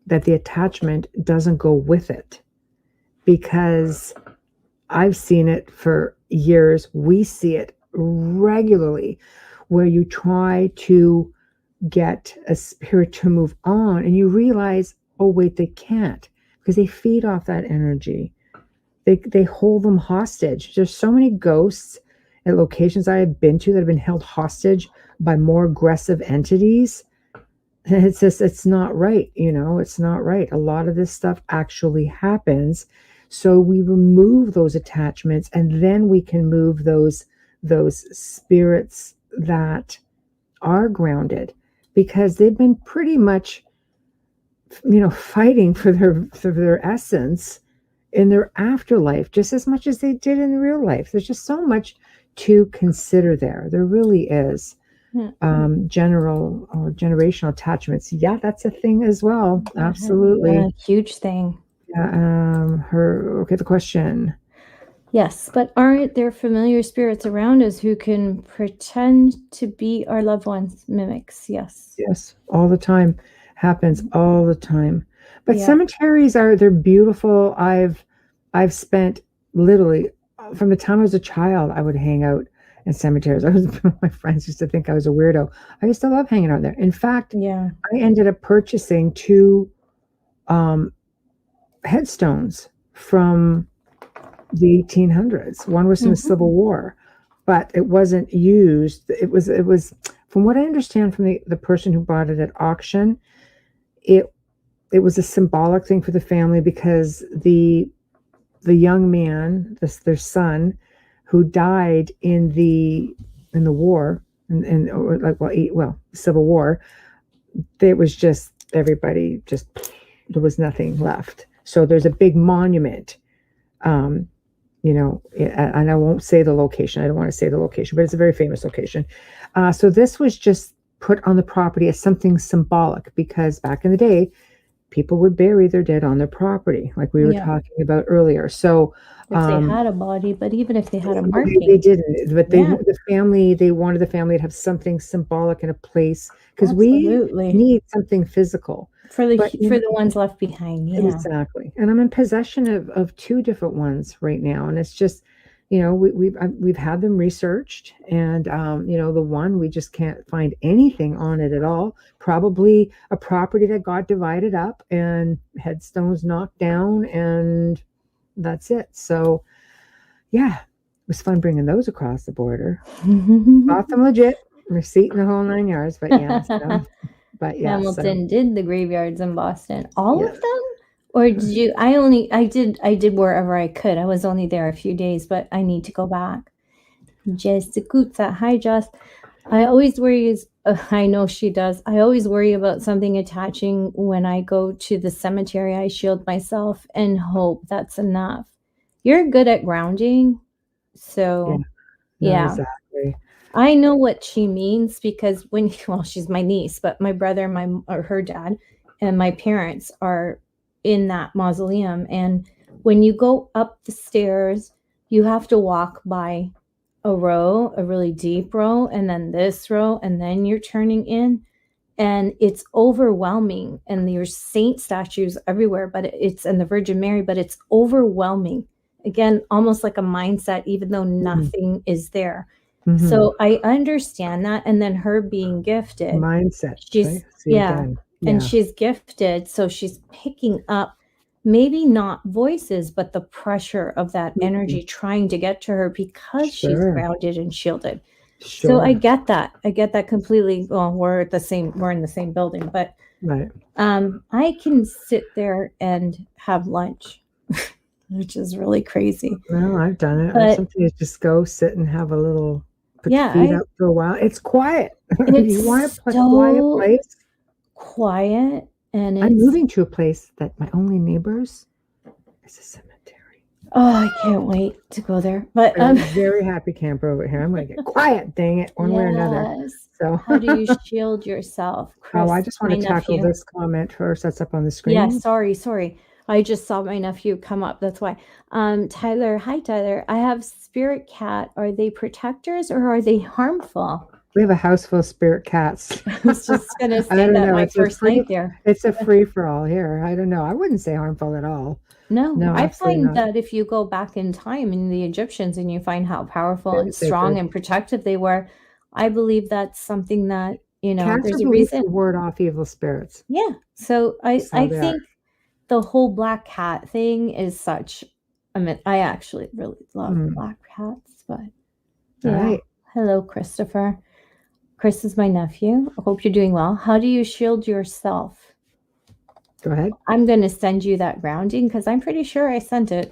that the attachment doesn't go with it, because I've seen it for years. We see it regularly, where you try to get a spirit to move on and you realize, oh wait, they can't, because they feed off that energy. They hold them hostage. There's so many ghosts at locations I have been to that have been held hostage by more aggressive entities. And it's just, it's not right. It's not right. A lot of this stuff actually happens. So we remove those attachments, and then we can move those spirits that are grounded, because they've been pretty much, fighting for their essence in their afterlife just as much as they did in real life. There's just so much to consider there. There really is. General or generational attachments. Yeah, that's a thing as well. Absolutely. Yeah, huge thing. Yeah. The question. Yes, but aren't there familiar spirits around us who can pretend to be our loved ones? Mimics. Yes, all the time. Happens all the time. But cemeteries they're beautiful. I've spent literally from the time I was a child, I would hang out in cemeteries. My friends used to think I was a weirdo. I used to love hanging out there. In fact, I ended up purchasing 2 headstones from the 1800s. One was in the Civil War, but it wasn't used. It was from what I understand from the person who bought it at auction, it was a symbolic thing for the family, because the young man, their son, who died in the war, Civil War, it was just everybody there was nothing left. So there's a big monument, and I won't say the location. I don't want to say the location, but it's a very famous location. So this was just put on the property as something symbolic, because back in the day, people would bury their dead on their property, like we were talking about earlier. So if they had a body, but even if they had a marking, they didn't. But they wanted the family to have something symbolic in a place, because we need something physical for the ones left behind. Yeah, exactly. And I'm in possession of 2 different ones right now, and it's just, we've had them researched, and the one, we just can't find anything on it at all. Probably a property that got divided up and headstones knocked down, and that's it. So yeah, it was fun bringing those across the border. Bought them legit, receipt and the whole 9 yards. But Hamilton did the graveyards in Boston, all of them. Or did you? I did wherever I could. I was only there a few days, but I need to go back. Jessica, hi Jess. I always worry. I know she does. I always worry about something attaching when I go to the cemetery. I shield myself and hope that's enough. You're good at grounding, so exactly. I know what she means, because she's my niece, but my brother, her dad, and my parents are in that mausoleum, and when you go up the stairs, you have to walk by a really deep row, and then this row, and then you're turning in, and it's overwhelming, and there's saint statues everywhere, and the Virgin Mary, but it's overwhelming. Again, almost like a mindset, even though nothing is there. So I understand that. And then her being gifted mindset, she's and she's gifted, so she's picking up maybe not voices, but the pressure of that energy trying to get to her, because she's grounded and shielded. So I get that completely. Well, we're in the same building, but I can sit there and have lunch, which is really crazy. No, I've done it. Sometimes just go sit and have a little, put your feet up for a while. It's quiet. You want a quiet place? Quiet, and I'm moving to a place that my only neighbors is a cemetery. Oh, I can't wait to go there. But I'm a very happy camper over here. I'm going to get quiet, dang it, one way or another. So how do you shield yourself, Chris? I just want to tackle this comment first. That's up on the screen. Yeah, sorry. I just saw my nephew come up. That's why. Tyler, hi Tyler. I have spirit cat. Are they protectors or are they harmful? We have a house full of spirit cats. I was just gonna say that my first night there. It's a free for all here. I don't know. I wouldn't say harmful at all. No, I find not. that if you go back in time in the Egyptians and you find how powerful and strong and protective they were, I believe that's something that, Cats there's are a reason. to ward off evil spirits. Yeah. So I think the whole black cat thing is such a myth. I actually really love black cats, but yeah. Right. Hello, Christopher. Chris is my nephew. I hope you're doing well. How do you shield yourself? Go ahead. I'm going to send you that grounding because I'm pretty sure I sent it.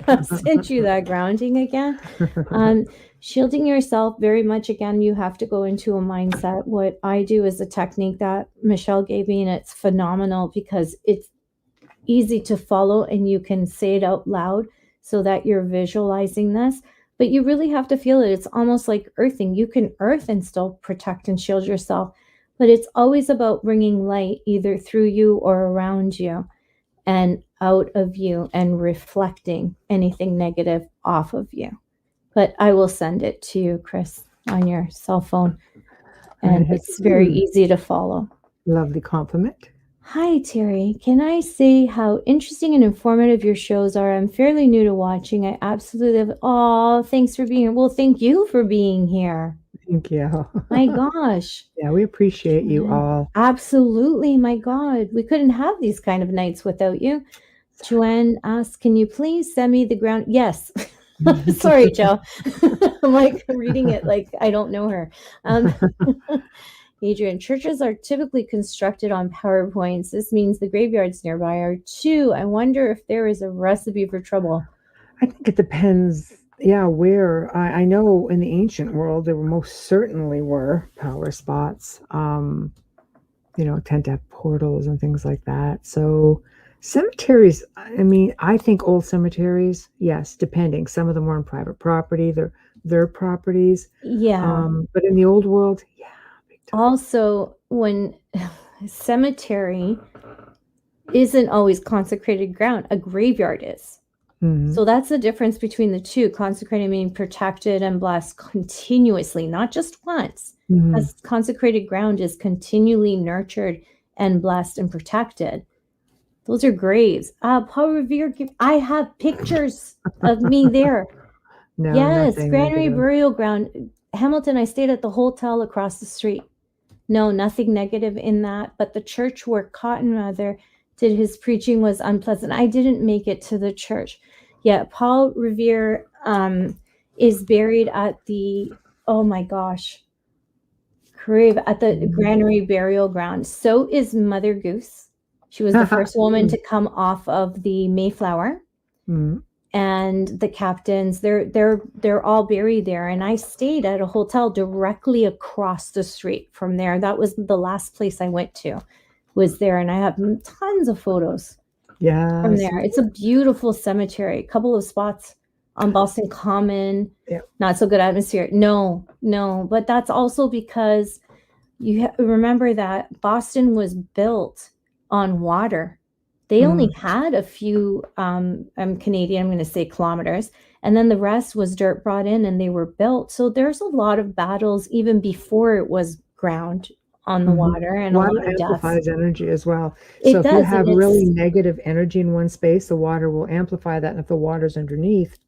I'll send you that grounding again. Shielding yourself very much, again, you have to go into a mindset. What I do is a technique that Michelle gave me, and it's phenomenal because it's easy to follow and you can say it out loud so that you're visualizing this. But you really have to feel it. It's almost like earthing. You can earth and still protect and shield yourself. But it's always about bringing light either through you or around you and out of you and reflecting anything negative off of you. But I will send it to you, Chris, on your cell phone. And it's very easy to follow. Lovely compliment. Hi, Terry. Can I say how interesting and informative your shows are? I'm fairly new to watching. I absolutely love. Oh, thanks for being here. Well, thank you for being here. Thank you. My gosh. Yeah, we appreciate you all. Absolutely. My God. We couldn't have these kind of nights without you. Joanne asks, can you please send me the ground? Yes. Sorry, Joe. I'm like reading it like I don't know her. Adrian, churches are typically constructed on PowerPoints. This means the graveyards nearby are too. I wonder if there is a recipe for trouble. I think it depends. Yeah, where I know in the ancient world there most certainly were power spots. Tend to have portals and things like that. So cemeteries, I mean, I think old cemeteries, yes, depending. Some of them were on private property, they're their properties. Yeah. But in the old world, yeah. Also, when cemetery isn't always consecrated ground, a graveyard is. Mm-hmm. So that's the difference between the two. Consecrated meaning protected and blessed continuously, not just once. Mm-hmm. As consecrated ground is continually nurtured and blessed and protected. Those are graves. Paul Revere, I have pictures of me there. No, yes, nothing Granary negative. Burial Ground. Hamilton, I stayed at the hotel across the street. No, nothing negative in that. But the church where Cotton Mather did his preaching was unpleasant. I didn't make it to the church. Yeah, Paul Revere is buried at the, oh my gosh, grave at the Granary Burial Ground. So is Mother Goose. She was the first woman to come off of the Mayflower. Mm-hmm. And the captains, they're all buried there. And I stayed at a hotel directly across the street from there. That was the last place I went to, was there. And I have tons of photos from there. It's a beautiful cemetery. A couple of spots on Boston Common. Yeah. Not so good atmosphere. No. But that's also because you remember that Boston was built on water. They only had a few, I'm Canadian, I'm going to say kilometers, and then the rest was dirt brought in and they were built. So there's a lot of battles even before it was ground on the water, and water a lot of amplifies deaths. energy as well. It So if does, you have and really it's- negative energy in one space, the water will amplify that. And if the water's underneath,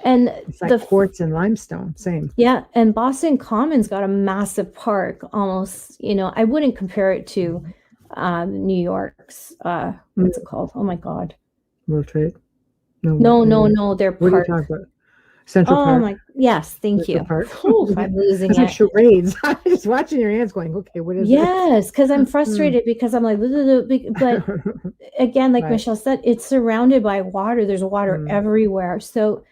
And it's like the quartz and limestone, same. Yeah, and Boston Commons got a massive park, almost, I wouldn't compare it to New York's, what's it called? Oh my God. World Trade? No, they're What are you park. talking about? Central Oh Park? my, yes, thank Central you. Park. Oof, I'm losing It's like it. charades. I'm just watching your hands going, okay, what is Yes, because I'm frustrated because I'm like, but again, like Right. Michelle said, it's surrounded by water. There's water everywhere. So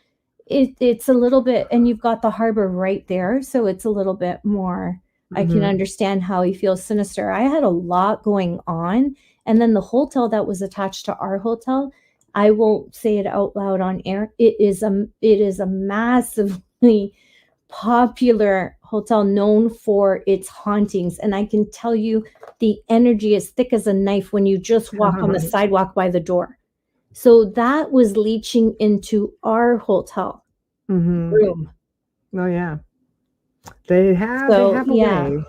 it's a little bit, and you've got the harbor right there. So it's a little bit more, I can Mhm. understand how he feels sinister. I had a lot going on. And then the hotel that was attached to our hotel, I won't say it out loud on air. It is a massively popular hotel known for its hauntings. And I can tell you the energy is thick as a knife when you just walk on the sidewalk by the door. So that was leaching into our hotel room. Oh yeah, they have a way.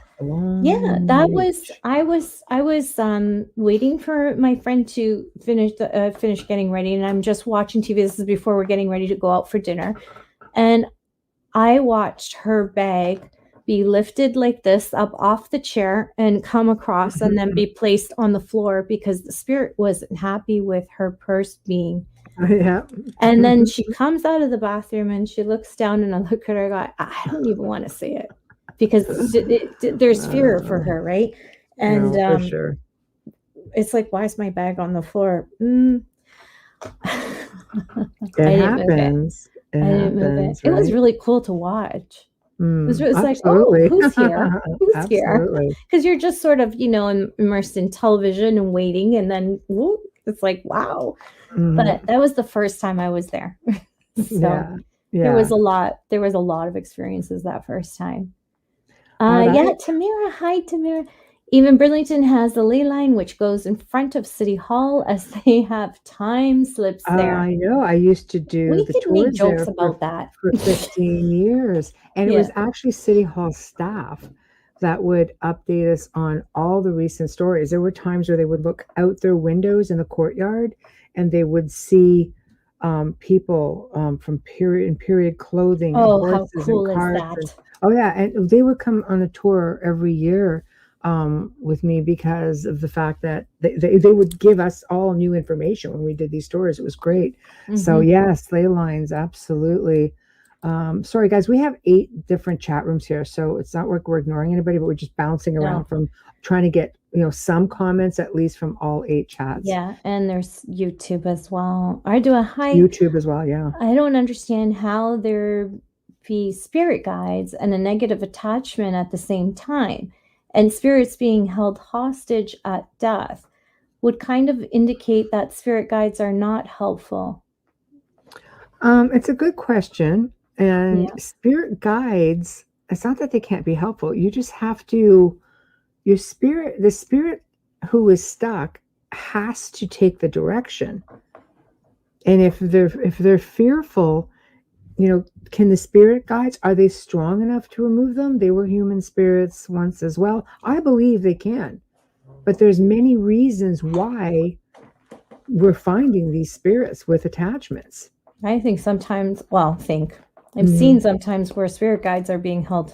Yeah, that was I was waiting for my friend to finish getting ready, and I'm just watching TV. This is before we're getting ready to go out for dinner, and I watched her bag be lifted like this up off the chair and come across and then be placed on the floor because the spirit wasn't happy with her purse being. Yeah. And then she comes out of the bathroom and she looks down, and I look at her and go, I don't even want to say it because there's fear for her, right? And no, for sure. It's like, why is my bag on the floor? It happens. I didn't move it. Right? It was really cool to watch. It was like, oh, who's here? Who's here? Because you're just sort of, immersed in television and waiting, and then whoop, it's like, wow. But that was the first time I was there. So there was a lot of experiences that first time. Tamara, hi Tamara. Even Burlington has the ley line, which goes in front of City Hall, as they have time slips there. I know. I used to do we the could tours make jokes there about that for 15 years. And it was actually City Hall staff that would update us on all the recent stories. There were times where they would look out their windows in the courtyard and they would see people from period clothing. Oh, and how horses cool and is cars. that? And they would come on a tour every year with me because of the fact that they would give us all new information when we did these tours. It was great. So yes, ley lines, absolutely. Sorry guys, we have 8 different chat rooms here, so it's not like we're ignoring anybody, but we're just bouncing around from trying to get some comments at least from all 8 chats. Yeah, and there's YouTube as well. I do a high YouTube as well. Yeah, I don't understand how there be spirit guides and a negative attachment at the same time. And spirits being held hostage at death would kind of indicate that spirit guides are not helpful. It's a good question. And spirit guides, it's not that they can't be helpful. You just have to, the spirit who is stuck has to take the direction. And if they're fearful, can the spirit guides, are they strong enough to remove them? They were human spirits once as well. I believe they can, but there's many reasons why we're finding these spirits with attachments. I think sometimes, I've seen sometimes where spirit guides are being held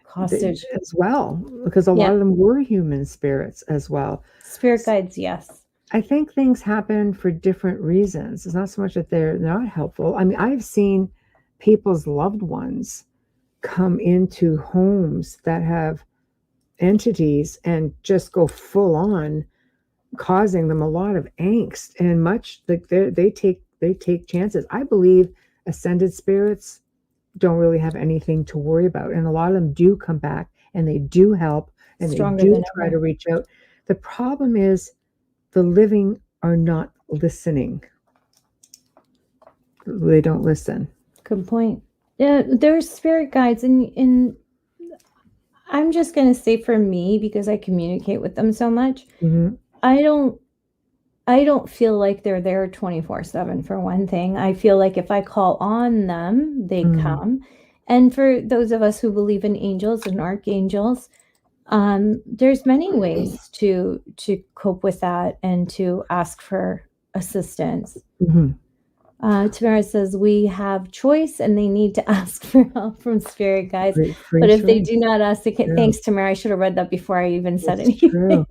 hostage as well, because a lot of them were human spirits as well. Spirit guides, yes. I think things happen for different reasons. It's not so much that they're not helpful. I mean, I've seen people's loved ones come into homes that have entities and just go full on, causing them a lot of angst and much like they take chances. I believe ascended spirits don't really have anything to worry about, and a lot of them do come back and they do help and Stronger they do than try ever. to reach out. The problem is the living are not listening. They don't listen. Good point. Yeah, there's spirit guides, and I'm just going to say for me, because I communicate with them so much, I don't feel like they're there 24/7 for one thing. I feel like if I call on them, they come. And for those of us who believe in angels and archangels, there's many ways to cope with that and to ask for assistance. Tamara says we have choice and they need to ask for help from spirit guides. But if they do not ask, they can't. Thanks, Tamara. I should have read that before I even said anything. True.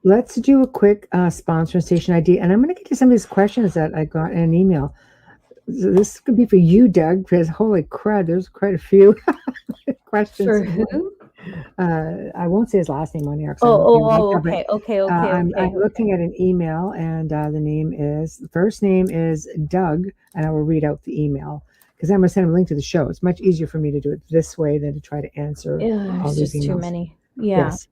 Let's do a quick sponsor station ID, and I'm going to get to some of these questions that I got in an email. So this could be for you, Doug, because holy crud, there's quite a few questions. For who? I won't say his last name on here. Okay. I'm looking at an email, and the first name is Doug, and I will read out the email because I'm going to send him a link to the show. It's much easier for me to do it this way than to try to answer all It's these just emails. too many. Yeah. Yes.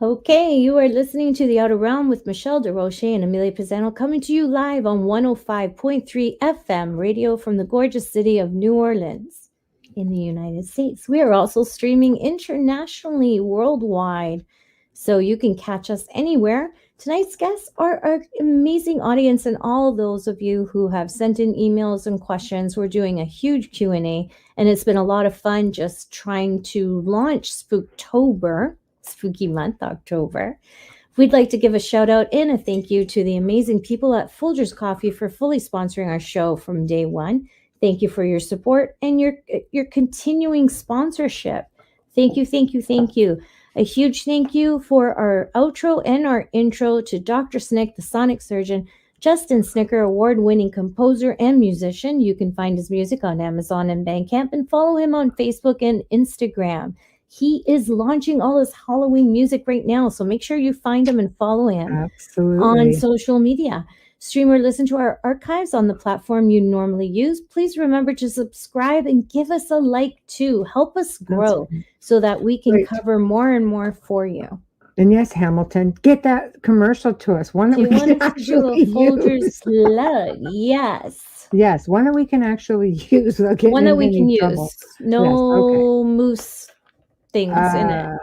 Okay, you are listening to The Outer Realm with Michelle DeRoche and Amelia Pisano, coming to you live on 105.3 FM radio from the gorgeous city of New Orleans in the United States. We are also streaming internationally, worldwide. So you can catch us anywhere. Tonight's guests are our amazing audience, and all those of you who have sent in emails and questions. We're doing a huge Q&A, and it's been a lot of fun just trying to launch Spooktober, spooky month, October. We'd like to give a shout out and a thank you to the amazing people at Folgers Coffee for fully sponsoring our show from day one. Thank you for your support and your continuing sponsorship. Thank you, thank you, thank you. A huge thank you for our outro and our intro to Dr. Snick, the sonic surgeon, Justin Snicker, award-winning composer and musician. You can find his music on Amazon and Bandcamp, and follow him on Facebook and Instagram. He is launching all his Halloween music right now, so make sure you find him and follow him on social media. Stream or listen to our archives on the platform you normally use. Please remember to subscribe and give us a like too. Help us grow so that we can cover more and more for you. And yes, Hamilton, get that commercial to us. One that we can actually use. Plug. Yes. Yes, one that we can actually use. One that we can use. No moose things in it.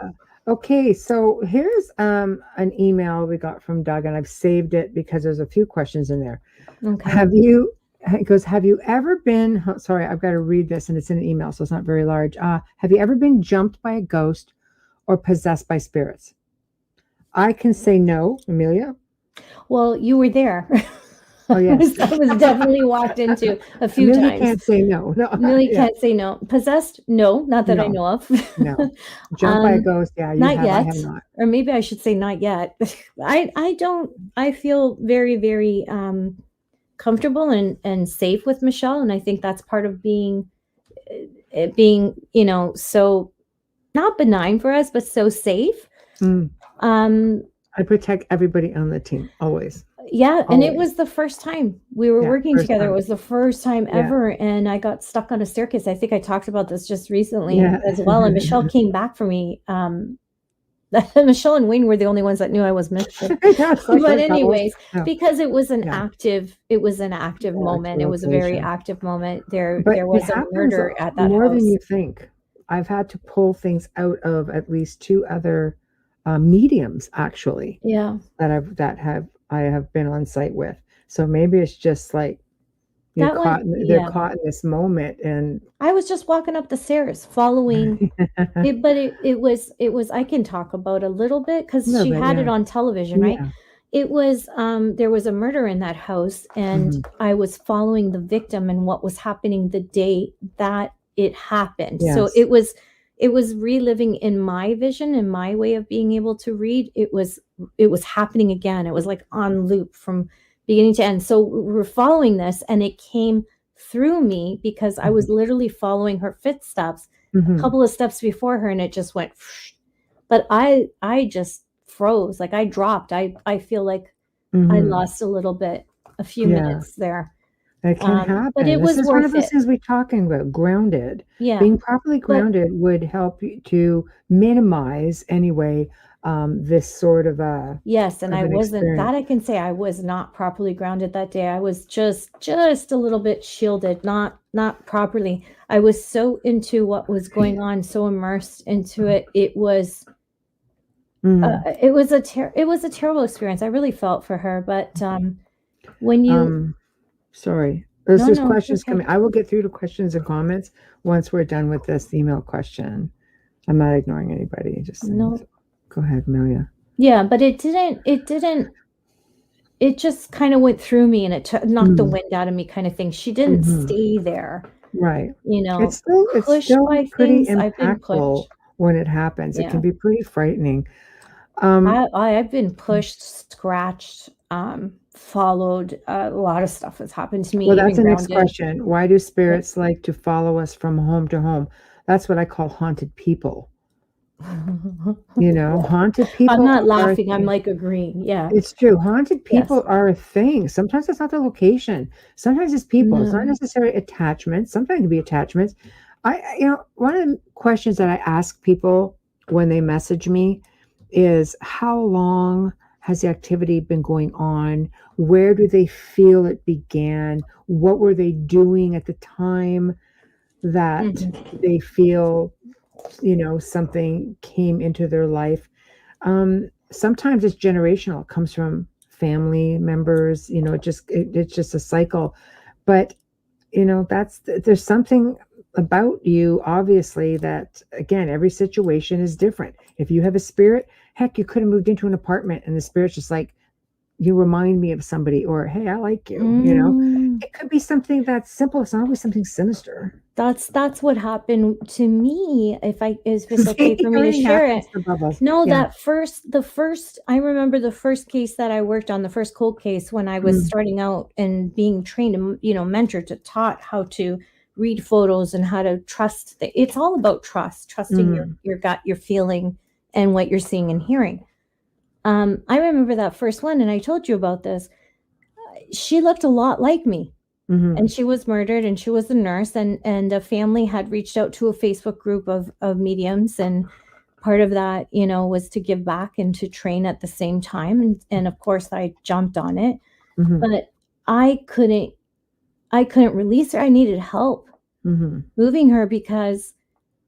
Okay, so here's an email we got from Doug, and I've saved it because there's a few questions in there. Okay. It goes, have you ever been, sorry, I've got to read this, and it's in an email, so it's not very large. Have you ever been jumped by a ghost or possessed by spirits? I can say no. Amelia? Well, you were there. Oh, yes. I was definitely walked into a few Amelia times. Can't say no. Amelia can't say no. Possessed? No, not that I know of. No. Jumped by a ghost? Yeah, you not have. yet. I have not. Or maybe I should say not yet. I feel very, very comfortable and safe with Michelle, and I think that's part of being, so not benign for us, but so safe. I protect everybody on the team always. Yeah, and it was the first time we were working together. time. It was the first time ever, and I got stuck on a staircase. I think I talked about this just recently as well. And Michelle came back for me. Michelle and Wayne were the only ones that knew I was missing. But anyways, because it was an active moment. It was a very active moment. There was a murder at that more house. than you think. I've had to pull things out of at least 2 other mediums, actually. Yeah, I have been on site with. So maybe it's just like they're caught in this moment. And I was just walking up the stairs following it, but it was I can talk about a little bit because she had it on television, right? It was there was a murder in that house, and I was following the victim and what was happening the day that it happened. So it was reliving in my vision and my way of being able to read. It was happening again. It was like on loop from beginning to end. So we were following this, and it came through me because I was literally following her footsteps a couple of steps before her, and it just went. But I just froze. Like I dropped. I feel like I lost a few minutes there. It can happen. But it was this is worth one of those it. things we're talking about. Grounded. Yeah. Being properly grounded would help you to minimize anyway this sort of yes, and I wasn't experience. that I can say I was not properly grounded that day. I was just a little bit shielded, not properly. I was so into what was going on, so immersed into it. It was it was a terrible experience. I really felt for her, but when you sorry. There's questions coming. I will get through the questions and comments once we're done with this email question. I'm not ignoring anybody. Just go ahead, Amelia. Yeah, but it just kind of went through me, and it knocked the wind out of me, kind of thing. She didn't stay there. Right. It's still pretty I've been impactful when it happens. Yeah. It can be pretty frightening. I've been pushed, scratched, followed. A lot of stuff has happened to me. Well, that's the next question. Why do spirits like to follow us from home to home? That's what I call haunted people. Haunted people. I'm not laughing. I'm like agreeing. Yeah, it's true. Haunted people are a thing. Sometimes it's not the location. Sometimes it's people. It's not necessarily attachments. Sometimes it can be attachments. One of the questions that I ask people when they message me is, how long has the activity been going on? Where do they feel it began? What were they doing at the time that they feel, something came into their life? Sometimes it's generational. It comes from family members. It's just a cycle. But there's something about you, obviously, that, again, every situation is different. If you have a spirit, heck, you could have moved into an apartment and the spirit's just like, you remind me of somebody, or, hey, I like you. It could be something that's simple. It's not always something sinister. That's what happened to me. If it's okay for me to share it. No, Yeah. I remember the first case that I worked on, the first cold case, when I was starting out and being trained and, mentored, taught how to read photos and how to trust. It's all about trusting your gut, your feeling, and what you're seeing and hearing. I remember that first one, and I told you about this. She looked a lot like me. And she was murdered, and she was a nurse, and a family had reached out to a Facebook group of mediums, and part of that, was to give back and to train at the same time. And of course I jumped on it, but I couldn't release her. I needed help moving her, because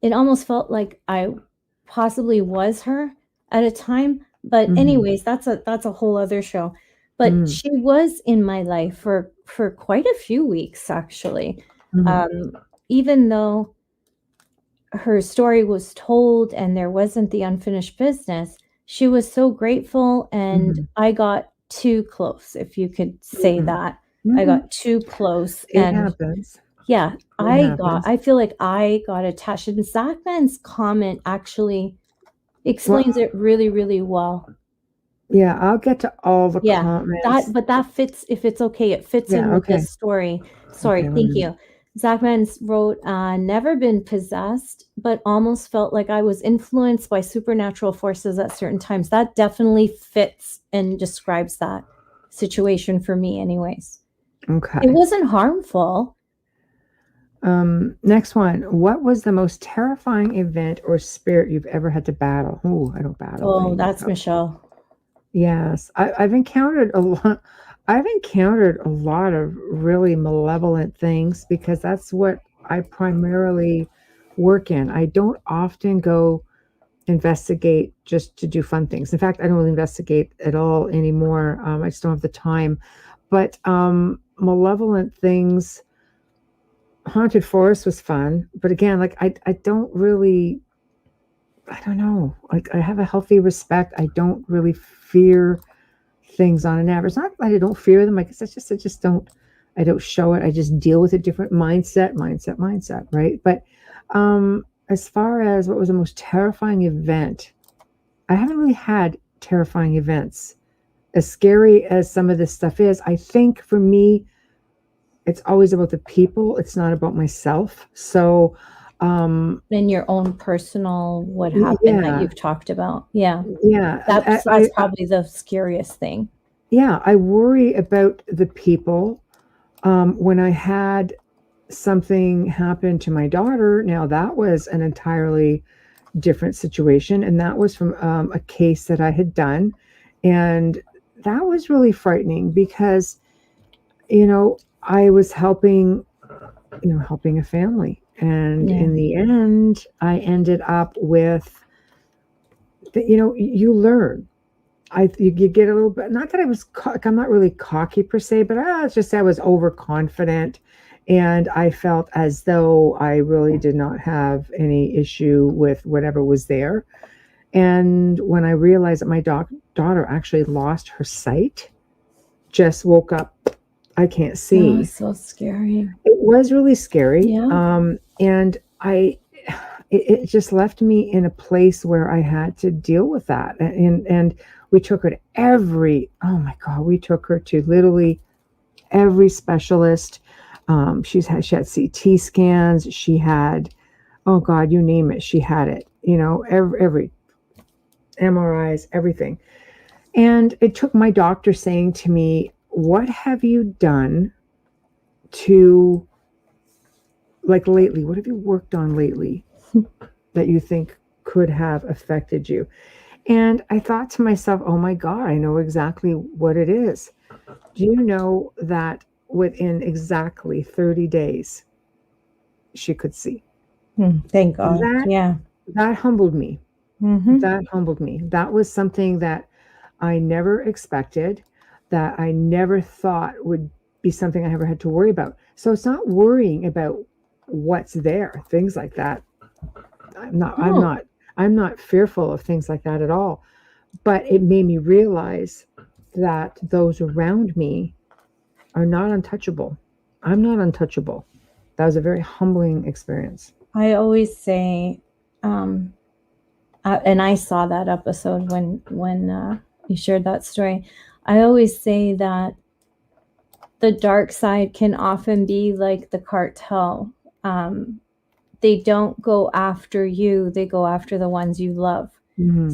it almost felt like I possibly was her at a time. But anyways, that's a whole other show. But she was in my life for quite a few weeks, actually. Even though her story was told and there wasn't the unfinished business, she was so grateful, and I got too close, if you could say that. I got too close. It happens. Yeah, I feel like I got attached. And Zachman's comment actually explains it really, really well. Yeah, I'll get to all the comments. That fits, if it's okay, it fits in with this story. Sorry, thank you. Zachman wrote, never been possessed, but almost felt like I was influenced by supernatural forces at certain times. That definitely fits and describes that situation for me anyways. Okay. It wasn't harmful. Next one. What was the most terrifying event or spirit you've ever had to battle? Oh, I don't battle. Oh, that's Michelle. Yes, I've encountered a lot. I've encountered a lot of really malevolent things, because that's what I primarily work in. I don't often go investigate just to do fun things. In fact, I don't really investigate at all anymore. I just don't have the time. But malevolent things, haunted forest was fun. But again, like I don't really, I don't know. Like, I have a healthy respect. I don't really fear things on an average. Not that I don't fear them. I guess I don't show it. I just deal with a different mindset, right? But as far as what was the most terrifying event, I haven't really had terrifying events. As scary as some of this stuff is, I think for me, it's always about the people. It's not about myself. So in your own personal, what happened that you've talked about. Yeah. That's probably the scariest thing. Yeah. I worry about the people. When I had something happen to my daughter, now that was an entirely different situation. And that was from a case that I had done. And that was really frightening, because, I was helping a family. And in the end, I ended up with, you learn. You get a little bit, not that I was, I'm not really cocky per se, but it's just I was overconfident. And I felt as though I really did not have any issue with whatever was there. And when I realized that my daughter actually lost her sight, just woke up, I can't see. Oh, so scary. It was really scary. Yeah. And it just left me in a place where I had to deal with that. And we took her to we took her to literally every specialist. She had CT scans. She had, you name it. She had it, every MRIs, everything. And it took my doctor saying to me, what have you done to, like, lately? What have you worked on lately that you think could have affected you? And I thought to myself, oh my God, I know exactly what it is. Do you know that within exactly 30 days, she could see? Thank God. That humbled me, That humbled me. That was something that I never expected, that I never thought would be something I ever had to worry about. So it's not worrying about what's there, things like that. I'm not fearful of things like that at all. But it made me realize that those around me are not untouchable. I'm not untouchable. That was a very humbling experience. I always say, and I saw that episode when you shared that story. I always say that the dark side can often be like the cartel. They don't go after you, they go after the ones you love.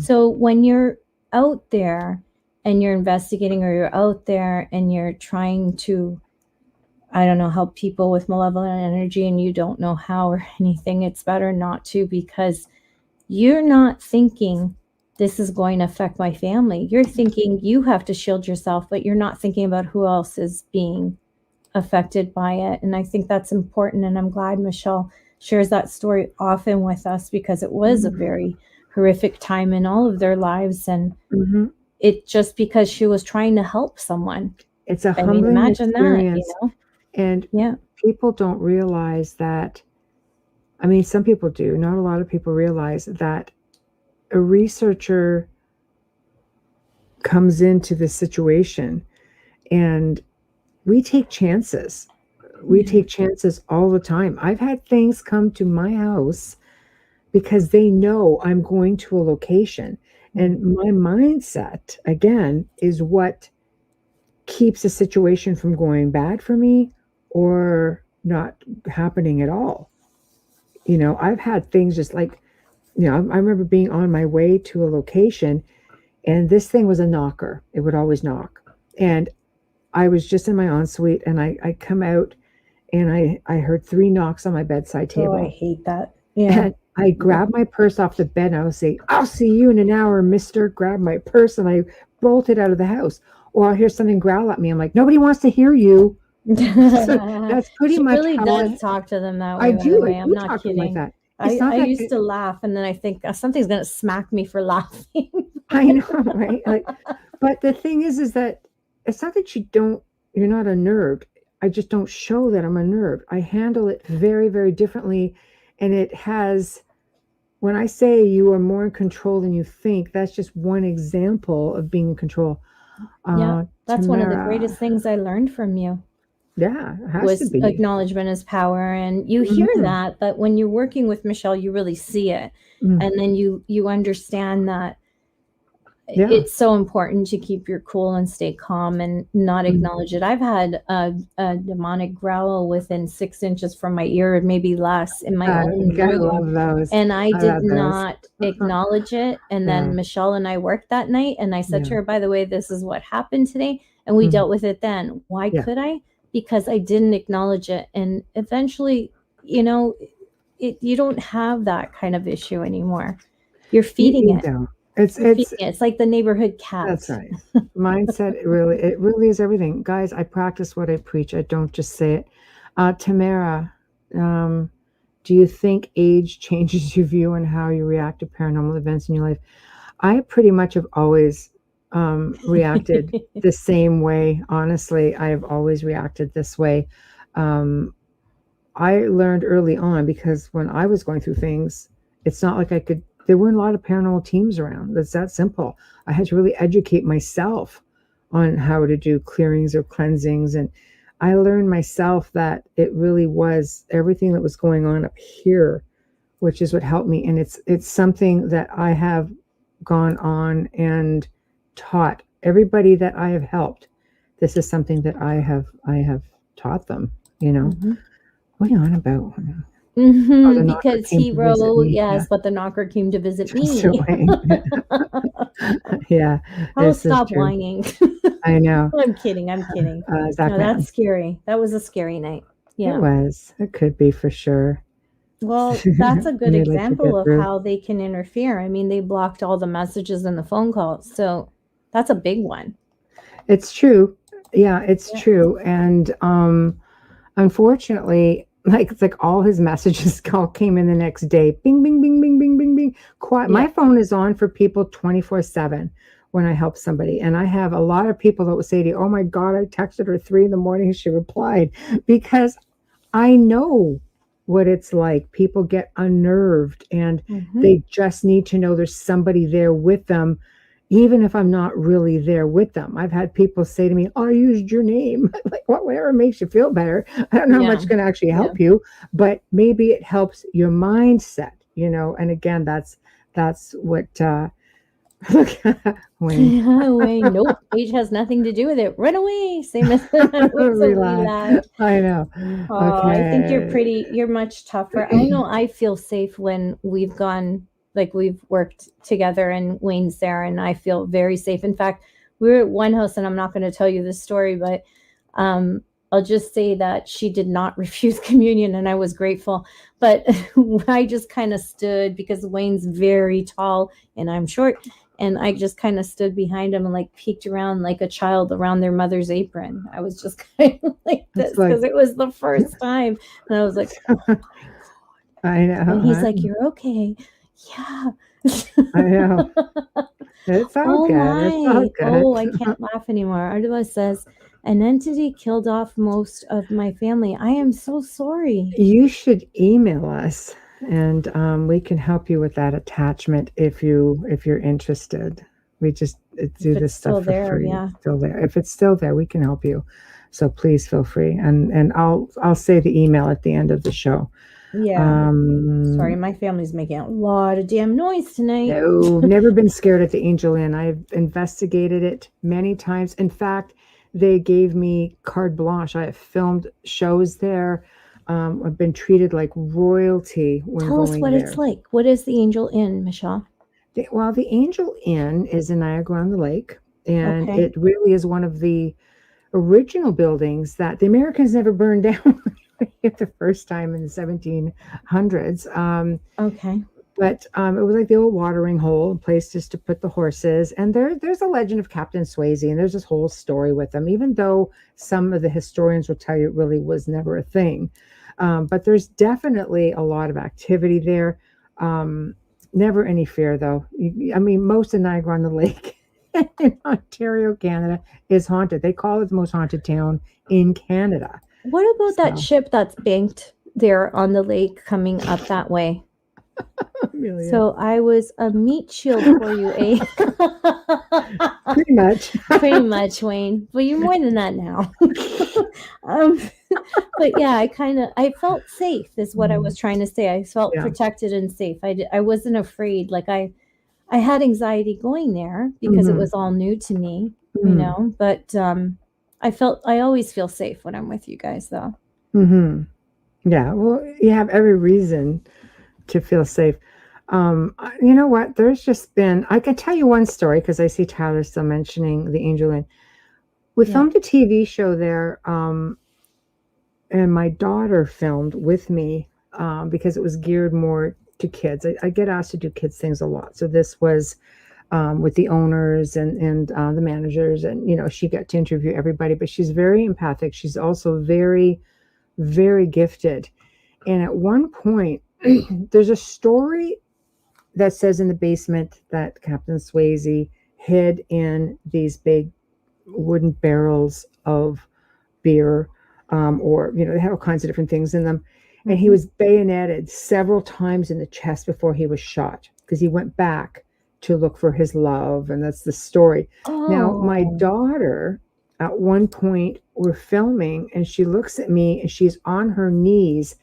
So when you're out there and you're investigating, or you're out there and you're trying to, I don't know, help people with malevolent energy and you don't know how or anything, it's better not to, because you're not thinking this is going to affect my family. You're thinking you have to shield yourself, but you're not thinking about who else is being affected by it. And I think that's important. And I'm glad Michelle shares that story often with us, because it was a very horrific time in all of their lives. And it just because she was trying to help someone. It's a humbling experience. That, And people don't realize that. I mean, some people do. Not a lot of people realize that a researcher comes into this situation, and we take chances. We take chances all the time. I've had things come to my house because they know I'm going to a location. And my mindset, again, is what keeps a situation from going bad for me or not happening at all. You know, I've had things just like, you know, I remember being on my way to a location, and this thing was a knocker. It would always knock. And I was just in my ensuite, and I come out, and I heard 3 knocks on my bedside table. Oh, I hate that. Yeah. And I grabbed my purse off the bed, and I was saying, "I'll see you in an hour, mister." Grab my purse, and I bolted out of the house. Or I'll hear something growl at me. I'm like, nobody wants to hear you. So that's pretty much really how does talk to them that way. I do. I'm not kidding. Like that. I used to laugh, and then I think something's going to smack me for laughing. I know, right? Like, but the thing is that it's not that you're not unnerved. I just don't show that I'm unnerved. I handle it very, very differently. And it has, when I say you are more in control than you think, that's just one example of being in control. Yeah, that's one of the greatest things I learned from you. Yeah, it has was to be. Acknowledgement is power. And you hear that, but when you're working with Michelle, you really see it. And then you understand that it's so important to keep your cool and stay calm and not acknowledge it. I've had a demonic growl within 6 inches from my ear, maybe less, in my own room. I love those. And I did not acknowledge it. And then Michelle and I worked that night, and I said to her, by the way, this is what happened today. And we dealt with it then. Why could I? Because I didn't acknowledge it. And eventually, you know, you don't have that kind of issue anymore. You're feeding it. It's like the neighborhood cat. That's right. Mindset, it really is everything. Guys, I practice what I preach. I don't just say it. Tamara, do you think age changes your view on how you react to paranormal events in your life? I pretty much have always reacted the same way. Honestly, I have always reacted this way. I learned early on, because when I was going through things, it's not like there weren't a lot of paranormal teams around. It's that simple. I had to really educate myself on how to do clearings or cleansings. And I learned myself that it really was everything that was going on up here, which is what helped me. And it's something that I have gone on and taught everybody that I have helped. This is something that I have taught them, you know. What are you on about? Because he wrote, but the knocker came to visit me. Yeah. I'll stop whining. I know. I'm kidding. No, that's scary. That was a scary night. Yeah. It was. It could be for sure. Well, that's a good example of how they can interfere. I mean, they blocked all the messages and the phone calls. So that's a big one. It's true. Yeah, it's true. And unfortunately, like all his messages all came in the next day. Bing, bing, bing, bing, bing, bing, bing, bing. quiet. My phone is on for people 24/7 when I help somebody. And I have a lot of people that will say to you, oh my God, I texted her 3 a.m. She replied, because I know what it's like. People get unnerved and they just need to know there's somebody there with them, even if I'm not really there with them. I've had people say to me, oh, I used your name. Like, whatever makes you feel better. I don't know how much it's going to actually help you, but maybe it helps your mindset, you know. And again, that's what look, Wayne. Wayne, nope, age has nothing to do with it. Run away. Same as Relax. I know. Oh, I think you're much tougher. I know I feel safe when we've gone, like we've worked together and Wayne's there, and I feel very safe. In fact, we were at one house, and I'm not going to tell you this story, but I'll just say that she did not refuse communion, and I was grateful. But I just kind of stood, because Wayne's very tall and I'm short, and I just kind of stood behind him and like peeked around like a child around their mother's apron. I was just kind of like this because it was the first time, and I was like, oh my God. I know. And he's like, you're okay. Yeah. I know. It's all good. It's all good. Oh, I can't laugh anymore. Ardua says, an entity killed off most of my family. I am so sorry. You should email us, and we can help you with that attachment if you're interested. We just do this stuff for free. Yeah. Still there. If it's still there, we can help you. So please feel free, and I'll say the email at the end of the show. Yeah. Sorry, my family's making a lot of damn noise tonight. No, never been scared at the Angel Inn. I've investigated it many times. In fact, they gave me carte blanche. I have filmed shows there. I've been treated like royalty when Tell us going what there. it's like. What is the Angel Inn, Michelle? The Angel Inn is in Niagara-on-the-Lake, and it really is one of the original buildings that the Americans never burned down the first time in the 1700s. But it was like the old watering hole, a place just to put the horses. And there's a legend of Captain Swayze, and there's this whole story with him, even though some of the historians will tell you it really was never a thing. But there's definitely a lot of activity there. Never any fear, though. I mean, most of Niagara-on-the-Lake in Ontario, Canada, is haunted. They call it the most haunted town in Canada. What about that ship that's banked there on the lake coming up that way? Amelia. So I was a meat shield for you, eh? Pretty much. Pretty much, Wayne. But you're more than that now. But yeah, I felt safe is what I was trying to say. I felt protected and safe. I wasn't afraid. Like I had anxiety going there because it was all new to me, you know, but I always feel safe when I'm with you guys, though. Yeah, well, you have every reason to feel safe. You know what? There's just been, I can tell you one story because I see Tyler still mentioning the Angel Inn. We filmed a TV show there, and my daughter filmed with me because it was geared more to kids. I get asked to do kids things a lot. So this was with the owners and the managers, and, you know, she got to interview everybody, but she's very empathic. She's also very, very gifted. And at one point, there's a story that says in the basement that Captain Swayze hid in these big wooden barrels of beer, or, you know, they had all kinds of different things in them. And he was bayoneted several times in the chest before he was shot because he went back to look for his love. And that's the story. Now, my daughter, at one point, we're filming, and she looks at me and she's on her knees.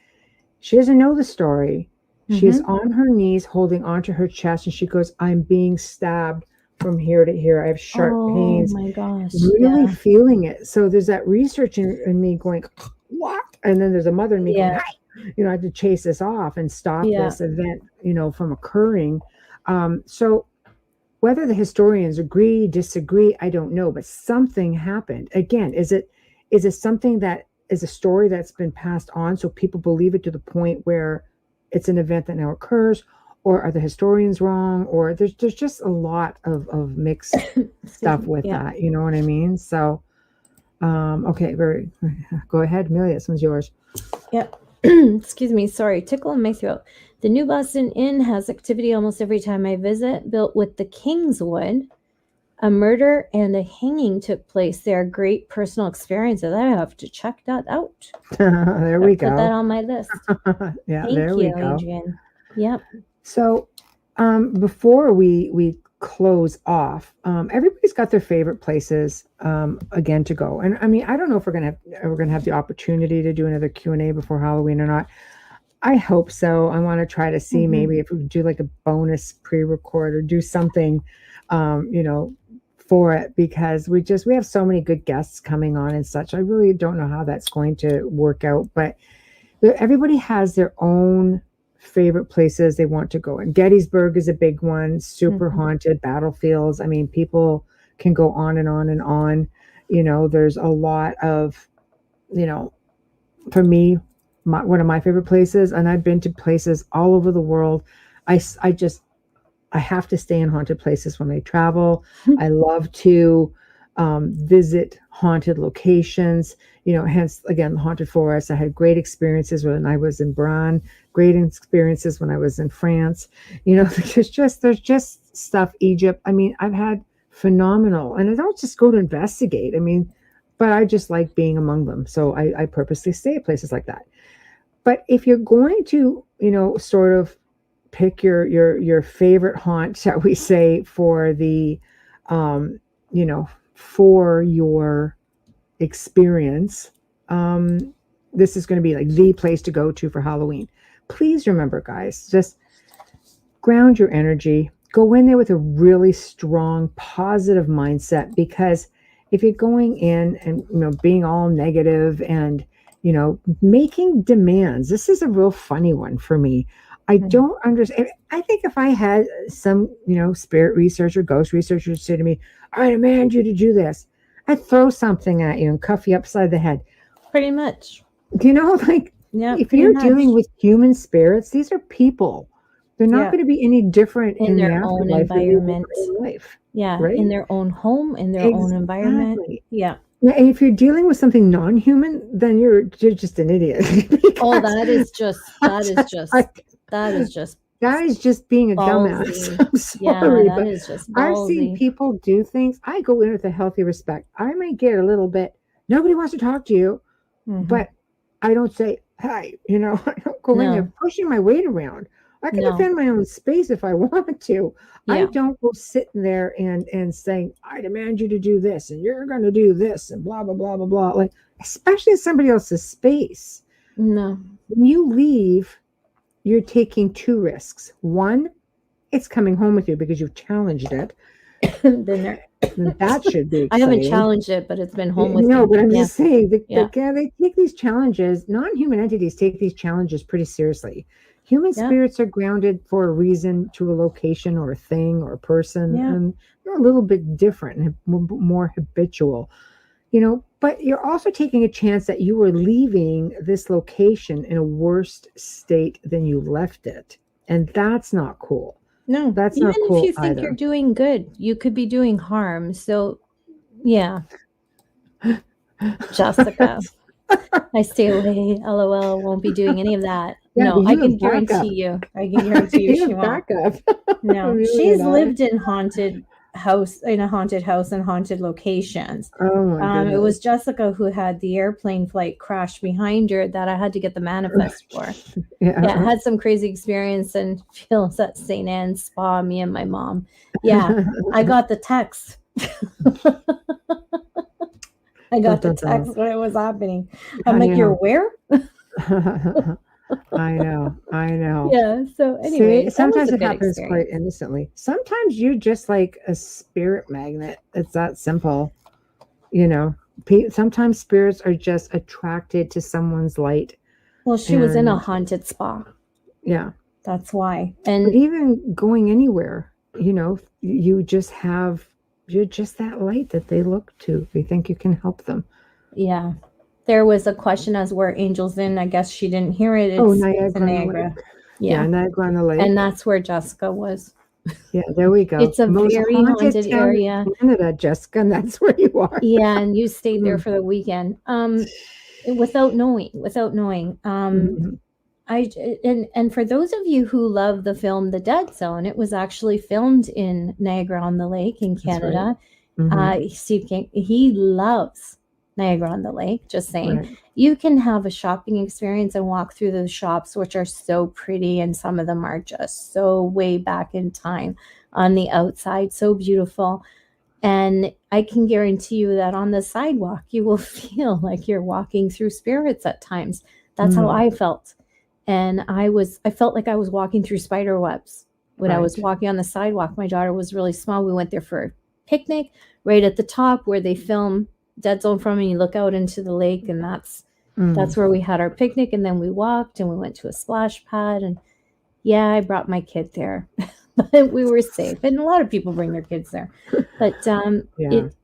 She doesn't know the story. She's on her knees holding onto her chest, and she goes, I'm being stabbed from here to here. I have sharp pains. Oh my gosh. Really feeling it. So there's that research in me going, what? And then there's a mother in me going, hey, you know, I have to chase this off and stop this event, you know, from occurring. So whether the historians agree, disagree, I don't know, but something happened. Again, is it something that is a story that's been passed on so people believe it to the point where it's an event that now occurs, or are the historians wrong, or there's just a lot of mixed stuff with that, you know what I mean? So okay, go ahead, Amelia, this one's yours. Yep. excuse me, sorry, tickle in my throat. The New Boston Inn has activity almost every time I visit, built with the Kingswood. A murder and a hanging took place there. Great personal experiences. I have to check that out. There we go. Put that on my list. Yeah, Thank there you, we go. Adrian. Yep. So before we close off, everybody's got their favorite places again to go. And I mean, I don't know if we're gonna have the opportunity to do another Q&A before Halloween or not. I hope so. I want to try to see maybe if we could do like a bonus pre-record or do something, for it, because we have so many good guests coming on and such. I really don't know how that's going to work out, but everybody has their own favorite places they want to go. And Gettysburg is a big one, super haunted battlefields. I mean, people can go on and on and on. There's a lot of, for me, one of my favorite places, and I've been to places all over the world. I have to stay in haunted places when I travel. I love to visit haunted locations, hence, again, the haunted forest. I had great experiences when I was in Bran, great experiences when I was in France. There's just stuff, Egypt. I mean, I've had phenomenal, and I don't just go to investigate. I mean, but I just like being among them. So I purposely stay at places like that. But if you're going to, sort of pick your favorite haunt, shall we say, for the, for your experience, this is going to be like the place to go to for Halloween. Please remember, guys, just ground your energy. Go in there with a really strong, positive mindset, because if you're going in and, being all negative and, making demands, this is a real funny one for me. I don't understand. I think if I had some, spirit researcher, ghost researcher say to me, I demand you to do this, I'd throw something at you and cuff you upside the head. Pretty much. If you're dealing with human spirits, these are people. They're not going to be any different in their own environment. Life, yeah, right? In their own home, in their own environment. Yeah. And if you're dealing with something non-human, then you're just an idiot. That is just being a ballsy. Dumbass. I'm sorry, that is just ballsy. I've seen people do things. I go in with a healthy respect. I may get a little bit, nobody wants to talk to you, but I don't say, hi, I don't go in there pushing my weight around. I can defend my own space if I want to. Yeah. I don't go sitting there and saying, I demand you to do this and you're going to do this and blah, blah, blah, blah, blah. Like, especially in somebody else's space. No. When you leave, you're taking two risks. One, it's coming home with you because you've challenged it. That should be exciting. I haven't challenged it, but it's been home with me. No, but I'm just saying, they take these challenges, non-human entities take these challenges pretty seriously. Human spirits are grounded for a reason, to a location or a thing or a person, and they're a little bit different and more habitual, but you're also taking a chance that you are leaving this location in a worse state than you left it. And that's not cool. No, that's even not cool if you think either. You're doing good, you could be doing harm. So, yeah. Jessica, I stay away. LOL, won't be doing any of that. Yeah, no, I can guarantee you. She won't. No, she's lived in a haunted house and haunted locations. Oh my goodness. It was Jessica who had the airplane flight crash behind her that I had to get the manifest for. I had some crazy experience and feels at St. Anne's Spa, me and my mom. Yeah, I got the text. I got the text when it was happening. I'm like, you're where? I know. Yeah. So anyway, sometimes it happens quite innocently. Sometimes you're just like a spirit magnet. It's that simple. Sometimes spirits are just attracted to someone's light. Well, she was in a haunted spa. Yeah. That's why. And even going anywhere, you're just that light that they look to. They think you can help them. Yeah. There was a question as where Angel's in. I guess she didn't hear it. It's Niagara. Yeah, Niagara on the Lake. And that's where Jessica was. Yeah, there we go. It's a very haunted area. Canada, Jessica, and that's where you are. Yeah, and you stayed there for the weekend. without knowing. And for those of you who love the film The Dead Zone, it was actually filmed in Niagara-on-the-Lake in Canada. Right. Steve King, he loves Niagara-on-the-Lake, just saying. Right. You can have a shopping experience and walk through those shops, which are so pretty, and some of them are just so way back in time on the outside, so beautiful. And I can guarantee you that on the sidewalk, you will feel like you're walking through spirits at times. That's how I felt. And I felt like I was walking through spider webs when I was walking on the sidewalk. My daughter was really small. We went there for a picnic right at the top where they film Dead Zone from, and you look out into the lake, and that's where we had our picnic. And then we walked and we went to a splash pad, and yeah, I brought my kid there. But we were safe, and a lot of people bring their kids there. But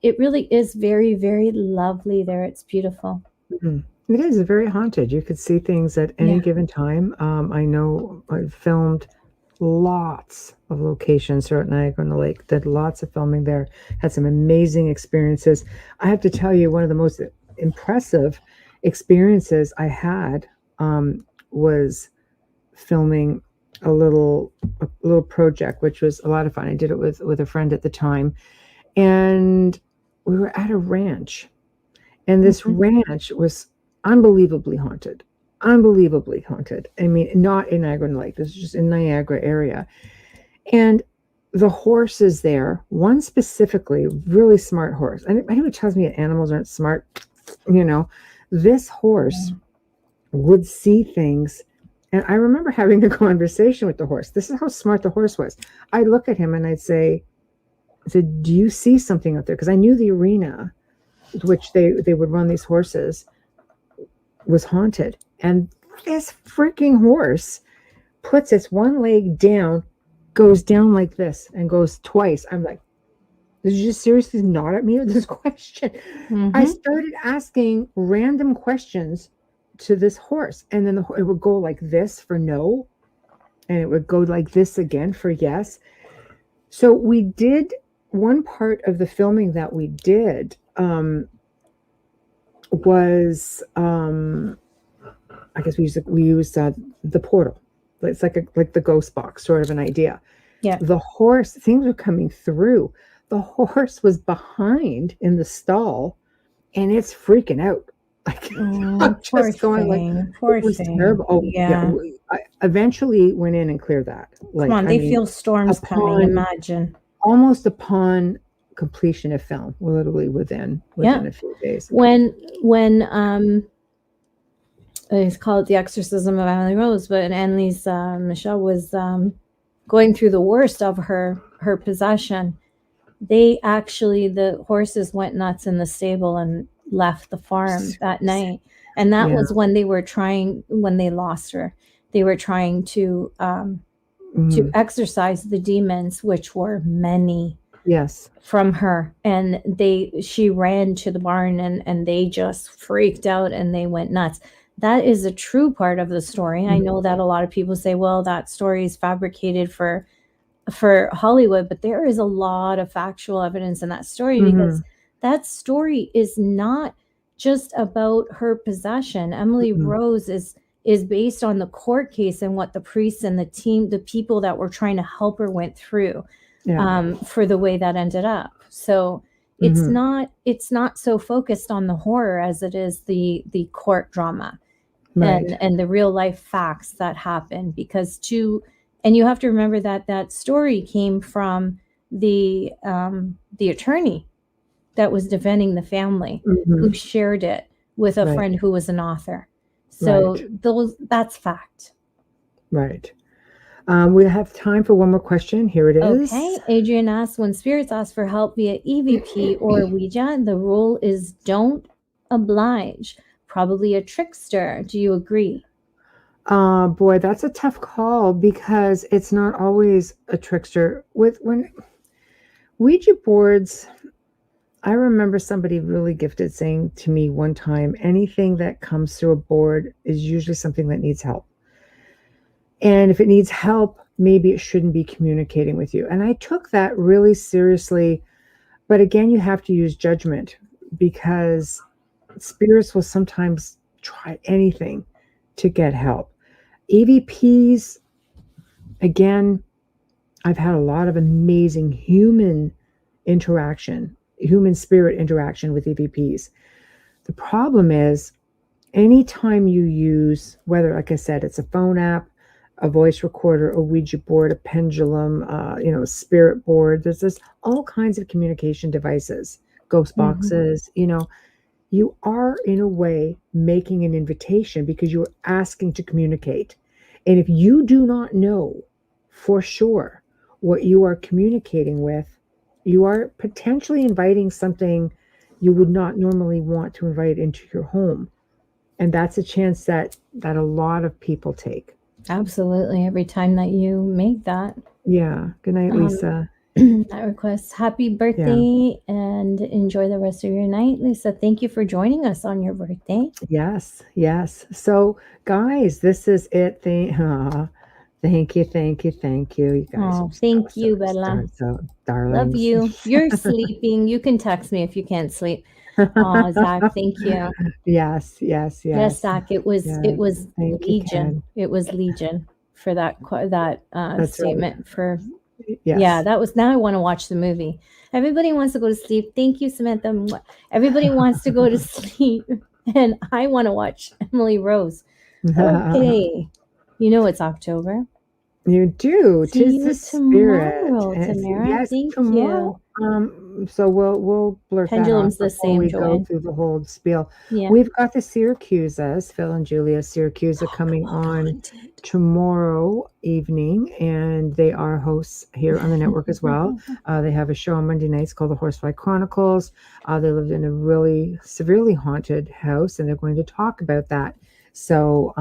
it really is very, very lovely there. It's beautiful. It is very haunted. You could see things at any given time. I know I've filmed lots of locations throughout Niagara-on-the-Lake. Did lots of filming there. Had some amazing experiences. I have to tell you, one of the most impressive experiences I had was filming a little project, which was a lot of fun. I did it with a friend at the time, and we were at a ranch, and this ranch was unbelievably haunted. I mean, not in Niagara-on-the-Lake. This is just in Niagara area, and the horses there. One specifically, really smart horse. And anyone tells me that animals aren't smart, this horse would see things. And I remember having a conversation with the horse. This is how smart the horse was. I'd look at him and I said, do you see something out there? Because I knew the arena, which they would run these horses, was haunted. And this freaking horse puts its one leg down, goes down like this, and goes twice. I'm like, did you just seriously nod at me with this question? I started asking random questions to this horse, and then it would go like this for no, and it would go like this again for yes. So we did one part of the filming that we did was I guess we used the portal. It's like the ghost box sort of an idea. Yeah. The horse, things were coming through. The horse was behind in the stall, and it's freaking out. Like, poor thing. Poor thing. Terrible. Oh, yeah. I eventually went in and cleared that. Come on, they feel storms coming. Imagine. Almost upon completion of film, literally within a few days. When it's called The Exorcism of Emily Rose, but Annalise Michelle was going through the worst of her possession. The horses went nuts in the stable and left the farm that night, and that was when they lost her. They were trying to exorcise the demons, which were many, from her, and she ran to the barn, and they just freaked out and they went nuts. That is a true part of the story. I know that a lot of people say, well, that story is fabricated for Hollywood, but there is a lot of factual evidence in that story, because that story is not just about her possession. Emily Rose is based on the court case and what the priests and the people that were trying to help her went through for the way that ended up. So it's not so focused on the horror as it is the court drama and the real life facts that happen, and you have to remember that story came from the attorney that was defending the family, who shared it with a friend who was an author. So that's fact. Right. We have time for one more question. Here it is. Okay. Adrian asks, when spirits ask for help via EVP or Ouija, the rule is don't oblige. Probably a trickster. Do you agree? Boy, that's a tough call, because it's not always a trickster. When Ouija boards, I remember somebody really gifted saying to me one time, anything that comes through a board is usually something that needs help. And if it needs help, maybe it shouldn't be communicating with you. And I took that really seriously. But again, you have to use judgment, because spirits will sometimes try anything to get help. EVPs, again, I've had a lot of amazing human spirit interaction with EVPs. The problem is, anytime you use, whether, like I said, it's a phone app, a voice recorder, a Ouija board, a pendulum, a spirit board, there's all kinds of communication devices, ghost boxes, you are in a way making an invitation because you're asking to communicate. And if you do not know for sure what you are communicating with, you are potentially inviting something you would not normally want to invite into your home. And that's a chance that a lot of people take. Absolutely. Every time that you make that. Yeah. Good night, Lisa. That request. Happy birthday and enjoy the rest of your night. Lisa, thank you for joining us on your birthday. Yes. So, guys, this is it. Thank you. You guys. Thank you, Bella. So, darling. Love you. You're sleeping. You can text me if you can't sleep. Oh, Zach, thank you. Yes. Yes, Zach. It was Legion. It was Legion for that statement. Right. For yeah, that was. Now I want to watch the movie. Everybody wants to go to sleep. Thank you, Samantha. Everybody wants to go to sleep, and I want to watch Emily Rose. Okay, it's October. You do. See you tomorrow, Tamara. Yes, thank tomorrow. you. So we'll blurt Pendulum's that out the same, we Joanne. go through the whole spiel. Yeah. We've got the Syracuses, Phil and Julia Syracusa, coming on tomorrow evening, and they are hosts here on the network as well. They have a show on Monday nights called the Horsefly Chronicles. They lived in a really severely haunted house, and they're going to talk about that. So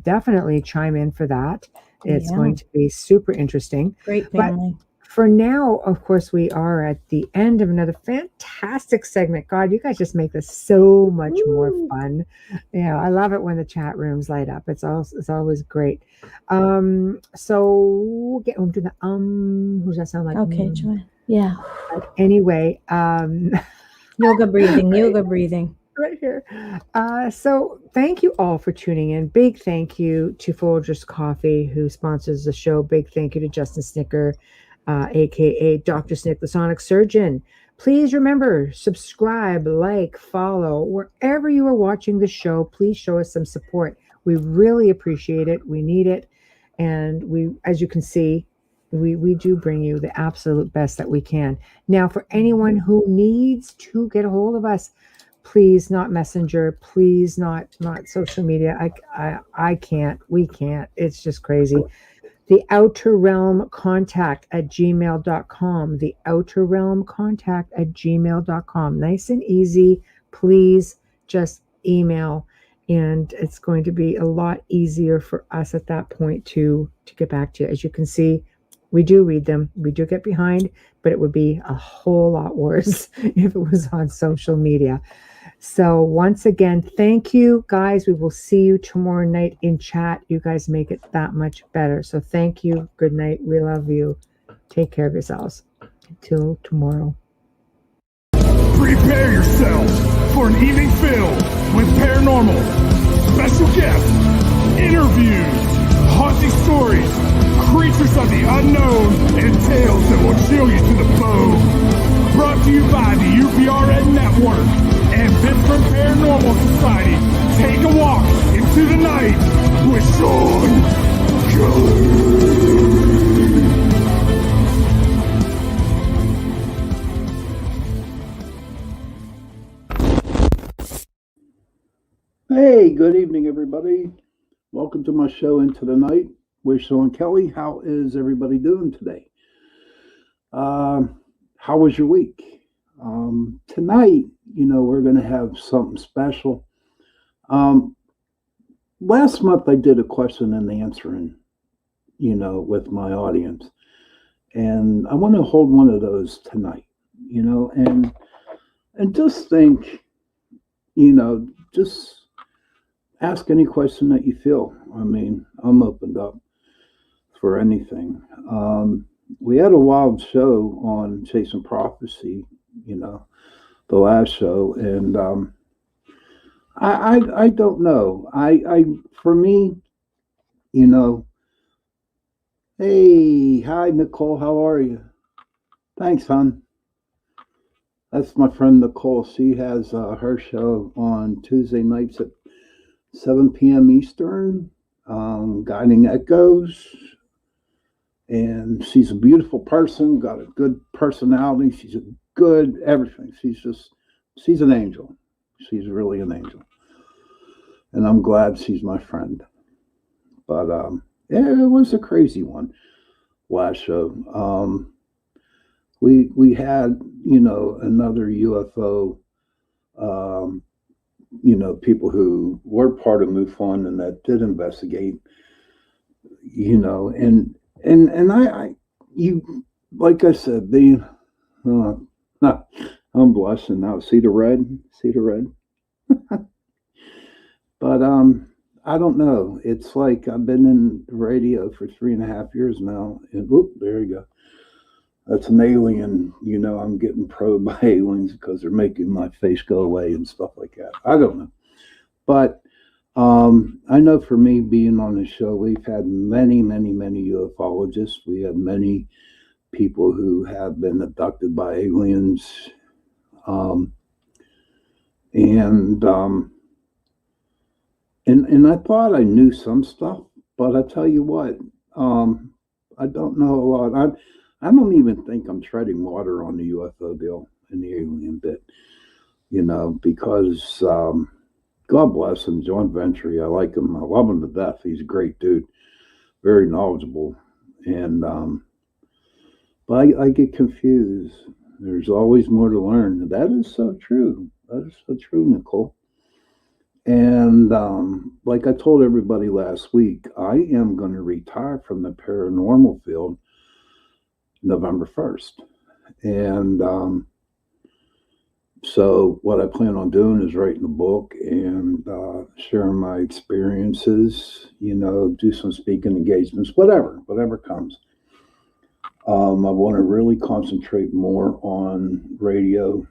definitely chime in for that. It's going to be super interesting. Great family. But for now, of course, we are at the end of another fantastic segment. God, you guys just make this so much more fun. I love it when the chat rooms light up. It's always great. So we'll get into the who does that sound like? Okay, Joanne. Yeah. Anyway, yoga breathing. Right here. So thank you all for tuning in. Big thank you to Folgers Coffee, who sponsors the show. Big thank you to Justin Snicker, aka Dr. Snick, the Sonic Surgeon. Please remember, subscribe, like, follow. Wherever you are watching the show, please show us some support. We really appreciate it. We need it. And we, as you can see, we do bring you the absolute best that we can. Now, for anyone who needs to get a hold of us, please, not Messenger, please, not social media. I can't, we can't. It's just crazy. The Outer Realm Contact at gmail.com. The Outer Realm Contact at gmail.com. Nice and easy. Please just email. And it's going to be a lot easier for us at that point to get back to you. As you can see, we do read them. We do get behind, but it would be a whole lot worse if it was on social media. So once again, thank you, guys. We will see you tomorrow night in chat. You guys make it that much better. So thank you. Good night. We love you. Take care of yourselves. Until tomorrow. Prepare yourself for an evening filled with paranormal, special guests, interviews, haunting stories, creatures of the unknown, and tales that will chill you to the bone. Brought to you by the UPRN Network and Pittsburgh Paranormal Society. Take a walk into the night with Sean Kelly. Hey, good evening, everybody. Welcome to my show Into the Night with Sean Kelly. How is everybody doing today? How was your week? Tonight, we're going to have something special. Last month I did a question and answering, with my audience. And I want to hold one of those tonight, and just think, just ask any question that you feel. I mean, I'm opened up for anything. We had a wild show on Chasing Prophecy, the last show, and I don't know. For me, you know, hey, hi Nicole, how are you? Thanks, hon. That's my friend Nicole. She has her show on Tuesday nights at 7 p.m. Eastern, Guiding Echoes. And she's a beautiful person, got a good personality. She's a good everything. She's an angel. She's really an angel. And I'm glad she's my friend. But yeah, it was a crazy one last show. We had, another UFO, people who were part of MUFON and that did investigate, and I like I said, I'm blushing now. See the red? But I don't know. It's like I've been in radio for 3.5 years now, and whoop, there you go. That's an alien. I'm getting probed by aliens because they're making my face go away and stuff like that. I don't know. But I know for me, being on the show, we've had many, many, many ufologists. We have many people who have been abducted by aliens. And I thought I knew some stuff, but I tell you what, I don't know a lot. I don't even think I'm treading water on the UFO deal and the alien bit, because God bless him, John Ventry. I like him. I love him to death. He's a great dude, very knowledgeable. And but I get confused. There's always more to learn. That is so true. That is so true, Nicole. And like I told everybody last week, I am going to retire from the paranormal field November 1st. And so what I plan on doing is writing a book and sharing my experiences, do some speaking engagements, whatever comes. I want to really concentrate more on radio,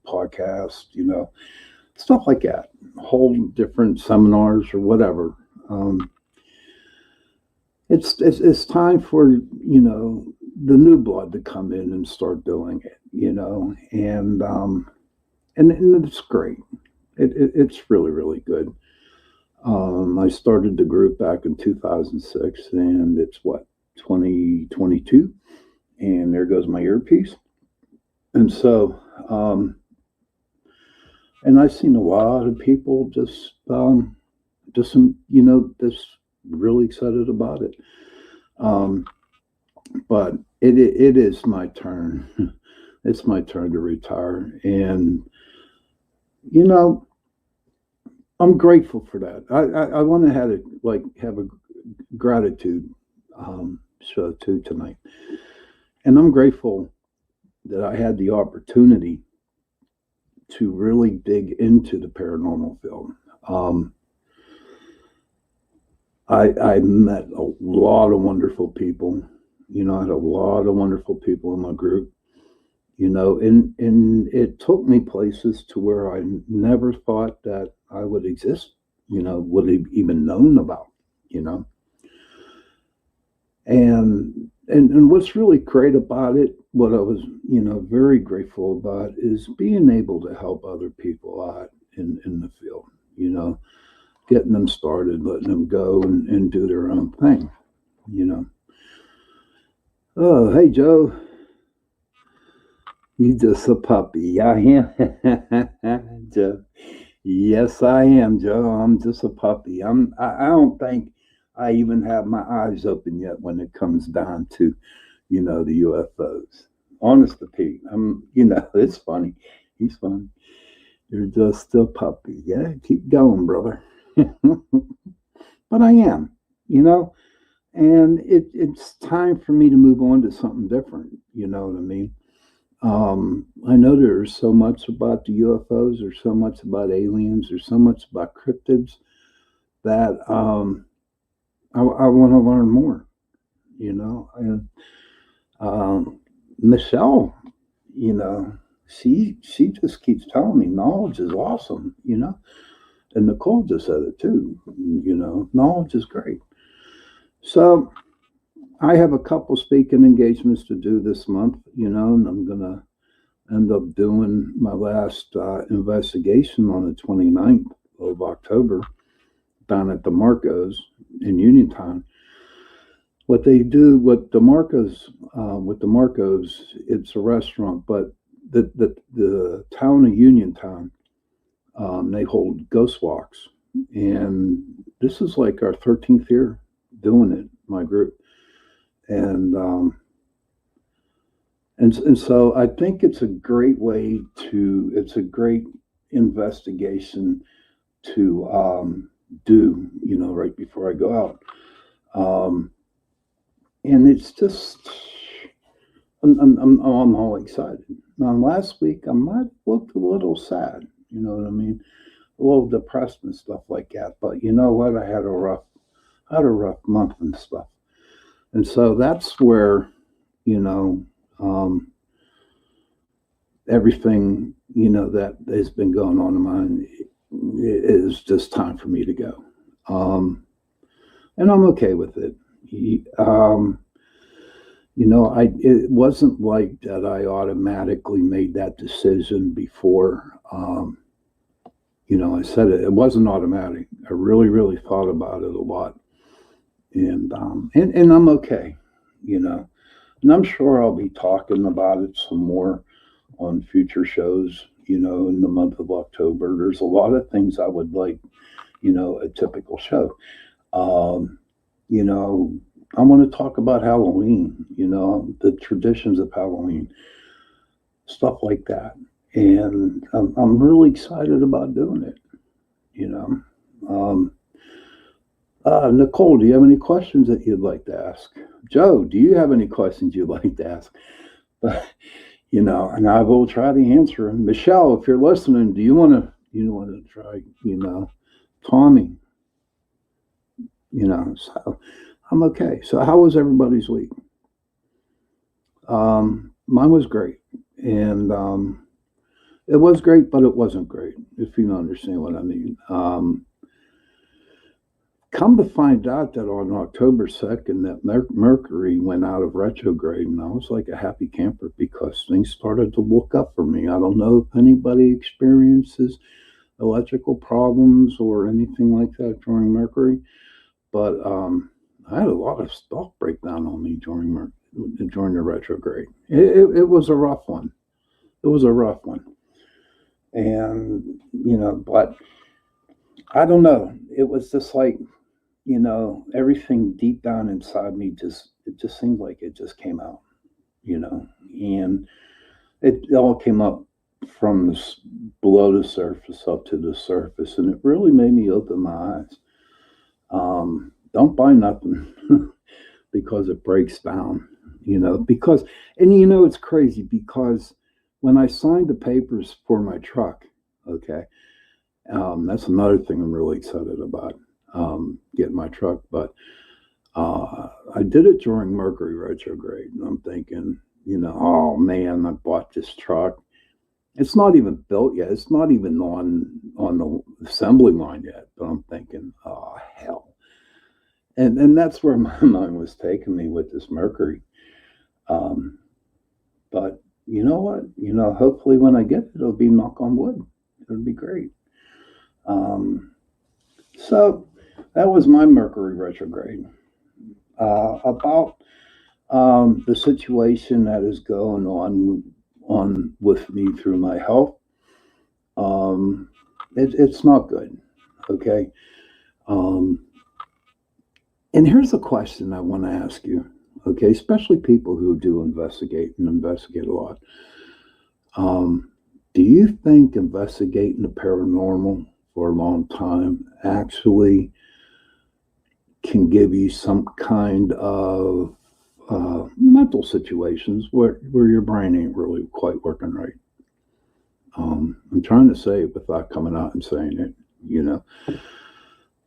podcast, stuff like that, hold different seminars or whatever. It's time for, the new blood to come in and start doing it, and it's great. It's really, really good. I started the group back in 2006, and it's 2022, and there goes my earpiece. And so, and I've seen a lot of people just really excited about it. But it is my turn. It's my turn to retire, and I'm grateful for that. I want to have a gratitude show too tonight, and I'm grateful that I had the opportunity to really dig into the paranormal field. I met a lot of wonderful people. I had a lot of wonderful people in my group. And it took me places to where I never thought that I would exist. Would have even known about. And what's really great about it, what I was, very grateful about, is being able to help other people out in the field, getting them started, letting them go and do their own thing, Oh, hey, Joe. You just a puppy. I am, Joe. Yes, I am, Joe. I'm just a puppy. I don't think I even have my eyes open yet when it comes down to, the UFOs. Honest to Pete, it's funny. He's funny. You're just a puppy. Yeah, keep going, brother. But I am, and it's time for me to move on to something different. You know what I mean? I know there's so much about the UFOs, there's so much about aliens, there's so much about cryptids that I want to learn more, And Michelle, she just keeps telling me knowledge is awesome, you know. And Nicole just said it too, you know, knowledge is great. So I have a couple speaking engagements to do this month, you know, and I'm going to end up doing my last investigation on the 29th of October down at DeMarco's in Uniontown. What they do, with DeMarco's, it's a restaurant, but the town of Uniontown, they hold ghost walks. And this is like our 13th year doing it, my group. And so I think it's a great way it's a great investigation to do, you know, right before I go out. And it's just, I'm all excited. Now, last week I might have looked a little sad, you know what I mean? A little depressed and stuff like that. But you know what? I had a rough month and stuff. And so that's where, you know, everything, you know, that has been going on in mine is just time for me to go. And I'm okay with it. You know, it wasn't like that I automatically made that decision before. You know, I said it wasn't automatic. I really, really thought about it a lot. And I'm okay, you know. And I'm sure I'll be talking about it some more on future shows, you know, in the month of October. There's a lot of things I would like, you know, a typical show. You know, I want to talk about Halloween, you know, the traditions of Halloween, stuff like that. And I'm really excited about doing it, you know. Nicole, do you have any questions that you'd like to ask? Joe, do you have any questions you'd like to ask? But, you know, and I will try to answer them. Michelle, if you're listening, do you want to try, you know, Tommy? You know, so I'm okay. So how was everybody's week? Mine was great. And it was great, but it wasn't great, if you understand what I mean. Come to find out that on October 2nd, that Mercury went out of retrograde, and I was like a happy camper because things started to look up for me. I don't know if anybody experiences electrical problems or anything like that during Mercury, but I had a lot of stuff break down on me during the retrograde. It was a rough one. It was a rough one. And, you know, but I don't know. It was just like, you know, everything deep down inside me it just seemed like it just came out, you know, and it all came up from below the surface up to the surface, and it really made me open my eyes. Don't buy nothing because it breaks down, you know, because, and you know, it's crazy because when I signed the papers for my truck, okay, that's another thing I'm really excited about. Getting my truck, but I did it during Mercury retrograde, and I'm thinking, you know, oh man, I bought this truck. It's not even built yet. It's not even on the assembly line yet. But I'm thinking, oh hell, and that's where my mind was taking me with this Mercury. But you know what? You know, hopefully when I get it, it'll be knock on wood. It'll be great. So that was my Mercury retrograde. About the situation that is going on with me through my health, it's not good. Okay. And here's a question I want to ask you. Okay, especially people who do investigate a lot. Do you think investigating the paranormal for a long time actually can give you some kind of mental situations where your brain ain't really quite working right? I'm trying to say it without coming out and saying it, you know.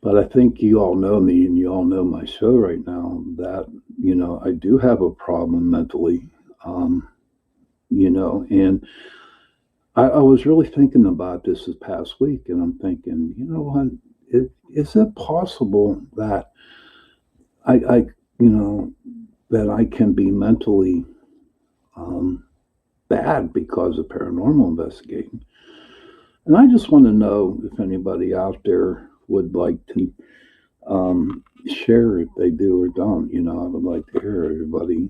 But I think you all know me and you all know my show right now that, you know, I do have a problem mentally, you know, and I was really thinking about this past week, and I'm thinking, you know what? Is it possible that I you know, that I can be mentally bad because of paranormal investigating? And I just want to know if anybody out there would like to share if they do or don't. You know, I would like to hear everybody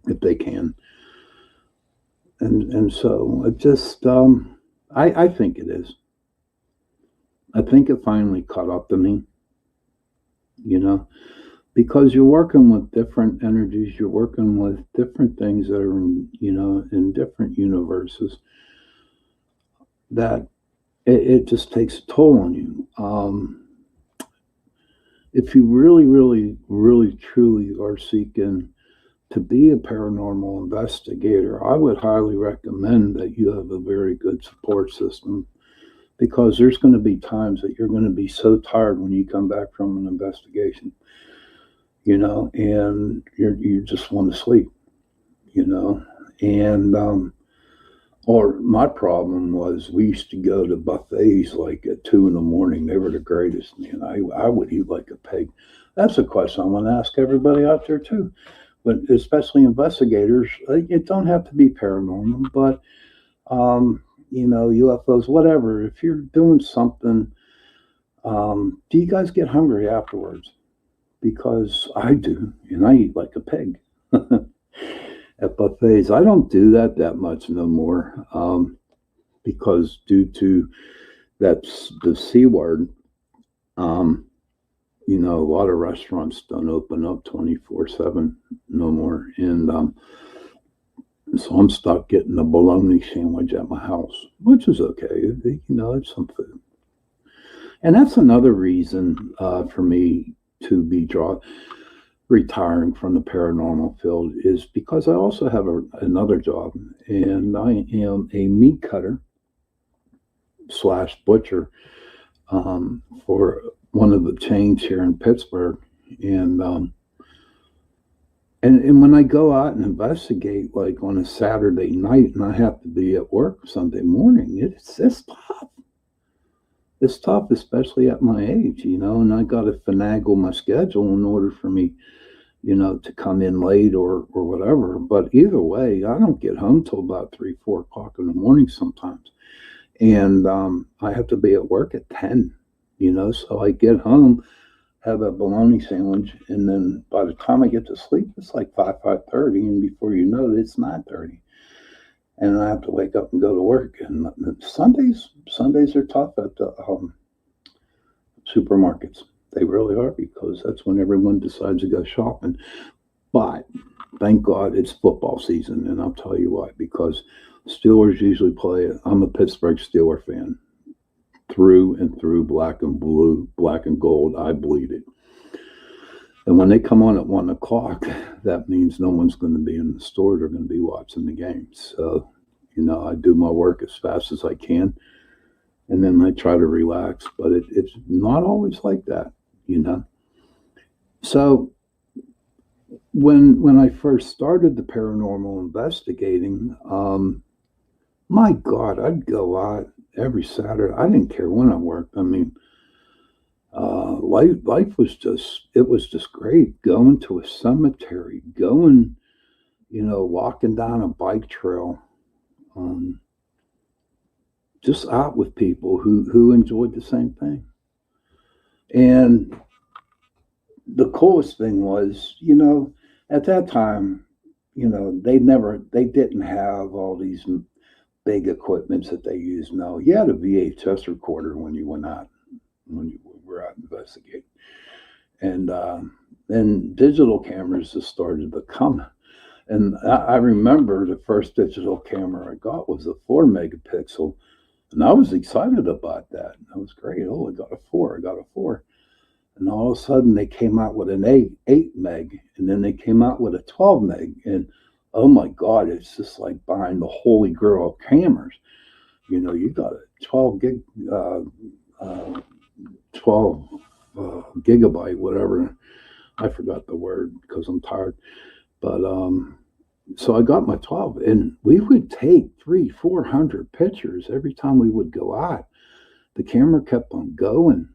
if they can. And so it just I think it is. I think it finally caught up to me. You know, because you're working with different energies, you're working with different things that are in, you know, in different universes, that it just takes a toll on you. If you really, really, really, truly are seeking to be a paranormal investigator, I would highly recommend that you have a very good support system, because there's going to be times that you're going to be so tired when you come back from an investigation, you know, and you just want to sleep, you know. And or my problem was, we used to go to buffets like at 2 a.m. They were the greatest, man. I would eat like a pig. That's a question I want to ask everybody out there too, but especially investigators. It don't have to be paranormal, but you know, UFOs, whatever. If you're doing something, do you guys get hungry afterwards? Because I do, and I eat like a pig at buffets. I don't do that much no more, because due to that's the C word, you know, a lot of restaurants don't open up 24/7 no more, and so I'm stuck getting a bologna sandwich at my house, which is okay. You know, it's some food. And that's another reason for me to be retiring from the paranormal field, is because I also have another job, and I am a meat cutter / butcher for one of the chains here in Pittsburgh. And when I go out and investigate, like on a Saturday night, and I have to be at work Sunday morning, it's tough. It's tough, especially at my age, you know, and I got to finagle my schedule in order for me, you know, to come in late or whatever. But either way, I don't get home till about 3-4 o'clock in the morning sometimes. And I have to be at work at 10, you know, so I get home, have a bologna sandwich, and then by the time I get to sleep, it's like 5:30, and before you know it, it's 9:30. And I have to wake up and go to work. And Sundays are tough at the supermarkets. They really are, because that's when everyone decides to go shopping. But thank God it's football season, and I'll tell you why. Because Steelers usually play. I'm a Pittsburgh Steeler fan, through and through, black and blue, black and gold. I bleed it. And when they come on at 1 o'clock, that means no one's going to be in the store. They're going to be watching the game. So, you know, I do my work as fast as I can, and then I try to relax. But it's not always like that, you know. So when I first started the paranormal investigating, my God, I'd go out every Saturday. I didn't care when I worked. I mean, life was just great. Going to a cemetery, going, you know, walking down a bike trail, just out with people who enjoyed the same thing. And the coolest thing was, you know, at that time, you know, they didn't have all these big equipments that they use now. You had a VHS recorder when you were out investigating, and then digital cameras just started to come. And I remember the first digital camera I got was a 4 megapixel, and I was excited about that. That was great. Oh, I got a 4. And all of a sudden they came out with an 8 meg, and then they came out with a 12 meg, and oh my God, it's just like buying the holy grail of cameras. You know, you got a 12 gigabyte, whatever. I forgot the word because I'm tired. But so I got my 12, and we would take 300-400 pictures every time we would go out. The camera kept on going.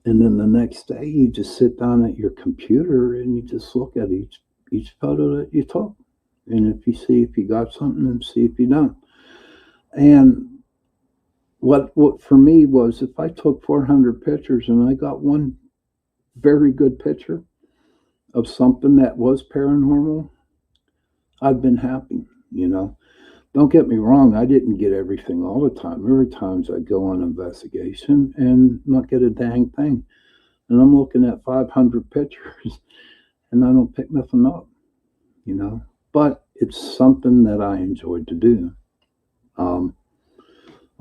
And then the next day, you just sit down at your computer and you just look at each photo that you took. And if you got something, and see if you don't. And what for me was, if I took 400 pictures and I got one very good picture of something that was paranormal, I've been happy, you know. Don't get me wrong, I didn't get everything all the time. There were times I go on investigation and not get a dang thing. And I'm looking at 500 pictures and I don't pick nothing up, you know. But it's something that I enjoyed to do. A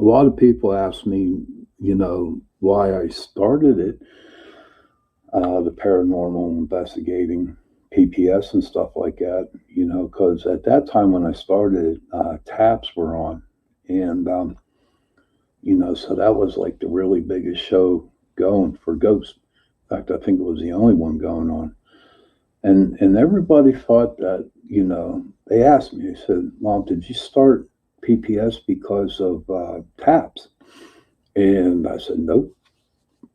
lot of people ask me, you know, why I started it, the paranormal investigating, PPS and stuff like that, you know, because at that time when I started, taps were on. And, you know, so that was like the really biggest show going for ghosts. In fact, I think it was the only one going on. And everybody thought that, you know, they asked me, they said, Mom, did you start PPS because of taps? And I said, nope.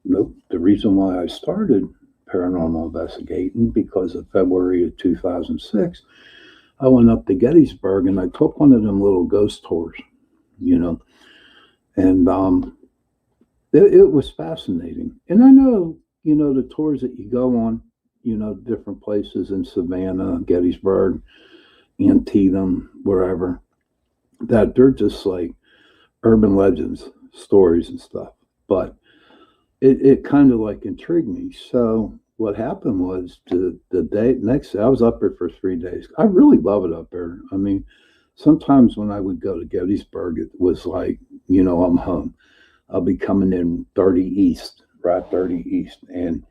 The reason why I started paranormal investigating, because of February of 2006, I went up to Gettysburg and I took one of them little ghost tours, you know, and it was fascinating. And I know, you know, the tours that you go on, you know, different places in Savannah, Gettysburg, Antietam, wherever, that they're just like urban legends, stories and stuff. But it kind of like intrigued me. So what happened was the next day, I was up there for 3 days. I really love it up there. I mean, sometimes when I would go to Gettysburg, it was like, you know, I'm home. I'll be coming in 30 East, right 30 East. And,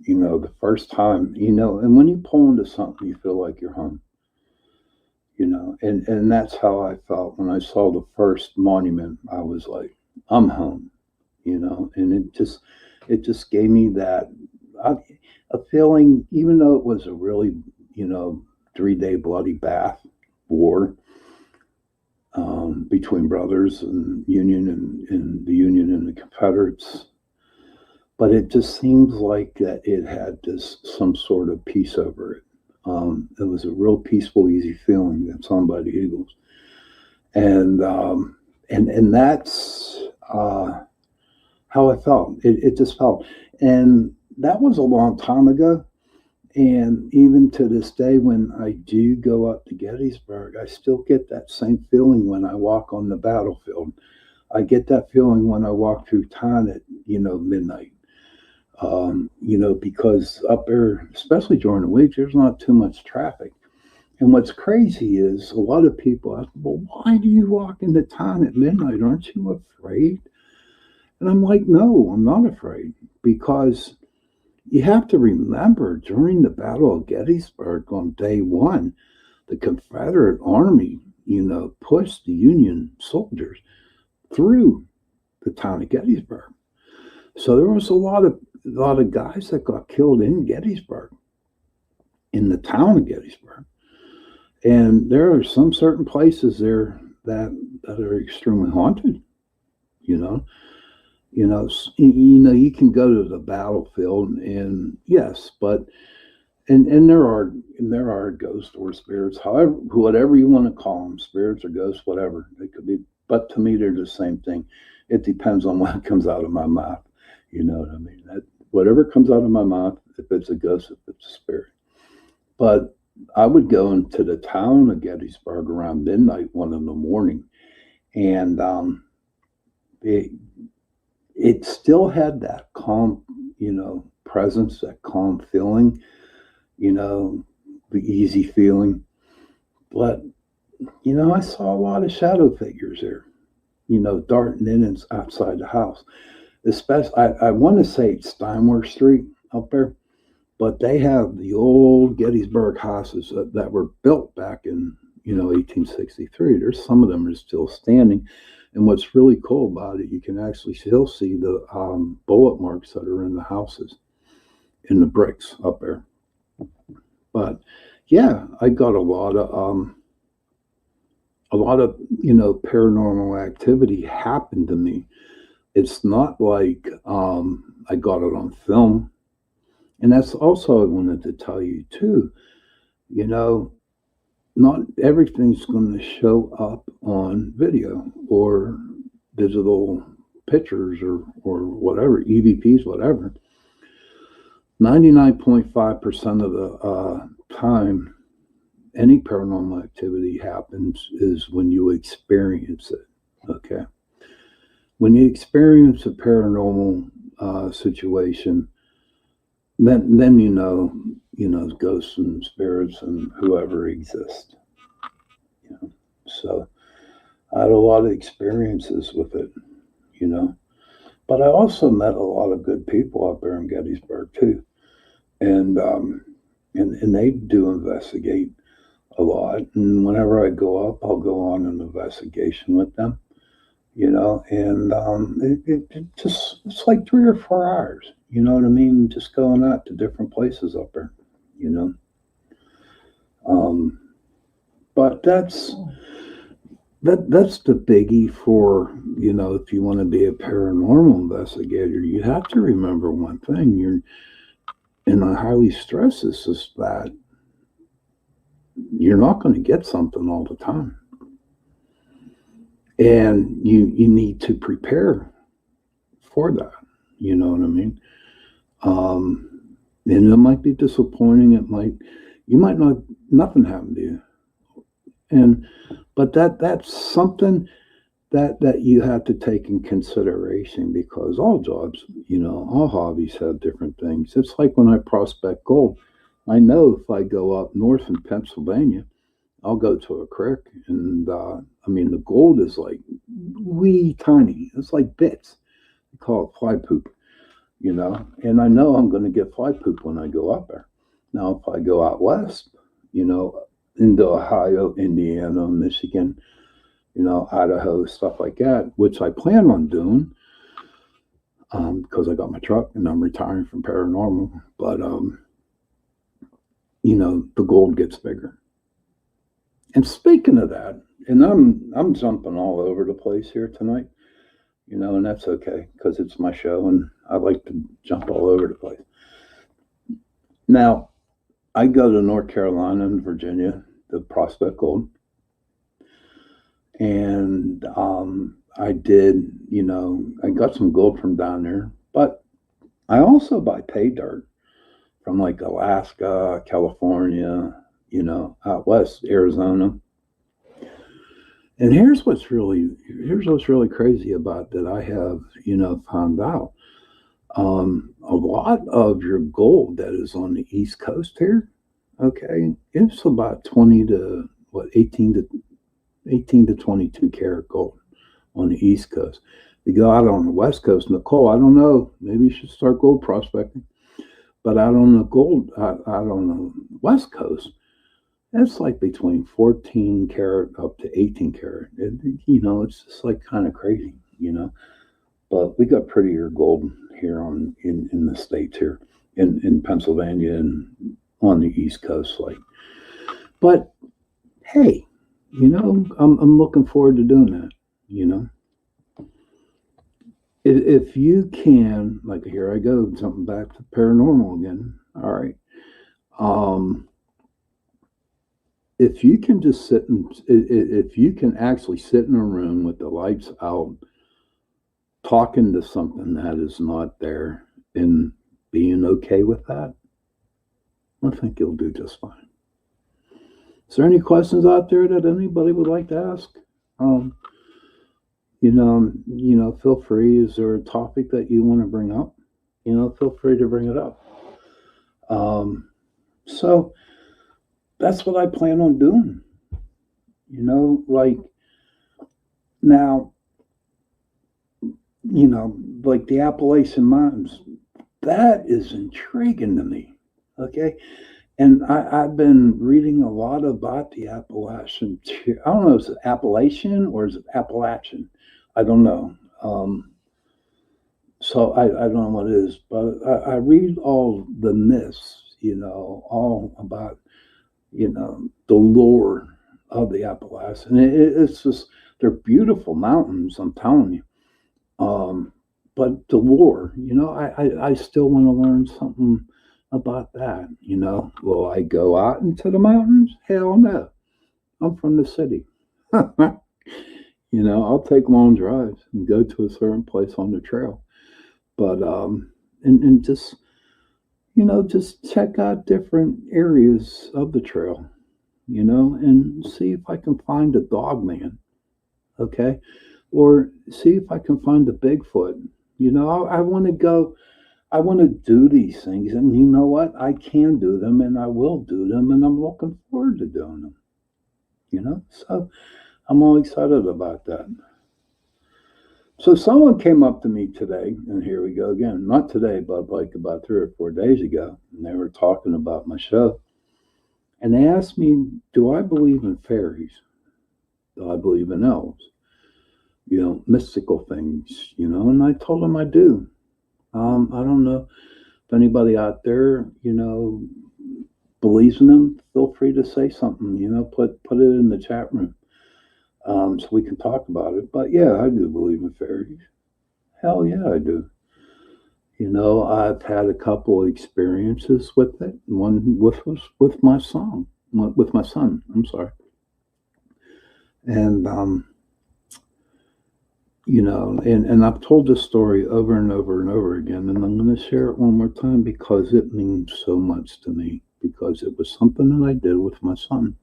you know, the first time, you know, and when you pull into something, you feel like you're home. You know, and that's how I felt when I saw the first monument. I was like, I'm home, you know, and it just gave me that a feeling, even though it was a really, you know, 3-day bloody bath war between brothers and Union and the Union and the Confederates. But it just seems like that it had some sort of peace over it. It was a real peaceful, easy feeling that's on by the Eagles, and that's how I felt. It just felt, and that was a long time ago. And even to this day, when I do go up to Gettysburg, I still get that same feeling when I walk on the battlefield. I get that feeling when I walk through town at, you know, midnight. You know, because up there, especially during the week, there's not too much traffic. And what's crazy is a lot of people ask, well, why do you walk into town at midnight? Aren't you afraid? And I'm like, no, I'm not afraid, because you have to remember, during the Battle of Gettysburg on day one, the Confederate Army, you know, pushed the Union soldiers through the town of Gettysburg. So there was a lot of guys that got killed in Gettysburg, in the town of Gettysburg. And there are some certain places there that are extremely haunted, you know. You know, you can go to the battlefield, and yes, but and there are ghosts or spirits, however, whatever you want to call them, spirits or ghosts, whatever they could be. But to me, they're the same thing. It depends on what comes out of my mouth. You know what I mean? Whatever comes out of my mouth, if it's a ghost, if it's a spirit. But I would go into the town of Gettysburg around midnight, 1 in the morning, and it still had that calm, you know, presence, that calm feeling, you know, the easy feeling. But, you know, I saw a lot of shadow figures there, you know, darting in and outside the house. Especially, I want to say it's Steinway Street up there, but they have the old Gettysburg houses that were built back in, you know, 1863. There's some of them are still standing. And what's really cool about it, you can actually still see the bullet marks that are in the houses, in the bricks up there. But yeah, I got a lot of paranormal activity happened to me. It's not like I got it on film. And that's also I wanted to tell you too. Not everything's going to show up on video or digital pictures or whatever, EVPs, whatever. 99.5% of the time any paranormal activity happens is when you experience it. Okay. When you experience a paranormal situation, then you know ghosts and spirits and whoever exist. So I had a lot of experiences with it, but I also met a lot of good people up there in Gettysburg too, and they do investigate a lot. And whenever I go up, I'll go on an investigation with them, and it's like 3 or 4 hours. You know what I mean? Just going out to different places up there, But that's the biggie for, if you want to be a paranormal investigator, you have to remember one thing. You're in a highly stressed is that you're not going to get something all the time. And you need to prepare for that. You know what I mean? And it might be disappointing. You might not, nothing happened to you. But that's something that you have to take in consideration, because all jobs, all hobbies have different things. It's like when I prospect gold. I know if I go up north in Pennsylvania, I'll go to a creek, and the gold is like wee tiny. It's like bits. They call it fly poop, and I know I'm going to get fly poop when I go up there. Now, if I go out west, into Ohio, Indiana, Michigan, Idaho, stuff like that, which I plan on doing, because I got my truck and I'm retiring from paranormal. But the gold gets bigger. And speaking of that, and I'm jumping all over the place here tonight, and that's okay, because it's my show and I like to jump all over the place. Now, I go to North Carolina and Virginia to prospect gold. And I did, I got some gold from down there, but I also buy pay dirt from like Alaska, California, out west, Arizona. And here's what's really crazy about that I have, found out. A lot of your gold that is on the East Coast here, okay, it's about 18 to 22 karat gold on the East Coast. You go out on the West Coast, Nicole, I don't know, maybe you should start gold prospecting. But out on the West Coast, it's like between 14 karat up to 18 karat. It's just like kind of crazy, But we got prettier gold here in the States here, in Pennsylvania and on the East Coast, But hey, I'm looking forward to doing that, If you can, like, here I go, jumping back to paranormal again. All right. If you can just if you can actually sit in a room with the lights out, talking to something that is not there and being okay with that, I think you'll do just fine. Is there any questions out there that anybody would like to ask? Feel free. Is there a topic that you want to bring up? Feel free to bring it up. So that's what I plan on doing. Now, like the Appalachian Mountains, that is intriguing to me. Okay. And I've been reading a lot about the Appalachian. I don't know, is it Appalachian or is it Appalachian? I don't know. So I don't know what it is, but I read all the myths, all about, the lore of the Appalachian. It's just, they're beautiful mountains, I'm telling you. But the lore, I still want to learn something about that. Will I go out into the mountains? Hell no. I'm from the city. I'll take long drives and go to a certain place on the trail. But and just just check out different areas of the trail, and see if I can find a dog man, okay, or see if I can find a Bigfoot. I want to go. I want to do these things, and you know what? I can do them, and I will do them, and I'm looking forward to doing them. So I'm all excited about that. So someone came up to me today, and here we go again. Not today, but like about 3 or 4 days ago, and they were talking about my show. And they asked me, do I believe in fairies? Do I believe in elves? Mystical things, and I told them I do. I don't know if anybody out there, believes in them. Feel free to say something, put it in the chat room. So we can talk about it. But yeah, I do believe in fairies. Hell yeah, I do. I've had a couple of experiences with it. One was with my son. I'm sorry. And and I've told this story over and over and over again, and I'm going to share it one more time because it means so much to me. Because it was something that I did with my son.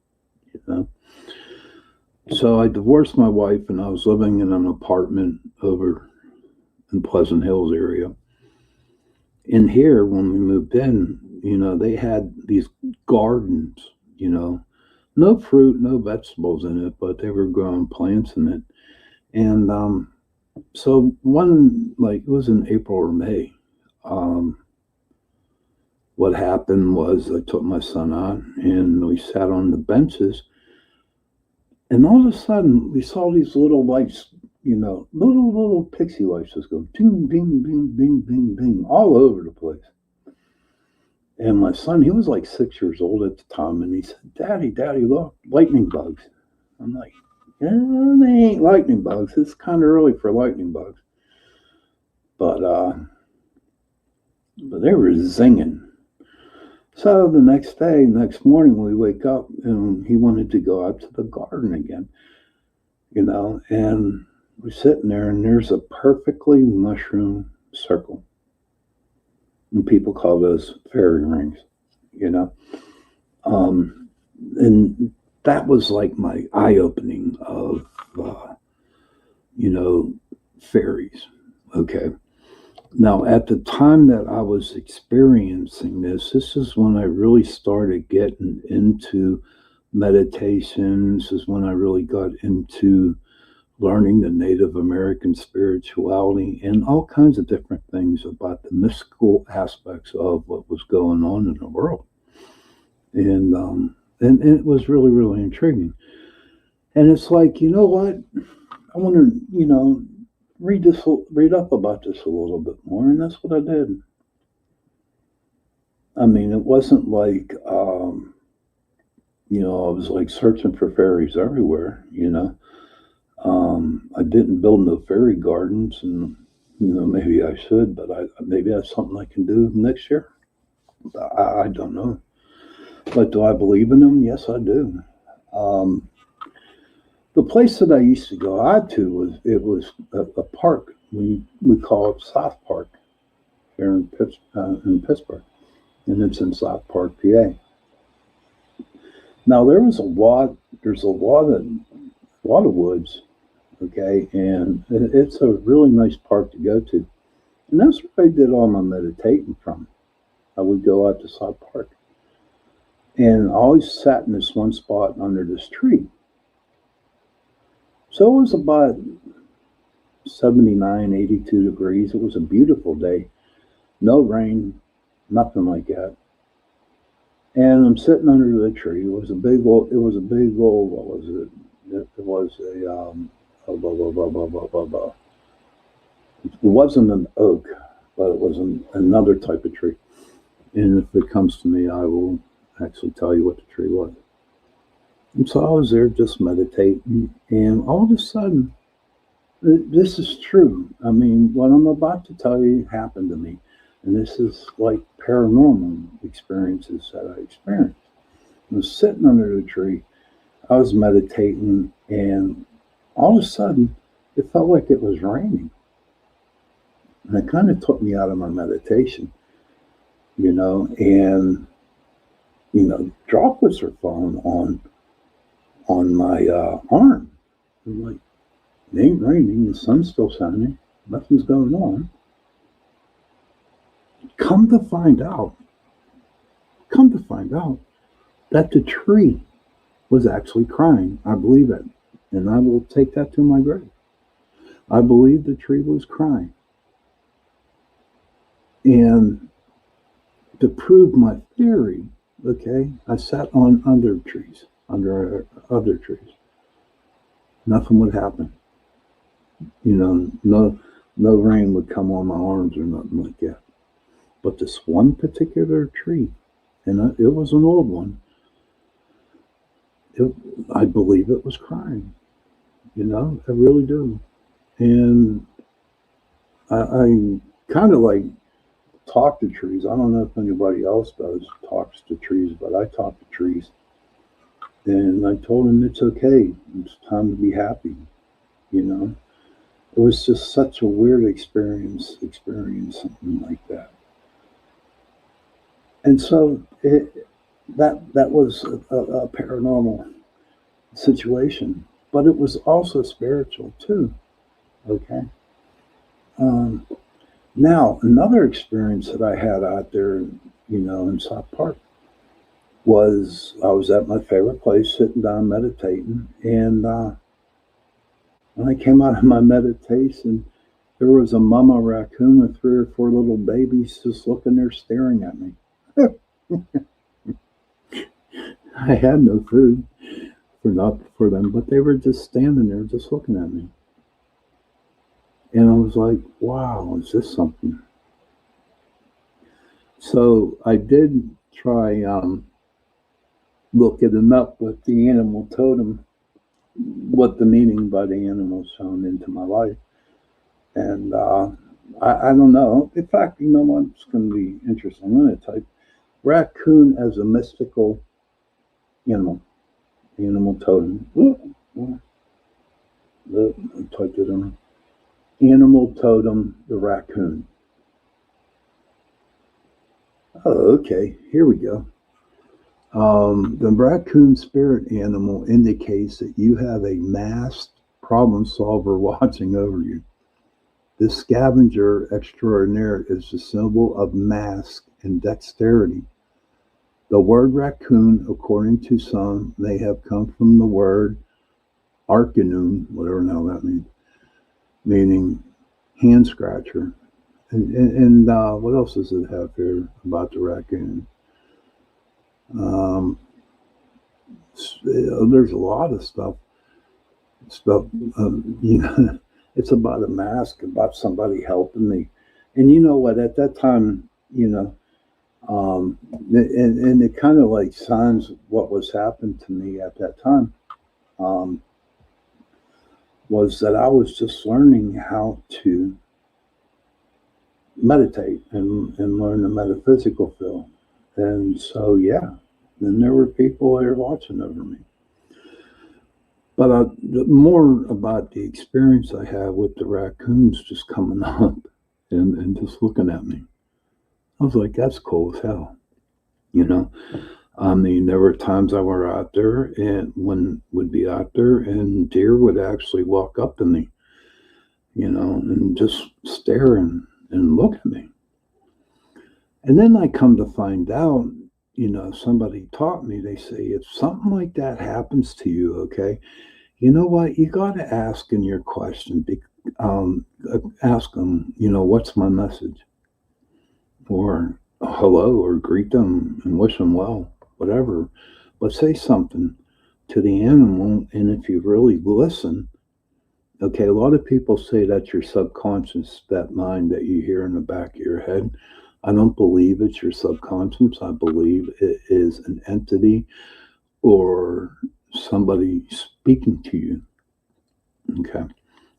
So I divorced my wife, and I was living in an apartment over in Pleasant Hills area. And here, when we moved in, they had these gardens, no fruit, no vegetables in it, but they were growing plants in it. And so it was in April or May. What happened was I took my son out, and we sat on the benches. And all of a sudden, we saw these little lights, little pixie lights just go ding, ding, ding, ding, ding, ding, all over the place. And my son, he was like 6 years old at the time, and he said, Daddy, look, lightning bugs. I'm like, yeah, they ain't lightning bugs. It's kind of early for lightning bugs. But they were zinging. So the next morning, we wake up, and he wanted to go out to the garden again, and we're sitting there, and there's a perfectly mushroom circle. And people call those fairy rings, and that was like my eye-opening of, fairies, okay? Now, at the time that I was experiencing this is when I really started getting into meditation. This is when I really got into learning the Native American spirituality and all kinds of different things about the mystical aspects of what was going on in the world. And it was really, really intriguing. And it's like, you know what? I want to, read up about this a little bit more, and that's what I did. I mean, it wasn't like, I was like searching for fairies everywhere, I didn't build no fairy gardens, and, maybe I should, but maybe that's something I can do next year. I don't know. But do I believe in them? Yes, I do. The place that I used to go out to was a park. We call it South Park here in Pittsburgh, and it's in South Park, PA. Now there's a lot of woods, okay, and it's a really nice park to go to, and that's where I did all my meditating from. I would go out to South Park, and I always sat in this one spot under this tree. So it was about 79, 82 degrees. It was a beautiful day. No rain, nothing like that. And I'm sitting under the tree. It was a big old, what was it? It was it wasn't an oak, but it was another type of tree. And if it comes to me, I will actually tell you what the tree was. And so I was there just meditating, and all of a sudden, this is true. I mean, what I'm about to tell you happened to me. And this is like paranormal experiences that I experienced. I was sitting under the tree, I was meditating, and all of a sudden, it felt like it was raining. And it kind of took me out of my meditation, and, droplets are falling on my arm. I'm like, it ain't raining, the sun's still shining, nothing's going on. Come to find out that the tree was actually crying. I believe it. And I will take that to my grave. I believe the tree was crying. And to prove my theory, okay, I sat on under other trees. Nothing would happen. No rain would come on my arms or nothing like that. But this one particular tree, and it was an old one, I believe it was crying. I really do. And I kind of like talk to trees. I don't know if anybody else talks to trees, but I talk to trees. And I told them it's okay. It's time to be happy. It was just such a weird experience something like that. And so that was a paranormal situation, but it was also spiritual too. Okay. Now, another experience that I had out there, in South Park was I was at my favorite place, sitting down meditating, and when I came out of my meditation, there was a mama raccoon with 3 or 4 little babies just looking there staring at me. I had no food for them, but they were just standing there just looking at me. And I was like, wow, is this something? So I did try looking up with the animal totem, what the meaning by the animals shown into my life. And I don't know. In fact, you know what? It's going to be interesting. I'm going to type raccoon as a mystical animal totem. I typed it in. Animal totem, the raccoon. Oh, okay. Here we go. The raccoon spirit animal indicates that you have a masked problem solver watching over you. This scavenger extraordinaire is the symbol of mask and dexterity. The word raccoon, according to some, may have come from the word arcanum, whatever the hell that means, meaning hand scratcher. And what else does it have here about the raccoon? There's a lot of stuff. It's about a mask, about somebody helping me. And you know what, at that time, and it kind of like signs what was happening to me at that time, was that I was just learning how to meditate and learn the metaphysical field. And so, yeah, then there were people there watching over me. But more about the experience I had with the raccoons just coming up and just looking at me. I was like, that's cool as hell. I mean, there were times I were out there and would be out there and deer would actually walk up to me, and just stare and look at me. And then I come to find out, somebody taught me, they say, if something like that happens to you, okay, you know what, you got to ask in your question, ask them, what's my message? Or hello, or greet them and wish them well, whatever. But say something to the animal, and if you really listen, okay, a lot of people say that's your subconscious, that mind that you hear in the back of your head. I don't believe it's your subconscious. I believe it is an entity or somebody speaking to you. Okay.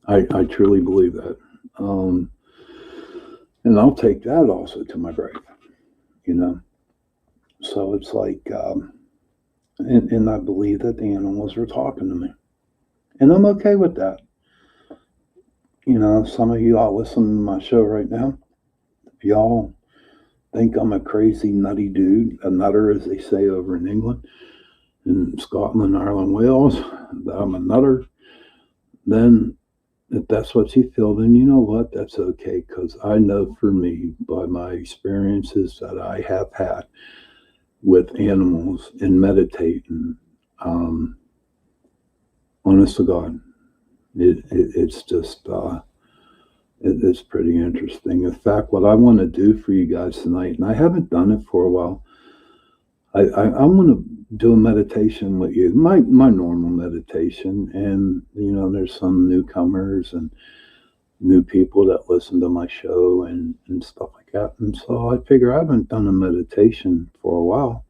I truly believe that. And I'll take that also to my grave, you know. So it's like, and I believe that the animals are talking to me. And I'm okay with that. You know, some of you all listen to my show right now. If y'all think I'm a crazy, nutty dude, a nutter, as they say over in England, in Scotland, Ireland, Wales, that I'm a nutter, then if that's what you feel, then you know what? That's okay, because I know for me, by my experiences that I have had with animals and meditating, honest to God, it's just, it's pretty interesting. In fact, what I want to do for you guys tonight, and I haven't done it for a while, I'm going to do a meditation with you, my normal meditation. And, you know, there's some newcomers and new people that listen to my show and stuff like that. And so I figure I haven't done a meditation for a while.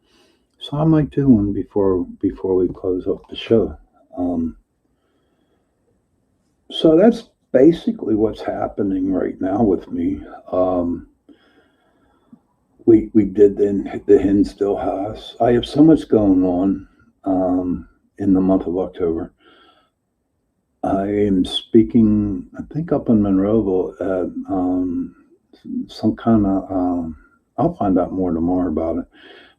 So I might do one before we close up the show. So that's basically what's happening right now with me. We did the Hinsdale House. I have so much going on in the month of October. I am speaking, I think, up in Monroeville at some kind of, I'll find out more tomorrow about it.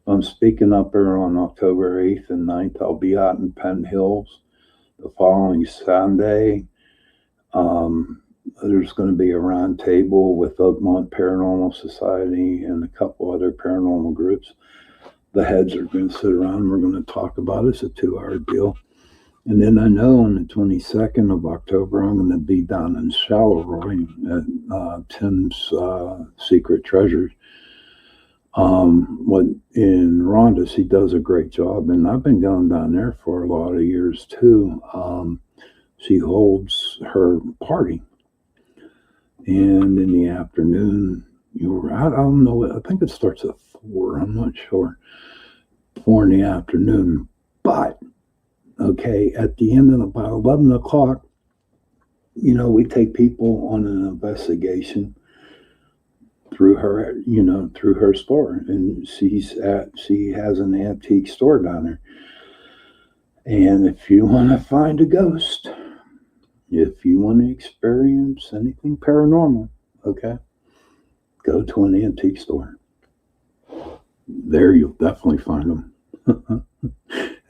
I'm speaking up there on October 8th and 9th. I'll be out in Penn Hills the following Sunday. There's going to be a round table with Oakmont Paranormal Society and a couple other paranormal groups. The heads are going to sit around and we're going to talk about it. It's a 2-hour deal. And then I know on the 22nd of October, I'm going to be down in Charleroi at Tim's Secret Treasures. In Ronda's, he does a great job. And I've been going down there for a lot of years too. She holds her party. And in the afternoon, I don't know, I think it starts at 4, I'm not sure. 4 in the afternoon. But, okay, at the end of about 11 o'clock, you know, we take people on an investigation through her, you know, through her store. And she has an antique store down there. And if you want to find a ghost, if you want to experience anything paranormal, okay, go to an antique store. There you'll definitely find them.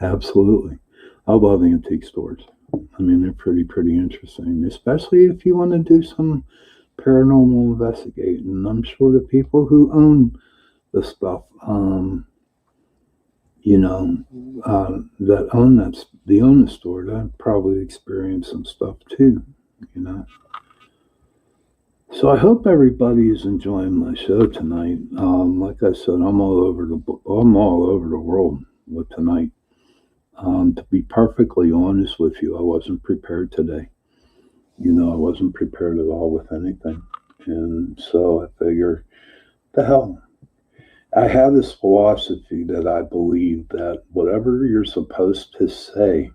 Absolutely. I love antique stores. I mean, they're pretty interesting, especially if you want to do some paranormal investigating. I'm sure the people who own the stuff, you know, that own the store, that probably experienced some stuff too, you know. So I hope everybody is enjoying my show tonight. Like I said, I'm all over the world with tonight. To be perfectly honest with you, I wasn't prepared today. You know, I wasn't prepared at all with anything. And so I figure, the hell. I have this philosophy that I believe that whatever you're supposed to say,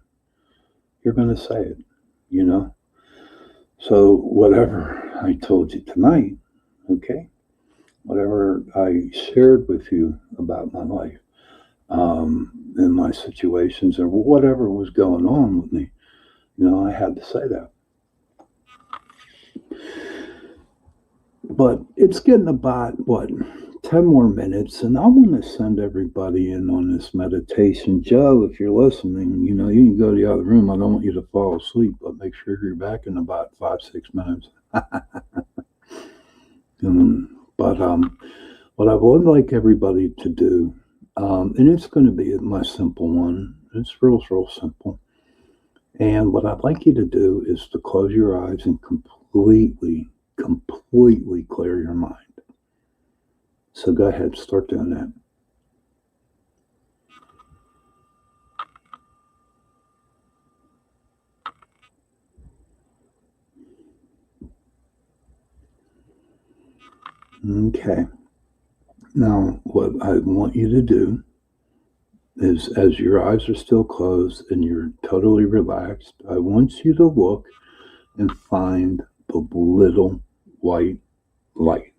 you're going to say it, you know? So whatever I told you tonight, okay, whatever I shared with you about my life, and my situations, or whatever was going on with me, you know, I had to say that. But it's getting about, 10 more minutes, and I want to send everybody in on this meditation. Joe, if you're listening, you know, you can go to the other room. I don't want you to fall asleep, but make sure you're back in about 5-6 minutes. But what I would like everybody to do, and it's going to be my simple one. It's real simple. And what I'd like you to do is to close your eyes and completely clear your mind. So go ahead, start doing that. Okay. Now, what I want you to do is as your eyes are still closed and you're totally relaxed, I want you to look and find the little white light.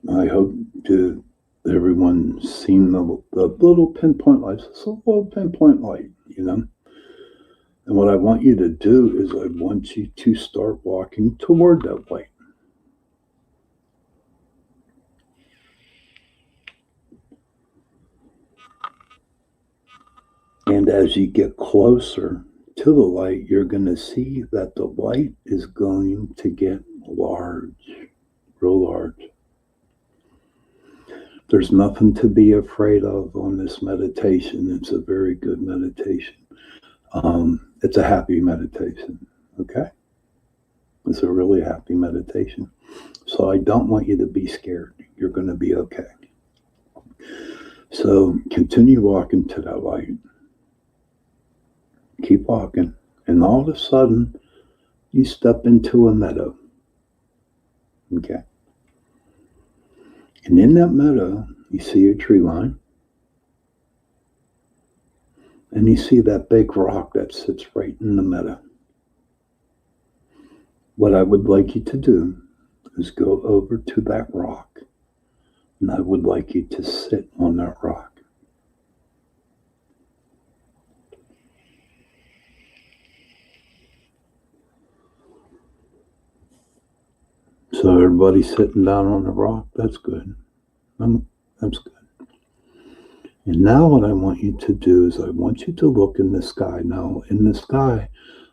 I hope to everyone's seen the little pinpoint lights. It's a little pinpoint light, you know. And what I want you to do is I want you to start walking toward that light. And as you get closer to the light, you're going to see that the light is going to get large, real large. There's nothing to be afraid of on this meditation. It's a very good meditation. It's a happy meditation, okay? It's a really happy meditation. So I don't want you to be scared. You're going to be okay. So continue walking to that light. Keep walking. And all of a sudden, you step into a meadow. Okay? And in that meadow, you see a tree line. And you see that big rock that sits right in the meadow. What I would like you to do is go over to that rock. And I would like you to sit on that rock. So everybody's sitting down on the rock. That's good. That's good. And now what I want you to do is I want you to look in the sky. Now, in the sky,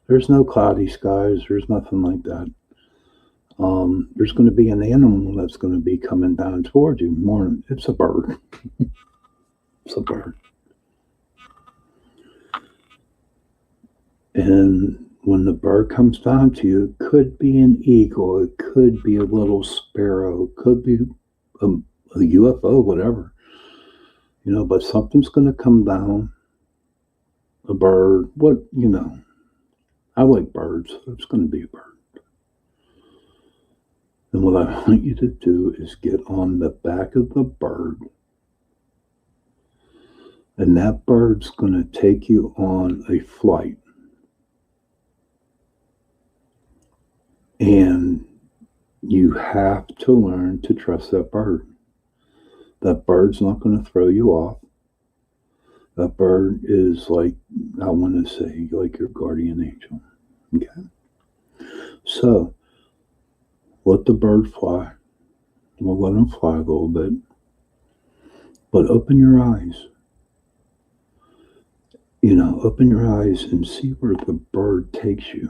there's no cloudy skies. There's nothing like that. There's going to be an animal that's going to be coming down toward you. More, it's a bird. It's a bird. And when the bird comes down to you, it could be an eagle. It could be a little sparrow. It could be a UFO, whatever. You know, but something's going to come down. A bird. What, you know. I like birds. So it's going to be a bird. And what I want you to do is get on the back of the bird. And that bird's going to take you on a flight. And you have to learn to trust that bird. That bird's not going to throw you off. That bird is like, I want to say, like your guardian angel. Okay? So, let the bird fly. We'll let him fly a little bit. But open your eyes. You know, open your eyes and see where the bird takes you.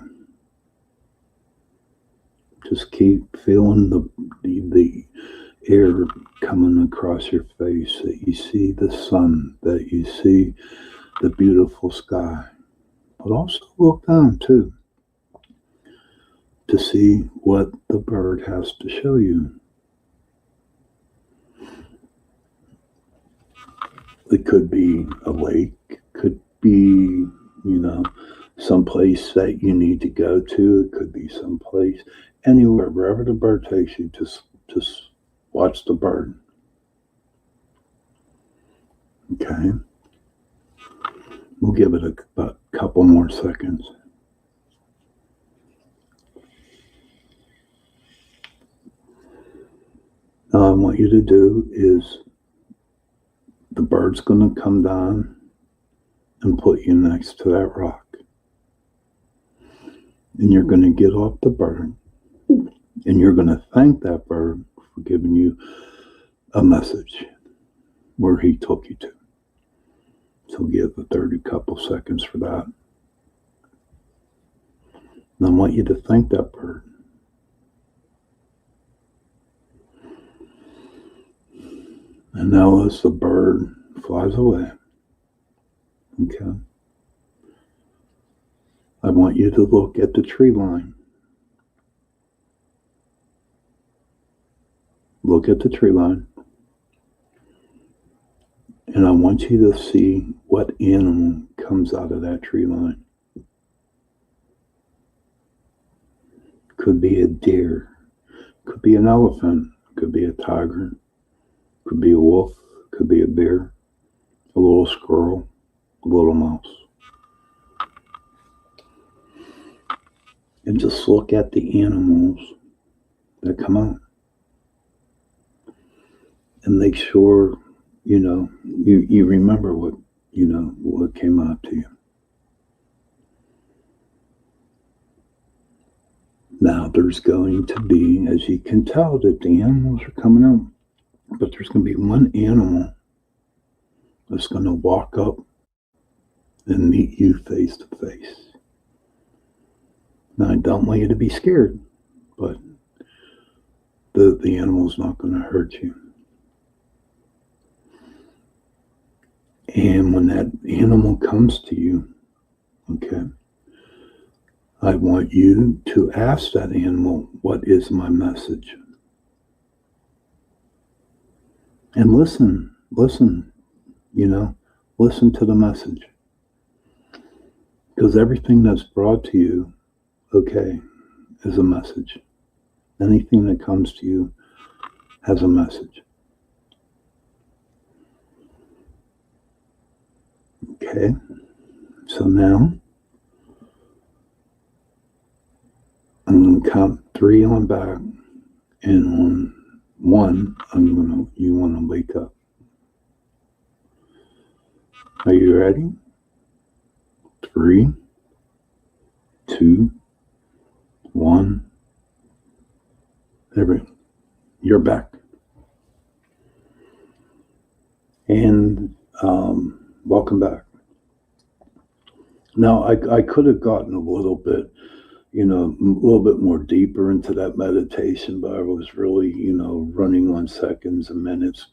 Just keep feeling the air coming across your face, that you see the sun, that you see the beautiful sky. But also look down too, to see what the bird has to show you. It could be a lake, could be, you know, someplace that you need to go to. It could be someplace, anywhere, wherever the bird takes you, just watch the bird. Okay? We'll give it about a couple more seconds. Now, I want you to do is the bird's going to come down and put you next to that rock. And you're going to get off the bird and you're going to thank that bird for giving you a message where he took you to. So give a 30 couple seconds for that. And I want you to thank that bird. And now as the bird flies away, okay, I want you to look at the tree line. Look at the tree line. And I want you to see what animal comes out of that tree line. Could be a deer. Could be an elephant. Could be a tiger. Could be a wolf. Could be a bear. A little squirrel. A little mouse. And just look at the animals that come out. And make sure, you remember what came out to you. Now, there's going to be, as you can tell, that the animals are coming out, but there's going to be one animal that's going to walk up and meet you face to face. Now, I don't want you to be scared, but the animal's not going to hurt you. And when that animal comes to you, okay, I want you to ask that animal, what is my message? And listen, listen to the message. Because everything that's brought to you, okay, is a message. Anything that comes to you has a message. Okay, so now I'm going to count 3 on back, and on 1, you want to wake up. Are you ready? 3, 2, 1. You're back. And welcome back. Now, I could have gotten a little bit more deeper into that meditation, but I was really, running on seconds and minutes,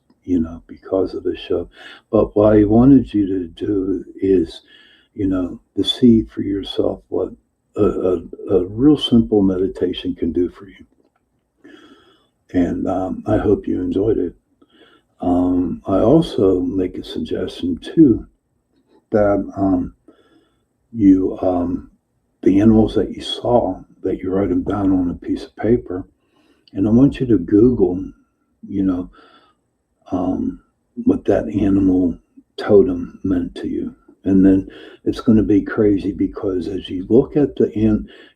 because of the show. But what I wanted you to do is, to see for yourself what a real simple meditation can do for you. And I hope you enjoyed it. I also make a suggestion too that the animals that you saw, that you write them down on a piece of paper, and I want you to Google, what that animal totem meant to you. And then it's going to be crazy, because as you look at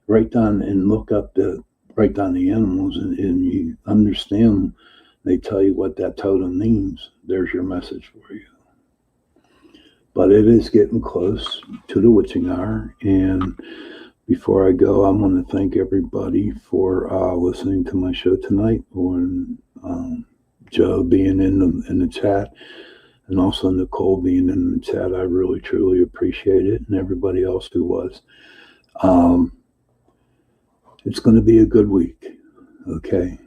write down the animals, and you understand, they tell you what that totem means. There's your message for you. But it is getting close to the witching hour. And before I go, I want to thank everybody for listening to my show tonight, or Joe being in the chat, and also Nicole being in the chat. I really, truly appreciate it, and everybody else who was. It's going to be a good week, okay?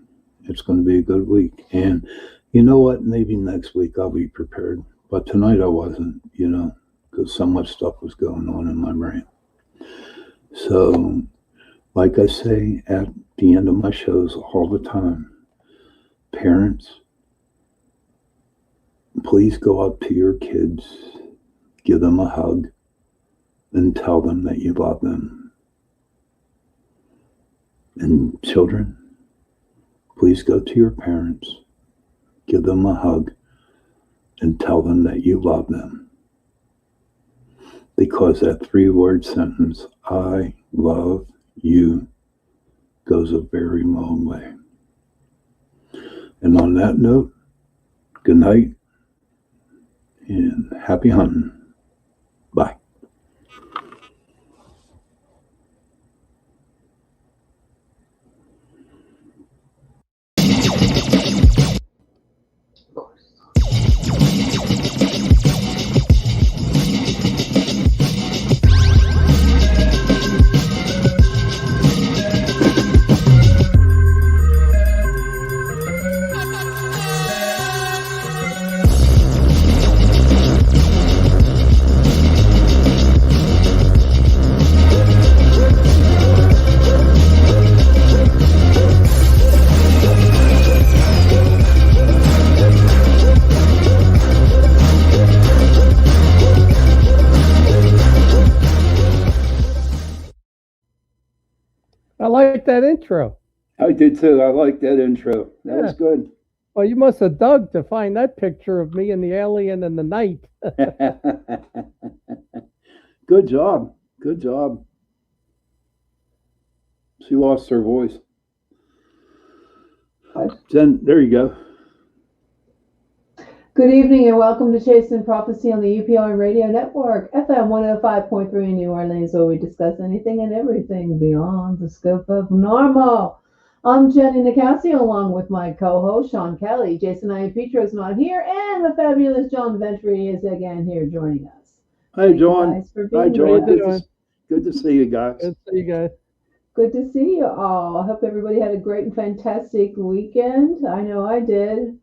It's going to be a good week. And you know what? Maybe next week I'll be prepared. But tonight I wasn't, because so much stuff was going on in my brain. So, like I say at the end of my shows all the time, parents, please go up to your kids, give them a hug, and tell them that you love them. And children, please go to your parents, give them a hug, and tell them that you love them. Because that 3-word sentence, I love you, goes a very long way. And on that note, good night and happy hunting. Bye. I like that intro. I did too. I like that intro. That was good. Well, you must have dug to find that picture of me and the alien in the night. Good job. Good job. She lost her voice. Jen, there you go. Good evening and welcome to Chasing Prophecy on the UPR Radio Network, FM 105.3 in New Orleans, where we discuss anything and everything beyond the scope of normal. I'm Jenny Nicasio, along with my co-host, Sean Kelly. Jason Iapetro is not here, and the fabulous John Ventry is again here joining us. Hi, John. Hi, John. Good to see you guys. Good to see you guys. Good to see you all. I hope everybody had a great and fantastic weekend. I know I did.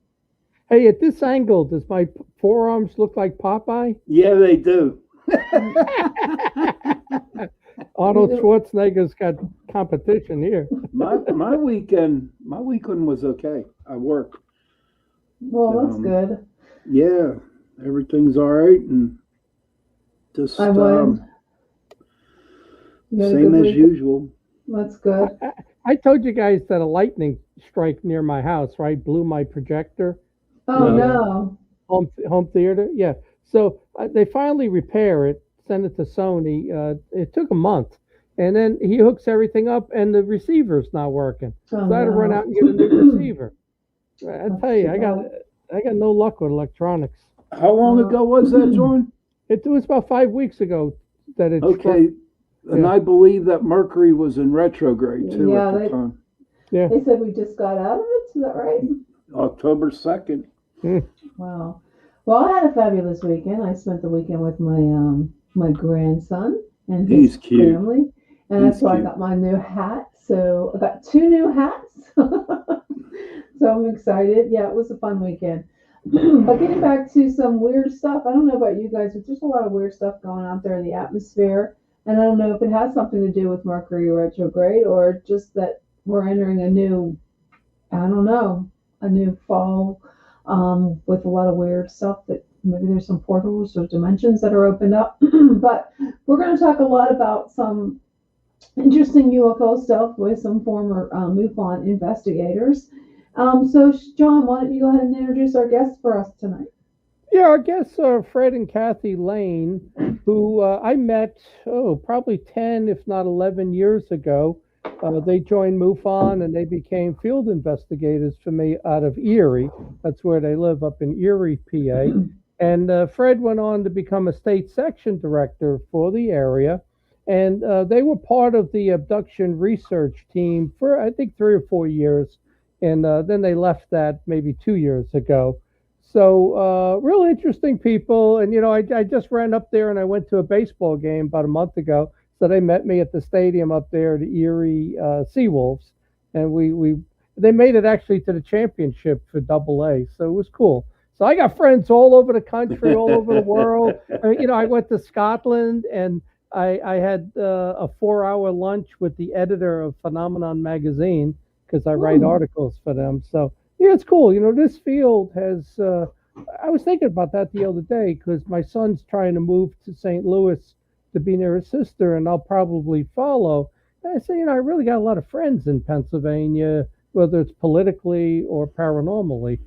Hey, at this angle, does my forearms look like Popeye? Yeah, they do. Arnold Schwarzenegger's got competition here. my weekend was okay. I worked. Well, that's good. Yeah, everything's all right, and just same as usual. That's good. I told you guys that a lightning strike near my house, right, blew my projector. Oh no! Home theater, yeah. So they finally repair it, send it to Sony. It took a month, and then he hooks everything up, and the receiver's not working. So I had to run out and get a new receiver. I tell you, I got no luck with electronics. How long ago was that, John? It was about 5 weeks ago that it. Okay, and I believe that Mercury was in retrograde too at the time. Yeah, they said we just got out of it. Is that right? October 2nd. Wow. Well, I had a fabulous weekend. I spent the weekend with my grandson and his family, and that's why I got my new hat. So I got 2 new hats. So I'm excited. Yeah, it was a fun weekend. But getting back to some weird stuff, I don't know about you guys, but there's a lot of weird stuff going out there in the atmosphere, and I don't know if it has something to do with Mercury retrograde or just that we're entering a new fall. With a lot of weird stuff that maybe there's some portals or dimensions that are opened up. But we're going to talk a lot about some interesting UFO stuff with some former MUFON investigators. So, John, why don't you go ahead and introduce our guests for us tonight? Yeah, our guests are Fred and Kathy Lane, who I met, probably 10, if not 11 years ago. They joined MUFON and they became field investigators for me out of Erie. That's where they live, up in Erie, PA. And Fred went on to become a state section director for the area. And they were part of the abduction research team for, I think, 3 or 4 years. And then they left that maybe 2 years ago. So real interesting people. And, I just ran up there and I went to a baseball game about a month ago. So they met me at the stadium up there, the Erie Seawolves, and they made it actually to the championship for AA. So it was cool. So I got friends all over the country, all over the world. I went to Scotland and I had a 4-hour lunch with the editor of Phenomenon magazine because I write articles for them. So yeah, it's cool. This field has. I was thinking about that the other day because my son's trying to move to St. Louis to be near his sister, and I'll probably follow. And I say, I really got a lot of friends in Pennsylvania, whether it's politically or paranormally.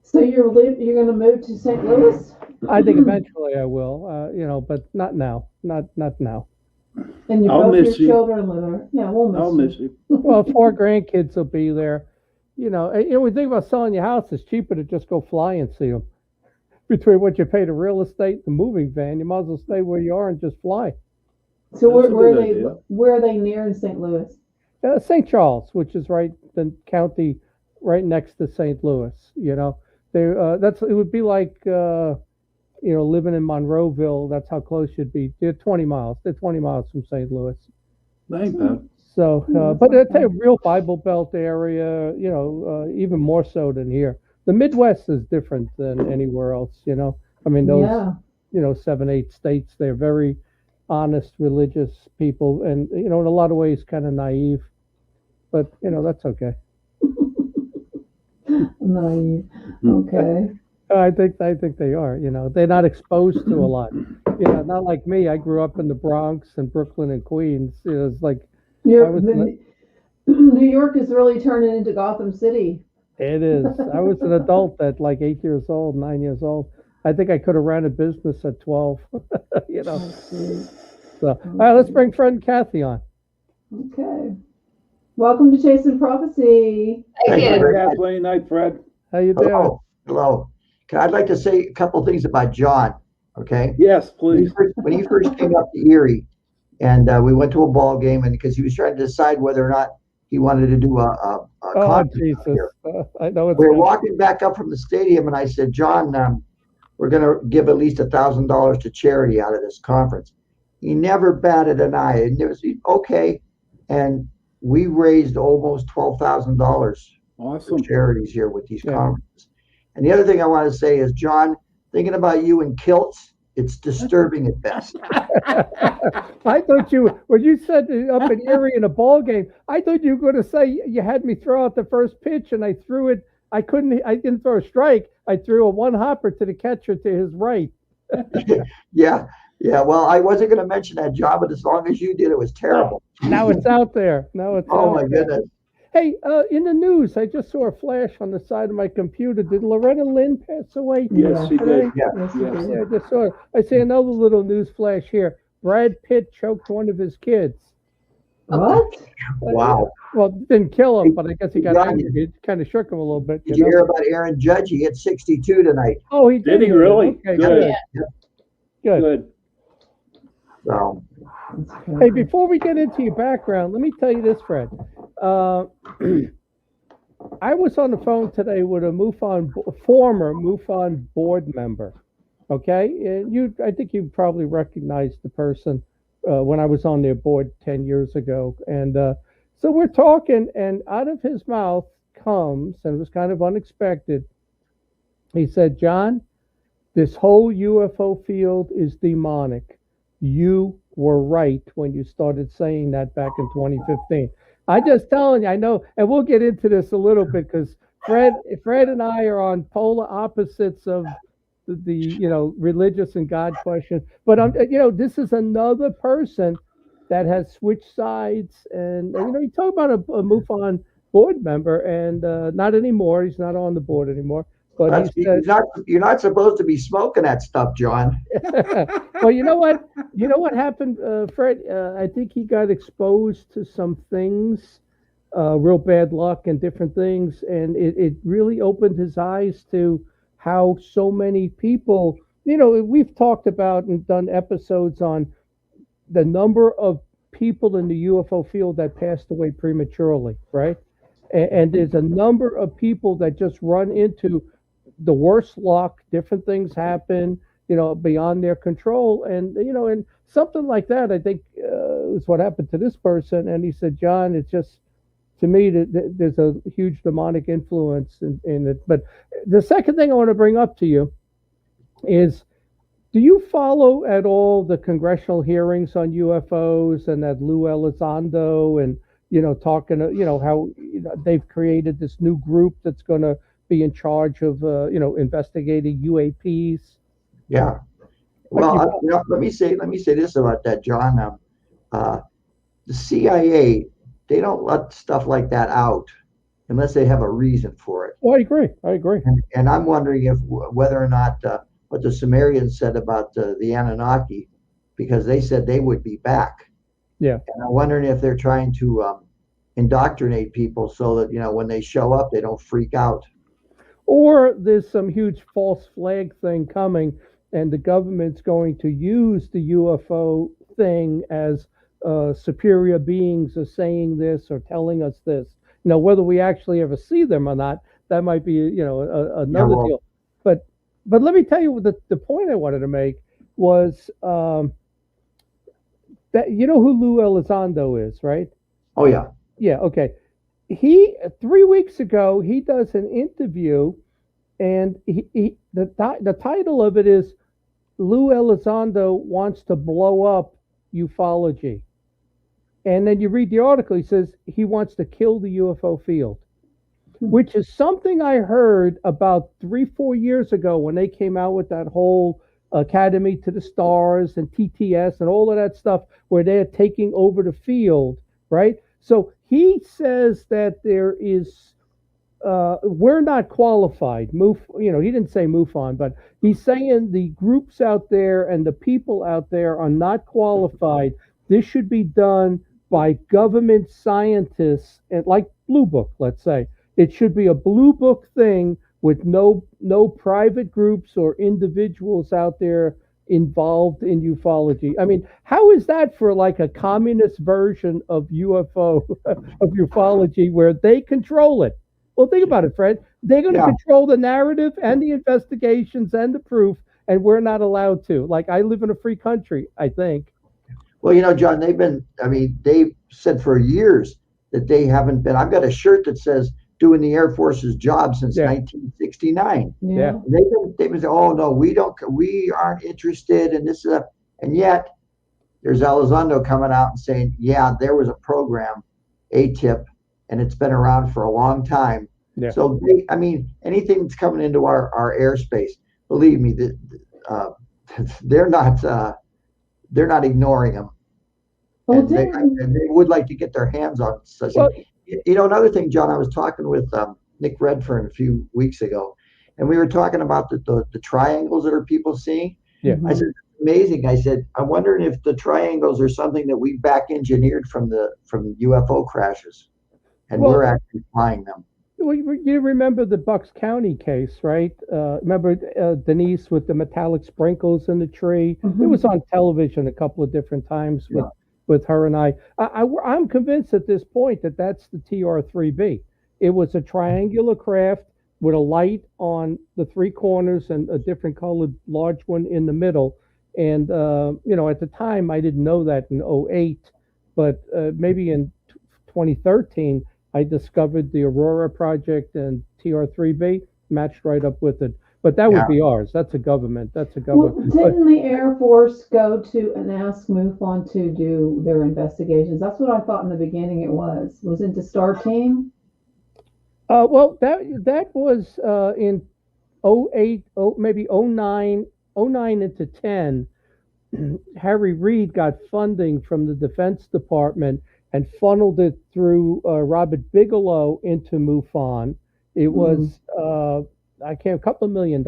So you're going to move to St. Louis? I think eventually I will, but not now. Not now. And both your children live there. Yeah, we'll miss you. Well, 4 grandkids will be there. When you think about selling your house, it's cheaper to just go fly and see them. Between what you pay the real estate, the moving van, you might as well stay where you are and just fly. So where are they near in St. Louis? St. Charles, which is right the county right next to St. Louis. It would be like living in Monroeville. That's how close you'd be. They're 20 miles. They're 20 miles from St. Louis. Thank you. So, but it's a real Bible Belt area. Even more so than here. The Midwest is different than anywhere else, I mean, those, 7, 8 states, they're very honest, religious people and, in a lot of ways kind of naive, but, that's okay. Naive. Okay. I think they are, they're not exposed to a lot. Not like me. I grew up in the Bronx and Brooklyn and Queens. It's like, New York is really turning into Gotham City. It is. I was an adult at like 9 years old. I think I could have ran a business at 12. So, all right, let's bring friend Kathy on. Okay. Welcome to Chasing Prophecy. Thank you. Kathleen. Night, Fred. How you doing? Hello. I'd like to say a couple things about John. Okay. Yes, please. When he first came up to Erie, and we went to a ball game, and because he was trying to decide whether or not he wanted to do a concert here. I know it's. We were walking back up from the stadium, and I said, John, we're going to give at least $1,000 to charity out of this conference. He never batted an eye. And it was okay, and we raised almost $12,000 for charities here with these conferences. And the other thing I want to say is, John, thinking about you in kilts, it's disturbing at best. I thought when you said up in Erie in a ball game, I thought you were going to say you had me throw out the first pitch and I threw it. I didn't throw a strike. I threw a one hopper to the catcher to his right. Yeah. Well, I wasn't going to mention that, John, but as long as you did, it was terrible. Now it's out there. Oh my goodness. Hey, in the news, I just saw a flash on the side of my computer. Did Loretta Lynn pass away? Yes, she did. Yeah, I just saw it. I see another little news flash here. Brad Pitt choked one of his kids. What? Wow. Well, didn't kill him, but I guess he got angry. It kind of shook him a little bit. Did you hear about Aaron Judge? He hit 62 tonight. Oh, he did. Did he really? Okay, Good. Good. So, hey, before we get into your background, let me tell you this, Fred. I was on the phone today with a former MUFON board member. Okay, and I think you probably recognized the person when I was on their board 10 years ago. And so we're talking, and out of his mouth comes, and it was kind of unexpected. He said, John, this whole UFO field is demonic. You were right when you started saying that back in 2015. I just telling you, I know, and we'll get into this a little bit because Fred and I are on polar opposites of the religious and God question. But this is another person that has switched sides, and you talk about a MUFON board member, and not anymore. He's not on the board anymore. But you're not supposed to be smoking that stuff, John. Well, you know what? You know what happened, Fred? I think he got exposed to some things, real bad luck and different things, and it really opened his eyes to how so many people. We've talked about and done episodes on the number of people in the UFO field that passed away prematurely, right? And there's a number of people that just run into the worst luck, different things happen, beyond their control. And, and something like that, I think, is what happened to this person. And he said, John, it's just, to me, there's a huge demonic influence in it. But the second thing I want to bring up to you is, do you follow at all the congressional hearings on UFOs and that Lou Elizondo and, talking, how they've created this new group that's going to be in charge of, investigating UAPs? Yeah. Well, let me say this about that, John. The CIA, they don't let stuff like that out unless they have a reason for it. Oh, I agree. And I'm wondering whether or not what the Sumerians said about the Anunnaki, because they said they would be back. Yeah. And I'm wondering if they're trying to indoctrinate people so that, when they show up, they don't freak out. Or there's some huge false flag thing coming, and the government's going to use the UFO thing as superior beings are saying this or telling us this. Whether we actually ever see them or not, that might be, another deal. But let me tell you, the point I wanted to make was that who Lou Elizondo is, right? Oh, yeah. Yeah, okay. 3 weeks ago, he does an interview, and the title of it is Lou Elizondo wants to blow up ufology. And then you read the article, he says he wants to kill the UFO field, which is something I heard about 3-4 years ago when they came out with that whole Academy to the Stars and TTS and all of that stuff, where they're taking over the field, right? So he says that there is, we're not qualified. He didn't say MUFON, but he's saying the groups out there and the people out there are not qualified. This should be done by government scientists, and like Blue Book, let's say. It should be a Blue Book thing with no private groups or individuals out there involved in ufology. I mean, how is that for like a communist version of UFO of ufology where they control it? Well, think about it, Fred. They're going to control the narrative and the investigations and the proof, and we're not allowed to. Like, I live in a free country, I think. Well, John, they've said for years that they haven't been. I've got a shirt that says doing the Air Force's job since 1969. Yeah. They've been saying, oh, no, we aren't interested in this. And yet there's Elizondo coming out and saying, yeah, there was a program, ATIP, and it's been around for a long time. Yeah. So, anything that's coming into our airspace, believe me, they're not ignoring them. Well, and they would like to get their hands on such. Another thing, John, I was talking with Nick Redfern a few weeks ago, and we were talking about the triangles that are people seeing. Yeah. I said, amazing. I said, I'm wondering if the triangles are something that we back engineered from UFO crashes. And we're actually flying them. Well, you remember the Bucks County case, right? Remember Denise with the metallic sprinkles in the tree? Mm-hmm. It was on television a couple of different times with her and I. I'm convinced at this point that that's the TR-3B. It was a triangular craft with a light on the three corners and a different colored large one in the middle. And, at the time, I didn't know that in 2008, but maybe in 2013, I discovered the Aurora project, and TR-3B matched right up with it. But that would be ours. That's a government. Well, didn't the Air Force go to and ask MUFON to do their investigations? That's what I thought in the beginning it was. Was it the STAR team? Well, that was in 2008, maybe 2009 into 10. Harry Reid got funding from the Defense Department and funneled it through Robert Bigelow into MUFON. It was a couple of $1 million,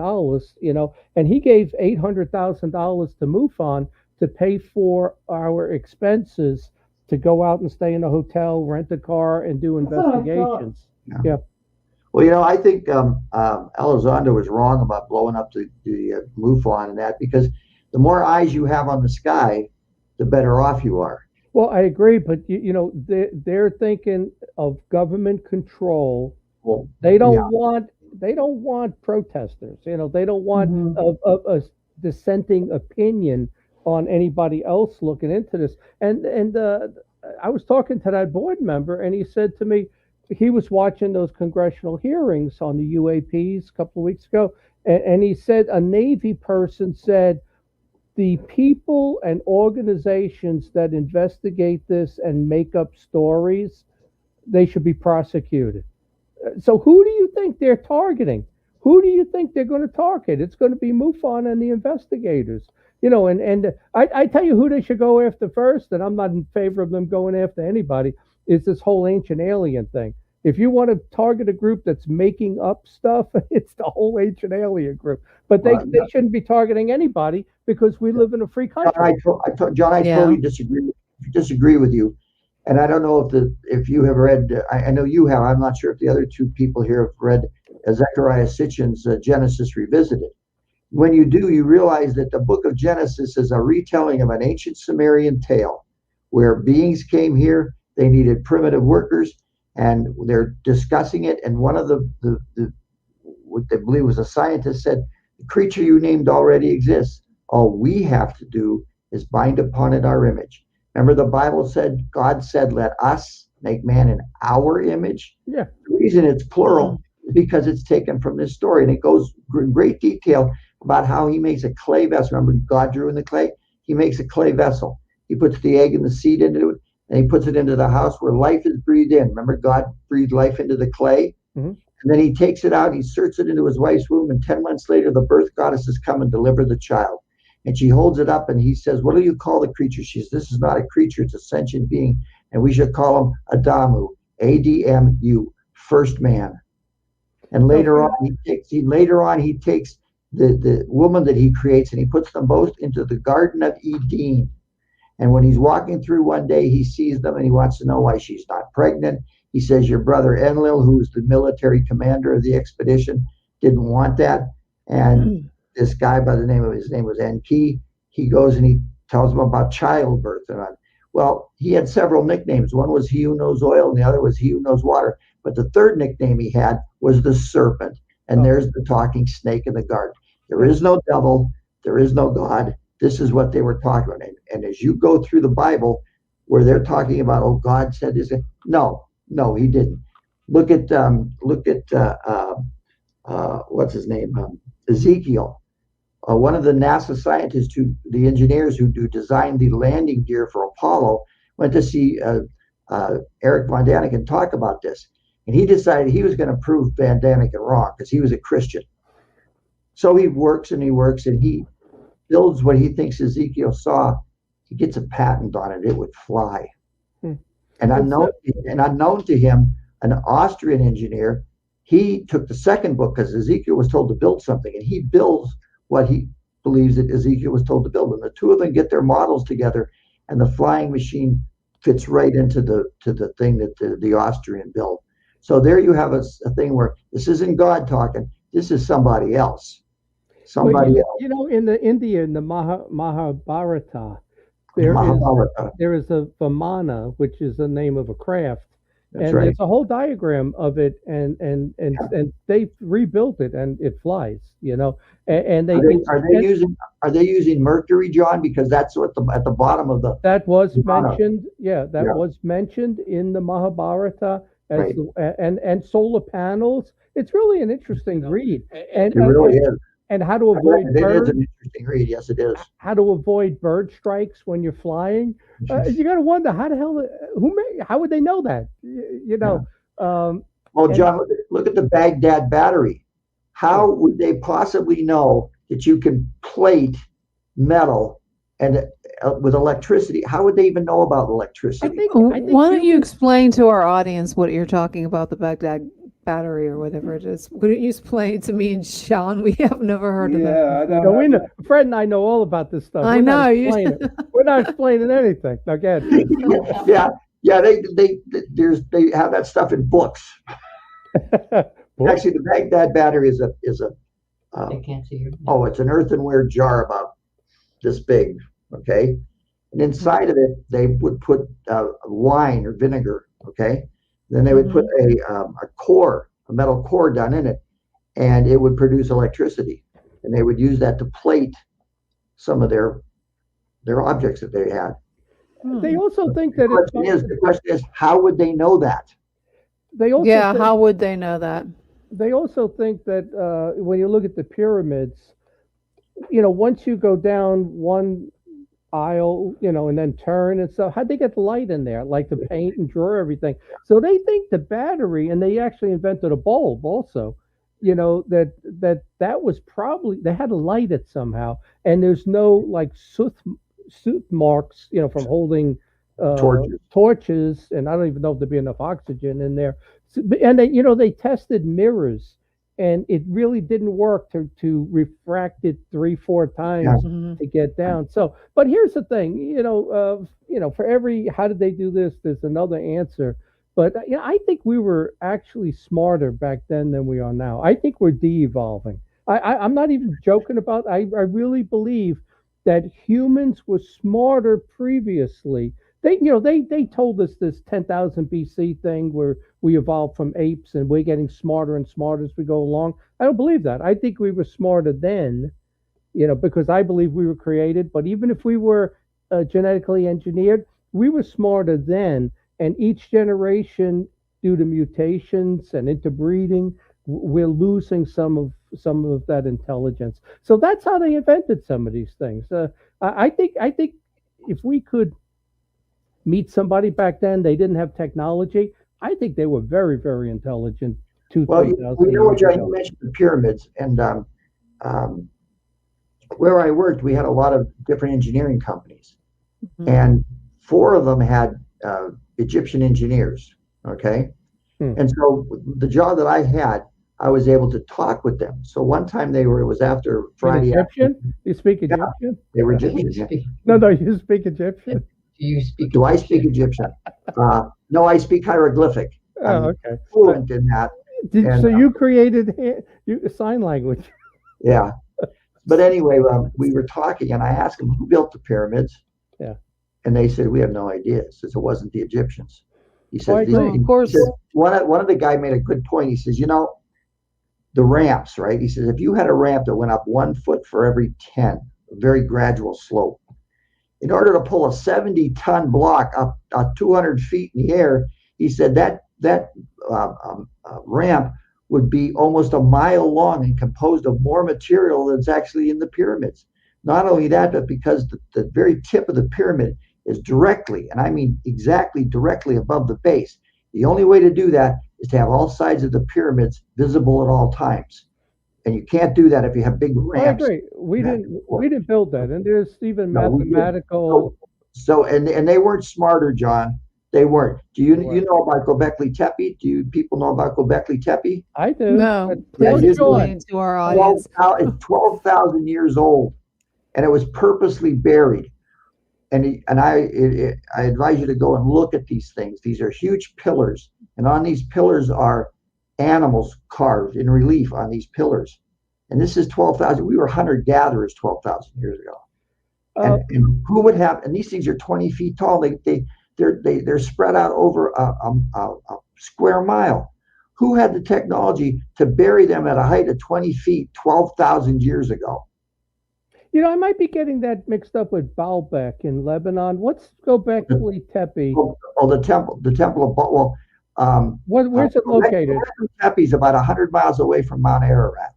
and he gave $800,000 to MUFON to pay for our expenses to go out and stay in a hotel, rent a car, and do investigations. Yeah. Well, I think Elizondo was wrong about blowing up the MUFON and that, because the more eyes you have on the sky, the better off you are. Well, I agree, but they're thinking of government control. Well, they don't want protesters. They don't want a dissenting opinion on anybody else looking into this. And I was talking to that board member, and he said to me he was watching those congressional hearings on the UAPs a couple of weeks ago, and he said a Navy person said, the people and organizations that investigate this and make up stories, they should be prosecuted. So who do you think they're targeting? Who do you think they're going to target? It's going to be MUFON and the investigators. And I tell you who they should go after first, and I'm not in favor of them going after anybody, is this whole ancient alien thing. If you want to target a group that's making up stuff, it's the whole ancient alien group. But they shouldn't be targeting anybody because we live in a free country. John, I totally disagree with you. And I don't know if you have read, I know you have, I'm not sure if the other two people here have read Zecharia Sitchin's Genesis Revisited. When you do, you realize that the book of Genesis is a retelling of an ancient Sumerian tale where beings came here, they needed primitive workers, and they're discussing it. And one of the what they believe was a scientist said, the creature you named already exists. All we have to do is bind upon it our image. Remember, the Bible said, God said, let us make man in our image. Yeah. The reason it's plural is because it's taken from this story. And it goes in great detail about how he makes a clay vessel. Remember, God drew in the clay? He makes a clay vessel. He puts the egg and the seed into it, and he puts it into the house where life is breathed in. Remember, God breathed life into the clay? Mm-hmm. And then he takes it out, he inserts it into his wife's womb, and 10 months later, the birth goddesses come and deliver the child. And she holds it up and he says, what do you call the creature? She says, this is not a creature, it's a sentient being. And we should call him Adamu, ADMU, first man. And later on, he takes the woman that he creates and he puts them both into the Garden of Eden. And when he's walking through one day, he sees them and he wants to know why she's not pregnant. He says, your brother Enlil, who was the military commander of the expedition, didn't want that. And this guy by the name was Enki. He goes and he tells him about childbirth. Well, he had several nicknames. One was he who knows oil and the other was he who knows water. But the third nickname he had was the serpent. And there's the talking snake in the garden. There is no devil. There is no God. This is what they were talking about. And as you go through the Bible where they're talking about, oh, God said this. No, he didn't. Look at what's his name? Ezekiel. One of the NASA scientists, the engineers who designed the landing gear for Apollo, went to see Eric Von Daniken talk about this. And he decided he was going to prove Van Daniken wrong because he was a Christian. So he works and he builds what he thinks Ezekiel saw. He gets a patent on it. It would fly. And unknown to him, an Austrian engineer, he took the second book because Ezekiel was told to build something. And he builds what he believes that Ezekiel was told to build. And the two of them get their models together and the flying machine fits right into the thing that the Austrian built. So there you have a thing where this isn't God talking. This is somebody else. Somebody else. You know, in India, in the Mahabharata, there is a Vamana, which is the name of a craft. That's and right. There's a whole diagram of it, and they rebuilt it, and it flies. You know, and are they using mercury, John? Because that's what at the bottom of the that was mentioned. Was mentioned in the Mahabharata as right. and solar panels. It's really an interesting read, and it really is. And how to avoid it is an interesting read. Yes, it is. How to avoid bird strikes when you're flying. You got to wonder how the hell how would they know that? You know. Yeah. Well, John, look at the Baghdad battery. How would they possibly know that you can plate metal and with electricity? How would they even know about electricity? I think why don't you explain to our audience what you're talking about, the Baghdad battery or whatever it is? Wouldn't you explain it to me and Sean? We have never heard of that. No, we know. Fred and I know all about this stuff. I know. We're not explaining anything. Again. Yeah. They have that stuff in books. Actually, the Baghdad battery is a I can't see your it's an earthenware jar about this big. Okay, and inside of it they would put wine or vinegar. Okay. Then they would put a metal core down in it, and it would produce electricity. And they would use that to plate some of their objects that they had. They also think that the question is, how would they know that? How would they know that? They also think that when you look at the pyramids, you know, once you go down one aisle, you know, and then turn and stuff, how'd they get the light in there, like to paint and draw everything? So they think the battery, and they actually invented a bulb also, you know, that was probably, they had to light it somehow, and there's no like soot marks, you know, from holding torches, and I don't even know if there'd be enough oxygen in there. And they, you know, they tested mirrors, and it really didn't work to refract it 3-4 times to get down. So, but here's the thing, you know, for every how did they do this, there's another answer. But you know, I think we were actually smarter back then than we are now. I think we're de-evolving. I'm not even joking about. I really believe that humans were smarter previously. They told us this 10,000 BC thing where we evolved from apes and we're getting smarter and smarter as we go along. I don't believe that. I think we were smarter then, you know, because I believe we were created. But even if we were genetically engineered, we were smarter then. And each generation, due to mutations and interbreeding, we're losing some of that intelligence. So that's how they invented some of these things. I think if we could meet somebody back then, they didn't have technology. I think they were very, very intelligent. Well, you know what, John, you mentioned the pyramids, and where I worked, we had a lot of different engineering companies, and 4 of them had Egyptian engineers. Okay, and so the job that I had, I was able to talk with them. So one time it was after Friday. Egyptian? You speak Egyptian? Yeah, they were Egyptian. No, you speak Egyptian. Do I speak Egyptian? No, I speak hieroglyphic. I'm okay. fluent in that. So you created sign language. Yeah. But anyway, we were talking, and I asked them, who built the pyramids? Yeah. And they said, we have no idea. It says it wasn't the Egyptians. He said, of course. He said, one of the guy made a good point. He says, the ramps, right? He says, if you had a ramp that went up 1 foot for every 10, a very gradual slope, in order to pull a 70-ton block up 200 feet in the air, he said that ramp would be almost a mile long and composed of more material that's actually in the pyramids. Not only that, but because the very tip of the pyramid is directly, and I mean exactly directly above the base. The only way to do that is to have all sides of the pyramids visible at all times. And you can't do that if you have big ramps. I agree. We didn't build that, and there's even mathematical. And they weren't smarter, John. They weren't. Do you know about Göbekli Tepe? Do you people know about Göbekli Tepe? I do. No, please explain to our audience. It's 12,000 years old, and it was purposely buried. And I advise you to go and look at these things. These are huge pillars, and on these pillars are animals carved in relief on these pillars. And this is 12,000. We were hunter-gatherers 12,000 years ago. And who would have? And these things are 20 feet tall. They're spread out over a square mile. Who had the technology to bury them at a height of 20 feet 12,000 years ago? I might be getting that mixed up with Baalbek in Lebanon. What's Göbekli Tepe? Oh, the temple of Baal. Where's it located? Tepe is about 100 miles away from Mount Ararat.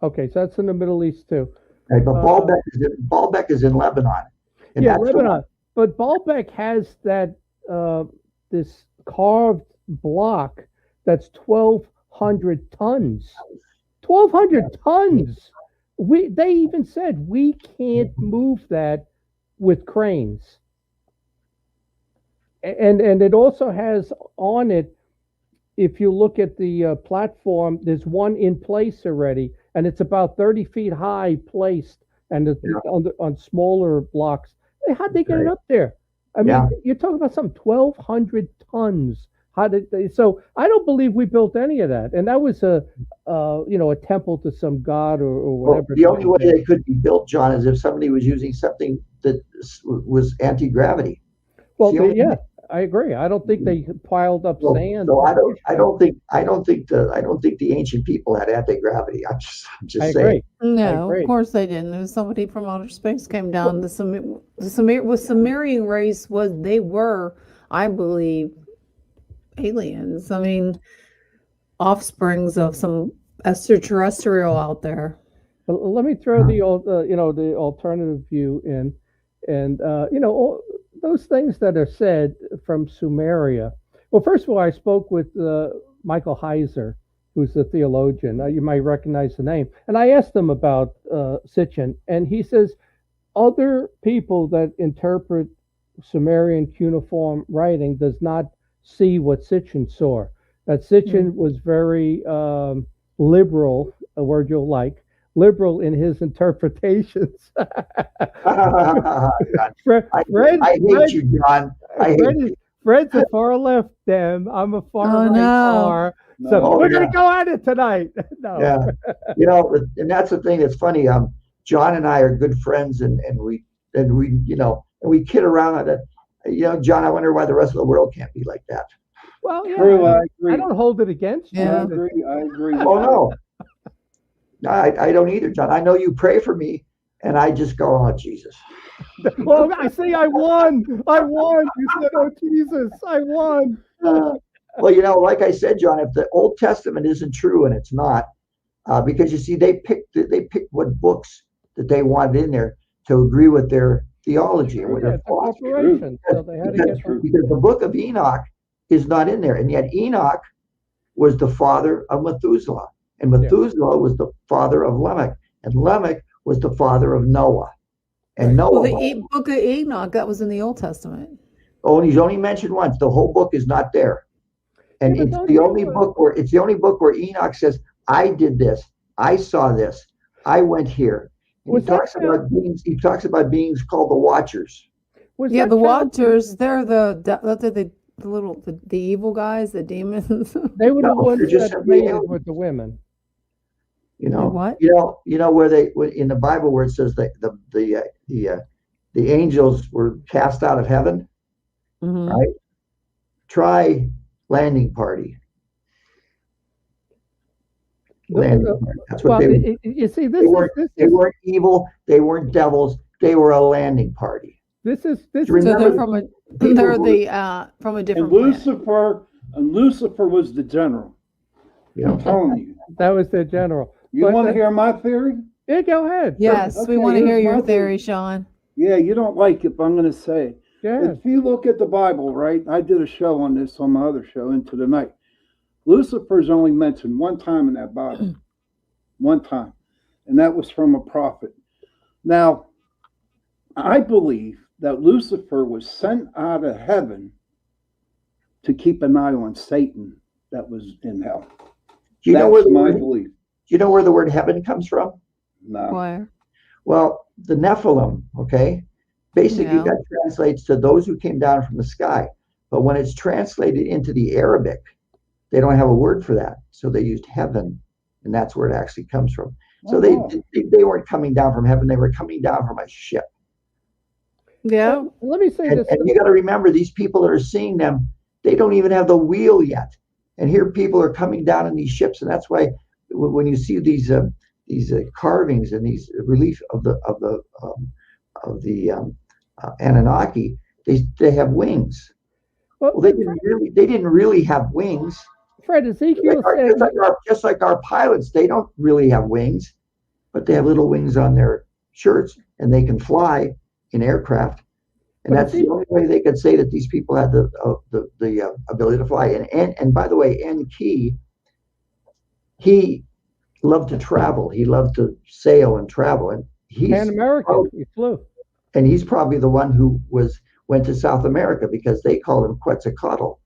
Okay, so that's in the Middle East too. Right, but Baalbek is in Lebanon. And yeah, Lebanon. But Baalbek has that this carved block that's 1,200 tons. 1,200 tons. They even said we can't move that with cranes. And it also has on it, if you look at the platform, there's one in place already, and it's about 30 feet high placed, and on smaller blocks. How'd they get it up there? I mean, you're talking about some 1,200 tons. How did they? So I don't believe we built any of that, and that was a temple to some god or whatever. Well, the only way they could be built, John, is if somebody was using something that was anti-gravity. Well, I agree. I don't think they piled up sand. So I don't think the ancient people had anti-gravity. I'm just saying. No, of course they didn't. There was somebody from outer space came down. The Sumerian race they were, I believe, aliens. I mean, offsprings of some extraterrestrial out there. Well, let me throw the alternative view in, and all those things that are said from Sumeria. Well, first of all, I spoke with Michael Heiser, who's a theologian. You might recognize the name. And I asked him about Sitchin, and he says other people that interpret Sumerian cuneiform writing does not see what Sitchin saw. That Sitchin was very liberal, a word you'll like, liberal in his interpretations. I hate you, John. Fred's a far left Dem. I'm a far right far. So we're going to go at it tonight. No. Yeah. And that's the thing that's funny. John and I are good friends, and we kid around on it. John, I wonder why the rest of the world can't be like that. Well, yeah, true, I agree. I don't hold it against you. I agree. Oh, no. No, I don't either, John. I know you pray for me, and I just go, oh, Jesus. Well, I say I won. You said, oh, Jesus, I won. Well, like I said, John, if the Old Testament isn't true, and it's not, because you see, they picked what books that they wanted in there to agree with their theology and with their philosophy. So they had to get because the book of Enoch is not in there, and yet Enoch was the father of Methuselah. And Methuselah was the father of Lamech. And Lamech was the father of Noah. And Noah. Well, the book of Enoch, that was in the Old Testament. Oh, he's only mentioned once. The whole book is not there. And it's the only book where Enoch says, I did this, I saw this, I went here. He talks about beings called the Watchers. The Watchers, they're the evil guys, the demons. They were the ones that mated with the women. You know what? You know where in the Bible where it says that the angels were cast out of heaven, right? Try landing party. That's what they were. You see, they weren't evil. They weren't devils. They were a landing party. This is. So they're from a different and Lucifer was the general. Yeah, I'm telling you. That was the general. You want to hear my theory? Yeah, go ahead. Yes, we want to hear your theory, Sean. Yeah, you don't like it, but I'm going to say. Yeah. If you look at the Bible, right? I did a show on this on my other show, Into the Night. Lucifer's only mentioned one time in that Bible. One time. And that was from a prophet. Now, I believe that Lucifer was sent out of heaven to keep an eye on Satan that was in hell. Do you know where my belief. Do you know where the word heaven comes from? No. Where? Well, the Nephilim, okay? Basically, that translates to those who came down from the sky. But when it's translated into the Arabic, they don't have a word for that. So they used heaven, and that's where it actually comes from. So they weren't coming down from heaven. They were coming down from a ship. Yeah. Let me say this. And you got to remember, these people that are seeing them, they don't even have the wheel yet. And here people are coming down in these ships. And that's why when you see these carvings and these relief of the Anunnaki, they have wings. Well, they didn't really have wings. Fred, Ezekiel said, just like our pilots, they don't really have wings, but they have little wings on their shirts, and they can fly in aircraft. And that's the only way they could say that these people had the ability to fly. And by the way, Enki, he loved to travel. He loved to sail and travel, and he's Pan-American. He flew. And he's probably the one who went to South America because they called him Quetzalcoatl,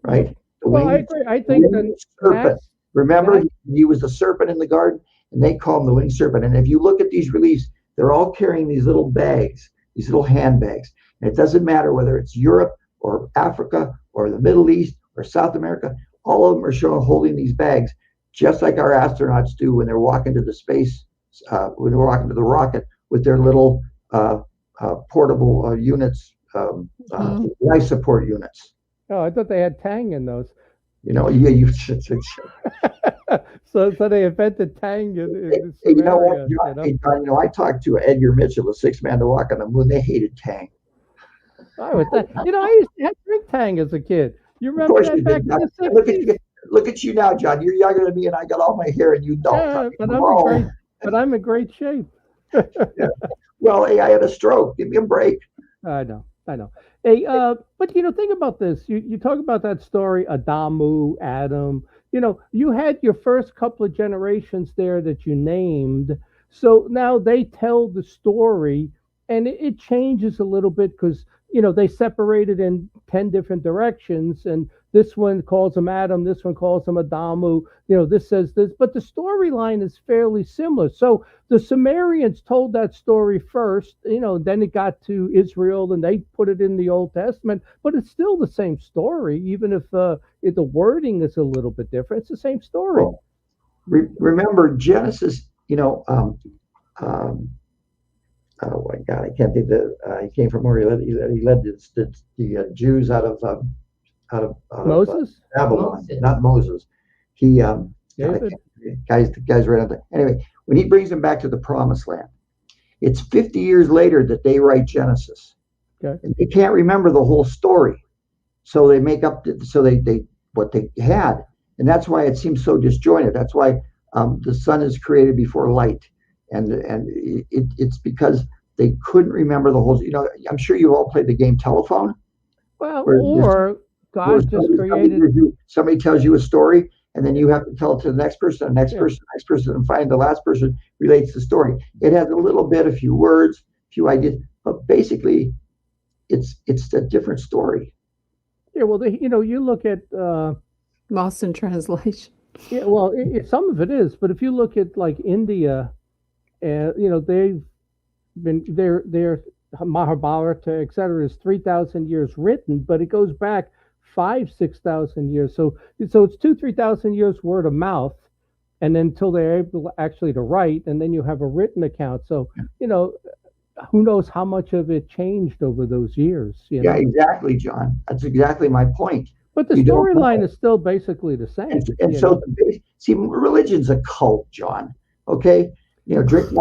right? Well, I agree. I think the serpent. Remember, he was the serpent in the garden, and they call him the winged serpent. And if you look at these reliefs, they're all carrying these little bags, these little handbags. And it doesn't matter whether it's Europe or Africa or the Middle East or South America. All of them are shown holding these bags, just like our astronauts do when they're walking to the space, when they're walking to the rocket with their little portable units, life support units. Oh, I thought they had Tang in those. You know, yeah, so they invented Tang in you know what, John, I talked to Edgar Mitchell, the sixth man to walk on the moon. They hated Tang. I used to drink Tang as a kid. You remember that back in the 60s? Look at you now, John. You're younger than me, and I got all my hair, and you don't. Yeah, but I'm in great shape. Yeah. Well, hey, I had a stroke. Give me a break. I know. Hey, but think about this. You talk about that story, Adamu, Adam. You had your first couple of generations there that you named. So now they tell the story, and it changes a little bit because they separated in 10 different directions, and this one calls him Adam, this one calls him Adamu, this says this, but the storyline is fairly similar. So the Sumerians told that story first, then it got to Israel and they put it in the Old Testament, but it's still the same story, even if the wording is a little bit different. It's the same story. Well, remember Genesis, oh my God, I can't think he came from where he led the Jews out of Moses? Babylon, Moses. Not Moses. The guy's right on there. Anyway, when he brings them back to the Promised Land, it's 50 years later that they write Genesis. Okay. And they can't remember the whole story, so they make up. They what they had, and that's why it seems so disjointed. That's why the sun is created before light. And it's because they couldn't remember the whole. I'm sure you all played the game Telephone. Well, or God just created. Somebody tells you a story, and then you have to tell it to the next person, the next person, the next person, and find the last person relates the story. It has a little bit, a few words, a few ideas, but basically, it's a different story. Yeah, well, you look at lost in translation. Yeah, well, some of it is, but if you look at like India, they've been their Mahabharata, etc., is 3,000 years written, but it goes back 6,000 years. So it's 3,000 years word of mouth, and then until they're able actually to write, and then you have a written account. So who knows how much of it changed over those years? Yeah, exactly, John. That's exactly my point. But the storyline is still basically the same. And so, see, religion's a cult, John. Okay, drink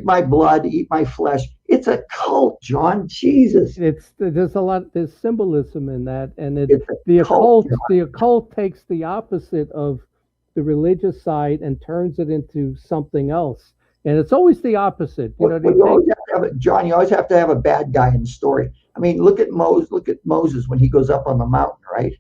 my blood, eat my flesh. It's a cult, John. Jesus. There's symbolism in that, and the occult takes the opposite of the religious side and turns it into something else. And it's always the opposite. John, you always have to have a bad guy in the story. I mean, look at Moses when he goes up on the mountain, right?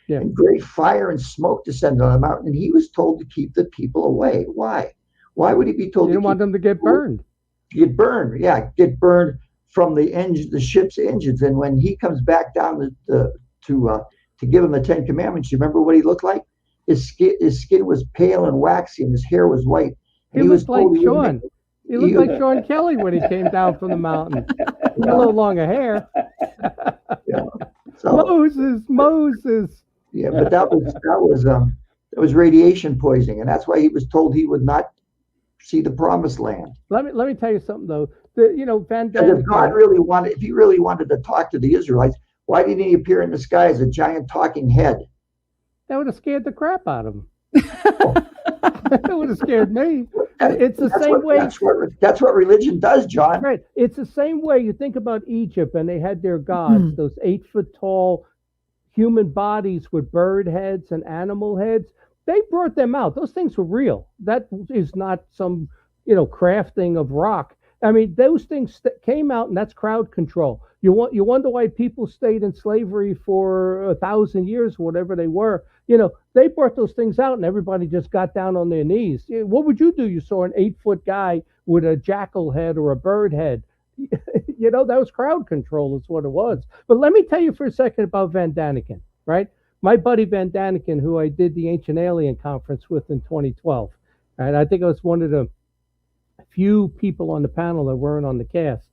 Yeah. And great fire and smoke descended on the mountain, and he was told to keep the people away. Why? Why would he be told? He didn't want them to get burned. Get burned, get burned from the ship's engines. And when he comes back down to give him the 10 Commandments, you remember what he looked like? His skin was pale and waxy, and his hair was white. He looked like Sean. He looked like Sean Kelly when he came down from the mountain. A little longer hair. So, Moses. Yeah, but that was radiation poisoning, and that's why he was told he would not see the promised land. Let me tell you something though. Van Daniken, if he really wanted to talk to the Israelites, why didn't he appear in the sky as a giant talking head? That would have scared the crap out of him. That would have scared me. It's the same way. That's what religion does, John. Right. It's the same way you think about Egypt, and they had their gods, those 8-foot tall human bodies with bird heads and animal heads. They brought them out. Those things were real. That is not some, crafting of rock. I mean, those things came out, and that's crowd control. You wonder why people stayed in slavery for 1,000 years, whatever they were. They brought those things out, and everybody just got down on their knees. What would you do? You saw an 8-foot guy with a jackal head or a bird head. That was crowd control is what it was. But let me tell you for a second about Van Daniken, right? My buddy Van Daniken, who I did the Ancient Alien Conference with in 2012. And I think I was one of the few people on the panel that weren't on the cast,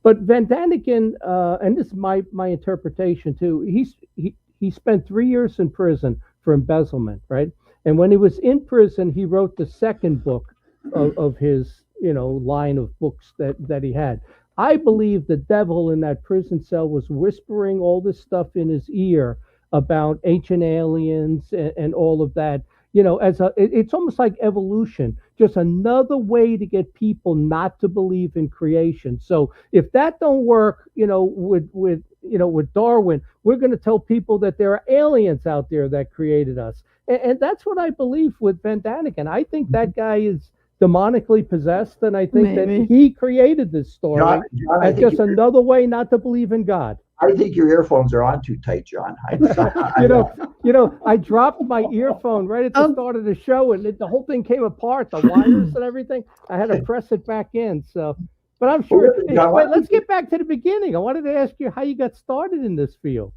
But Van Daniken, and this is my interpretation too, he spent 3 years in prison for embezzlement, right? And when he was in prison, he wrote the second book of his, line of books that he had. I believe the devil in that prison cell was whispering all this stuff in his ear about ancient aliens and all of that. It's almost like evolution, just another way to get people not to believe in creation. So if that don't work, with Darwin, we're going to tell people that there are aliens out there that created us. And that's what I believe with Van Daniken. I think that guy is demonically possessed, and I think that he created this story John, as just another way not to believe in God. I think your earphones are on too tight, John. I dropped my earphone right at the start of the show, and the whole thing came apart, the wires and everything. I had to press it back in. So, but I'm sure. Let's get back to the beginning. I wanted to ask you how you got started in this field.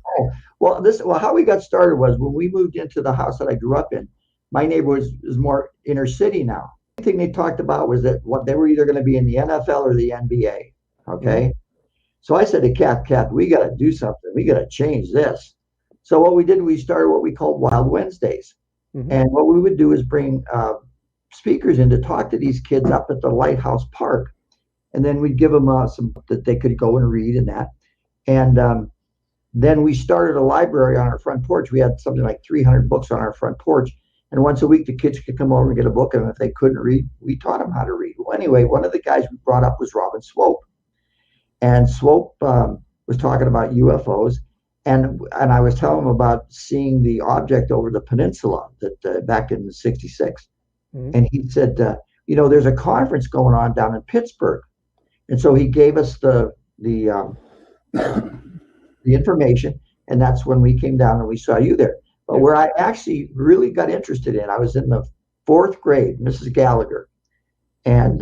How we got started was when we moved into the house that I grew up in. My neighborhood is more inner city now. The thing they talked about was that they were either going to be in the NFL or the NBA. Okay. Mm-hmm. So I said to Kath, we got to do something. We got to change this. So what we did, we started what we called Wild Wednesdays. Mm-hmm. And what we would do is bring speakers in to talk to these kids up at the Lighthouse Park. And then we'd give them some that they could go and read and that. And then we started a library on our front porch. We had something like 300 books on our front porch. And once a week, the kids could come over and get a book. And if they couldn't read, we taught them how to read. Well, anyway, one of the guys we brought up was Robin Swope. And Swope was talking about UFOs, and I was telling him about seeing the object over the peninsula that back in '66. Mm-hmm. And he said, there's a conference going on down in Pittsburgh, and so he gave us the information, and that's when we came down and we saw you there. But where I actually really got interested in, I was in the 4th grade, Mrs. Gallagher, and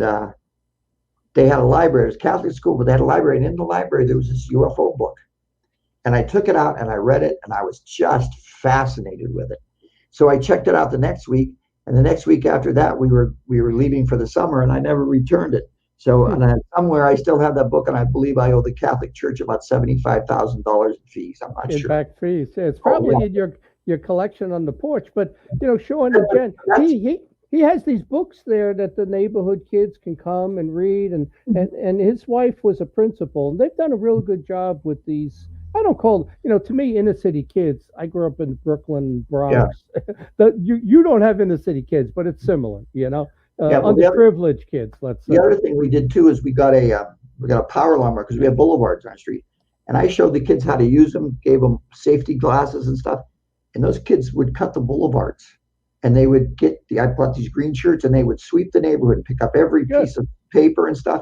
they had a library. It was a Catholic school, but they had a library, and in the library there was this UFO book. And I took it out and I read it, and I was just fascinated with it. So I checked it out the next week, and the next week after that, we were leaving for the summer, and I never returned it. So somewhere I still have that book, and I believe I owe the Catholic Church about $75,000 in fees. I'm not sure. In back fees, it's probably in your collection on the porch. But Sean and Jen, he has these books there that the neighborhood kids can come and read, and his wife was a principal, and they've done a real good job with these. I don't call to me inner city kids. I grew up in Brooklyn, Bronx. Yeah. You don't have inner city kids, but it's similar. Underprivileged kids. Let's say. The other thing we did too is we got a power lawnmower because we have boulevards on the street, and I showed the kids how to use them, gave them safety glasses and stuff, and those kids would cut the boulevards, and they would I bought these green shirts, and they would sweep the neighborhood and pick up every piece of paper and stuff,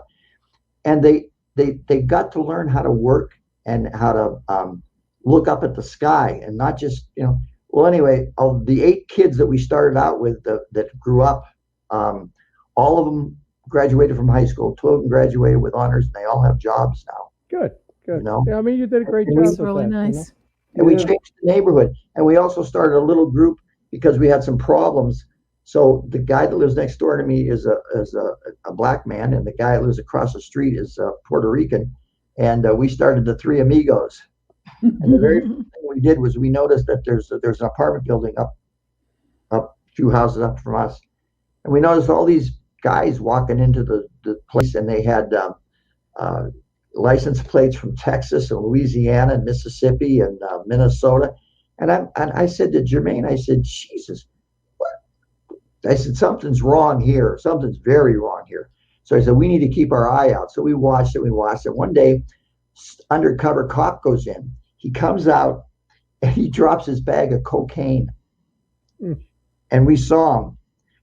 and they got to learn how to work and how to look up at the sky and not just Well, anyway, of the 8 kids that we started out with that grew up. All of them graduated from high school. 2 of them graduated with honors, and they all have jobs now. Good. Yeah, I mean, you did a great job. That's really nice. And we changed the neighborhood, and we also started a little group because we had some problems. So the guy that lives next door to me is a black man, and the guy that lives across the street is Puerto Rican, and we started the Three Amigos. And the very first thing we did was we noticed that there's an apartment building up a few houses up from us. And we noticed all these guys walking into the place, and they had license plates from Texas and Louisiana and Mississippi and Minnesota. And I said to Jermaine, I said, Jesus, what? I said, something's wrong here. Something's very wrong here. So I said, we need to keep our eye out. So we watched it. One day, undercover cop goes in. He comes out, and he drops his bag of cocaine. And we saw him.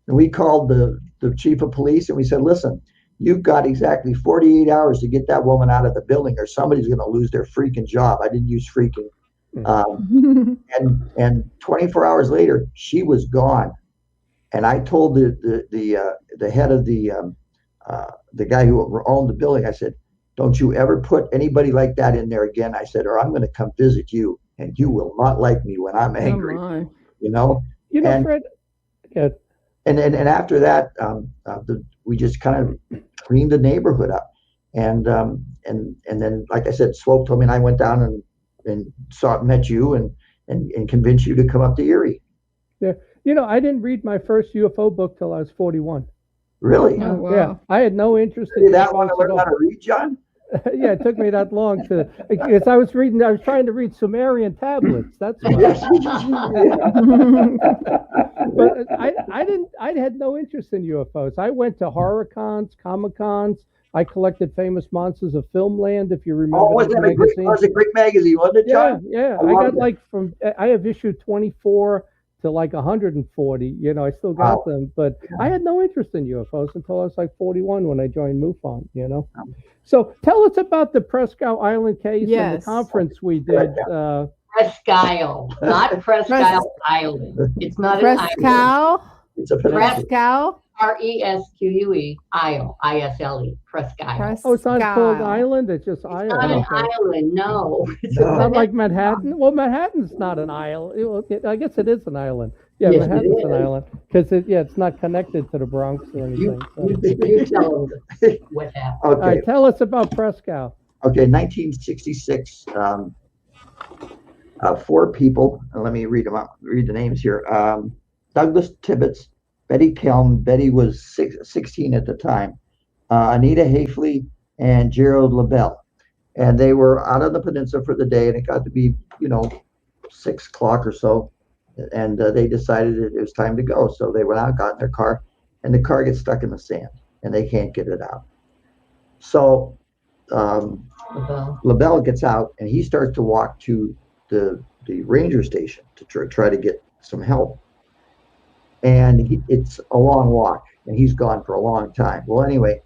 And we called the chief of police, and we said, listen, you've got exactly 48 hours to get that woman out of the building, or somebody's going to lose their freaking job. I didn't use freaking. And 24 hours later, she was gone. And I told the head of the guy who owned the building, I said, don't you ever put anybody like that in there again. I said, or I'm going to come visit you, and you will not like me when I'm angry. Fred. Yeah. And after that, we just kind of cleaned the neighborhood up, and then, like I said, Swope told me, and I went down and met you and convinced you to come up to Erie. Yeah, I didn't read my first UFO book till I was 41. Really? Oh, wow. Yeah, I had no interest in that one. To learn how to read, John. Yeah, it took me that long because I was trying to read Sumerian tablets. That's why. But I had no interest in UFOs. I went to horror cons, Comic Cons. I collected Famous Monsters of Filmland, if you remember. Was it a great magazine, wasn't it, John? Yeah. I got I have issue 24 to 140. I still got them, but I had no interest in UFOs until I was 41 when I joined MUFON. So tell us about the Presque Isle case and the conference we did. Presque Isle, not Presque Island. It's not Presque. It's a Presque. RESQUE, Isle, ISLE, Presque Isle. Oh, it's not called island. It's just island. Not an island, no. It's not like Manhattan. Well, Manhattan's not an island. I guess it is an island. Yeah, yes, Manhattan's an island because it's not connected to the Bronx or anything. You tell them what happened. Okay. All right, tell us about Presque. Okay, 1966. 4 people. Let me read them out. Read the names here. Douglas Tibbetts, Betty Kelm. Betty was 16 at the time. Anita Hafley and Gerald LaBelle. And they were out on the peninsula for the day, and it got to be, 6 o'clock or so. And they decided it was time to go. So they went out, got in their car, and the car gets stuck in the sand, and they can't get it out. So LaBelle gets out, and he starts to walk to the ranger station to try to get some help. And it's a long walk, and he's gone for a long time. Well, anyway,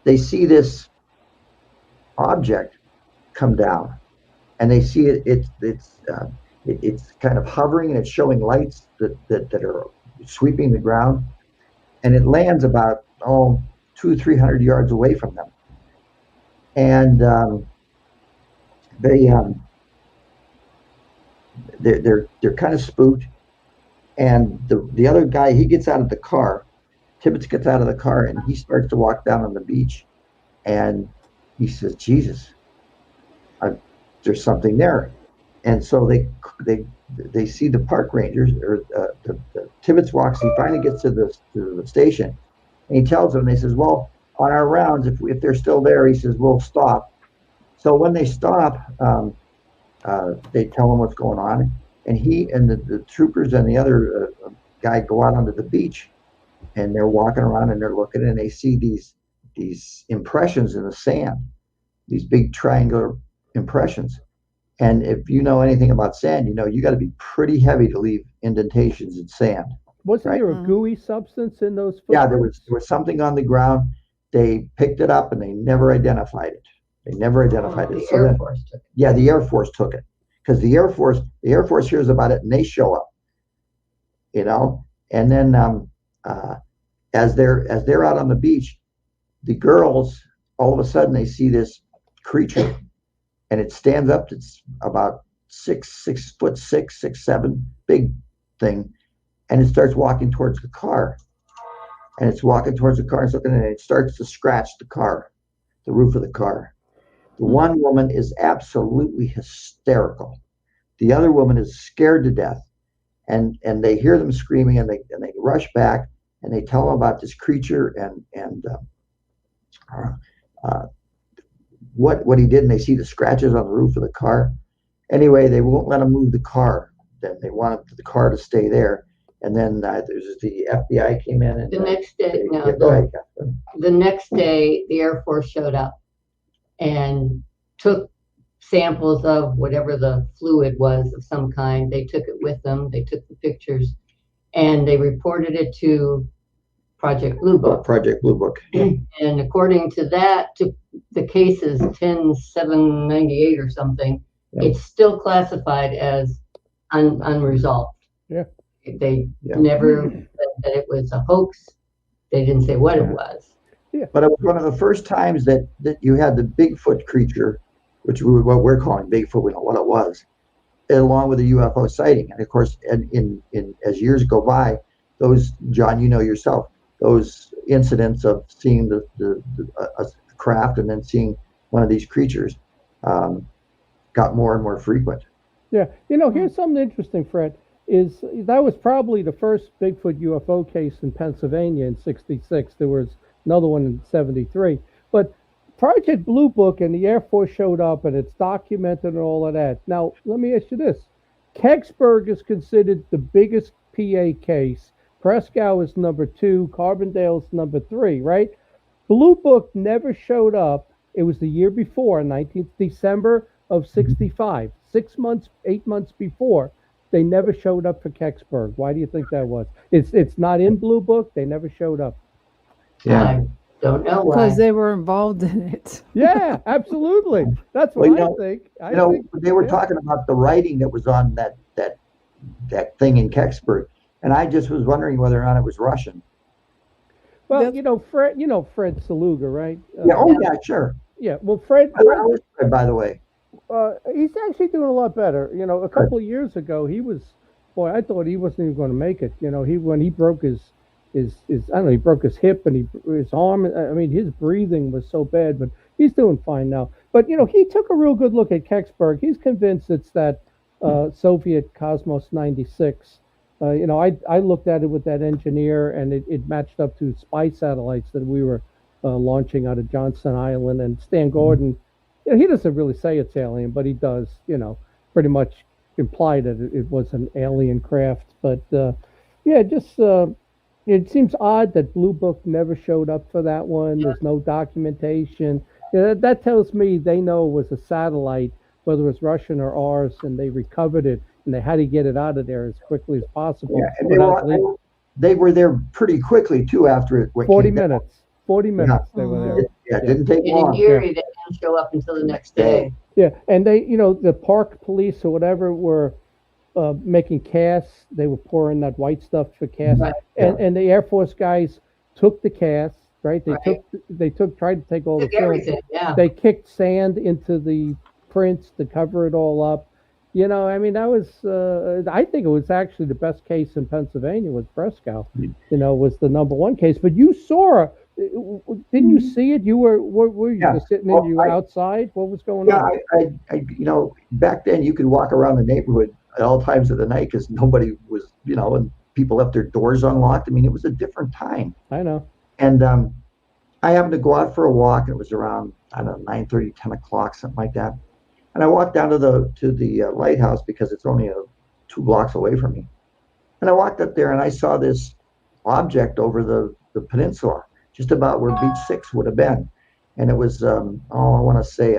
they see this object come down, and they see it's kind of hovering and it's showing lights that are sweeping the ground, and it lands about 200-300 yards away from them, and they're kind of spooked, and the other guy, he gets out of the car. Tibbetts gets out of the car and he starts to walk down on the beach, and he says, Jesus, there's something there. And so they see the park rangers, or the Tibbetts walks. He finally gets to the station, and he tells them. They says, well, on our rounds, if they're still there, he says, we'll stop. So when they stop, they tell him what's going on, and he and the troopers and the other guy go out onto the beach, and they're walking around and they're looking, and they see these impressions in the sand, these big triangular impressions. And if you know anything about sand, you know you got to be pretty heavy to leave indentations in sand. Wasn't there a gooey substance in those footprints? Yeah, there was something on the ground. They picked it up and they never identified it. They never identified it. The Air Force took it. Yeah, the Air Force took it, because the Air Force hears about it and they show up. You know, and then as they're out on the beach, the girls all of a sudden they see this creature. And it stands up. It's about 6'6", 6'7", big thing, and it starts walking towards the car. And it's walking towards the car, and it starts to scratch the car, the roof of the car. The one woman is absolutely hysterical. The other woman is scared to death, and they hear them screaming, and they rush back, and they tell them about this creature and what he did, and they see the scratches on the roof of the car. Anyway, they won't let him move the car. Then they want the car to stay there. And then there's the FBI came in. And the next day, the next day, the Air Force showed up and took samples of whatever the fluid was of some kind. They took it with them. They took the pictures, and they reported it to Project Blue Book. Project Blue Book. And according to that, to the case is 10798 or something. Yeah. It's still classified as unresolved. Yeah. They never said that it was a hoax. They didn't say what it was. Yeah. But it was one of the first times that you had the Bigfoot creature, which what we're calling Bigfoot, we know what it was, along with a UFO sighting. And of course, in as years go by, those, John, you know yourself, those incidents of seeing the craft and then seeing one of these creatures got more and more frequent. Yeah, you know, here's something interesting, Fred, is that was probably the first Bigfoot UFO case in Pennsylvania in '66. There was another one in '73. But Project Blue Book and the Air Force showed up, and it's documented and all of that. Now, let me ask you this. Kecksburg is considered the biggest PA case. Prescow is number 2. Carbondale is number 3, right? Blue Book never showed up. It was the year before, 19th December of '65. 8 months before. They never showed up for Kecksburg. Why do you think that was? It's not in Blue Book. They never showed up. Yeah. I don't know why. Because they were involved in it. Yeah, absolutely. That's what I think. They were talking about the writing that was on that thing in Kecksburg, and I just was wondering whether or not it was Russian. Well, Fred Saluga, right? Yeah, sure. Yeah, well, Fred, by the way. He's actually doing a lot better. You know, a couple of years ago, I thought he wasn't even going to make it. You know, when he broke his I don't know, he broke his hip and his arm. I mean, his breathing was so bad, but he's doing fine now. But, you know, he took a real good look at Kecksburg. He's convinced it's that Soviet Cosmos 96. You know, I looked at it with that engineer, and it matched up to spy satellites that we were launching out of Johnston Island. And Stan Gordon, you know, he doesn't really say it's alien, but he does, you know, pretty much imply that it was an alien craft. But, it seems odd that Blue Book never showed up for that one. There's no documentation. You know, that tells me they know it was a satellite, whether it's Russian or ours, and they recovered it, and they had to get it out of there as quickly as possible. Yeah, and they were there pretty quickly, too, after it. 40 minutes. 40 minutes they were there. It didn't take long. In Erie, they didn't show up until the next day. Yeah, and they, you know, the park police or whatever were making casts. They were pouring that white stuff for casts, Right. and the Air Force guys took the casts. Right, they tried to take all Took the film. everything, yeah. They kicked sand into the prints to cover it all up. You know, I mean, that was, I think it was actually the best case in Pennsylvania with Brescow, you know, was the number one case. But you saw, didn't you see it? You were you Yeah. just sitting Well, you were outside? What was going Yeah, on? you know, back then you could walk around the neighborhood at all times of the night because nobody was, you know, and people left their doors unlocked. I mean, it was a different time. I know. And I happened to go out for a walk. It was around, I don't know, 9:30, 10 o'clock, something like that. And I walked down to the lighthouse because it's only 2 blocks away from me. And I walked up there and I saw this object over the peninsula, just about where Beach 6 would have been. And it was, I want to say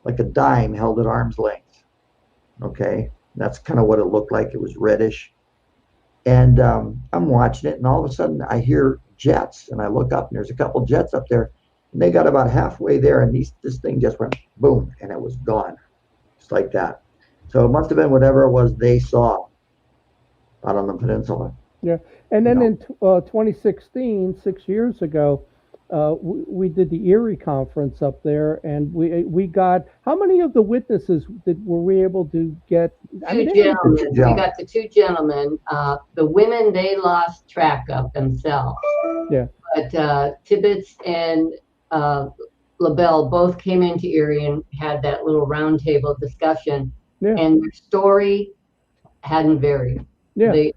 like a dime held at arm's length. Okay, that's kind of what it looked like. It was reddish. And I'm watching it, and all of a sudden I hear jets, and I look up, and there's a couple jets up there, and they got about halfway there, and this thing just went boom, and it was gone, just like that. So it must have been whatever it was they saw out on the peninsula. Yeah, and then in 2016, 6 years ago, we did the Erie conference up there, and we got, how many of the witnesses were we able to get? Two gentlemen. We got the 2 gentlemen. The women, they lost track of themselves. Yeah. But Tibbetts and LaBelle both came into Erie and had that little roundtable discussion. Yeah. And their story hadn't varied. Yeah.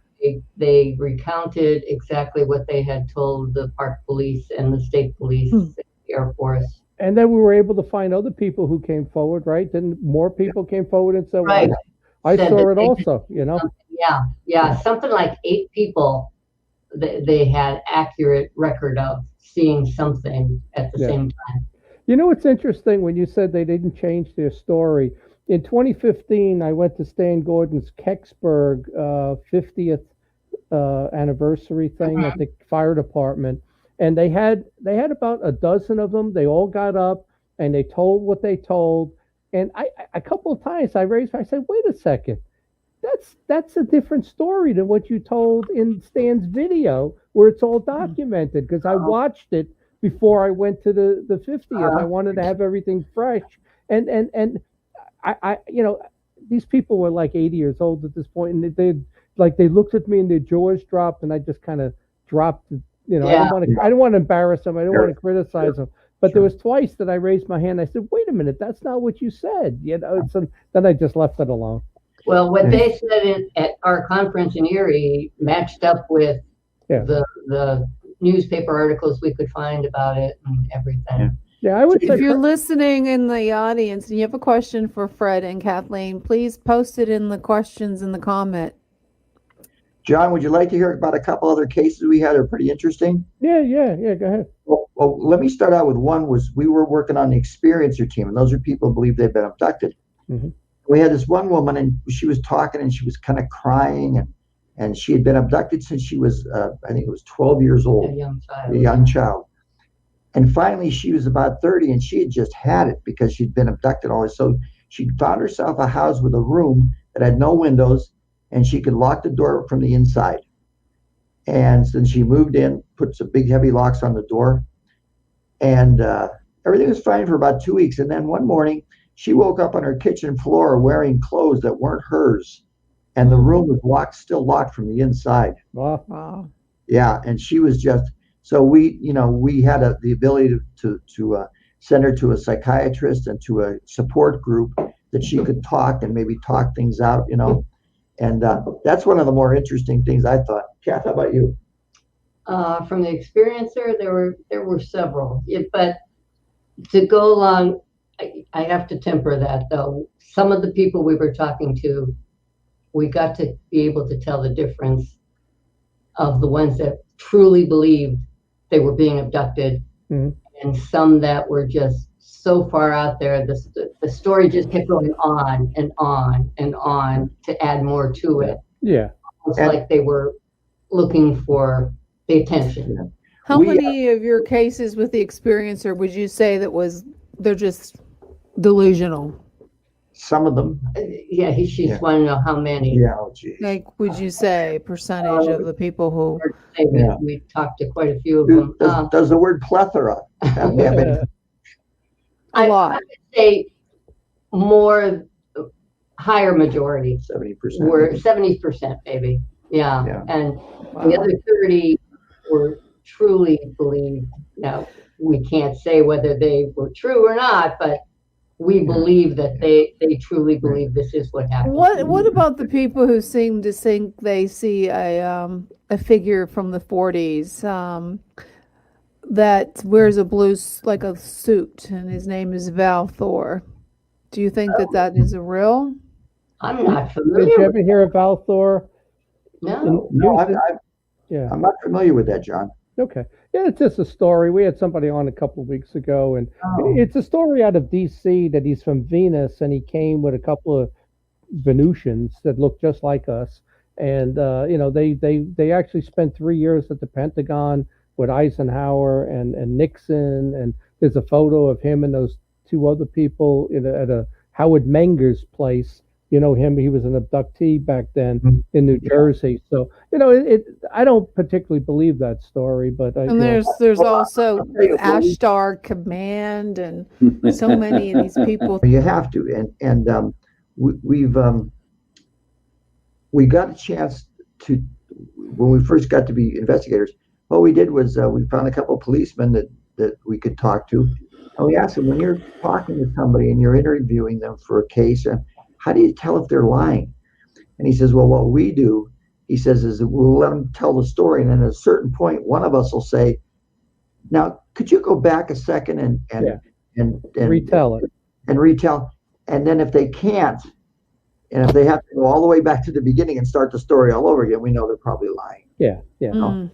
They recounted exactly what they had told the park police and the state police, and the Air Force. And then we were able to find other people who came forward, right? Then more people came forward and said, well, Right. I Said saw that it they also, you know? Yeah, something like 8 people they had accurate record of seeing something at the Yeah. same time. You know, it's interesting when you said they didn't change their story. In 2015, I went to Stan Gordon's Kecksburg 50th anniversary thing at the fire department, and they had about a dozen of them. They all got up and they told what they told. And I a couple of times I said, wait a second, that's a different story than what you told in Stan's video where it's all documented, because I watched it before I went to the 50th. I wanted to have everything fresh. And I you know, these people were like 80 years old at this point, and they looked at me and their jaws dropped, and I just kind of dropped, you know, Yeah. I don't want to embarrass them. I don't Sure. want to criticize them. But there was twice that I raised my hand. I said, wait a minute, that's not what you said. You know, then I just left it alone. Well, what they said at our conference in Erie matched up with the newspaper articles we could find about it and everything. Yeah, I would say If you're listening in the audience and you have a question for Fred and Kathleen, please post it in the questions in the comment. John, would you like to hear about a couple other cases we had that are pretty interesting? Yeah, go ahead. Well, let me start out with one. We were working on the experiencer team, and those are people who believe they've been abducted. Mm-hmm. We had this one woman, and she was talking, and she was kind of crying, and she had been abducted since she was, I think it was 12 years old. A young child. And finally, she was about 30, and she had just had it because she'd been abducted always. So she found herself a house with a room that had no windows, and she could lock the door from the inside. And then she moved in, put some big heavy locks on the door, and everything was fine for about 2 weeks. And then one morning, she woke up on her kitchen floor wearing clothes that weren't hers, and the room was still locked from the inside. Wow. Yeah, and she was just, so we had the ability to send her to a psychiatrist and to a support group that she could talk and maybe talk things out, you know. And that's one of the more interesting things I thought. Kath, how about you? From the experiencer, there were several. But to go along, I have to temper that, though. Some of the people we were talking to, we got to be able to tell the difference of the ones that truly believed they were being abducted, and some that were just so far out there. The story just kept going on and on and on to add more to it. Yeah. It's like they were looking for the attention. How many of your cases with the experiencer would you say they're just delusional? some of them. Yeah, she's want to know how many. Yeah, oh geez. Like, would you say percentage of the people who? Yeah. We talked to quite a few of them. Does the word plethora have any? A lot. I would say more, higher majority. 70%. Were 70% maybe. Yeah. And the other 30 were truly believed. Now, we can't say whether they were true or not, but we believe that they truly believe this is what happened. What about the people who seem to think they see a figure from the 40s that wears a blue, like a suit, and his name is Val Thor? Do you think that is a real? I'm not familiar. Did you ever hear of Val Thor? No. I'm not familiar with that, John. Okay. Yeah, it's just a story. We had somebody on a couple of weeks ago, and it's a story out of D.C. that he's from Venus, and he came with a couple of Venusians that look just like us. And, they actually spent 3 years at the Pentagon with Eisenhower and Nixon. And there's a photo of him and those two other people at a Howard Menger's place. You know him, he was an abductee back then in New Jersey. So, I don't particularly believe that story, but and there's also Ashtar Command and so many of these people. You have to, and we got a chance to, when we first got to be investigators, what we did was we found a couple of policemen that we could talk to, and we asked them, when you're talking to somebody and you're interviewing them for a case, how do you tell if they're lying? And he says, well, what we do, he says, is we'll let them tell the story. And then at a certain point, one of us will say, now, could you go back a second and retell it? And retell. And then if they can't, and if they have to go all the way back to the beginning and start the story all over again, we know they're probably lying. Yeah.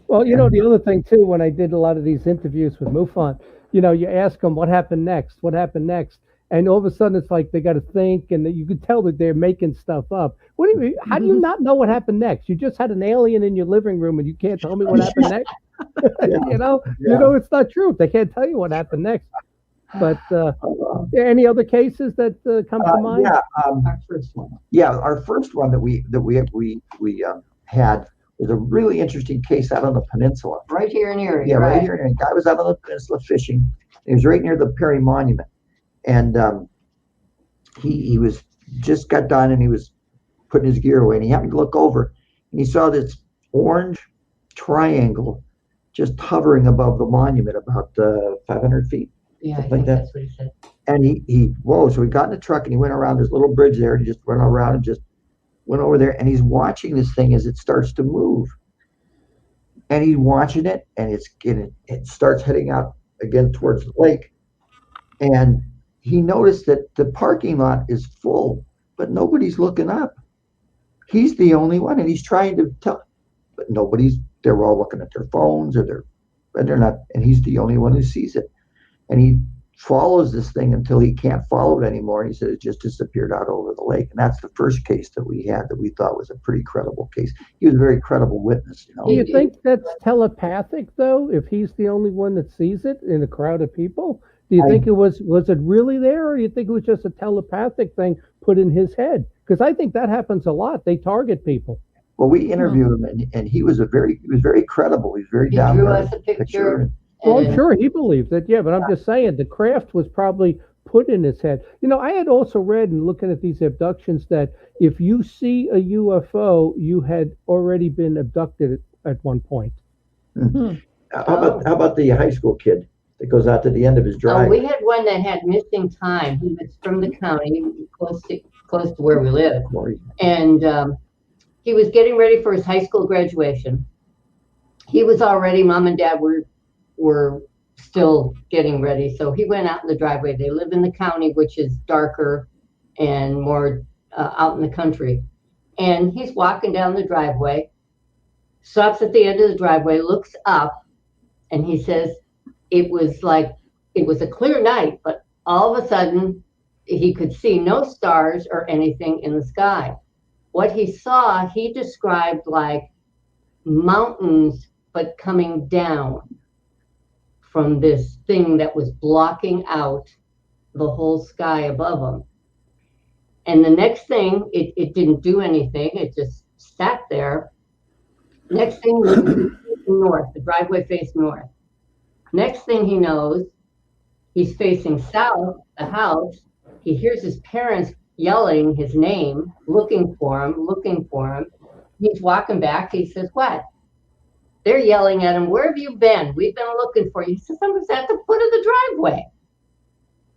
Well, the other thing, too, when I did a lot of these interviews with MUFON, you ask them, what happened next? What happened next? And all of a sudden, it's like they got to think, and you can tell that they're making stuff up. What do you mean? How do you not know what happened next? You just had an alien in your living room, and you can't tell me what happened next. It's not true. They can't tell you what happened next. But any other cases that come to mind? Our first one. Yeah, our first one that we had was a really interesting case out on the peninsula. Right here in Erie. Yeah, right here in Erie. Guy was out on the peninsula fishing. He was right near the Perry Monument. And he was just got done, and he was putting his gear away, and he happened to look over, and he saw this orange triangle just hovering above the monument about 500 feet. Yeah, I think that's what he said. And so he got in the truck, and he went around this little bridge there, and he just went around and just went over there, and he's watching this thing as it starts to move. And he's watching it, and it starts heading out again towards the lake. And he noticed that the parking lot is full, but nobody's looking up. He's the only one, and he's trying to tell, but they're all looking at their phones and they're not, and he's the only one who sees it. And he follows this thing until he can't follow it anymore. And he said it just disappeared out over the lake. And that's the first case that we had that we thought was a pretty credible case. He was a very credible witness. Do you think that's telepathic, though, if he's the only one that sees it in a crowd of people? Do you think it was it really there, or do you think it was just a telepathic thing put in his head? Because I think that happens a lot. They target people. Well, we interviewed him, and he was very credible. He was very down to earth. He drew us a picture. Well, I'm sure he believed it, yeah, but I'm just saying the craft was probably put in his head. I had also read in looking at these abductions that if you see a UFO, you had already been abducted at one point. Mm-hmm. How about the high school kid that goes out to the end of his drive? We had one that had missing time. He was from the county, close to where we live. And he was getting ready for his high school graduation. He was already, mom and dad were still getting ready. So he went out in the driveway. They live in the county, which is darker and more out in the country. And he's walking down the driveway, stops at the end of the driveway, looks up, and he says, it was a clear night, but all of a sudden he could see no stars or anything in the sky. What he saw, he described like mountains, but coming down from this thing that was blocking out the whole sky above him. And the next thing, it didn't do anything. It just sat there. Next thing, north, the driveway faced north. Next thing he knows, he's facing south, the house. He hears his parents yelling his name, looking for him. He's walking back. He says, what? They're yelling at him, where have you been? We've been looking for you. He says, I was at the foot of the driveway.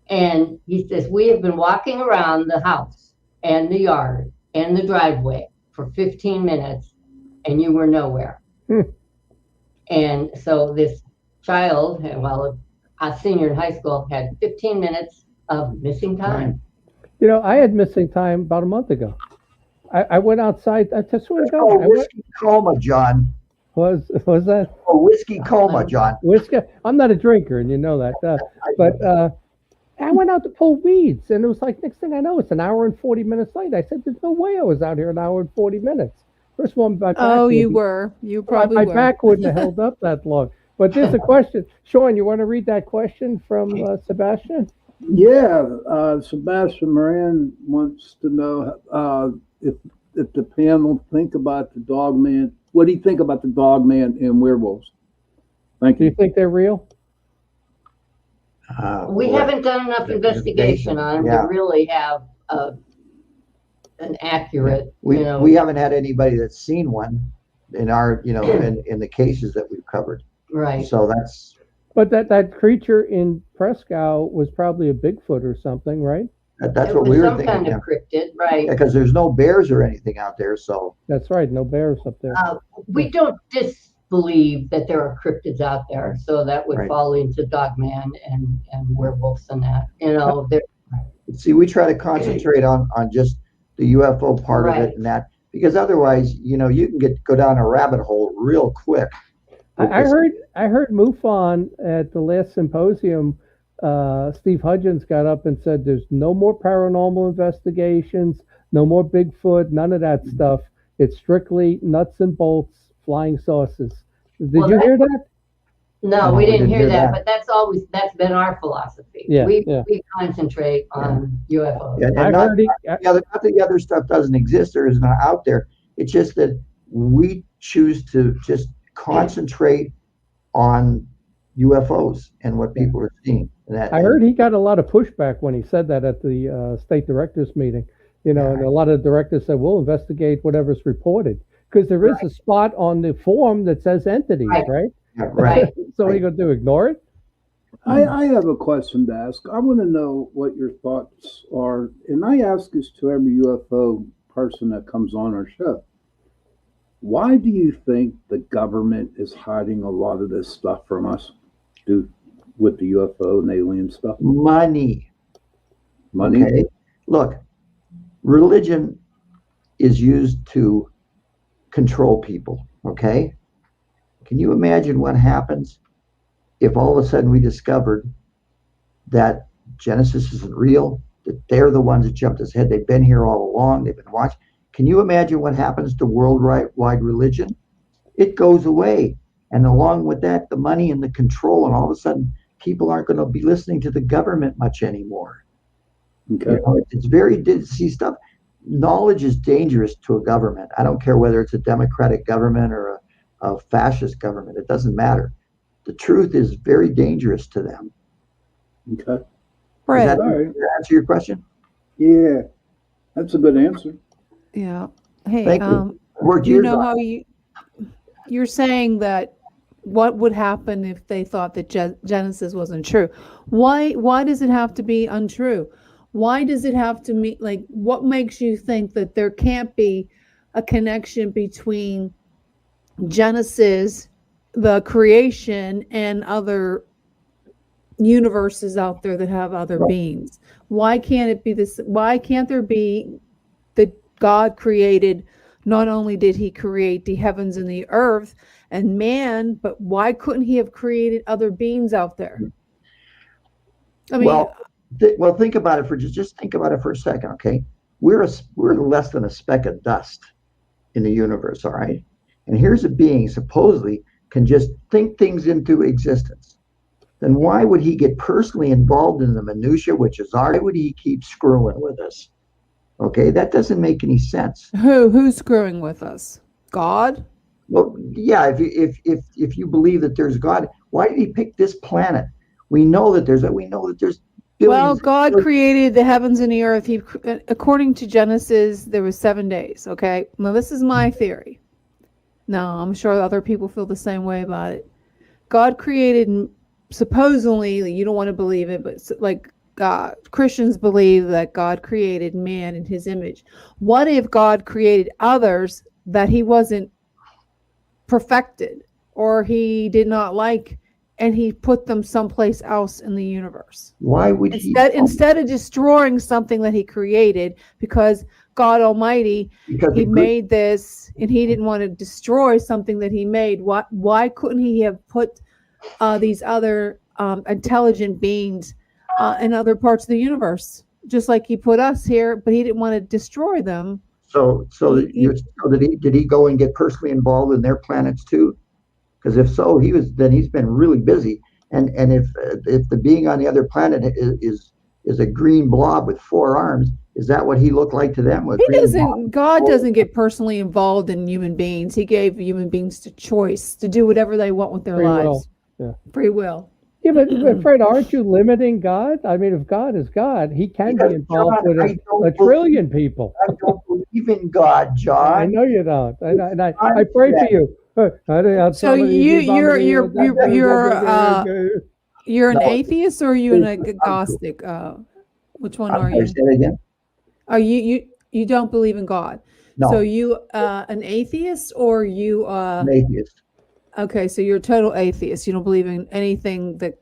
And he says, we have been walking around the house and the yard and the driveway for 15 minutes, and you were nowhere. And so this child, well, a senior in high school, had 15 minutes of missing time. You know, I had missing time about a month ago. I went outside. I just swear to God. Oh, whiskey coma, John. Was that? Oh, whiskey coma, John. Whiskey. I'm not a drinker, and you know that. But I went out to pull weeds, and it was like, next thing I know, it's an hour and 40 minutes late. I said, there's no way I was out here an hour and 40 minutes. First of all, my back you were. You probably my were. back wouldn't have held up that long. But there's a question. Sean, you want to read that question from Sebastian? Yeah, Sebastian Moran wants to know if the panel think about the dog man. What do you think about the dog man and werewolves? Thank you. Do you think they're real? We haven't done enough investigation on them to really have an accurate. We haven't had anybody that's seen one in our, in the cases that we've covered. Right. So that's. But that creature in Prescott was probably a Bigfoot or something, right? That's what we were thinking. Some kind of cryptid, right? Because there's no bears or anything out there, so. That's right, no bears up there. We don't disbelieve that there are cryptids out there, so that would fall into Dogman and werewolves and that. See, we try to concentrate on just the UFO part of it and that, because otherwise, you can go down a rabbit hole real quick. I heard MUFON at the last symposium. Steve Hudgens got up and said, "There's no more paranormal investigations, no more Bigfoot, none of that stuff. It's strictly nuts and bolts, flying saucers." Did you hear that? No, we didn't hear that, but that's been our philosophy. Yeah, we concentrate on UFOs. Yeah, and not the other stuff doesn't exist or is not out there. It's just that we choose to just concentrate on UFOs and what people are seeing. I heard he got a lot of pushback when he said that at the state directors meeting. And a lot of directors said, we'll investigate whatever's reported. Because there is a spot on the form that says entities, right? Yeah, right. So what are you going to do, ignore it? I have a question to ask. I want to know what your thoughts are. And I ask this to every UFO person that comes on our show. Why do you think the government is hiding a lot of this stuff from us with the UFO and alien stuff? Money. Okay. Look, religion is used to control people, okay? Can you imagine what happens if all of a sudden we discovered that Genesis isn't real, that they're the ones that jumped us ahead, they've been here all along, they've been watching? Can you imagine what happens to worldwide religion? It goes away. And along with that, the money and the control, and all of a sudden, people aren't going to be listening to the government much anymore. Okay. It's very, see stuff. Knowledge is dangerous to a government. I don't care whether it's a democratic government or a fascist government. It doesn't matter. The truth is very dangerous to them. Okay. Right. Does that answer your question? Yeah, that's a good answer. Yeah. Hey, Thank you. you know how you're saying that what would happen if they thought that Genesis wasn't true? Why does it have to be untrue? Why does it have to mean, like, what makes you think that there can't be a connection between Genesis, the creation, and other universes out there that have other beings? Why can't it be this? Why can't there be that God created? Not only did he create the heavens and the earth and man, but why couldn't he have created other beings out there? I mean, well, think about it just think about it for a second, okay? We're less than a speck of dust in the universe, all right? And here's a being supposedly can just think things into existence. Then why would he get personally involved in the minutia, which is why would he keep screwing with us? Okay, that doesn't make any sense. Who's screwing with us? God? Well, yeah. If you believe that there's God, why did He pick this planet? We know that there's billions. Well, God created the heavens and the earth. According to Genesis, there was 7 days. Okay, now this is my theory. Now I'm sure other people feel the same way about it. God created, supposedly, you don't want to believe it, but like God, Christians believe that God created man in His image. What if God created others that He wasn't perfected or He did not like, and He put them someplace else in the universe? Why would instead of destroying something that He created, because God Almighty, He made this, and He didn't want to destroy something that He made. Why couldn't He have put these other intelligent beings in other parts of the universe, just like He put us here, but He didn't want to destroy them? So did He go and get personally involved in their planets too? Because if so, he's been really busy. And if the being on the other planet is a green blob with 4 arms, is that what He looked like to them? God doesn't get personally involved in human beings. He gave human beings the choice to do whatever they want with their lives. Yeah. Free will. Yeah, but Fred, aren't you limiting God? I mean, if God is God, He can be involved with a trillion people. I don't believe in God, John. I know you don't. And I pray for you. So you're an atheist, or are you an agnostic? Which one are you? Say that again. Are you don't believe in God? No. So you an atheist, or you an atheist? Okay, so you're a total atheist. You don't believe in anything that.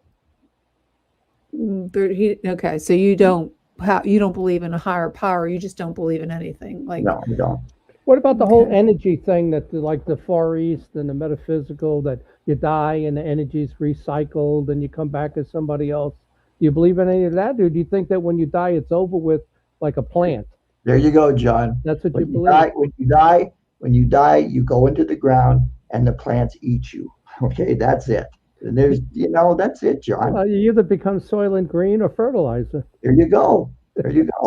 Okay, so you don't believe in a higher power. You just don't believe in anything. No, I don't. What about the whole energy thing that, like the Far East and the metaphysical, that you die and the energy's recycled and you come back as somebody else? Do you believe in any of that, or do you think that when you die, it's over with, like a plant? There you go, John. That's what you believe. When you die, you go into the ground and the plants eat you. Okay, that's it. And that's it, John. You either become Soylent Green or fertilizer. There you go.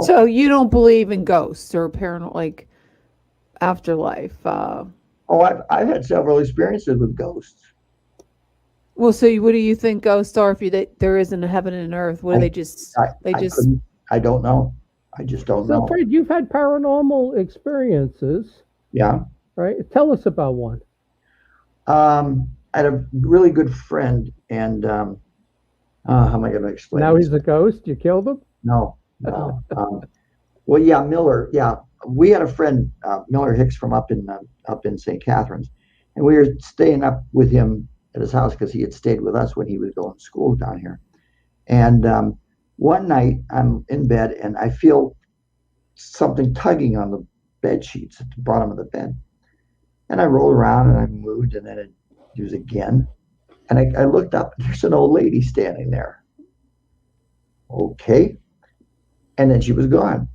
So you don't believe in ghosts or paranormal, like afterlife? I've had several experiences with ghosts. Well, so what do you think ghosts are? If there isn't a heaven and earth, what do they just? I don't know. I just don't know. So, Fred, you've had paranormal experiences. Yeah. Right. Tell us about one. I had a really good friend, and how am I going to explain? Now this? He's a ghost. You killed him? No. Well, yeah, Miller. Yeah, we had a friend, Miller Hicks, from up in St. Catharines, and we were staying up with him at his house because he had stayed with us when he was going to school down here. And one night I'm in bed and I feel something tugging on the bed sheets at the bottom of the bed. And I rolled around and I moved, and then it was again. And I looked up, and there's an old lady standing there. Okay. And then she was gone.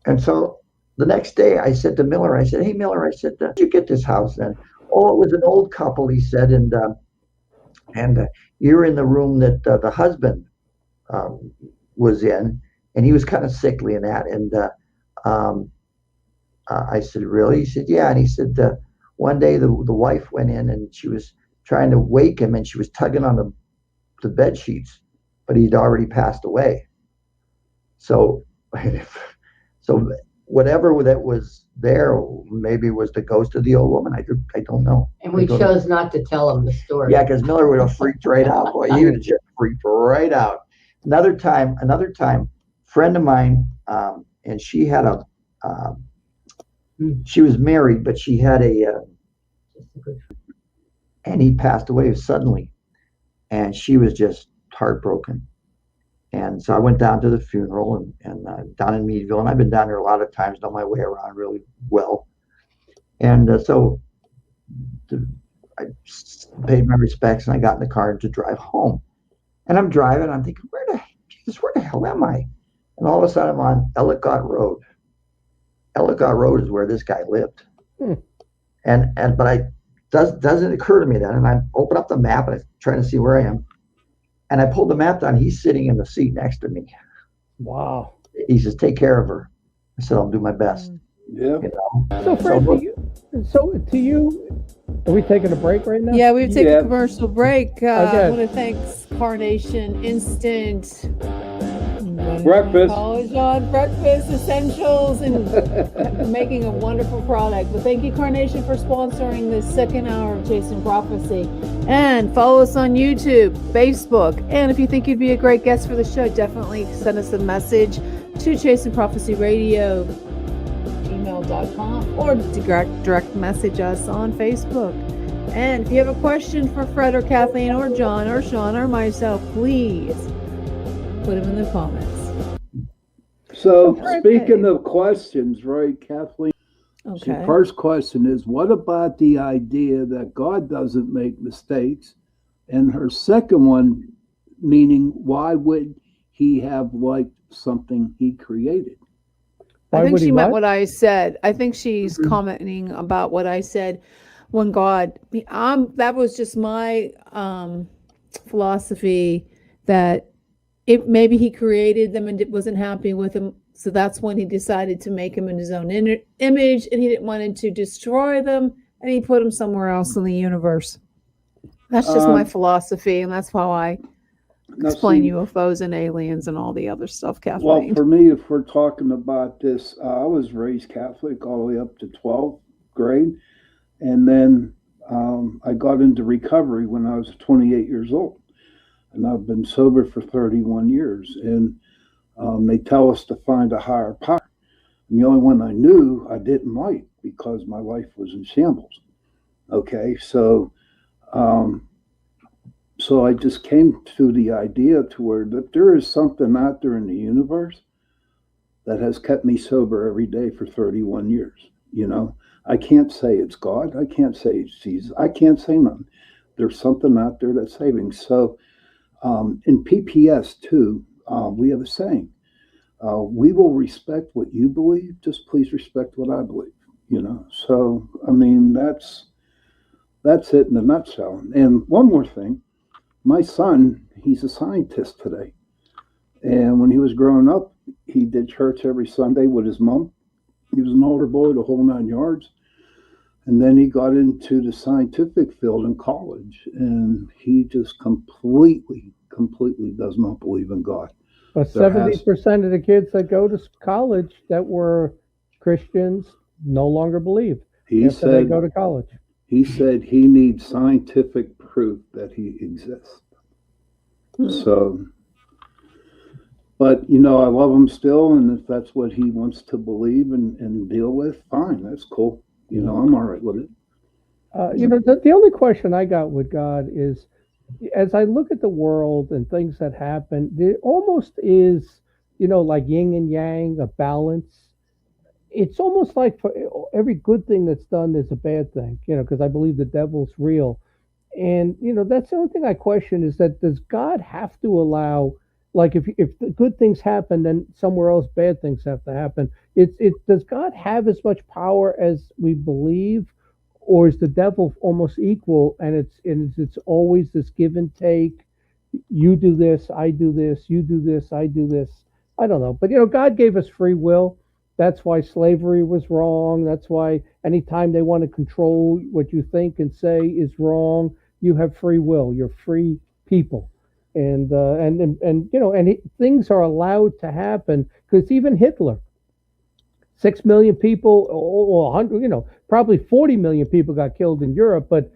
And so the next day I said to Miller, I said, "Hey, Miller," I said, "did you get this house then?" "Oh, it was an old couple," he said, and you're in the room that the husband was in, and he was kind of sickly in that. And I said, "Really?" He said, "Yeah." And he said, one day the wife went in and she was trying to wake him, and she was tugging on the bed sheets, but he'd already passed away. So whatever that was there, maybe it was the ghost of the old woman. I don't know. And we chose not to tell him the story. Yeah, because Miller would have freaked right out. Boy, he would have just freaked right out. Another time, friend of mine, and she had she was married, but she had and he passed away suddenly, and she was just heartbroken. And so I went down to the funeral and down in Meadville, and I've been down there a lot of times, know my way around really well. And so I paid my respects, and I got in the car to drive home. And I'm driving, and I'm thinking, where the hell am I? And all of a sudden I'm on Ellicott Road. Ellicott Road is where this guy lived. But doesn't occur to me then. And I open up the map and I'm trying to see where I am. And I pulled the map down. He's sitting in the seat next to me. Wow. He says, "Take care of her." I said, I'll do my best. Yeah. You know? So, Fred, to you, are we taking a break right now? Yeah, we've taken a commercial break. I Again. want to thank Carnation Instant. Breakfast. College on Breakfast Essentials and making a wonderful product. But thank you, Carnation, for sponsoring this second hour of Chasing Prophecy. And follow us on YouTube, Facebook. And if you think you'd be a great guest for the show, definitely send us a message to Chasing Prophecy Radio, gmail.com, or direct message us on Facebook. And if you have a question for Fred or Kathleen or John or Sean or myself, please put them in the comments. So, speaking of questions, right, Kathleen? Okay. The first question is, what about the idea that God doesn't make mistakes? And her second one, meaning, why would he have liked something he created? I think she meant what I said. I think she's commenting about what I said when God, that was just my philosophy that maybe he created them and wasn't happy with them. So that's when he decided to make them in his own image, and he didn't want to destroy them, and he put them somewhere else in the universe. That's just my philosophy, and that's how I explain UFOs and aliens and all the other stuff, Kathleen. Well, for me, if we're talking about this, I was raised Catholic all the way up to 12th grade, and then I got into recovery when I was 28 years old. And I've been sober for 31 years. And they tell us to find a higher power. And the only one I knew I didn't like because my life was in shambles. Okay, so I just came to the idea to where that there is something out there in the universe that has kept me sober every day for 31 years. You know, I can't say it's God. I can't say it's Jesus. I can't say nothing. There's something out there that's saving. So, in PPS too, we have a saying, we will respect what you believe, just please respect what I believe, you know? So, I mean, that's it in a nutshell. And one more thing, my son, he's a scientist today. And when he was growing up, he did church every Sunday with his mom. He was an older boy, the whole 9 yards. And then he got into the scientific field in college, and he just completely does not believe in God. But 70% of the kids that go to college that were Christians no longer believe after they go to college. He said he needs scientific proof that he exists. So, but, you know, I love him still, and if that's what he wants to believe and deal with, fine, that's cool. You know, I'm all right with it. You know, the only question I got with God is, as I look at the world and things that happen, there almost is, you know, like yin and yang, a balance. It's almost like for every good thing that's done, there's a bad thing, you know, because I believe the devil's real. And, you know, that's the only thing I question is that does God have to allow, like if the good things happen, then somewhere else bad things have to happen. Does God have as much power as we believe, or is the devil almost equal? And it's always this give and take. You do this, I do this. You do this, I do this. I don't know, but you know, God gave us free will. That's why slavery was wrong. That's why anytime they want to control what you think and say is wrong, you have free will. You're free people. And you know, and things are allowed to happen because even Hitler, 6 million people, or 100, you know, probably 40 million people got killed in Europe. But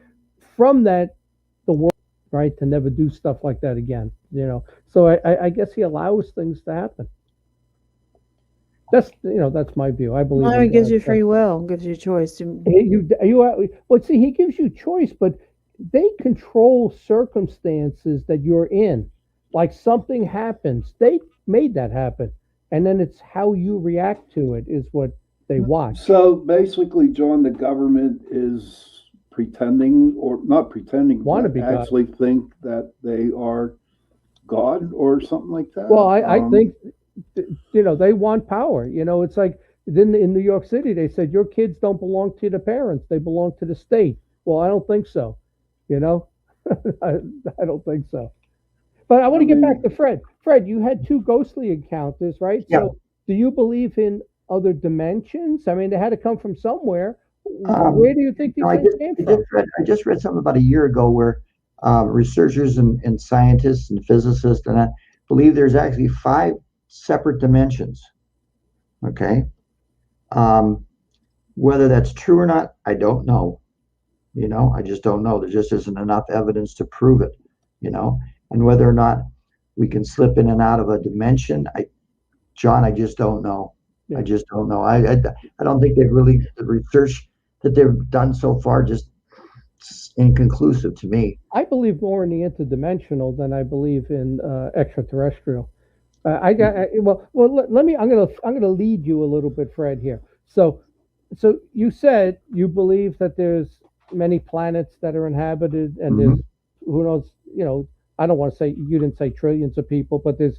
from that, the world, right, to never do stuff like that again, you know. So I guess he allows things to happen. That's, you know, that's my view. I believe. Well, it gives you free will, gives you choice. Well, see, he gives you choice, but they control circumstances that you're in. Like something happens, they made that happen, and then it's how you react to it is what they watch. So basically, John, the government is pretending, or not pretending, want to be actually God. Think that they are God or something like that. Well, I think, you know, they want power. You know, it's like in New York City, they said your kids don't belong to the parents; they belong to the state. Well, I don't think so. You know, I don't think so. But I want to get back to Fred. Fred, you had 2 ghostly encounters, right? Yeah. So do you believe in other dimensions? I mean, they had to come from somewhere. Where do you think these things came from? I just read something about a year ago where researchers and scientists and physicists and I believe there's actually 5 separate dimensions. Okay. Whether that's true or not, I don't know. I just don't know. There just isn't enough evidence to prove it, and whether or not we can slip in and out of a dimension, John, I just don't know. Yeah. I just don't know. I don't think the research that they've done so far just inconclusive to me. I believe more in the interdimensional than I believe in extraterrestrial. Let me. I'm gonna lead you a little bit, Fred. Here. So you said you believe that there's many planets that are inhabited, and there's who knows. I don't want to say, you didn't say trillions of people, but there's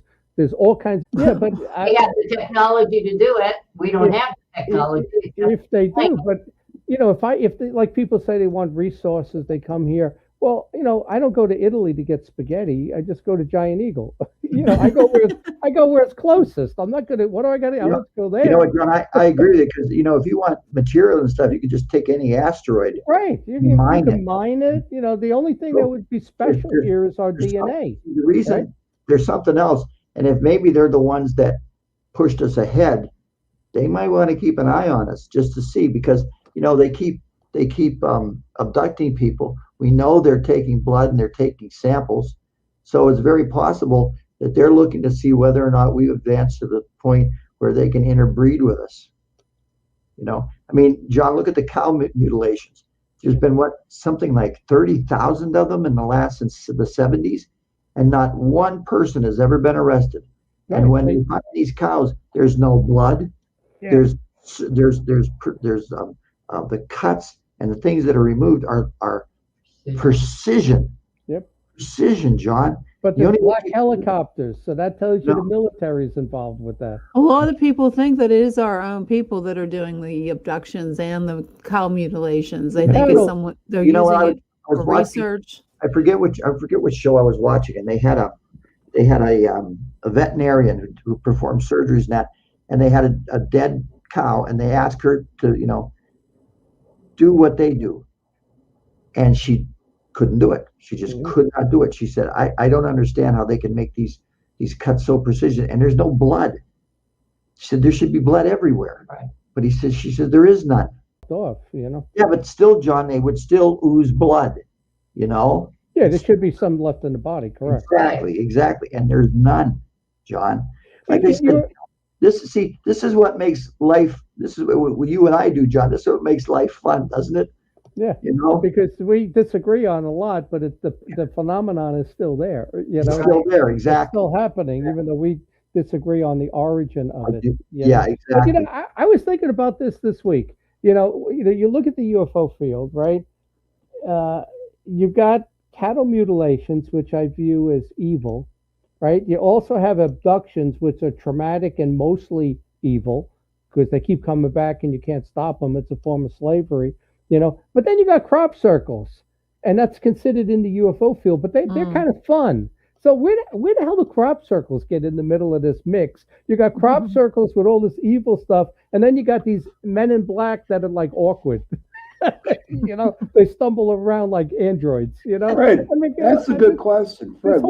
all kinds. Yeah, but they have the technology to do it. We don't have the technology. If they do, but if they, like people say they want resources, they come here. Well, I don't go to Italy to get spaghetti. I just go to Giant Eagle. I go where it's closest. I'm not gonna. What do I got to? I'm not go there. You know what, John? I agree with it because if you want material and stuff, you could just take any asteroid. Right. You can mine it. The only thing that would be special here is our DNA. The reason there's something else, and if maybe they're the ones that pushed us ahead, they might want to keep an eye on us just to see because they keep abducting people. We know they're taking blood and they're taking samples. So it's very possible that they're looking to see whether or not we've advanced to the point where they can interbreed with us. John, look at the cow mutilations. There's been something like 30,000 of them in the 70s, and not one person has ever been arrested. Right. And when they find these cows, there's no blood. Yeah. There's the cuts and the things that are removed are precision. Yep. Precision, John. But there's black helicopters, so that tells you the military is involved with that. A lot of people think that it is our own people that are doing the abductions and the cow mutilations. They think it's someone they're using it for research. I forget which show I was watching, and they had a veterinarian who performed surgeries and they had a dead cow, and they asked her to do what they do, and she couldn't do it. She just could not do it. She said, I don't understand how they can make these cuts so precision, and there's no blood. She said there should be blood everywhere. Right. But she said there is none. Yeah, but still, John, they would still ooze blood, Yeah, there should be some left in the body, correct. Exactly. And there's none, John. Like I said, this is what makes life, this is what you and I do, John. This is what makes life fun, doesn't it? Yeah, because we disagree on a lot, but the phenomenon is still there. It's still there, exactly. It's still happening, even though we disagree on the origin of it. Yeah, exactly. But, I was thinking about this week. You look at the UFO field, right? You've got cattle mutilations, which I view as evil, right? You also have abductions, which are traumatic and mostly evil because they keep coming back and you can't stop them. It's a form of slavery. But then you got crop circles, and that's considered in the UFO field, but they're kind of fun. So where the hell do crop circles get in the middle of this mix? You got crop circles with all this evil stuff, and then you got these men in black that are like awkward. They stumble around like androids, Fred, that's a good question. Fred,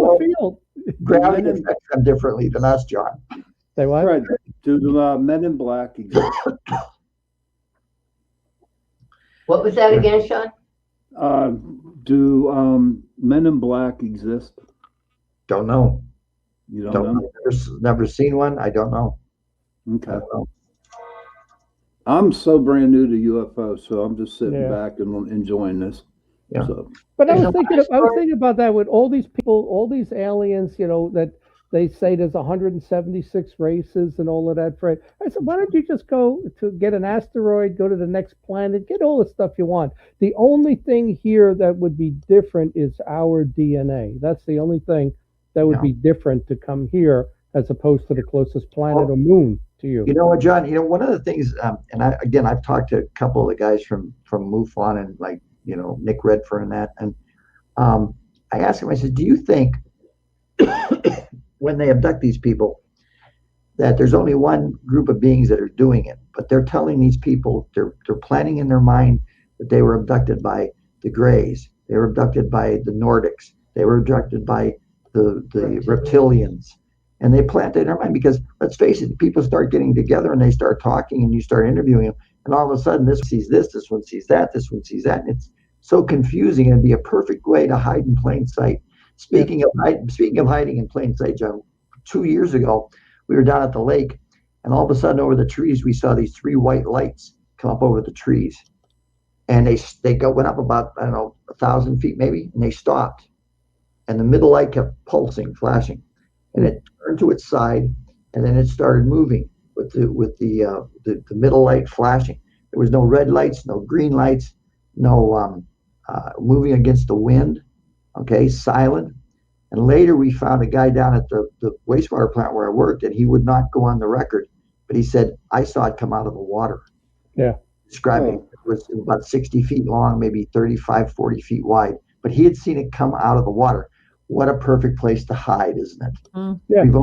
gravity affects them differently than us, John. Say what? Fred, do the men in black exist? What was that again, Sean? Do men in black exist? Don't know. You don't know? Never seen one. I don't know. Okay. I'm so brand new to UFO, so I'm just sitting back and enjoying this. Yeah. So. But I was thinking about that with all these people, all these aliens, that they say there's 176 races and all of that, Fred. I said, why don't you just go to get an asteroid, go to the next planet, get all the stuff you want. The only thing here that would be different is our DNA. That's the only thing that would be different to come here as opposed to the closest planet or moon to you. You know what, John? One of the things, and I've talked to a couple of the guys from MUFON and Nick Redfern and that, and I asked him, I said, do you think when they abduct these people, that there's only one group of beings that are doing it, but they're telling these people, they're planning in their mind that they were abducted by the Greys, they were abducted by the Nordics, they were abducted by the reptilians. And they plant it in their mind because, let's face it, people start getting together and they start talking and you start interviewing them. And all of a sudden, this sees this one sees that, this one sees that. And it's so confusing. It'd be a perfect way to hide in plain sight. Speaking of hiding in plain sight, John, 2 years ago, we were down at the lake, and all of a sudden over the trees, we saw these 3 white lights come up over the trees. And they went up about, 1,000 feet maybe, and they stopped. And the middle light kept pulsing, flashing. And it turned to its side, and then it started moving with the middle light flashing. There was no red lights, no green lights, no moving against the wind, okay, silent. And later we found a guy down at the wastewater plant where I worked, and he would not go on the record, but he said, I saw it come out of the water. Yeah. Describing it was about 60 feet long, maybe 35, 40 feet wide, but he had seen it come out of the water. What a perfect place to hide, isn't it? Yeah. We've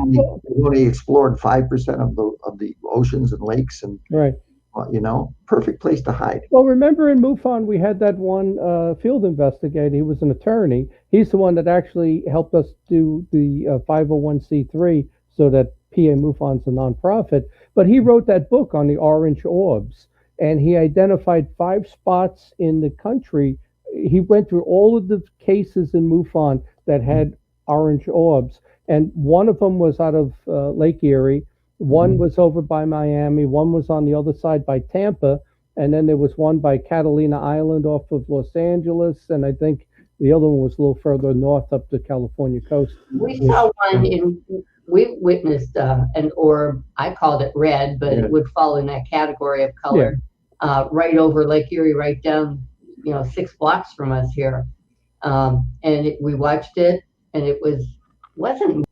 only explored 5% of the oceans and lakes, and right. Perfect place to hide. Well, remember in MUFON we had that one field investigator. He was an attorney. He's the one that actually helped us do the 501c3, so that PA MUFON's a nonprofit. But he wrote that book on the orange orbs, and he identified 5 spots in the country. He went through all of the cases in MUFON that had orange orbs, and one of them was out of Lake Erie, one was over by Miami, one was on the other side by Tampa, and then there was one by Catalina Island off of Los Angeles, and I think the other one was a little further north up the California coast. We saw one we witnessed an orb, I called it red, but it would fall in that category of color, right over Lake Erie, right down 6 blocks from us here. And we watched it, and it wasn't,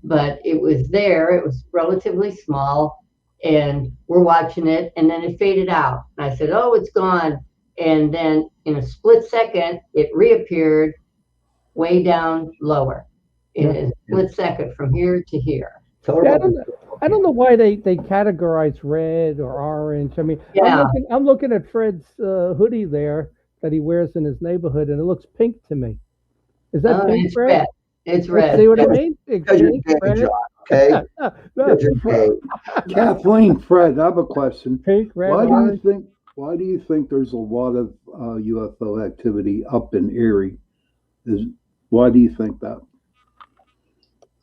but it was there. It was relatively small, and we're watching it, and then it faded out. And I said, oh, it's gone. And then in a split second, it reappeared way down lower in a split second from here to here. Yeah, I don't know why they categorize red or orange. I mean, I'm looking at Fred's hoodie there that he wears in his neighborhood, and it looks pink to me. Is that pink, it's Fred? red. It's red. See what I mean? Because you're gay, John, okay? Because you're gay. Kathleen, Fred, I have a question. Pink, red, why do you think there's a lot of UFO activity up in Erie? Why do you think that?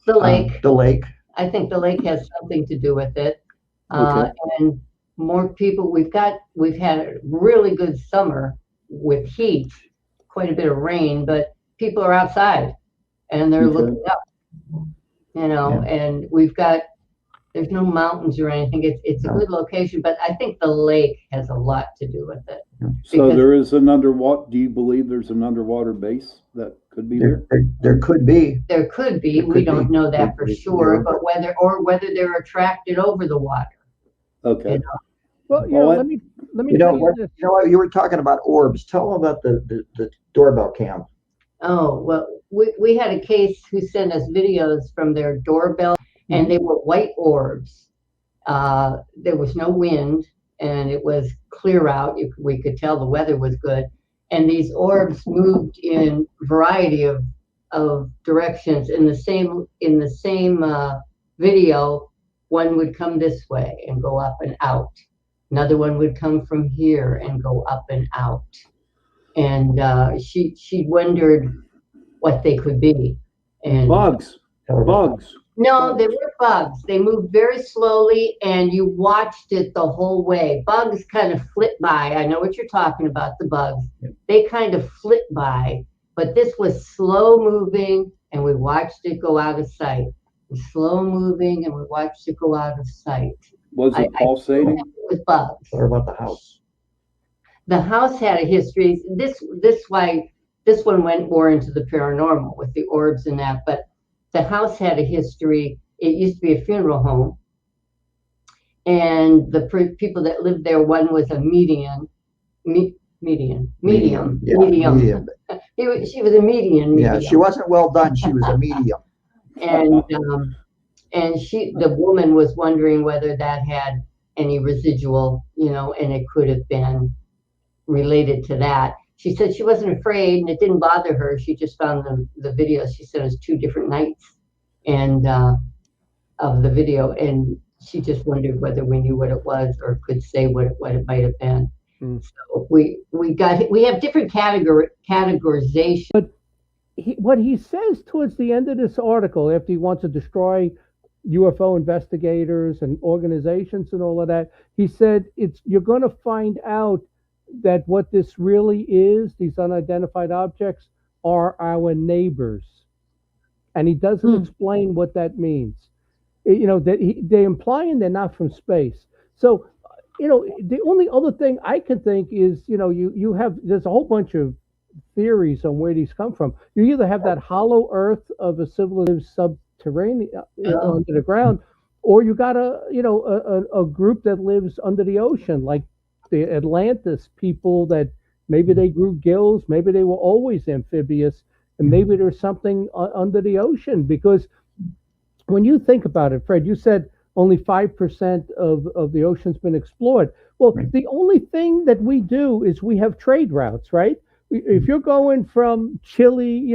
The lake. The lake. I think the lake has something to do with it. Okay. And more people. We've had a really good summer with heat, quite a bit of rain, but people are outside and they're looking up, and there's no mountains or anything. It's a good location, but I think the lake has a lot to do with it. So there is an underwater, do you believe there's an underwater base that could be there? There could be. There could be. We don't know that for sure, but whether they're attracted over the water. Okay. Well, let me tell you this. You were talking about orbs. Tell them about the doorbell cam. Oh, well, we had a case who sent us videos from their doorbell, and they were white orbs. There was no wind, and it was clear out. We could tell the weather was good. And these orbs moved in a variety of directions. In the same video, one would come this way and go up and out. Another one would come from here and go up and out. And she wondered what they could be. And bugs. No, they were bugs. They moved very slowly, and you watched it the whole way. Bugs kind of flit by. I know what you're talking about, the bugs. They kind of flit by, but this was slow moving, and we watched it go out of sight. Slow moving, and we watched it go out of sight. Was it pulsating? It was bugs. What about the house? The house had a history. This one went more into the paranormal with the orbs and that, but the house had a history. It used to be a funeral home, and the people that lived there, one was a medium. Yeah, She was a medium. Yeah, she wasn't well done. She was a medium. And And the woman was wondering whether that had any residual, and it could have been related to that. She said she wasn't afraid and it didn't bother her. She just found the video. She said it was 2 different nights and of the video, and she just wondered whether we knew what it was or could say what it might have been. So we have different categorization. But what he says towards the end of this article, after he wants to destroy UFO investigators and organizations and all of that, he said you're going to find out that what this really is, these unidentified objects, are our neighbors. And he doesn't explain what that means. That they're implying they're not from space. So, the only other thing I can think is, there's a whole bunch of theories on where these come from. You either have that hollow earth of a civilization subterranean under the ground, or you got a group that lives under the ocean, like the Atlantis people that maybe they grew gills, maybe they were always amphibious, and maybe there's something under the ocean. Because when you think about it, Fred, you said only 5% of the ocean's been explored. Well, the only thing that we do is we have trade routes, right? If you're going from Chile,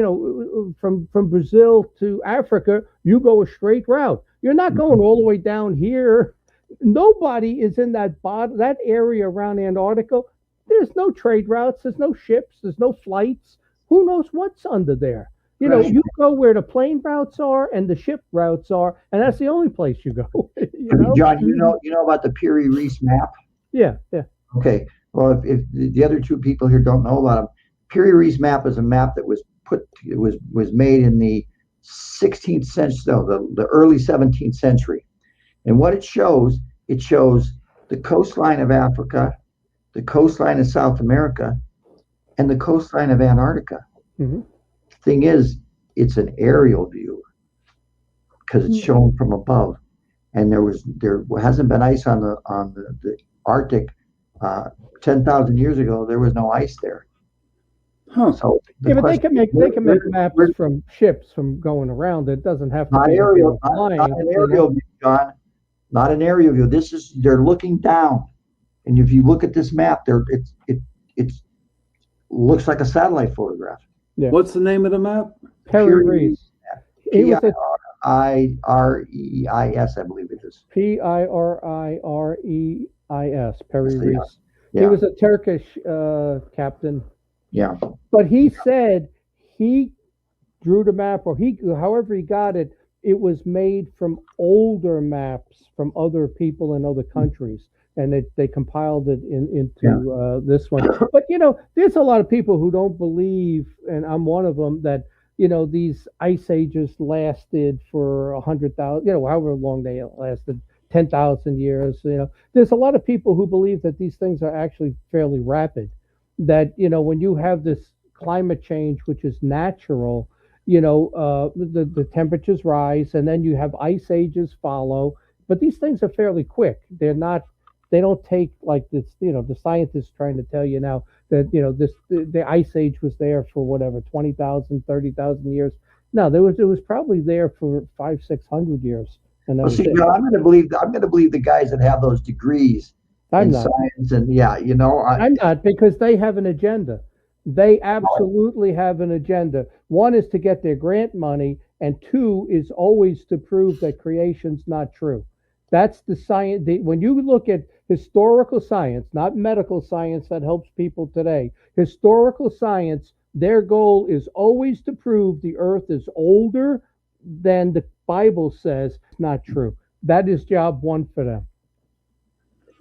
from Brazil to Africa, you go a straight route. You're not going all the way down here. Nobody is in that area around Antarctica. There's no trade routes. There's no ships. There's no flights. Who knows what's under there? You go where the plane routes are and the ship routes are, and that's the only place you go. John, you know about the Piri-Reis map? Yeah. Okay. Well, if the other 2 people here don't know about them, Piri-Reis map is a map that was made in the 16th century, the early 17th century. And what it shows the coastline of Africa, the coastline of South America, and the coastline of Antarctica. Mm-hmm. Thing is, it's an aerial view because it's shown from above, and there hasn't been ice on the Arctic 10,000 years ago. There was no ice there. Huh. So but they can make maps from ships from going around. It doesn't have to be aerial, flying. not an aerial view, John. Not an aerial view. They're looking down, and if you look at this map, it looks like a satellite photograph. Yeah. What's the name of the map? Piri-Reis. Pirireis, I believe it is. Pirireis. Piri-Reis. Yeah. He was a Turkish captain. Yeah. But he said he drew the map, or however he got it, it was made from older maps from other people in other countries. And they compiled it into this one. But, there's a lot of people who don't believe, and I'm one of them, that, these ice ages lasted for 100,000, however long they lasted, 10,000 years. There's a lot of people who believe that these things are actually fairly rapid, that, when you have this climate change, which is natural, the temperatures rise, and then you have ice ages follow. But these things are fairly quick. They don't take like this, the scientists trying to tell you now that, the ice age was there for whatever, 20,000, 30,000 years. No, it was probably there for 500-600 years. And Well, see, John, I'm going to believe the guys that have those degrees in science, and I'm not, because they have an agenda. They absolutely have an agenda. One is to get their grant money, and 2 is always to prove that creation's not true. That's the science. When you look at historical science, not medical science that helps people today, historical science, their goal is always to prove the earth is older than the Bible says. It's not true. That is job 1 for them.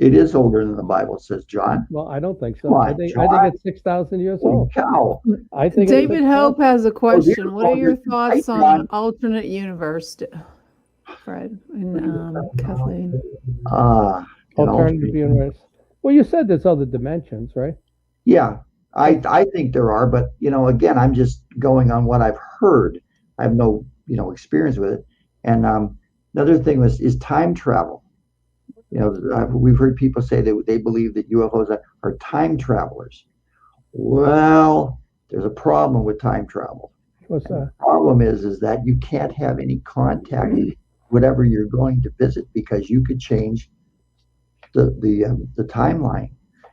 It is older than the Bible says, John. Well, I don't think so. I think it's 6,000 years old. Cow. I think David Hope has a question. What are your thoughts on alternate universe, Fred and Kathleen? Alternative universe. Well, you said there's other dimensions, right? Yeah, I think there are, but again, I'm just going on what I've heard. I have no experience with it. And another thing is time travel. We've heard people say that they believe that UFOs are time travelers. Well, there's a problem with time travel. What's that? The problem is that you can't have any contact whatever you're going to visit, because you could change the timeline.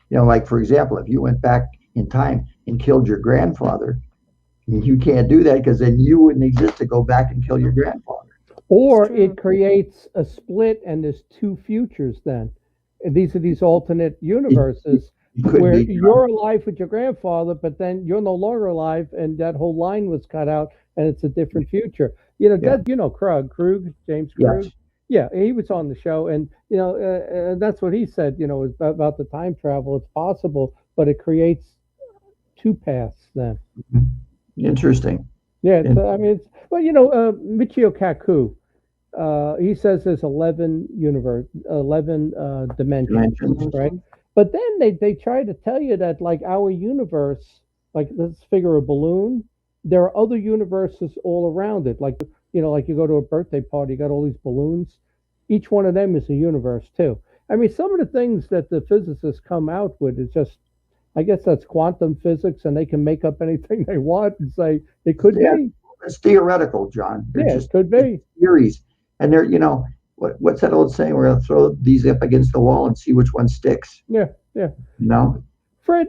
Like for example, if you went back in time and killed your grandfather, you can't do that, because then you wouldn't exist to go back and kill your grandfather. Or it creates a split, and there's two futures then. And these are these alternate universes where you're alive with your grandfather, but then you're no longer alive, and that whole line was cut out, and it's a different future. Krug, James Krug. Yes. Yeah, he was on the show, and that's what he said. About the time travel. It's possible, but it creates two paths then. Interesting. Yeah, Michio Kaku, he says there's 11 dimensions, right? But then they try to tell you that, like, our universe, like, let's figure a balloon, there are other universes all around it. Like you go to a birthday party, you got all these balloons. Each one of them is a universe too. I mean, some of the things that the physicists come out with is just, I guess that's quantum physics, and they can make up anything they want and say it could be. It's theoretical, John. It could be theories, and they're what's that old saying? We're going to throw these up against the wall and see which one sticks. Yeah. Fred,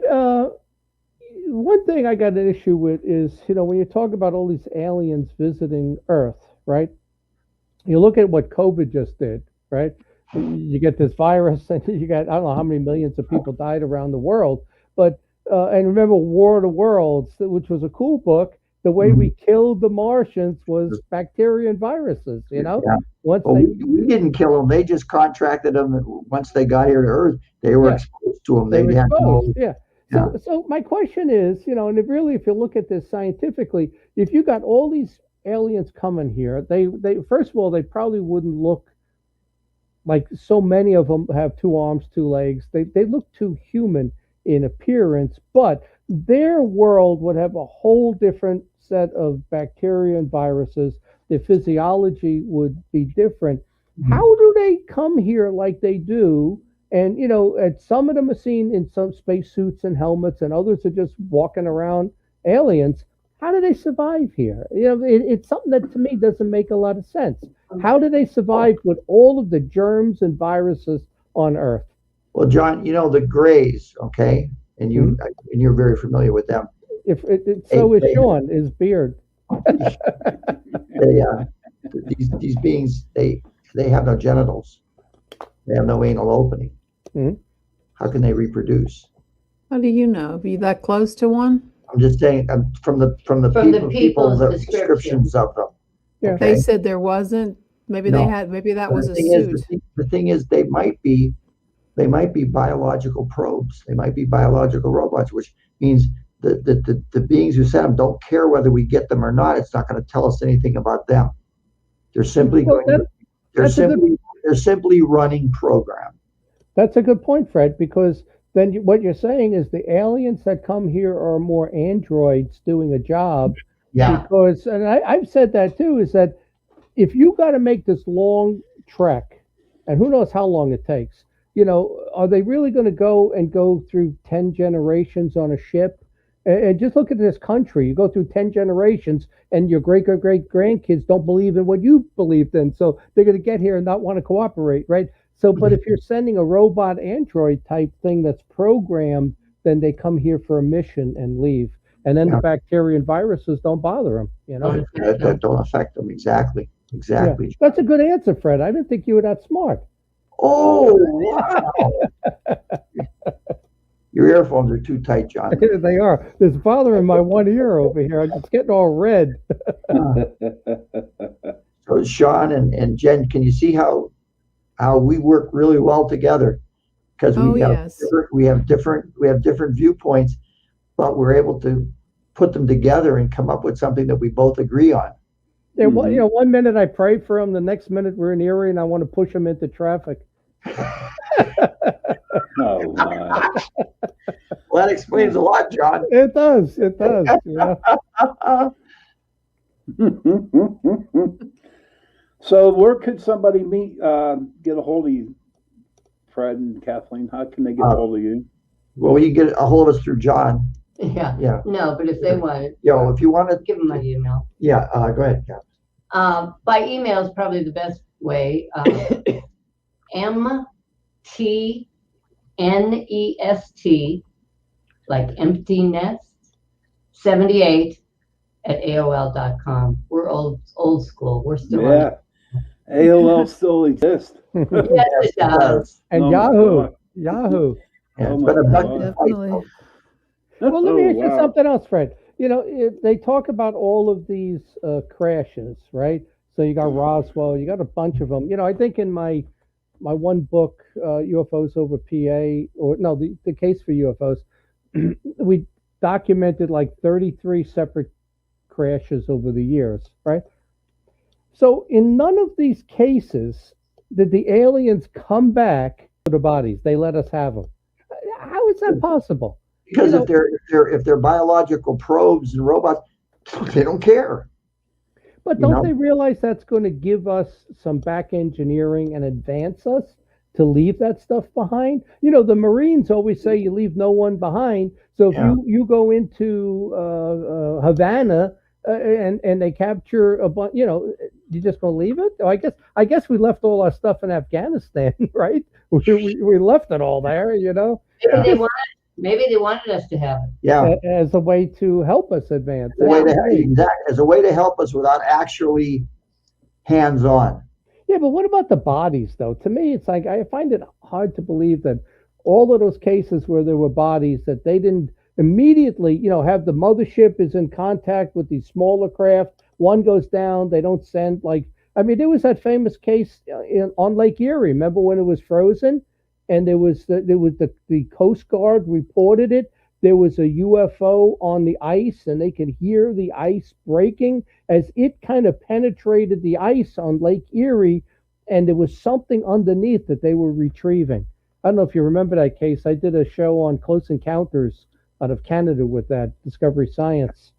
one thing I got an issue with is, when you talk about all these aliens visiting Earth, right? You look at what COVID just did, right? You get this virus, and you got, I don't know how many millions of people died around the world. But, and remember War of the Worlds, which was a cool book. The way we killed the Martians was bacteria and viruses, Once we didn't kill them. They just contracted them. Once they got here to Earth, they were exposed to them. They were exposed, So my question is, and really, if you look at this scientifically, if you got all these aliens coming here, they first of all, they probably wouldn't look like, so many of them have 2 arms, 2 legs. They look too human in appearance, but their world would have a whole different set of bacteria and viruses. Their physiology would be different. How do they come here like they do? And, and some of them are seen in some spacesuits and helmets, and others are just walking around aliens. How do they survive here? It's something that to me doesn't make a lot of sense. How do they survive with all of the germs and viruses on Earth? Well, John, the Greys, okay, and you're very familiar with them. Is Sean, his beard. These beings, they have no genitals. They have no anal opening. Mm-hmm. How can they reproduce? How do you know? Are you that close to one? I'm just saying, from the people's descriptions of them. Yeah. Okay? They said there wasn't. Maybe they had. Maybe that was a suit. The thing is, they might be biological probes. They might be biological robots, which means the beings who sent them don't care whether we get them or not. It's not going to tell us anything about them. They're simply they're simply running program. That's a good point, Fred, because then what you're saying is the aliens that come here are more androids doing a job. Yeah. Because, and I've said that too, is that if you got to make this long trek, and who knows how long it takes, are they really going to go through 10 generations on a ship? And just look at this country. You go through 10 generations, and your great-great-great-grandkids don't believe in what you believed in. So they're going to get here and not want to cooperate, right? So, but if you're sending a robot android type thing that's programmed, then they come here for a mission and leave. And then the bacteria and viruses don't bother them, That don't affect them. Exactly. Yeah. That's a good answer, Fred. I didn't think you were that smart. Oh, wow. Your earphones are too tight, John. They are. There's bothering my one ear over here. It's getting all red. So Sean and Jen, can you see how we work really well together? Because we have different viewpoints, but we're able to put them together and come up with something that we both agree on. Yeah, well, 1 minute I pray for them, the next minute we're in Erie and I want to push them into traffic. Oh my! Well, that explains a lot, John. It does. Yeah. So, where could somebody get a hold of you, Fred and Kathleen? How can they get a hold of you? Well, you can get a hold of us through John. Yeah. No, but if they want it, if you want to give them my email. Yeah, go ahead, Kath. By email is probably the best way. MTNEST, like empty nest, 78 at AOL.com. We're old school. We're still on. AOL still exists. Yes, it does. And Yahoo. Yeah, Oh Definitely. Well, let me ask you something else, Fred. They talk about all of these crashes, right? So you got Roswell, you got a bunch of them. I think in my one book, UFOs over PA, or no, the case for UFOs, we documented like 33 separate crashes over the years, right? So in none of these cases did the aliens come back to the bodies. They let us have them. How is that possible? Because if they're biological probes and robots, they don't care. But don't they realize that's going to give us some back engineering and advance us to leave that stuff behind? The Marines always say you leave no one behind. So if you go into Havana and they capture a bunch, you're just going to leave it? I guess we left all our stuff in Afghanistan, right? We left it all there, Maybe they wanted us to have it. Yeah. As a way to help us advance. As a way to help us without actually hands-on. Yeah, but what about the bodies, though? To me, it's like I find it hard to believe that all of those cases where there were bodies, that they didn't immediately, have the mothership is in contact with these smaller craft. One goes down, they don't send there was that famous case on Lake Erie. Remember when it was frozen? And there was the Coast Guard reported it. There was a UFO on the ice, and they could hear the ice breaking as it kind of penetrated the ice on Lake Erie, and there was something underneath that they were retrieving. I don't know if you remember that case. I did a show on Close Encounters out of Canada with that, Discovery Science.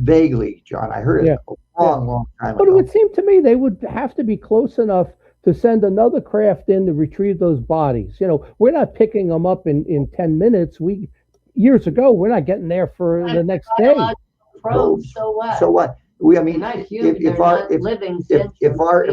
Vaguely, John. I heard it a long time ago. But it would seem to me they would have to be close enough to send another craft in to retrieve those bodies. We're not picking them up in 10 minutes. Years ago, we're not getting there for the next day. Probes, so what? So what? If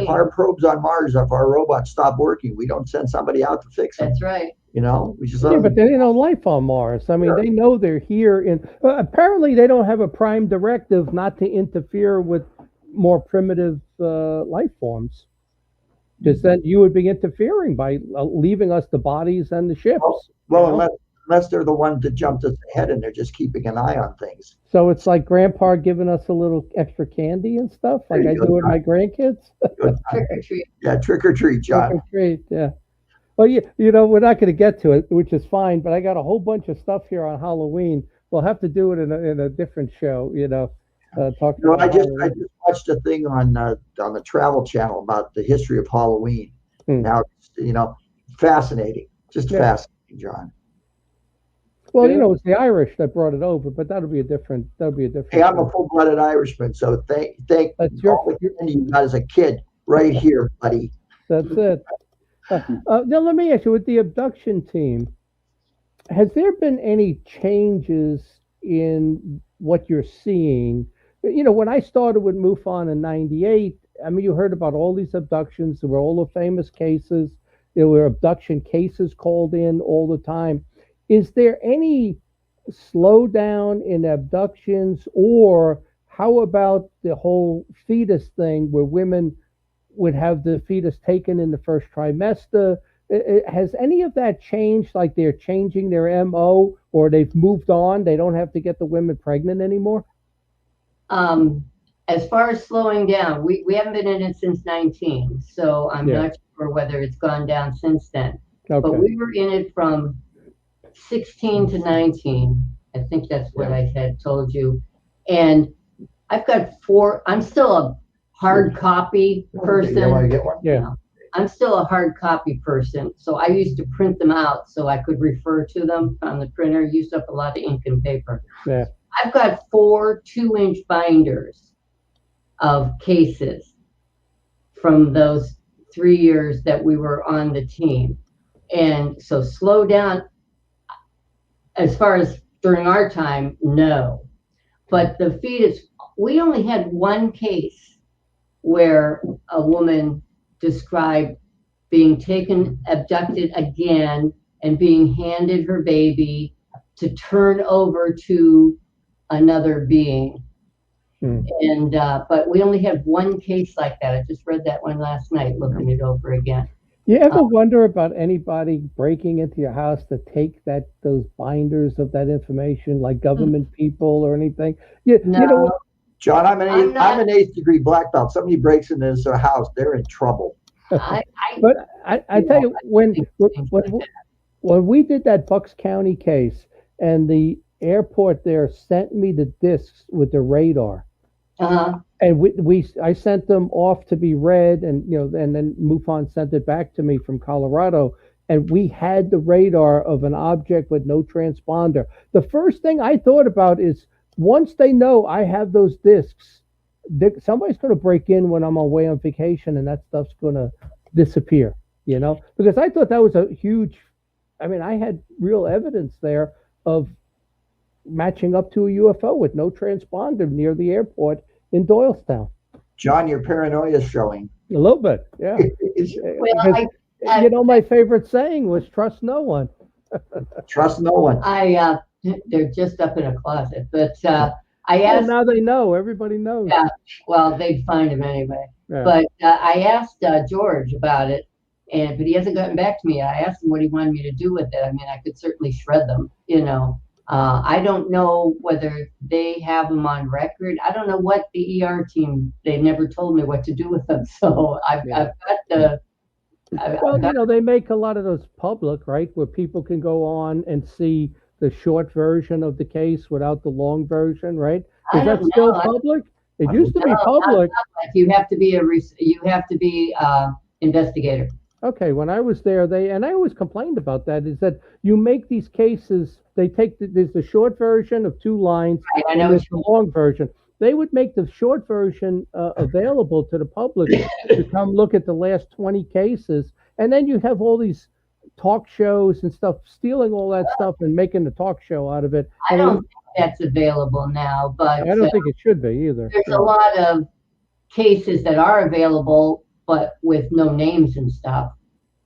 our probes on Mars, if our robots stop working, we don't send somebody out to fix them. That's right. We just but they know life on Mars. They know they're here. Apparently, they don't have a prime directive not to interfere with more primitive life forms. Because then you would be interfering by leaving us the bodies and the ships. Unless they're the ones that jumped us ahead and they're just keeping an eye on things. So it's like Grandpa giving us a little extra candy and stuff, like I do with my grandkids. Trick or treat. Yeah, trick or treat, John. Trick or treat, yeah. Well, we're not going to get to it, which is fine. But I got a whole bunch of stuff here on Halloween. We'll have to do it in a different show. I just watched a thing on the Travel Channel about the history of Halloween. Now, fascinating, fascinating, John. Well, it's the Irish that brought it over, but that'll be a different. Hey, I'm a full-blooded Irishman, so thank you as a kid right here, buddy. That's it. Now let me ask you: with the abduction team, has there been any changes in what you're seeing? When I started with MUFON in '98, you heard about all these abductions. There were all the famous cases. There were abduction cases called in all the time. Is there any slowdown in abductions, or how about the whole fetus thing where women would have the fetus taken in the first trimester? Has any of that changed, like they're changing their MO, or they've moved on? They don't have to get the women pregnant anymore? As far as slowing down, we haven't been in it since 19, so I'm not sure whether it's gone down since then. Okay. But we were in it from 16 to 19. I think that's what I had told you. And I've got 4. I'm still a hard copy person. You want to get one? Yeah. I'm still a hard copy person. So I used to print them out so I could refer to them on the printer. Used up a lot of ink and paper. Yeah. I've got 4 2-inch binders of cases from those 3 years that we were on the team. And so slow down. As far as during our time, no. But the fetus, we only had one case where a woman described being abducted again, and being handed her baby to turn over to another being. And but we only have one case like that. I just read that one last night, looking it over again. You ever wonder about anybody breaking into your house to take those binders of that information, like government people or anything? You know what? John, I'm an eighth degree black belt. Somebody breaks into their house, they're in trouble. But I tell you, when we did that Bucks County case, and the airport there sent me the discs with the radar, and I sent them off to be read, and and then MUFON sent it back to me from Colorado, and we had the radar of an object with no transponder. The first thing I thought about is, once they know I have those discs, somebody's going to break in when I'm away on vacation, and that stuff's going to disappear, because I thought that was a huge, I had real evidence there of matching up to a UFO with no transponder near the airport in Doylestown. John, your paranoia is showing. A little bit, yeah. My favorite saying was trust no one. Trust no one. They're just up in a closet, but I asked. Now they know. Everybody knows. Yeah. Well, they'd find him anyway. Yeah. But I asked George about it, but he hasn't gotten back to me. I asked him what he wanted me to do with it. I could certainly shred them. I don't know whether they have them on record. I don't know what the ER team. They never told me what to do with them. So I've got the. They make a lot of those public, right, where people can go on and see the short version of the case without the long version, right? Is that still public? It used to be public. You have to be investigator. Okay, when I was there, and I always complained about that, is that you make these cases, there's the short version of 2 lines, and there's the long version. They would make the short version available to the public to come look at the last 20 cases, and then you have all these talk shows and stuff, stealing all that stuff and making a talk show out of it. I don't think that's available now, but I don't think it should be either. There's a lot of cases that are available, but with no names and stuff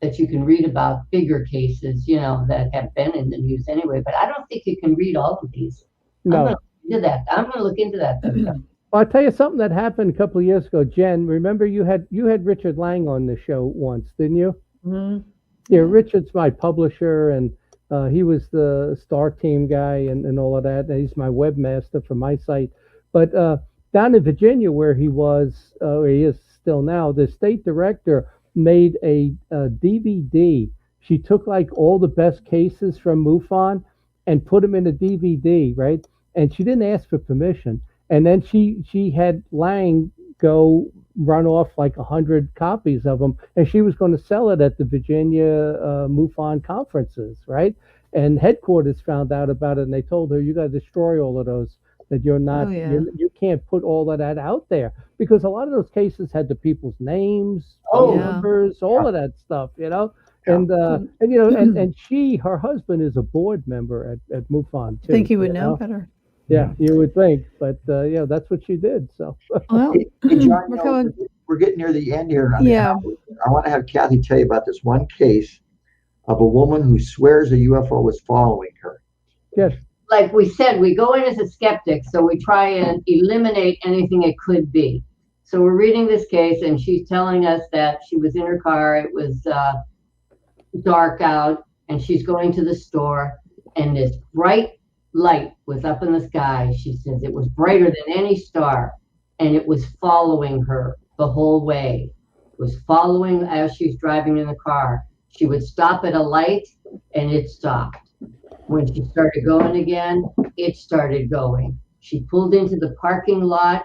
that you can read about, bigger cases, that have been in the news anyway. But I don't think you can read all of these. No. I'm going to look into that. Well, I'll tell you something that happened a couple of years ago. Jen, remember you had Richard Lang on the show once, didn't you? Mm-hmm. Yeah, Richard's my publisher, and he was the Star Team guy and all of that. And he's my webmaster for my site. But down in Virginia, where he was, or he is still now, the state director made a DVD. She took all the best cases from MUFON and put them in a DVD, right? And she didn't ask for permission. And then she had Lang go run off 100 copies of them, and she was going to sell it at the Virginia MUFON conferences, right? And headquarters found out about it, and they told her, you got to destroy all of those, that you're not, you can't put all of that out there, because a lot of those cases had the people's names, numbers, all of that stuff, And her husband is a board member at MUFON too. I think he would know better. Yeah, you would think, but that's what she did. So, well, hey, John, we're getting near the end here. I want to have Kathy tell you about this one case of a woman who swears a UFO was following her. Yes. Like we said, we go in as a skeptic, so we try and eliminate anything it could be. So we're reading this case, and she's telling us that she was in her car. It was dark out, and she's going to the store, and this bright light was up in the sky. She says it was brighter than any star, and it was following her the whole way. It was following as she's driving in the car. She would stop at a light, and it stopped. When she started going again, it started going. She pulled into the parking lot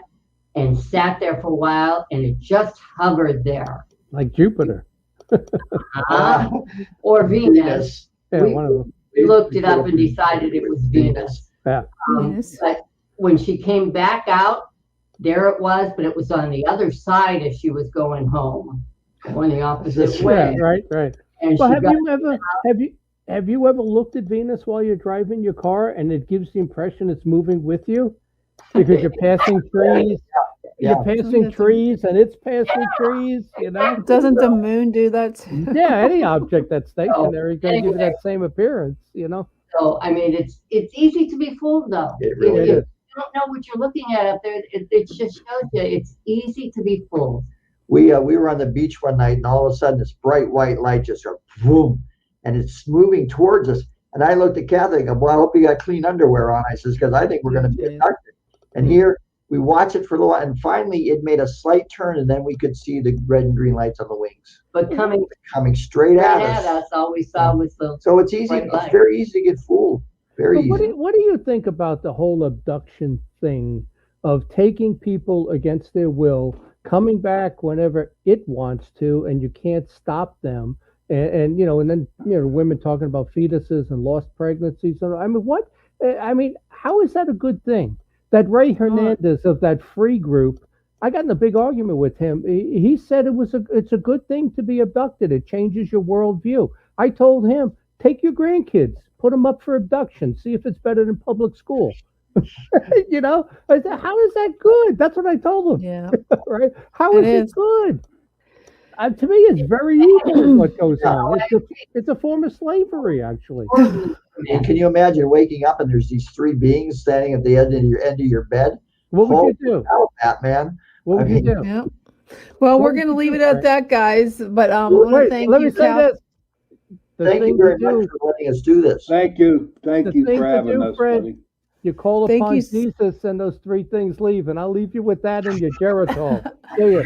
and sat there for a while, and it just hovered there. Like Jupiter. Or Venus. Yeah, one of them. We looked it up and decided it was Venus. Yeah. But when she came back out, there it was, but it was on the other side as she was going home, going the opposite way. Yeah, right. And well, have you ever looked at Venus while you're driving your car, and it gives the impression it's moving with you because you're passing trees? You're passing trees, and it's passing trees. Doesn't the moon do that too? Yeah, any object that's stationary is going to give you that same appearance. So I mean, it's easy to be fooled, though. It really if is. you don't know what you're looking at up there, it just shows you it's easy to be fooled. We were on the beach one night, and all of a sudden this bright white light just goes boom, and it's moving towards us. And I looked at Kathy and go, "Well, I hope you got clean underwear on." I says, "Because I think we're going to be abducted." And here we watch it for a little while, and finally it made a slight turn, and then we could see the red and green lights on the wings. But coming straight at us. all we saw was the. So it's easy. bright light. It's very easy to get fooled. Very easy. What do you think about the whole abduction thing of taking people against their will, coming back whenever it wants to, and you can't stop them? And then women talking about fetuses and lost pregnancies. I mean, how is that a good thing? That Ray Hernandez of that free group, I got in a big argument with him. He said it's a good thing to be abducted. It changes your worldview. I told him, take your grandkids, put them up for abduction, see if it's better than public school. I said, how is that good? That's what I told him. Yeah. Right? How is it good? To me, it's very evil what goes on. It's a form of slavery, actually. And can you imagine waking up and there's these three beings standing at the end of your bed? What would you do? Batman. What would you do? Yeah. Well, we're going to leave it at that, guys. But I want to thank you, Cal. Thank you very much for letting us do this. Thank you. Thank you for having us, Fred, buddy. You call upon Jesus and those three things leave, and I'll leave you with that in your Geritol. See ya.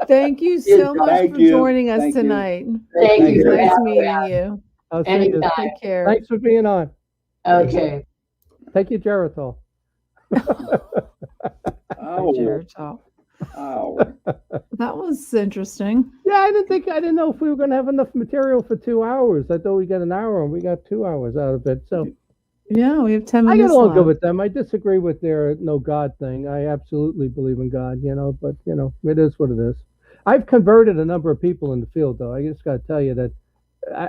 Thank you so much for joining us tonight. Thank you. Nice meeting you. I'll see you. Take care. Thanks for being on. Okay. Take your Geritol. Geritol. That was interesting. Yeah, I didn't know if we were going to have enough material for 2 hours. I thought we got an hour, and we got 2 hours out of it. So yeah, we have 10 I minutes. get along good with them. I disagree with their no God thing. I absolutely believe in God, but it is what it is. I've converted a number of people in the field, though. I just got to tell you that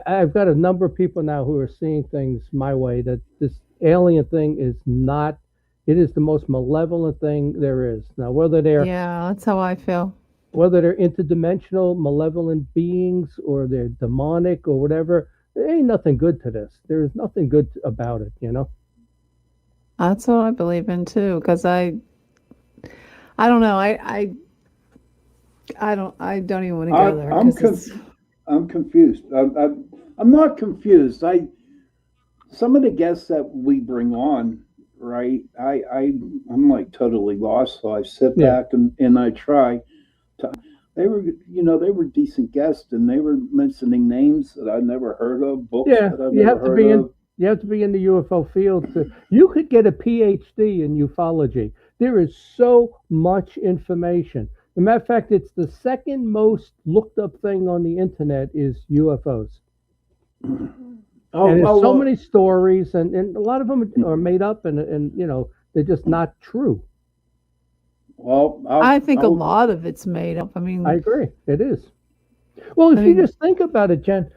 I've got a number of people now who are seeing things my way, that this alien thing is not. It is the most malevolent thing there is. Now, whether they're that's how I feel. Whether they're interdimensional, malevolent beings, or they're demonic or whatever, there ain't nothing good to this. There is nothing good about it, That's what I believe in too, because I don't know. I don't even want to go there. I'm confused. I'm not confused. Some of the guests that we bring on, right? I'm like totally lost. So I sit back and I try to. They were decent guests, and they were mentioning names that I never heard of, books that I've never heard of. You have to be in the UFO field. You could get a PhD in ufology. There is so much information. As a matter of fact, it's the second most looked up thing on the internet is UFOs. And there's so many stories, and a lot of them are made up, and they're just not true. Well, I think a lot of it's made up. I mean, I agree. It is. Well, if you just think about it, Jen,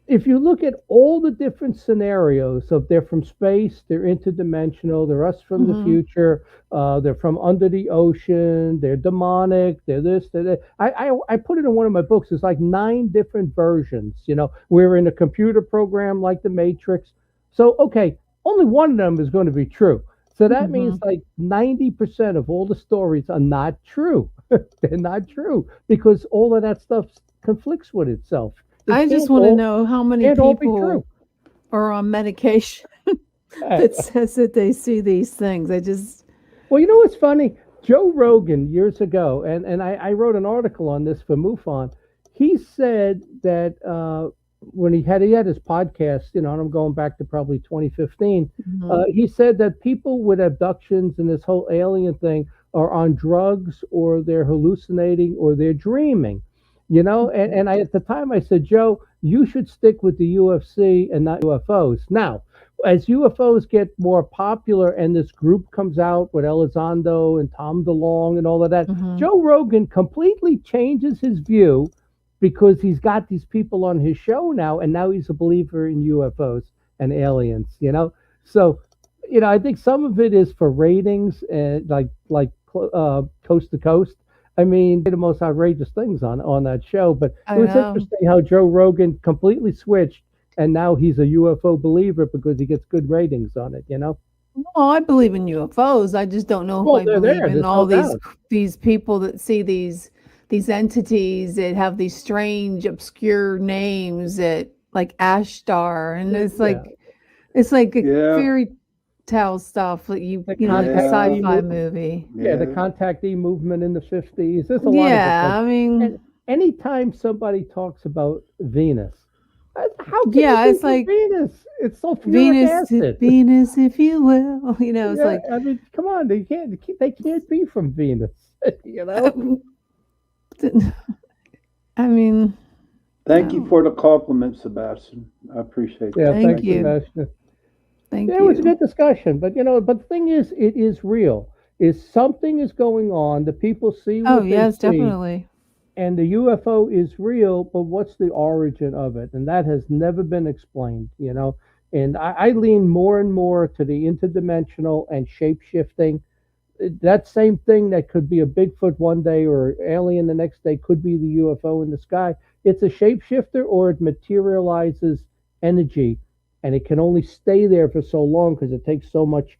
if you look at all the different scenarios of they're from space, they're interdimensional, they're us from the future, they're from under the ocean, they're demonic, they're this, they're that. I put it in one of my books. It's like 9 different versions. We're in a computer program like the Matrix. So, okay, only one of them is going to be true. So that means like 90% of all the stories are not true. They're not true because all of that stuff conflicts with itself. I just want to know how many people are on medication that says that they see these things. Well, you know what's funny? Joe Rogan years ago, and I wrote an article on this for MUFON. He said that when he had his podcast, and I'm going back to probably 2015, he said that people with abductions and this whole alien thing are on drugs, or they're hallucinating, or they're dreaming. And at the time I said, Joe, you should stick with the UFC and not UFOs. Now, as UFOs get more popular and this group comes out with Elizondo and Tom DeLonge and all of that, Joe Rogan completely changes his view because he's got these people on his show now, and now he's a believer in UFOs and aliens, So, I think some of it is for ratings, and like coast to coast. I mean, the most outrageous things on that show. But I it was know. interesting how Joe Rogan completely switched, and now he's a UFO believer because he gets good ratings on it. Oh, I believe in UFOs. I just don't know Well, if I they're believe there. in There's all no doubt. these people that see these entities that have these strange, obscure names that like Ashtar, and it's like a fairy tale stuff that you know, like a sci-fi movie. Yeah, the contactee movement in the 50s. There's a lot of it. Yeah, I mean, and anytime somebody talks about Venus, how can yeah, you it's be like Venus? It's sulfuric Venus, acid. Venus, if you will. You know, it's Yeah, like, I mean, come on, they can't be from Venus. You know. I mean, Thank you for the compliment, Sebastian. I appreciate Yeah, that. thank you, Sebastian. Thank It was a good discussion, but but the thing is, it is real. Is something is going on? The people see what oh they yes, see, definitely. and the UFO is real. But what's the origin of it? And that has never been explained. And I lean more and more to the interdimensional and shape shifting. That same thing that could be a Bigfoot one day or alien the next day could be the UFO in the sky. It's a shapeshifter, or it materializes energy, and it can only stay there for so long because it takes so much,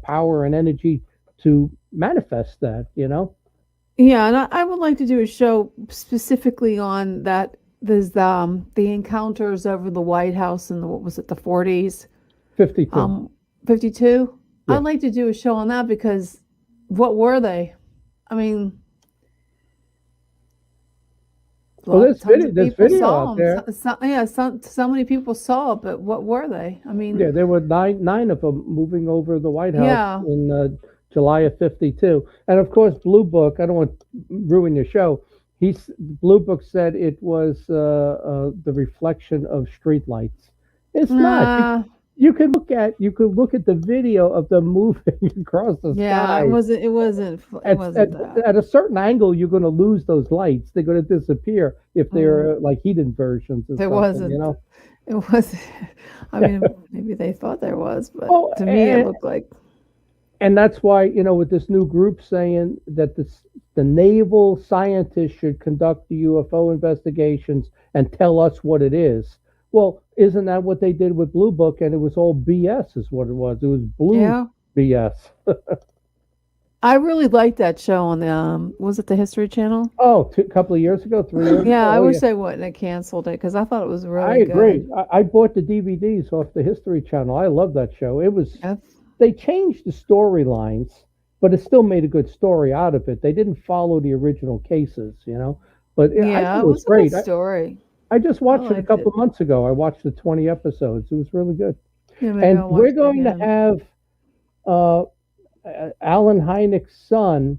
power and energy to manifest that. Yeah, and I would like to do a show specifically on that. There's the encounters over the White House in what was it, the 40s? 52. 52? Yeah. I'd like to do a show on that because what were they? I mean, well, there's video out there. So many people saw it, but what were they? I mean, Yeah, there were nine of them moving over the White House Yeah. in July of 52. And of course, Blue Book, I don't want to ruin your show. Blue Book said it was the reflection of streetlights. It's not. You could look at the video of them moving across the sky. it wasn't that. At a certain angle, you're going to lose those lights. They're going to disappear if they're like heated versions. There wasn't. It was. I mean, maybe they thought there was, but to me, it looked like. And that's why, with this new group saying that the naval scientists should conduct the UFO investigations and tell us what it is. Well, isn't that what they did with Blue Book? And it was all BS is what it was. It was blue BS. I really liked that show on the, was it the History Channel? Oh, a couple of years ago, 3 years ago. Yeah, I wish they wouldn't have canceled it because I thought it was really I agree. good. I bought the DVDs off the History Channel. I love that show. It was, they changed the storylines, but it still made a good story out of it. They didn't follow the original cases, But I thought it was great. a good story. I just watched it a liked couple of months ago. I watched the 20 episodes. It was really good. Yeah, maybe And I'll watch we're it going to again. have Alan Hynek's son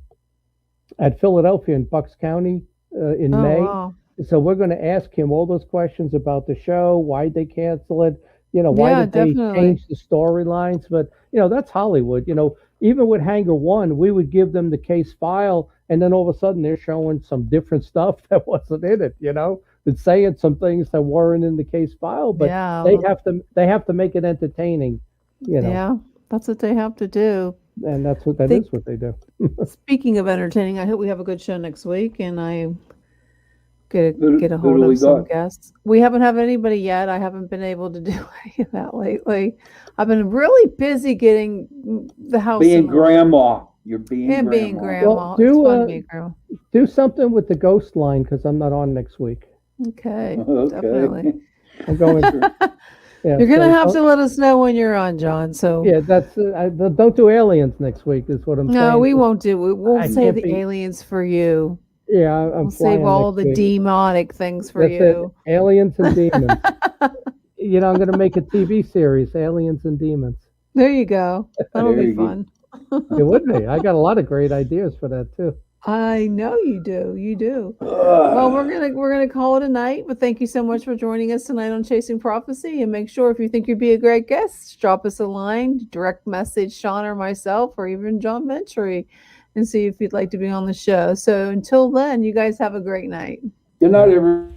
at Philadelphia in Bucks County in Oh, May. wow. So we're going to ask him all those questions about the show. Why'd they cancel it? Why Yeah, did they definitely. change the storylines? But, that's Hollywood. Even with Hangar One, we would give them the case file, and then all of a sudden they're showing some different stuff that wasn't in it, It's saying some things that weren't in the case file, but Yeah. they have to make it entertaining, Yeah, that's what they have to do. and that's what that Think- is what they do. Speaking of entertaining, I hope we have a good show next week, and I get a Who hold do we of some got? guests. We haven't had anybody yet. I haven't been able to do any of that lately. I've been really busy getting the house Being in order. grandma. You're being And grandma. being grandma. Well, It's do, fun being grandma. do something with the ghost line because I'm not on next week. Okay, Okay. definitely. I'm going through. Yeah, You're gonna so- have to let us know when you're on, John. So Yeah, that's don't do aliens next week. Is what I'm saying. no, we won't do it. We'll I save can't the be- aliens for you. Yeah, I'm We'll flying save all next the week. demonic things for That's you. it. Aliens and demons. I'm going to make a TV series, Aliens and Demons. There you go. That'll There be you go. fun. It would be. I got a lot of great ideas for that too. I know you do. You do. Well, we're gonna call it a night. But thank you so much for joining us tonight on Chasing Prophecy. And make sure if you think you'd be a great guest, drop us a line, direct message Sean or myself, or even John Mentry, and see if you'd like to be on the show. So until then, you guys have a great night. Good night, everyone.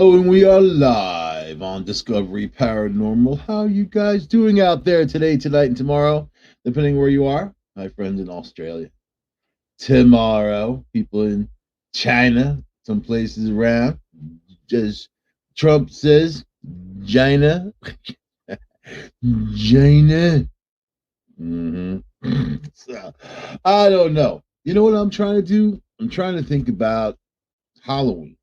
Oh, and we are live on Discovery Paranormal. How are you guys doing out there today, tonight, and tomorrow, depending where you are? My friends in Australia. Tomorrow, people in China, some places around. Just Trump says, China. China. So, I don't know. You know what I'm trying to do? I'm trying to think about Halloween.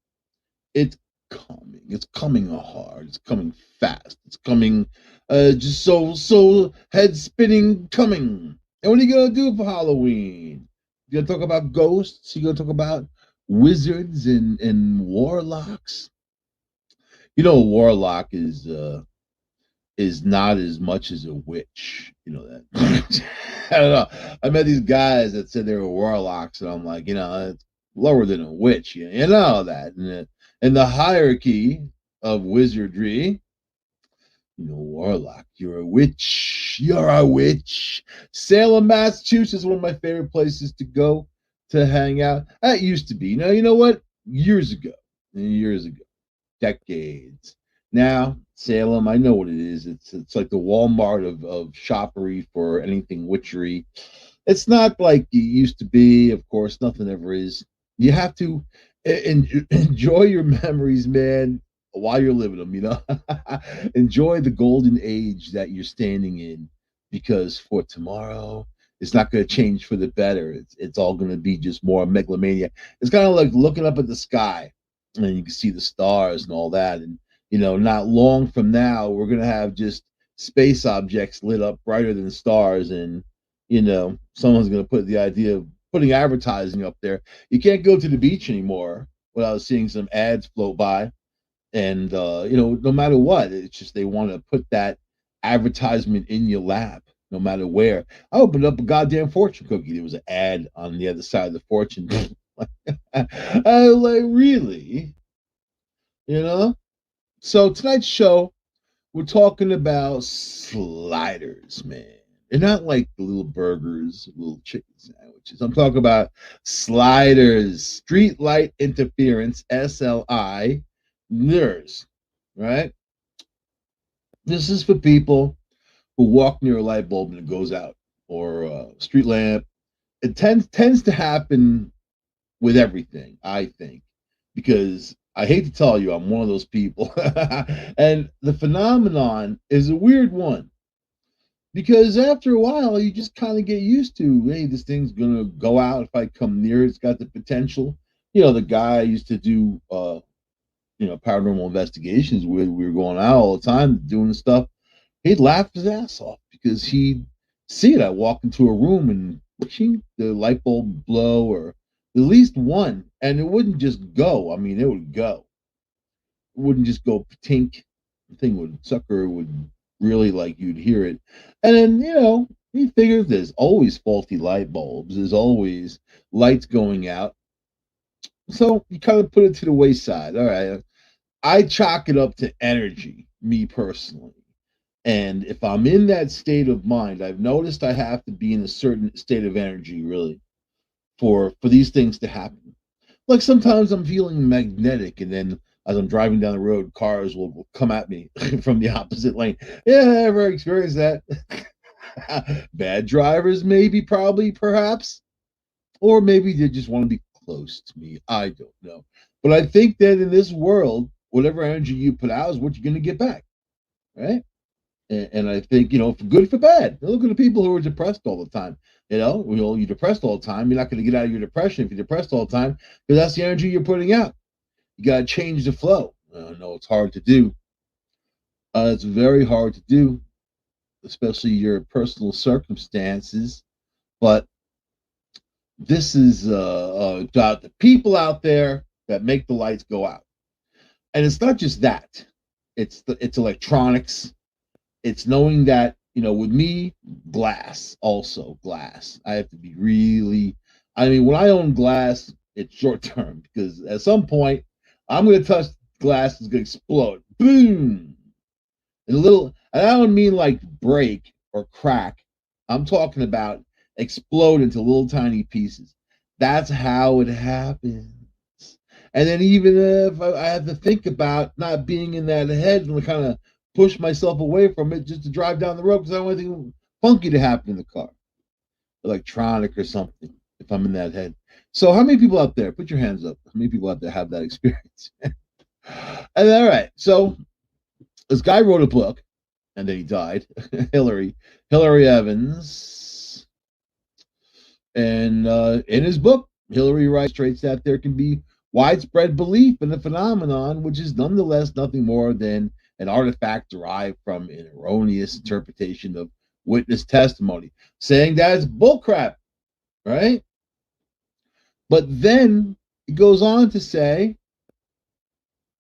It's coming. It's coming hard. It's coming fast. It's coming just so head spinning coming. And what are you gonna do for Halloween? You gonna talk about ghosts? You gonna talk about wizards and warlocks? You know, a warlock is not as much as a witch. You know that. I don't know. I met these guys that said they were warlocks, and I'm like, it's lower than a witch. You know that. And in the hierarchy of wizardry, warlock, you're a witch. You're a witch. Salem, Massachusetts is one of my favorite places to go to hang out. That used to be. You know what? Years ago, decades. Now, Salem, I know what it is. It's like the Walmart of shoppery for anything witchery. It's not like it used to be. Of course, nothing ever is. You have to enjoy your memories, man, while you're living them. Enjoy the golden age that you're standing in, because for tomorrow, it's not going to change for the better. It's all going to be just more megalomania. It's kind of like looking up at the sky, and you can see the stars and all that. And not long from now, we're going to have just space objects lit up brighter than stars. And someone's going to put the idea of putting advertising up there. You can't go to the beach anymore without seeing some ads float by. And no matter what, it's just they want to put that advertisement in your lap, no matter where. I opened up a goddamn fortune cookie. There was an ad on the other side of the fortune. I was like, really? So tonight's show, we're talking about sliders, man. They're not like the little burgers, little chicken sandwiches. I'm talking about sliders, street light interference, SLI, NIRS, right? This is for people who walk near a light bulb and it goes out, or a street lamp. It tends to happen with everything, I think, because I hate to tell you, I'm one of those people. And the phenomenon is a weird one, because after a while, you just kind of get used to, hey, this thing's going to go out if I come near it. It's got the potential. The guy I used to do, paranormal investigations with, we were going out all the time doing stuff. He'd laugh his ass off because he'd see it. I walk into a room and the light bulb would blow, or at least one, and it wouldn't just go. I mean, it would go. It wouldn't just go tink. The thing would sucker would really, like, you'd hear it. And then, he figures there's always faulty light bulbs. There's always lights going out. So you kind of put it to the wayside. All right. I chalk it up to energy, me personally. And if I'm in that state of mind, I've noticed I have to be in a certain state of energy, really, for these things to happen. Like sometimes I'm feeling magnetic, and then as I'm driving down the road, cars will come at me from the opposite lane. Yeah, I ever experienced that. Bad drivers, maybe, probably, perhaps. Or maybe they just want to be close to me. I don't know. But I think that in this world, whatever energy you put out is what you're going to get back, right? And I think, for good, for bad. Look at the people who are depressed all the time. You're depressed all the time. You're not going to get out of your depression if you're depressed all the time, because that's the energy you're putting out. You got to change the flow. I know it's hard to do. It's very hard to do, especially your personal circumstances. But this is about the people out there that make the lights go out. And it's not just that. It's electronics. It's knowing that, with me, glass. I have to be really, when I own glass, it's short term, because at some point I'm going to touch glass, it's going to explode. Boom. And I don't mean like break or crack. I'm talking about explode into little tiny pieces. That's how it happens. And then even if I had to think about not being in that head and kind of push myself away from it just to drive down the road because I don't want anything funky to happen in the car, electronic or something, if I'm in that head. So how many people out there, put your hands up, how many people out there have that experience? And all right, so this guy wrote a book, and then he died, Hillary Evans. And in his book, Hillary writes that there can be widespread belief in a phenomenon which is nonetheless nothing more than an artifact derived from an erroneous interpretation of witness testimony, saying that it's bullcrap, right? But then it goes on to say,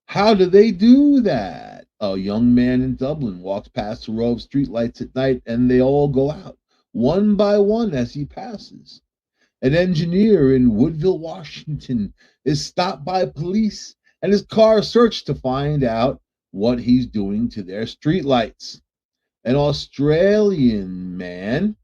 how do they do that? A young man in Dublin walks past a row of streetlights at night, and they all go out, one by one as he passes. An engineer in Woodville, Washington, is stopped by police, and his car searched to find out what he's doing to their streetlights. An Australian man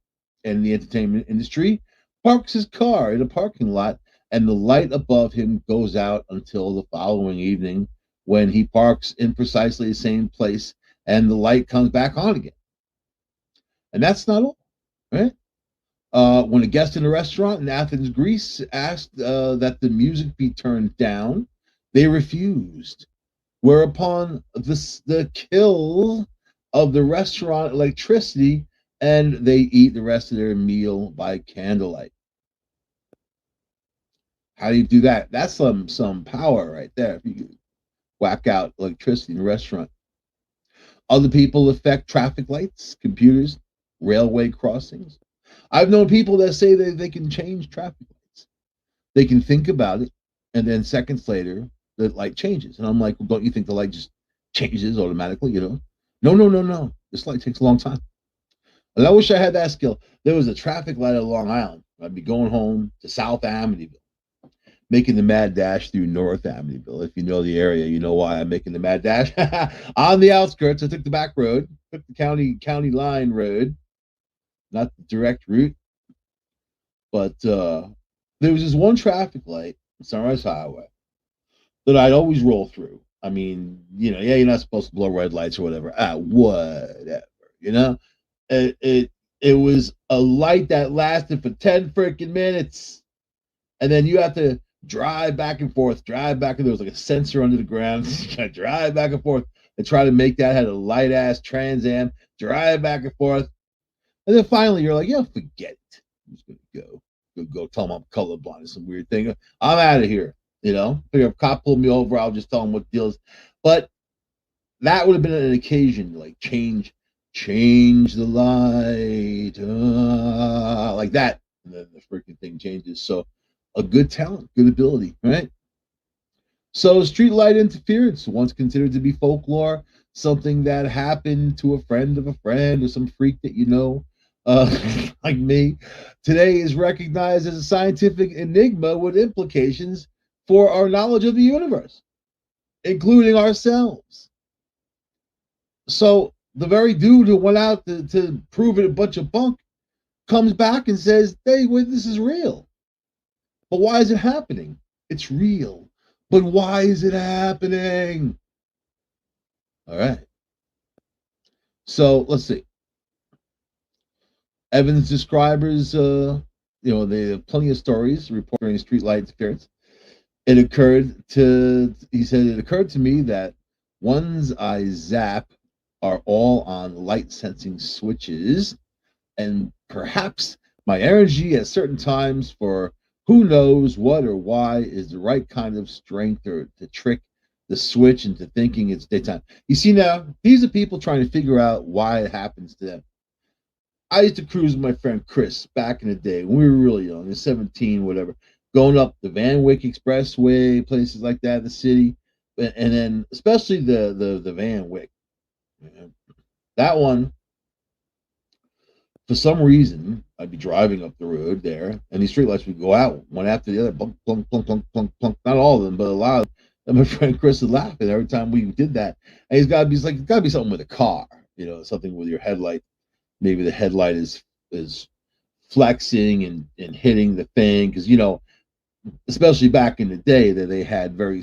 in the entertainment industry parks his car in a parking lot, and the light above him goes out until the following evening when he parks in precisely the same place and the light comes back on again. And that's not all, right? When a guest in a restaurant in Athens, Greece asked that the music be turned down, they refused, whereupon the kill of the restaurant electricity, and they eat the rest of their meal by candlelight. How do you do that? That's some power right there. If you whack out electricity in a restaurant. Other people affect traffic lights, computers, railway crossings. I've known people that say that they can change traffic lights. They can think about it, and then seconds later, the light changes. And I'm like, well, don't you think the light just changes automatically, No. This light takes a long time. And I wish I had that skill. There was a traffic light at Long Island. I'd be going home to South Amityville, making the mad dash through North Amityville. If you know the area, you know why I'm making the mad dash. On the outskirts, I took the back road, took the county line road, not the direct route. But there was this one traffic light on Sunrise Highway that I'd always roll through. I mean, you're not supposed to blow red lights or whatever. Whatever, It was a light that lasted for 10 freaking minutes. And then you have to drive back and forth, there was like a sensor under the ground. You gotta drive back and forth and try to make that. Had a light ass Trans Am, drive back and forth. And then finally you're like, forget it. I'm just gonna go tell them I'm colorblind. It's some weird thing. I'm out of here. Figure if a cop pulled me over, I'll just tell him what the deal is. But that would have been an occasion to like change the light, like that. And then the freaking thing changes. So a good talent, good ability, right? So streetlight interference, once considered to be folklore, something that happened to a friend of a friend or some freak that like me, today is recognized as a scientific enigma with implications for our knowledge of the universe, including ourselves. So the very dude who went out to prove it a bunch of bunk comes back and says, hey, this is real. But why is it happening? It's real. But why is it happening? All right. So let's see. Evans describers, they have plenty of stories reporting streetlight interference. It occurred to me that one's eye zap are all on light sensing switches, and perhaps my energy at certain times for who knows what or why is the right kind of strength or to trick the switch into thinking it's daytime. You see now, these are people trying to figure out why it happens to them. I used to cruise with my friend Chris back in the day when we were really young, 17, whatever, going up the Van Wyck Expressway, places like that in the city, and then especially the Van Wyck. That one, for some reason, I'd be driving up the road there, and these streetlights would go out one after the other, plunk, plunk, plunk, plunk, plunk, plunk. Not all of them, but a lot of them. And my friend Chris would laugh every time we did that. And it's got to be something with a car, something with your headlight. Maybe the headlight is flexing and hitting the thing, because especially back in the day that they had very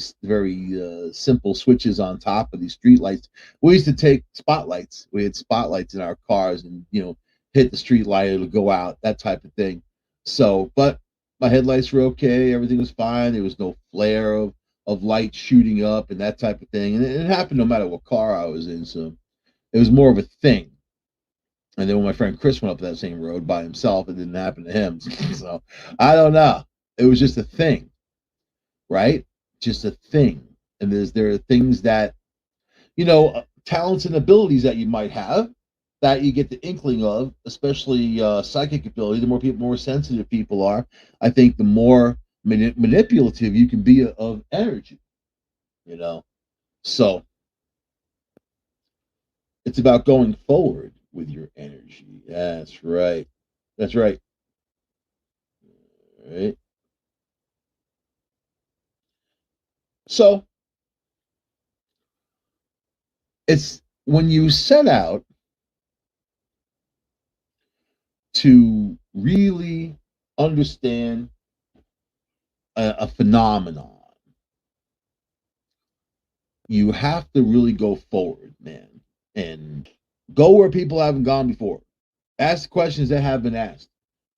simple switches on top of these street lights. We used to take spotlights. We had spotlights in our cars, and hit the street light, it'll go out, that type of thing. So, but my headlights were okay. Everything was fine. There was no flare of light shooting up and that type of thing. And it happened no matter what car I was in. So it was more of a thing. And then when my friend Chris went up that same road by himself, it didn't happen to him. So I don't know. It was just a thing, right? Just a thing. And there are things that, talents and abilities that you might have that you get the inkling of, especially psychic ability. The more sensitive people are, I think the more manipulative you can be of energy, So it's about going forward with your energy. That's right. That's right. All right. So it's when you set out to really understand a phenomenon, you have to really go forward, man, and go where people haven't gone before. Ask questions that have been asked.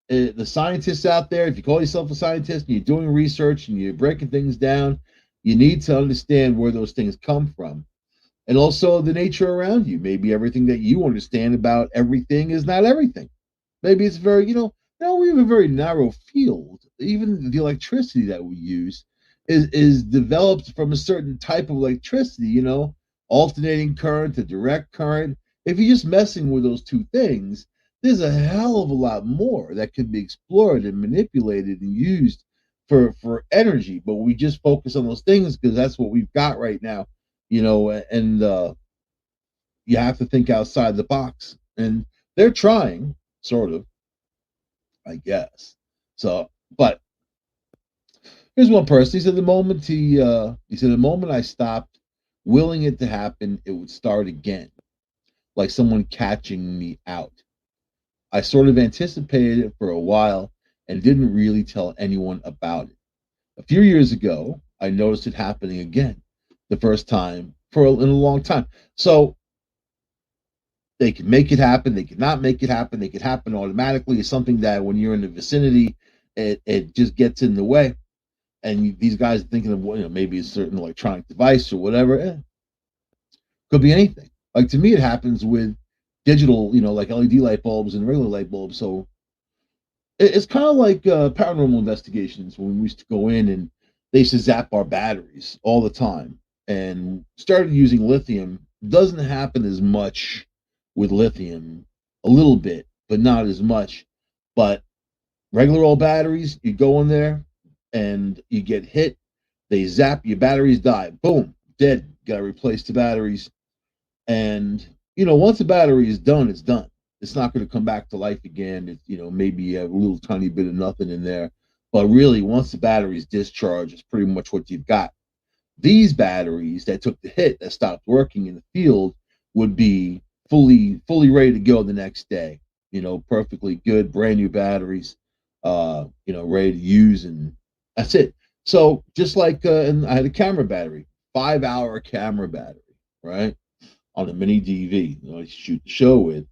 The scientists out there, if you call yourself a scientist and you're doing research and you're breaking things down, you need to understand where those things come from. And also the nature around you. Maybe everything that you understand about everything is not everything. Maybe it's very, we have a very narrow field. Even the electricity that we use is developed from a certain type of electricity, alternating current to direct current. If you're just messing with those two things, there's a hell of a lot more that can be explored and manipulated and used for energy. But we just focus on those things because that's what we've got right now, and you have to think outside the box. And they're trying, sort of, I guess. So, but here's one person. He said the moment I stopped willing it to happen, it would start again, like someone catching me out. I sort of anticipated it for a while and didn't really tell anyone about it. A few years ago, I noticed it happening again, the first time in a long time. So they can make it happen. They can not make it happen. They can happen automatically. It's something that when you're in the vicinity, it just gets in the way. And these guys are thinking of, maybe a certain electronic device or whatever. Could be anything. Like to me, it happens with digital, like LED light bulbs and regular light bulbs. So it's kind of like paranormal investigations when we used to go in and they used to zap our batteries all the time and started using lithium. Doesn't happen as much with lithium, a little bit, but not as much. But regular old batteries, you go in there and you get hit, they zap, your batteries die. Boom, dead. Got to replace the batteries. And, once the battery is done, it's done. It's not going to come back to life again. It's, maybe a little tiny bit of nothing in there. But really, once the battery is discharged, it's pretty much what you've got. These batteries that took the hit, that stopped working in the field, would be fully ready to go the next day. Perfectly good, brand new batteries, ready to use, and that's it. So just like, and I had a camera battery, 5-hour camera battery, right? On a mini DV, I shoot the show with.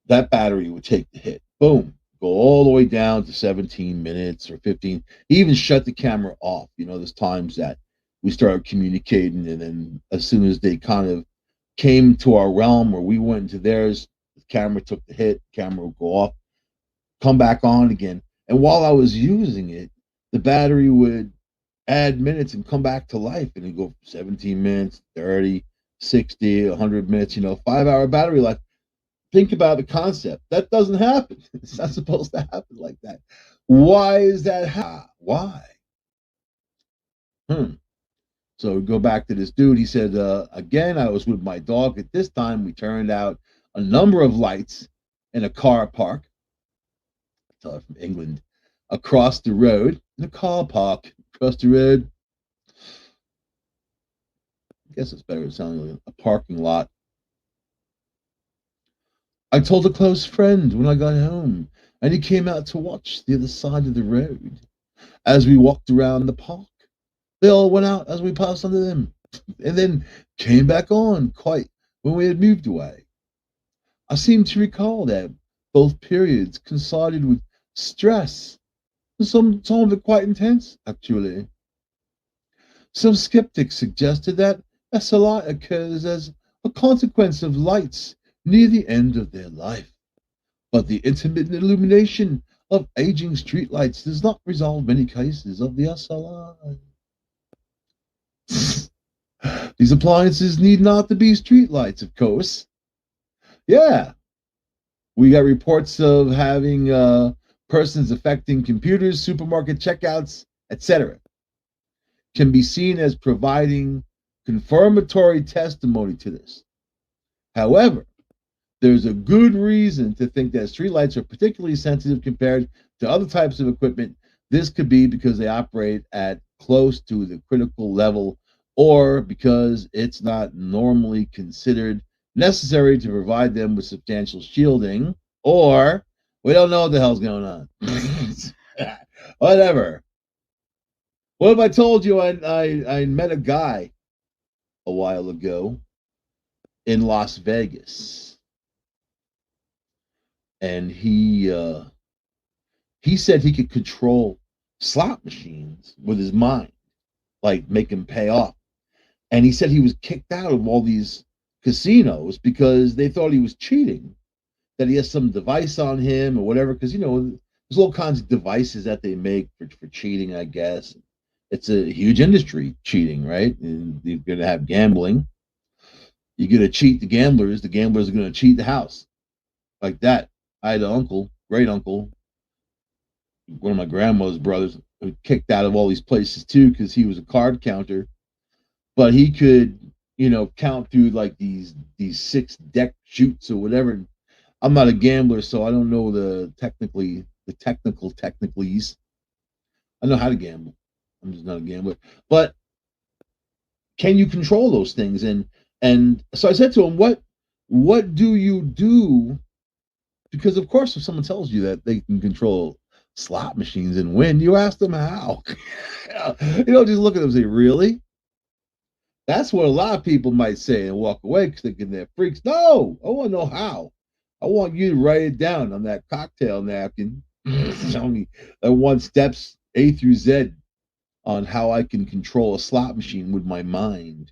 That battery would take the hit. Boom. Go all the way down to 17 minutes or 15. He even shut the camera off. There's times that we started communicating, and then as soon as they kind of came to our realm or we went into theirs, the camera took the hit, camera would go off, come back on again. And while I was using it, the battery would add minutes and come back to life, and it'd go 17 minutes, 30, 60, 100 minutes, 5-hour battery life. Think about the concept. That doesn't happen. It's not supposed to happen like that. Why is that? Why? So we go back to this dude. He said, again, I was with my dog. At this time, we turned out a number of lights in a car park. From England, across the road, in a car park, across the road. I guess it's better sounding like a parking lot. I told a close friend when I got home, and he came out to watch the other side of the road. as we walked around the park. They all went out as we passed under them, and then came back on quite when we had moved away. I seem to recall that both periods coincided with stress, some of it quite intense, actually. Some skeptics suggested that SLI occurs as a consequence of lights near the end of their life, but the intermittent illumination of aging streetlights does not resolve many cases of the SLI. These appliances need not to be streetlights, of course. Yeah, we got reports of having persons affecting computers, supermarket checkouts, etc. Can be seen as providing confirmatory testimony to this. However, there's a good reason to think that streetlights are particularly sensitive compared to other types of equipment. This could be because they operate at close to the critical level, or because it's not normally considered necessary to provide them with substantial shielding, or we don't know what the hell's going on. Whatever. What if I told you I met a guy a while ago in Las Vegas, and he said he could control slot machines with his mind, like make them pay off. And he said he was kicked out of all these casinos because they thought he was cheating, that he has some device on him or whatever. Because, there's all kinds of devices that they make for cheating, I guess. It's a huge industry, cheating, right? And you're going to have gambling. You're going to cheat the gamblers are going to cheat the house. Like that. I had an uncle, great uncle, one of my grandmother's brothers, who kicked out of all these places too because he was a card counter. But he could, count through like these 6 deck shoots or whatever. I'm not a gambler, so I don't know the technical technicalities. I know how to gamble. I'm just not a gambler. But can you control those things? And so I said to him, what do you do? Because of course, if someone tells you that they can control slot machines and win, you ask them how. You don't just look at them and say, really? That's what a lot of people might say and walk away because thinking they're freaks. No, I want to know how. I want you to write it down on that cocktail napkin. Tell me I want steps A through Z on how I can control a slot machine with my mind.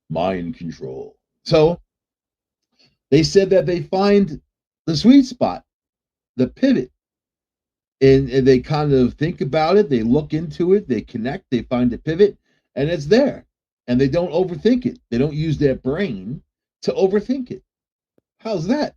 Mind control. So they said that they find the sweet spot, the pivot. And they kind of think about it. They look into it. They connect. They find the pivot. And it's there. And they don't overthink it. They don't use their brain to overthink it. How's that?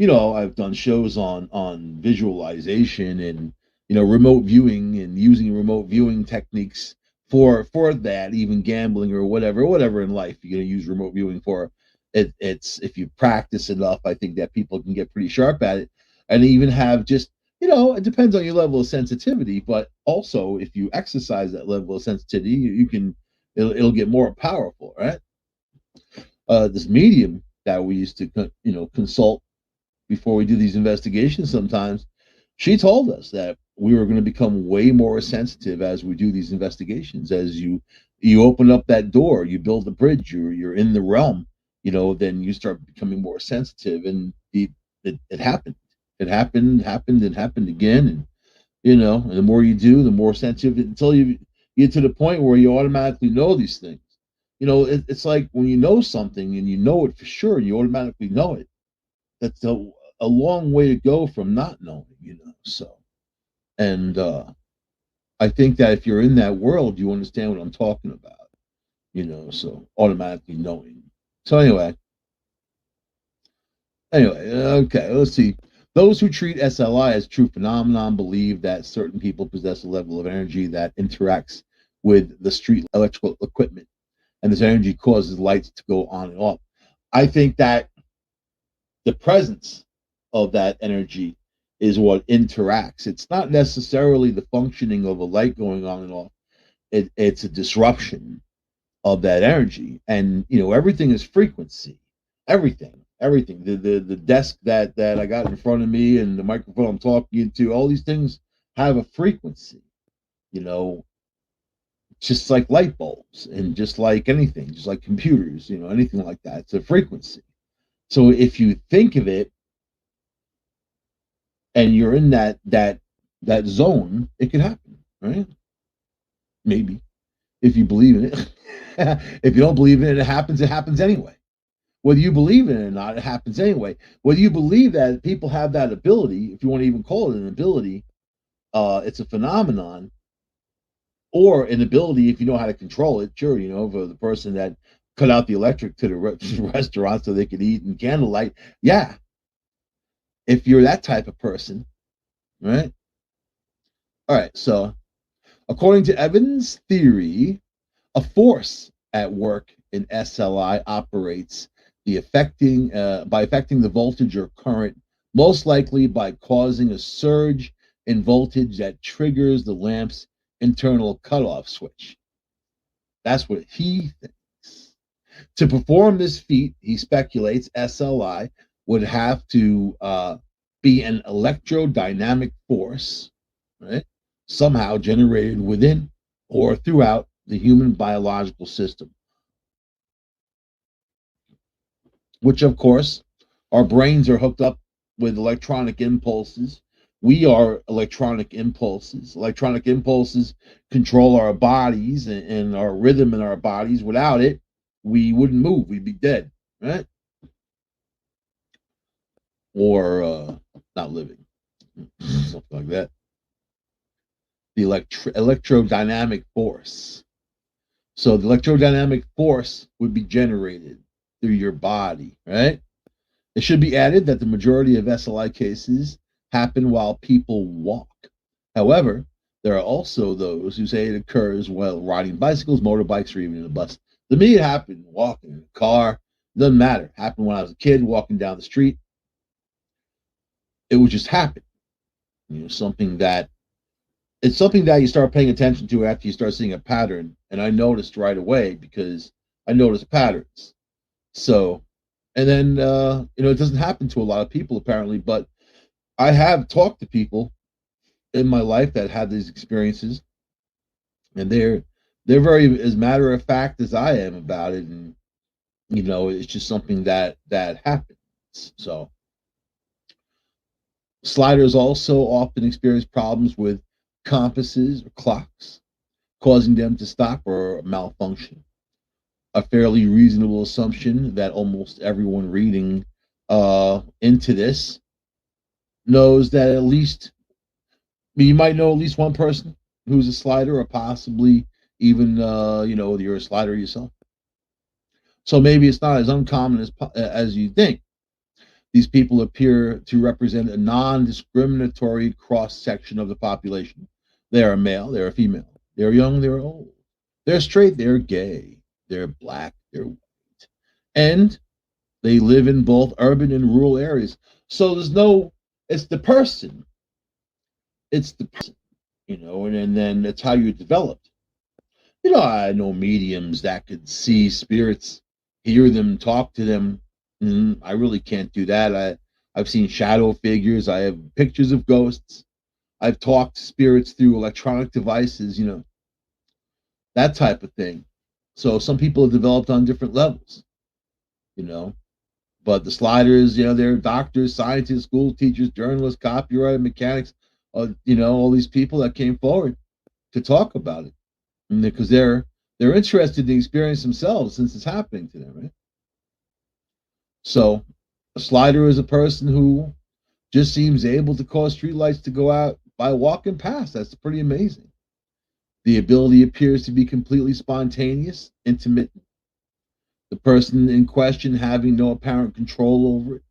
I've done shows on visualization and, remote viewing and using remote viewing techniques for that, even gambling or whatever in life you're going to use remote viewing for. It's if you practice enough, I think that people can get pretty sharp at it and even have just, it depends on your level of sensitivity, but also if you exercise that level of sensitivity, you can, it'll get more powerful, right? This medium that we used to, consult before we do these investigations sometimes, she told us that we were going to become way more sensitive as we do these investigations. As you open up that door, you build the bridge, you're in the realm, then you start becoming more sensitive. And it happened. It happened again. And, and the more you do, the more sensitive until you get to the point where you automatically know these things. It's like when you know something and you know it for sure, and you automatically know it. That's a long way to go from not knowing, So, and I think that if you're in that world, you understand what I'm talking about, so automatically knowing. So anyway, okay, let's see. Those who treat SLI as true phenomenon believe that certain people possess a level of energy that interacts with the street electrical equipment, and this energy causes lights to go on and off. I think that the presence of that energy is what interacts. It's not necessarily the functioning of a light going on and off. It's a disruption of that energy. And, everything is frequency. Everything. The desk that I got in front of me and the microphone I'm talking into, all these things have a frequency. You know, just like light bulbs and just like anything, just like computers, anything like that. It's a frequency. So if you think of it and you're in that zone, it can happen, right? Maybe. If you believe in it. If you don't believe in it, it happens anyway. Whether you believe in it or not, it happens anyway. Whether you believe that people have that ability, if you want to even call it an ability, it's a phenomenon, or an ability if you know how to control it. Sure, for the person that cut out the electric to the restaurant so they could eat in candlelight. Yeah, if you're that type of person, right? All right, so according to Evans' theory, a force at work in SLI operates by affecting the voltage or current, most likely by causing a surge in voltage that triggers the lamp's internal cutoff switch. That's what he thinks. To perform this feat, he speculates SLI would have to be an electrodynamic force, right? Somehow generated within or throughout the human biological system, which of course our brains are hooked up with electronic impulses. We are electronic impulses. Electronic impulses control our bodies and our rhythm in our bodies. Without it, we wouldn't move. We'd be dead, right? Or not living, something like that. The electrodynamic force. So the electrodynamic force would be generated through your body, right? It should be added that the majority of SLI cases happen while people walk. However, there are also those who say it occurs while riding bicycles, motorbikes, or even in a bus. To me, it happened walking in a car. Doesn't matter. It happened when I was a kid walking down the street. It would just happen. Something that you start paying attention to after you start seeing a pattern. And I noticed right away because I noticed patterns. So, and then it doesn't happen to a lot of people apparently, but I have talked to people in my life that had these experiences, and they're very as matter of fact as I am about it, and it's just something that happens. So sliders also often experience problems with compasses or clocks, causing them to stop or malfunction. A fairly reasonable assumption that almost everyone reading into this knows that at least you might know at least one person who's a slider, or possibly even you're a slider yourself. So maybe it's not as uncommon as you think. These people appear to represent a non-discriminatory cross-section of the population. They are male, they are female, they're young, they're old, they're straight, they're gay, they're black, they're white, and they live in both urban and rural areas. So it's the person. It's the person, and then that's how you're developed. I know mediums that could see spirits, hear them, talk to them. I really can't do that. I've seen shadow figures. I have pictures of ghosts. I've talked to spirits through electronic devices, that type of thing. So some people have developed on different levels, But the sliders, they're doctors, scientists, school teachers, journalists, copyright mechanics, all these people that came forward to talk about it, because they're interested in the experience themselves since it's happening to them, right? So a slider is a person who just seems able to cause streetlights to go out by walking past. That's pretty amazing. The ability appears to be completely spontaneous, intermittent. The person in question having no apparent control over it.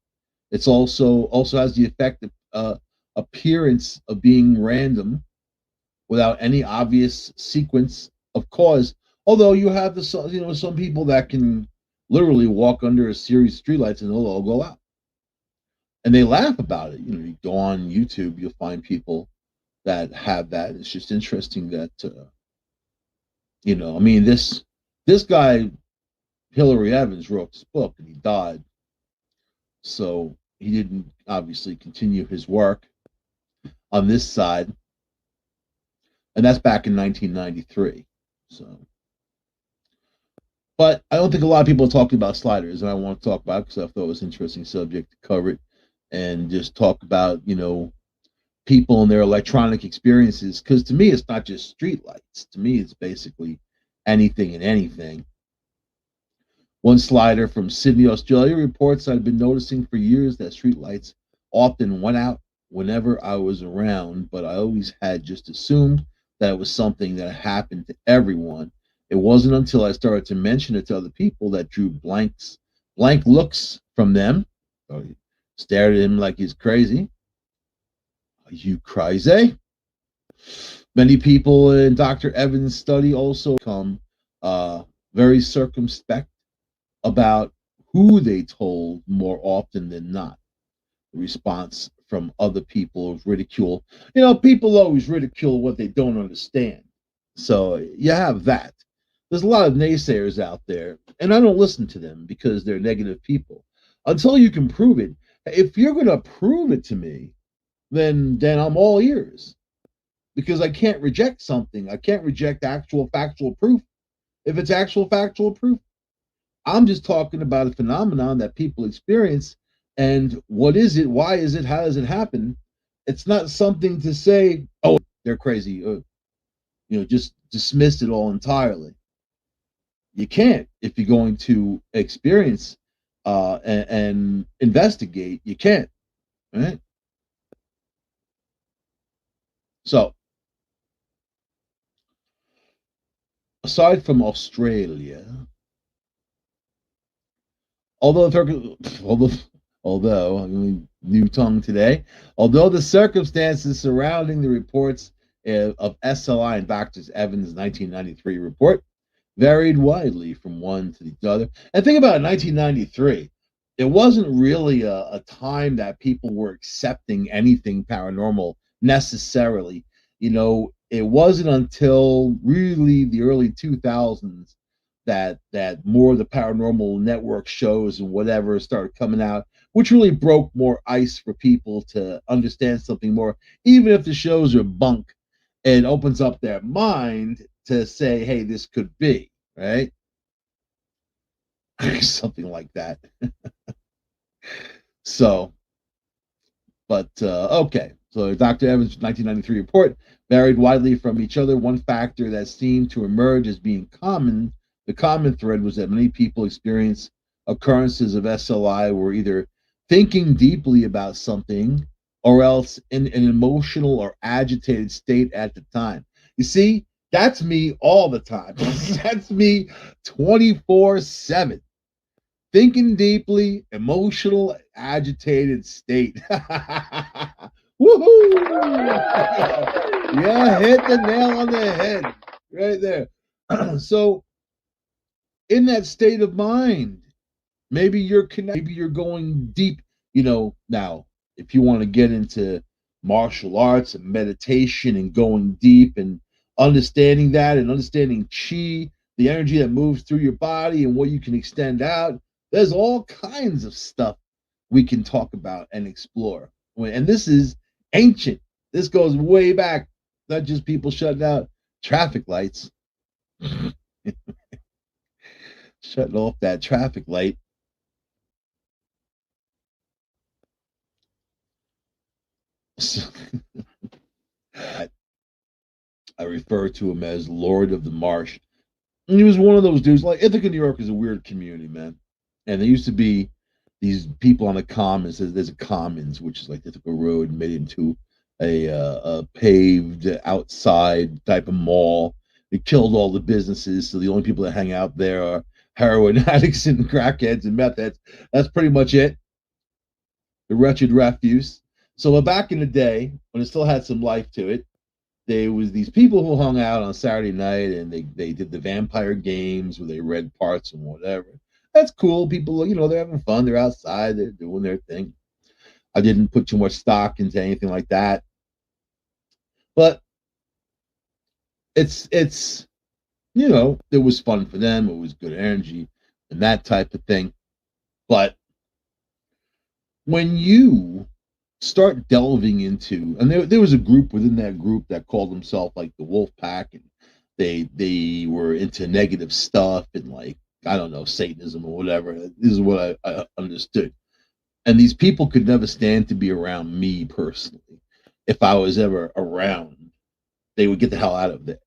It's also has the effect of appearance of being random without any obvious sequence of cause. Although you have some people that can literally walk under a series of streetlights and they'll all go out, and they laugh about it. You go on YouTube, you'll find people that have that. It's just interesting that this guy Hillary Evans wrote this book and he died, so he didn't obviously continue his work on this side. And that's back in 1993. So, but I don't think a lot of people are talking about sliders, and I want to talk about it because I thought it was an interesting subject to cover it and just talk about, people and their electronic experiences. Because to me, it's not just street lights. To me, it's basically anything and anything. One slider from Sydney, Australia reports, I've been noticing for years that street lights often went out whenever I was around, but I always had just assumed that it was something that happened to everyone. It wasn't until I started to mention it to other people that drew blank looks from them. So he stared at him like he's crazy. Are you crazy? Many people in Dr. Evans' study also become very circumspect about who they told more often than not. The response from other people of ridicule. People always ridicule what they don't understand. So you have that. There's a lot of naysayers out there, and I don't listen to them because they're negative people. Until you can prove it. If you're going to prove it to me, then I'm all ears. Because I can't reject something. I can't reject actual factual proof. If it's actual factual proof, I'm just talking about a phenomenon that people experience. And what is it? Why is it? How does it happen? It's not something to say, oh, they're crazy. Just dismiss it all entirely. You can't if you're going to experience and investigate. You can't. Right? So, aside from Australia, although new tongue today, although the circumstances surrounding the reports of SLI and Dr. Evans' 1993 report varied widely from one to the other. And think about 1993. It wasn't really a time that people were accepting anything paranormal necessarily. It wasn't until really the early 2000s that more of the paranormal network shows and whatever started coming out, which really broke more ice for people to understand something more, even if the shows are bunk, and opens up their mind to say, hey, this could be, right? Something like that. So, but okay. So Dr. Evans' 1993 report varied widely from each other. One factor that seemed to emerge as being common, the common thread, was that many people experience occurrences of SLI were either thinking deeply about something or else in an emotional or agitated state at the time. You see, that's me all the time. That's me 24/7. Thinking deeply, emotional, agitated state. Woohoo! Yeah, hit the nail on the head right there. So, in that state of mind, maybe you're connected, maybe you're going deep. Now, if you want to get into martial arts and meditation and going deep and understanding that and understanding chi, the energy that moves through your body and what you can extend out, there's all kinds of stuff we can talk about and explore. And this is ancient. This goes way back, not just people shutting out traffic lights. Shutting off that traffic light. I refer to him as Lord of the Marsh. And he was one of those dudes. Like, Ithaca, New York is a weird community, man. And there used to be these people on the commons. There's a commons, which is like Ithaca Road, made into a paved outside type of mall. It killed all the businesses, so the only people that hang out there are heroin addicts and crackheads and meth heads. That's pretty much it. The wretched refuse. So back in the day, when it still had some life to it, there was these people who hung out on Saturday night and they did the vampire games where they read parts and whatever. That's cool. People, they're having fun. They're outside. They're doing their thing. I didn't put too much stock into anything like that. But it's it was fun for them. It was good energy and that type of thing. But when you start delving into, and there was a group within that group that called themselves like the Wolf Pack, and they were into negative stuff and like, I don't know, Satanism or whatever. This is what I understood. And these people could never stand to be around me personally. If I was ever around, they would get the hell out of there.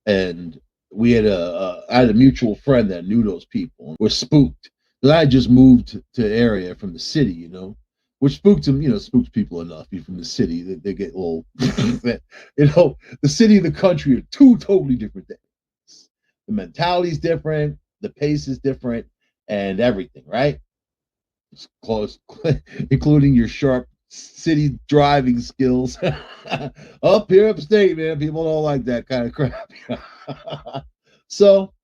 And we had I had a mutual friend that knew those people. We're spooked. Because I had just moved to the area from the city, you know, which spooked them, you know, spooks people enough. You're from the city, they get a little, you know, the city and the country are two totally different things. The mentality's different, the pace is different, and everything, right? It's close, including your sharp city driving skills. Up here upstate, man, people don't like that kind of crap. So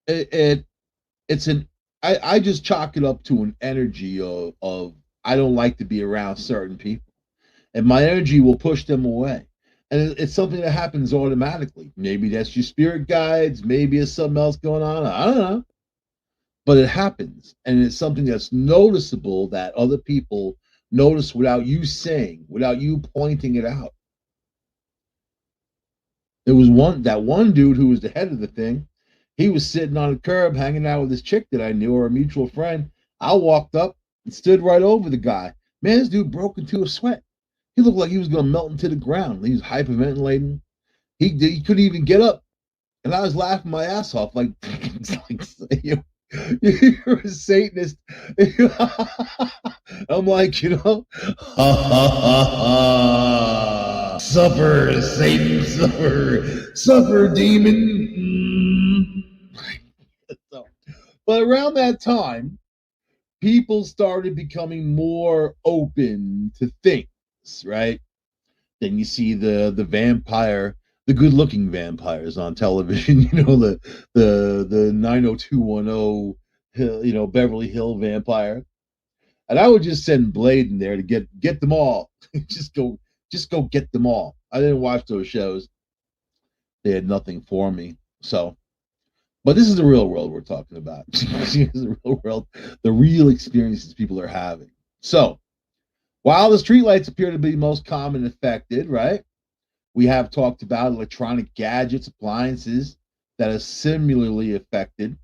it's an I just chalk it up to an energy of I don't like to be around certain people, and my energy will push them away. And it's something that happens automatically. Maybe that's your spirit guides, maybe it's something else going on. I don't know. But it happens, and it's something that's noticeable that other people notice without you saying, without you pointing it out. There was one dude who was the head of the thing. He was sitting on a curb hanging out with this chick that I knew, or a mutual friend. I walked up and stood right over the guy. Man, this dude broke into a sweat. He looked like he was going to melt into the ground. He was hyperventilating. He couldn't even get up. And I was laughing my ass off like you're a Satanist. I'm like, you know, suffer, Satan, suffer, demon. But around that time, people started becoming more open to things, right? Then you see the vampire, the good-looking vampires on television, you know, the 90210, you know, Beverly Hill vampire. And I would just send Blade in there to get them all. just go get them all. I didn't watch those shows. They had nothing for me. So, but this is the real world we're talking about. This is the real world, the real experiences people are having. So, while the streetlights appear to be most common affected, right? We have talked about electronic gadgets, appliances that are similarly affected.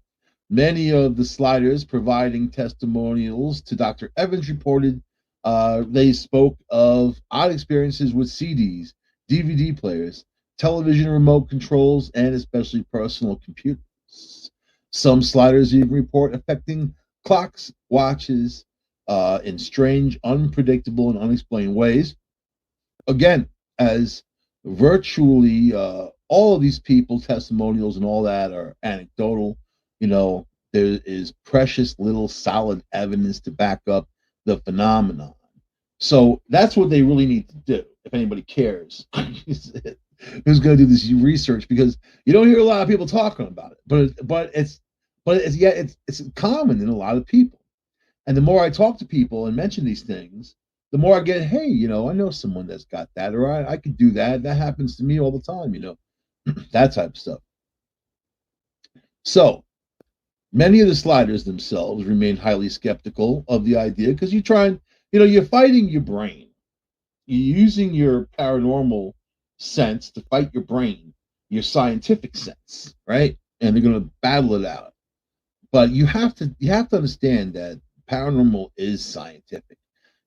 Many of the sliders providing testimonials to Dr. Evans reported they spoke of odd experiences with CDs, DVD players, television remote controls, and especially personal computers. Some sliders even report affecting clocks, watches, in strange, unpredictable, and unexplained ways. Again, as virtually all of these people, testimonials and all that are anecdotal, you know, there is precious little solid evidence to back up the phenomenon. So that's what they really need to do, if anybody cares. Who's going to do this research? Because you don't hear a lot of people talking about it, but it's common in a lot of people. And the more I talk to people and mention these things, the more I get, hey, you know, I know someone that's got that, or I could do that. That happens to me all the time, you know, that type of stuff. So many of the sliders themselves remain highly skeptical of the idea because you're trying, you know, you're fighting your brain. You're using your paranormal sense to fight your brain, your scientific sense, right? And they're going to battle it out. But you have to understand that paranormal is scientific.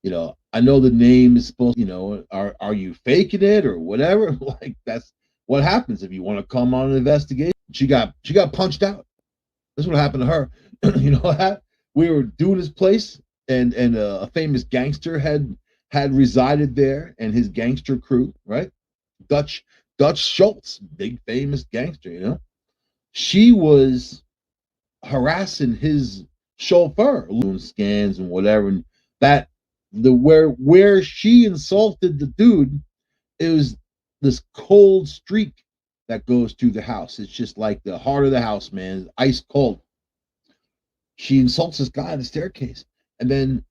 You know, I know the name is supposed, you know, are you faking it or whatever? Like, that's what happens if you want to come on an investigation. She got punched out. That's what happened to her. You know what? We were doing this place, and a famous gangster had resided there, and his gangster crew, right? Dutch Schultz, big famous gangster, you know. She was harassing his chauffeur, doing scans and whatever, and that where she insulted the dude, it was this cold streak that goes through the house. It's just like the heart of the house, man, ice cold. She insults this guy on the staircase, and then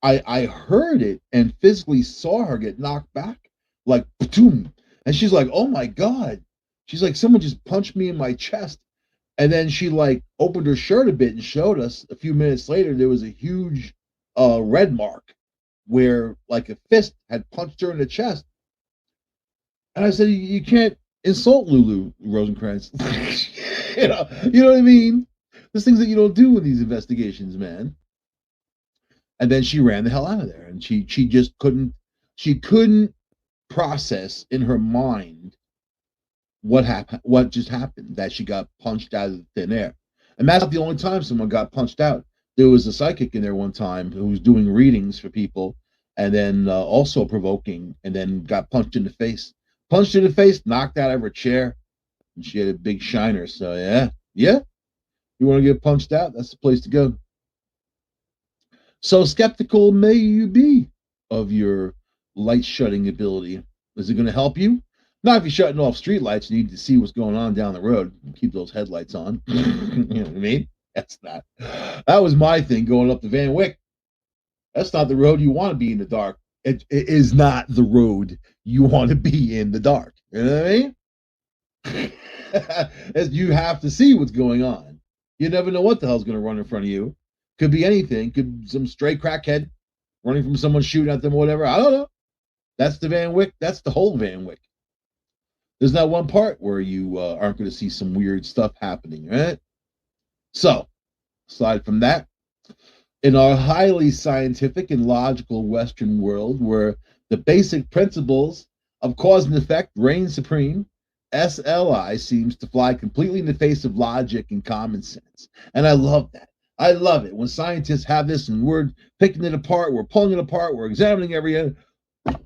I heard it and physically saw her get knocked back, like boom, and she's like, "Oh my god!" She's like, "Someone just punched me in my chest." And then she like opened her shirt a bit and showed us. A few minutes later, there was a huge a red mark where like a fist had punched her in the chest. And I said, you can't insult Lulu Rosencrantz. you know what I mean? There's things that you don't do in these investigations, man. And then she ran the hell out of there, and she just couldn't process in her mind what just happened, that she got punched out of thin air. And that's not the only time someone got punched out. There was a psychic in there one time who was doing readings for people, and then also provoking, and then got punched in the face. Punched in the face, knocked out of her chair, and she had a big shiner. So yeah. You want to get punched out? That's the place to go. So skeptical may you be of your light shutting ability. Is it going to help you? Not if you're shutting off street lights and you need to see what's going on down the road. Keep those headlights on. You know what I mean? That's not. That was my thing going up to Van Wyck. That's not the road you want to be in the dark. It is not the road you want to be in the dark. You know what I mean? You have to see what's going on. You never know what the hell's going to run in front of you. Could be anything. Could be some stray crackhead running from someone shooting at them or whatever. I don't know. That's the Van Wyck. That's the whole Van Wyck. There's not one part where you aren't going to see some weird stuff happening, right? So, aside from that, in our highly scientific and logical Western world, where the basic principles of cause and effect reign supreme, SLI seems to fly completely in the face of logic and common sense. And I love that. I love it when scientists have this and we're picking it apart, we're pulling it apart, we're examining every end,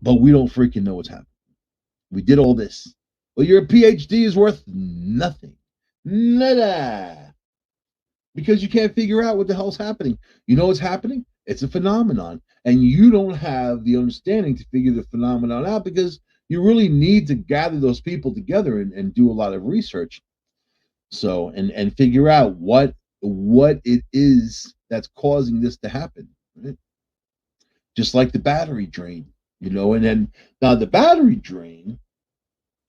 but we don't freaking know what's happening. We did all this. Well, your PhD is worth nothing. Nada. Because you can't figure out what the hell's happening. You know what's happening? It's a phenomenon. And you don't have the understanding to figure the phenomenon out because you really need to gather those people together and do a lot of research. So, and figure out what it is that's causing this to happen. Right? Just like the battery drain, and then now the battery drain,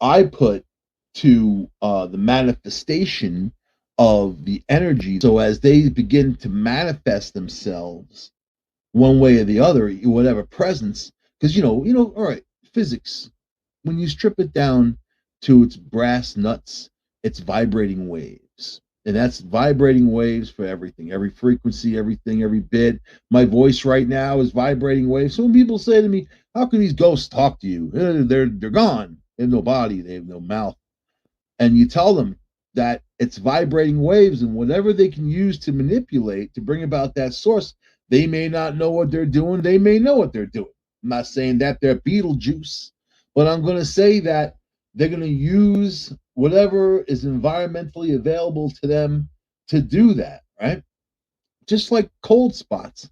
I put to the manifestation of the energy. So as they begin to manifest themselves one way or the other, whatever presence, because all right, physics, when you strip it down to its brass nuts, it's vibrating waves. And that's vibrating waves for everything, every frequency, everything, every bit. My voice right now is vibrating waves. So when people say to me, how can these ghosts talk to you? They're gone. They have no body. They have no mouth. And you tell them that it's vibrating waves, and whatever they can use to manipulate to bring about that source, they may not know what they're doing. They may know what they're doing. I'm not saying that they're Beetlejuice, but I'm going to say that they're going to use whatever is environmentally available to them to do that, right? Just like cold spots.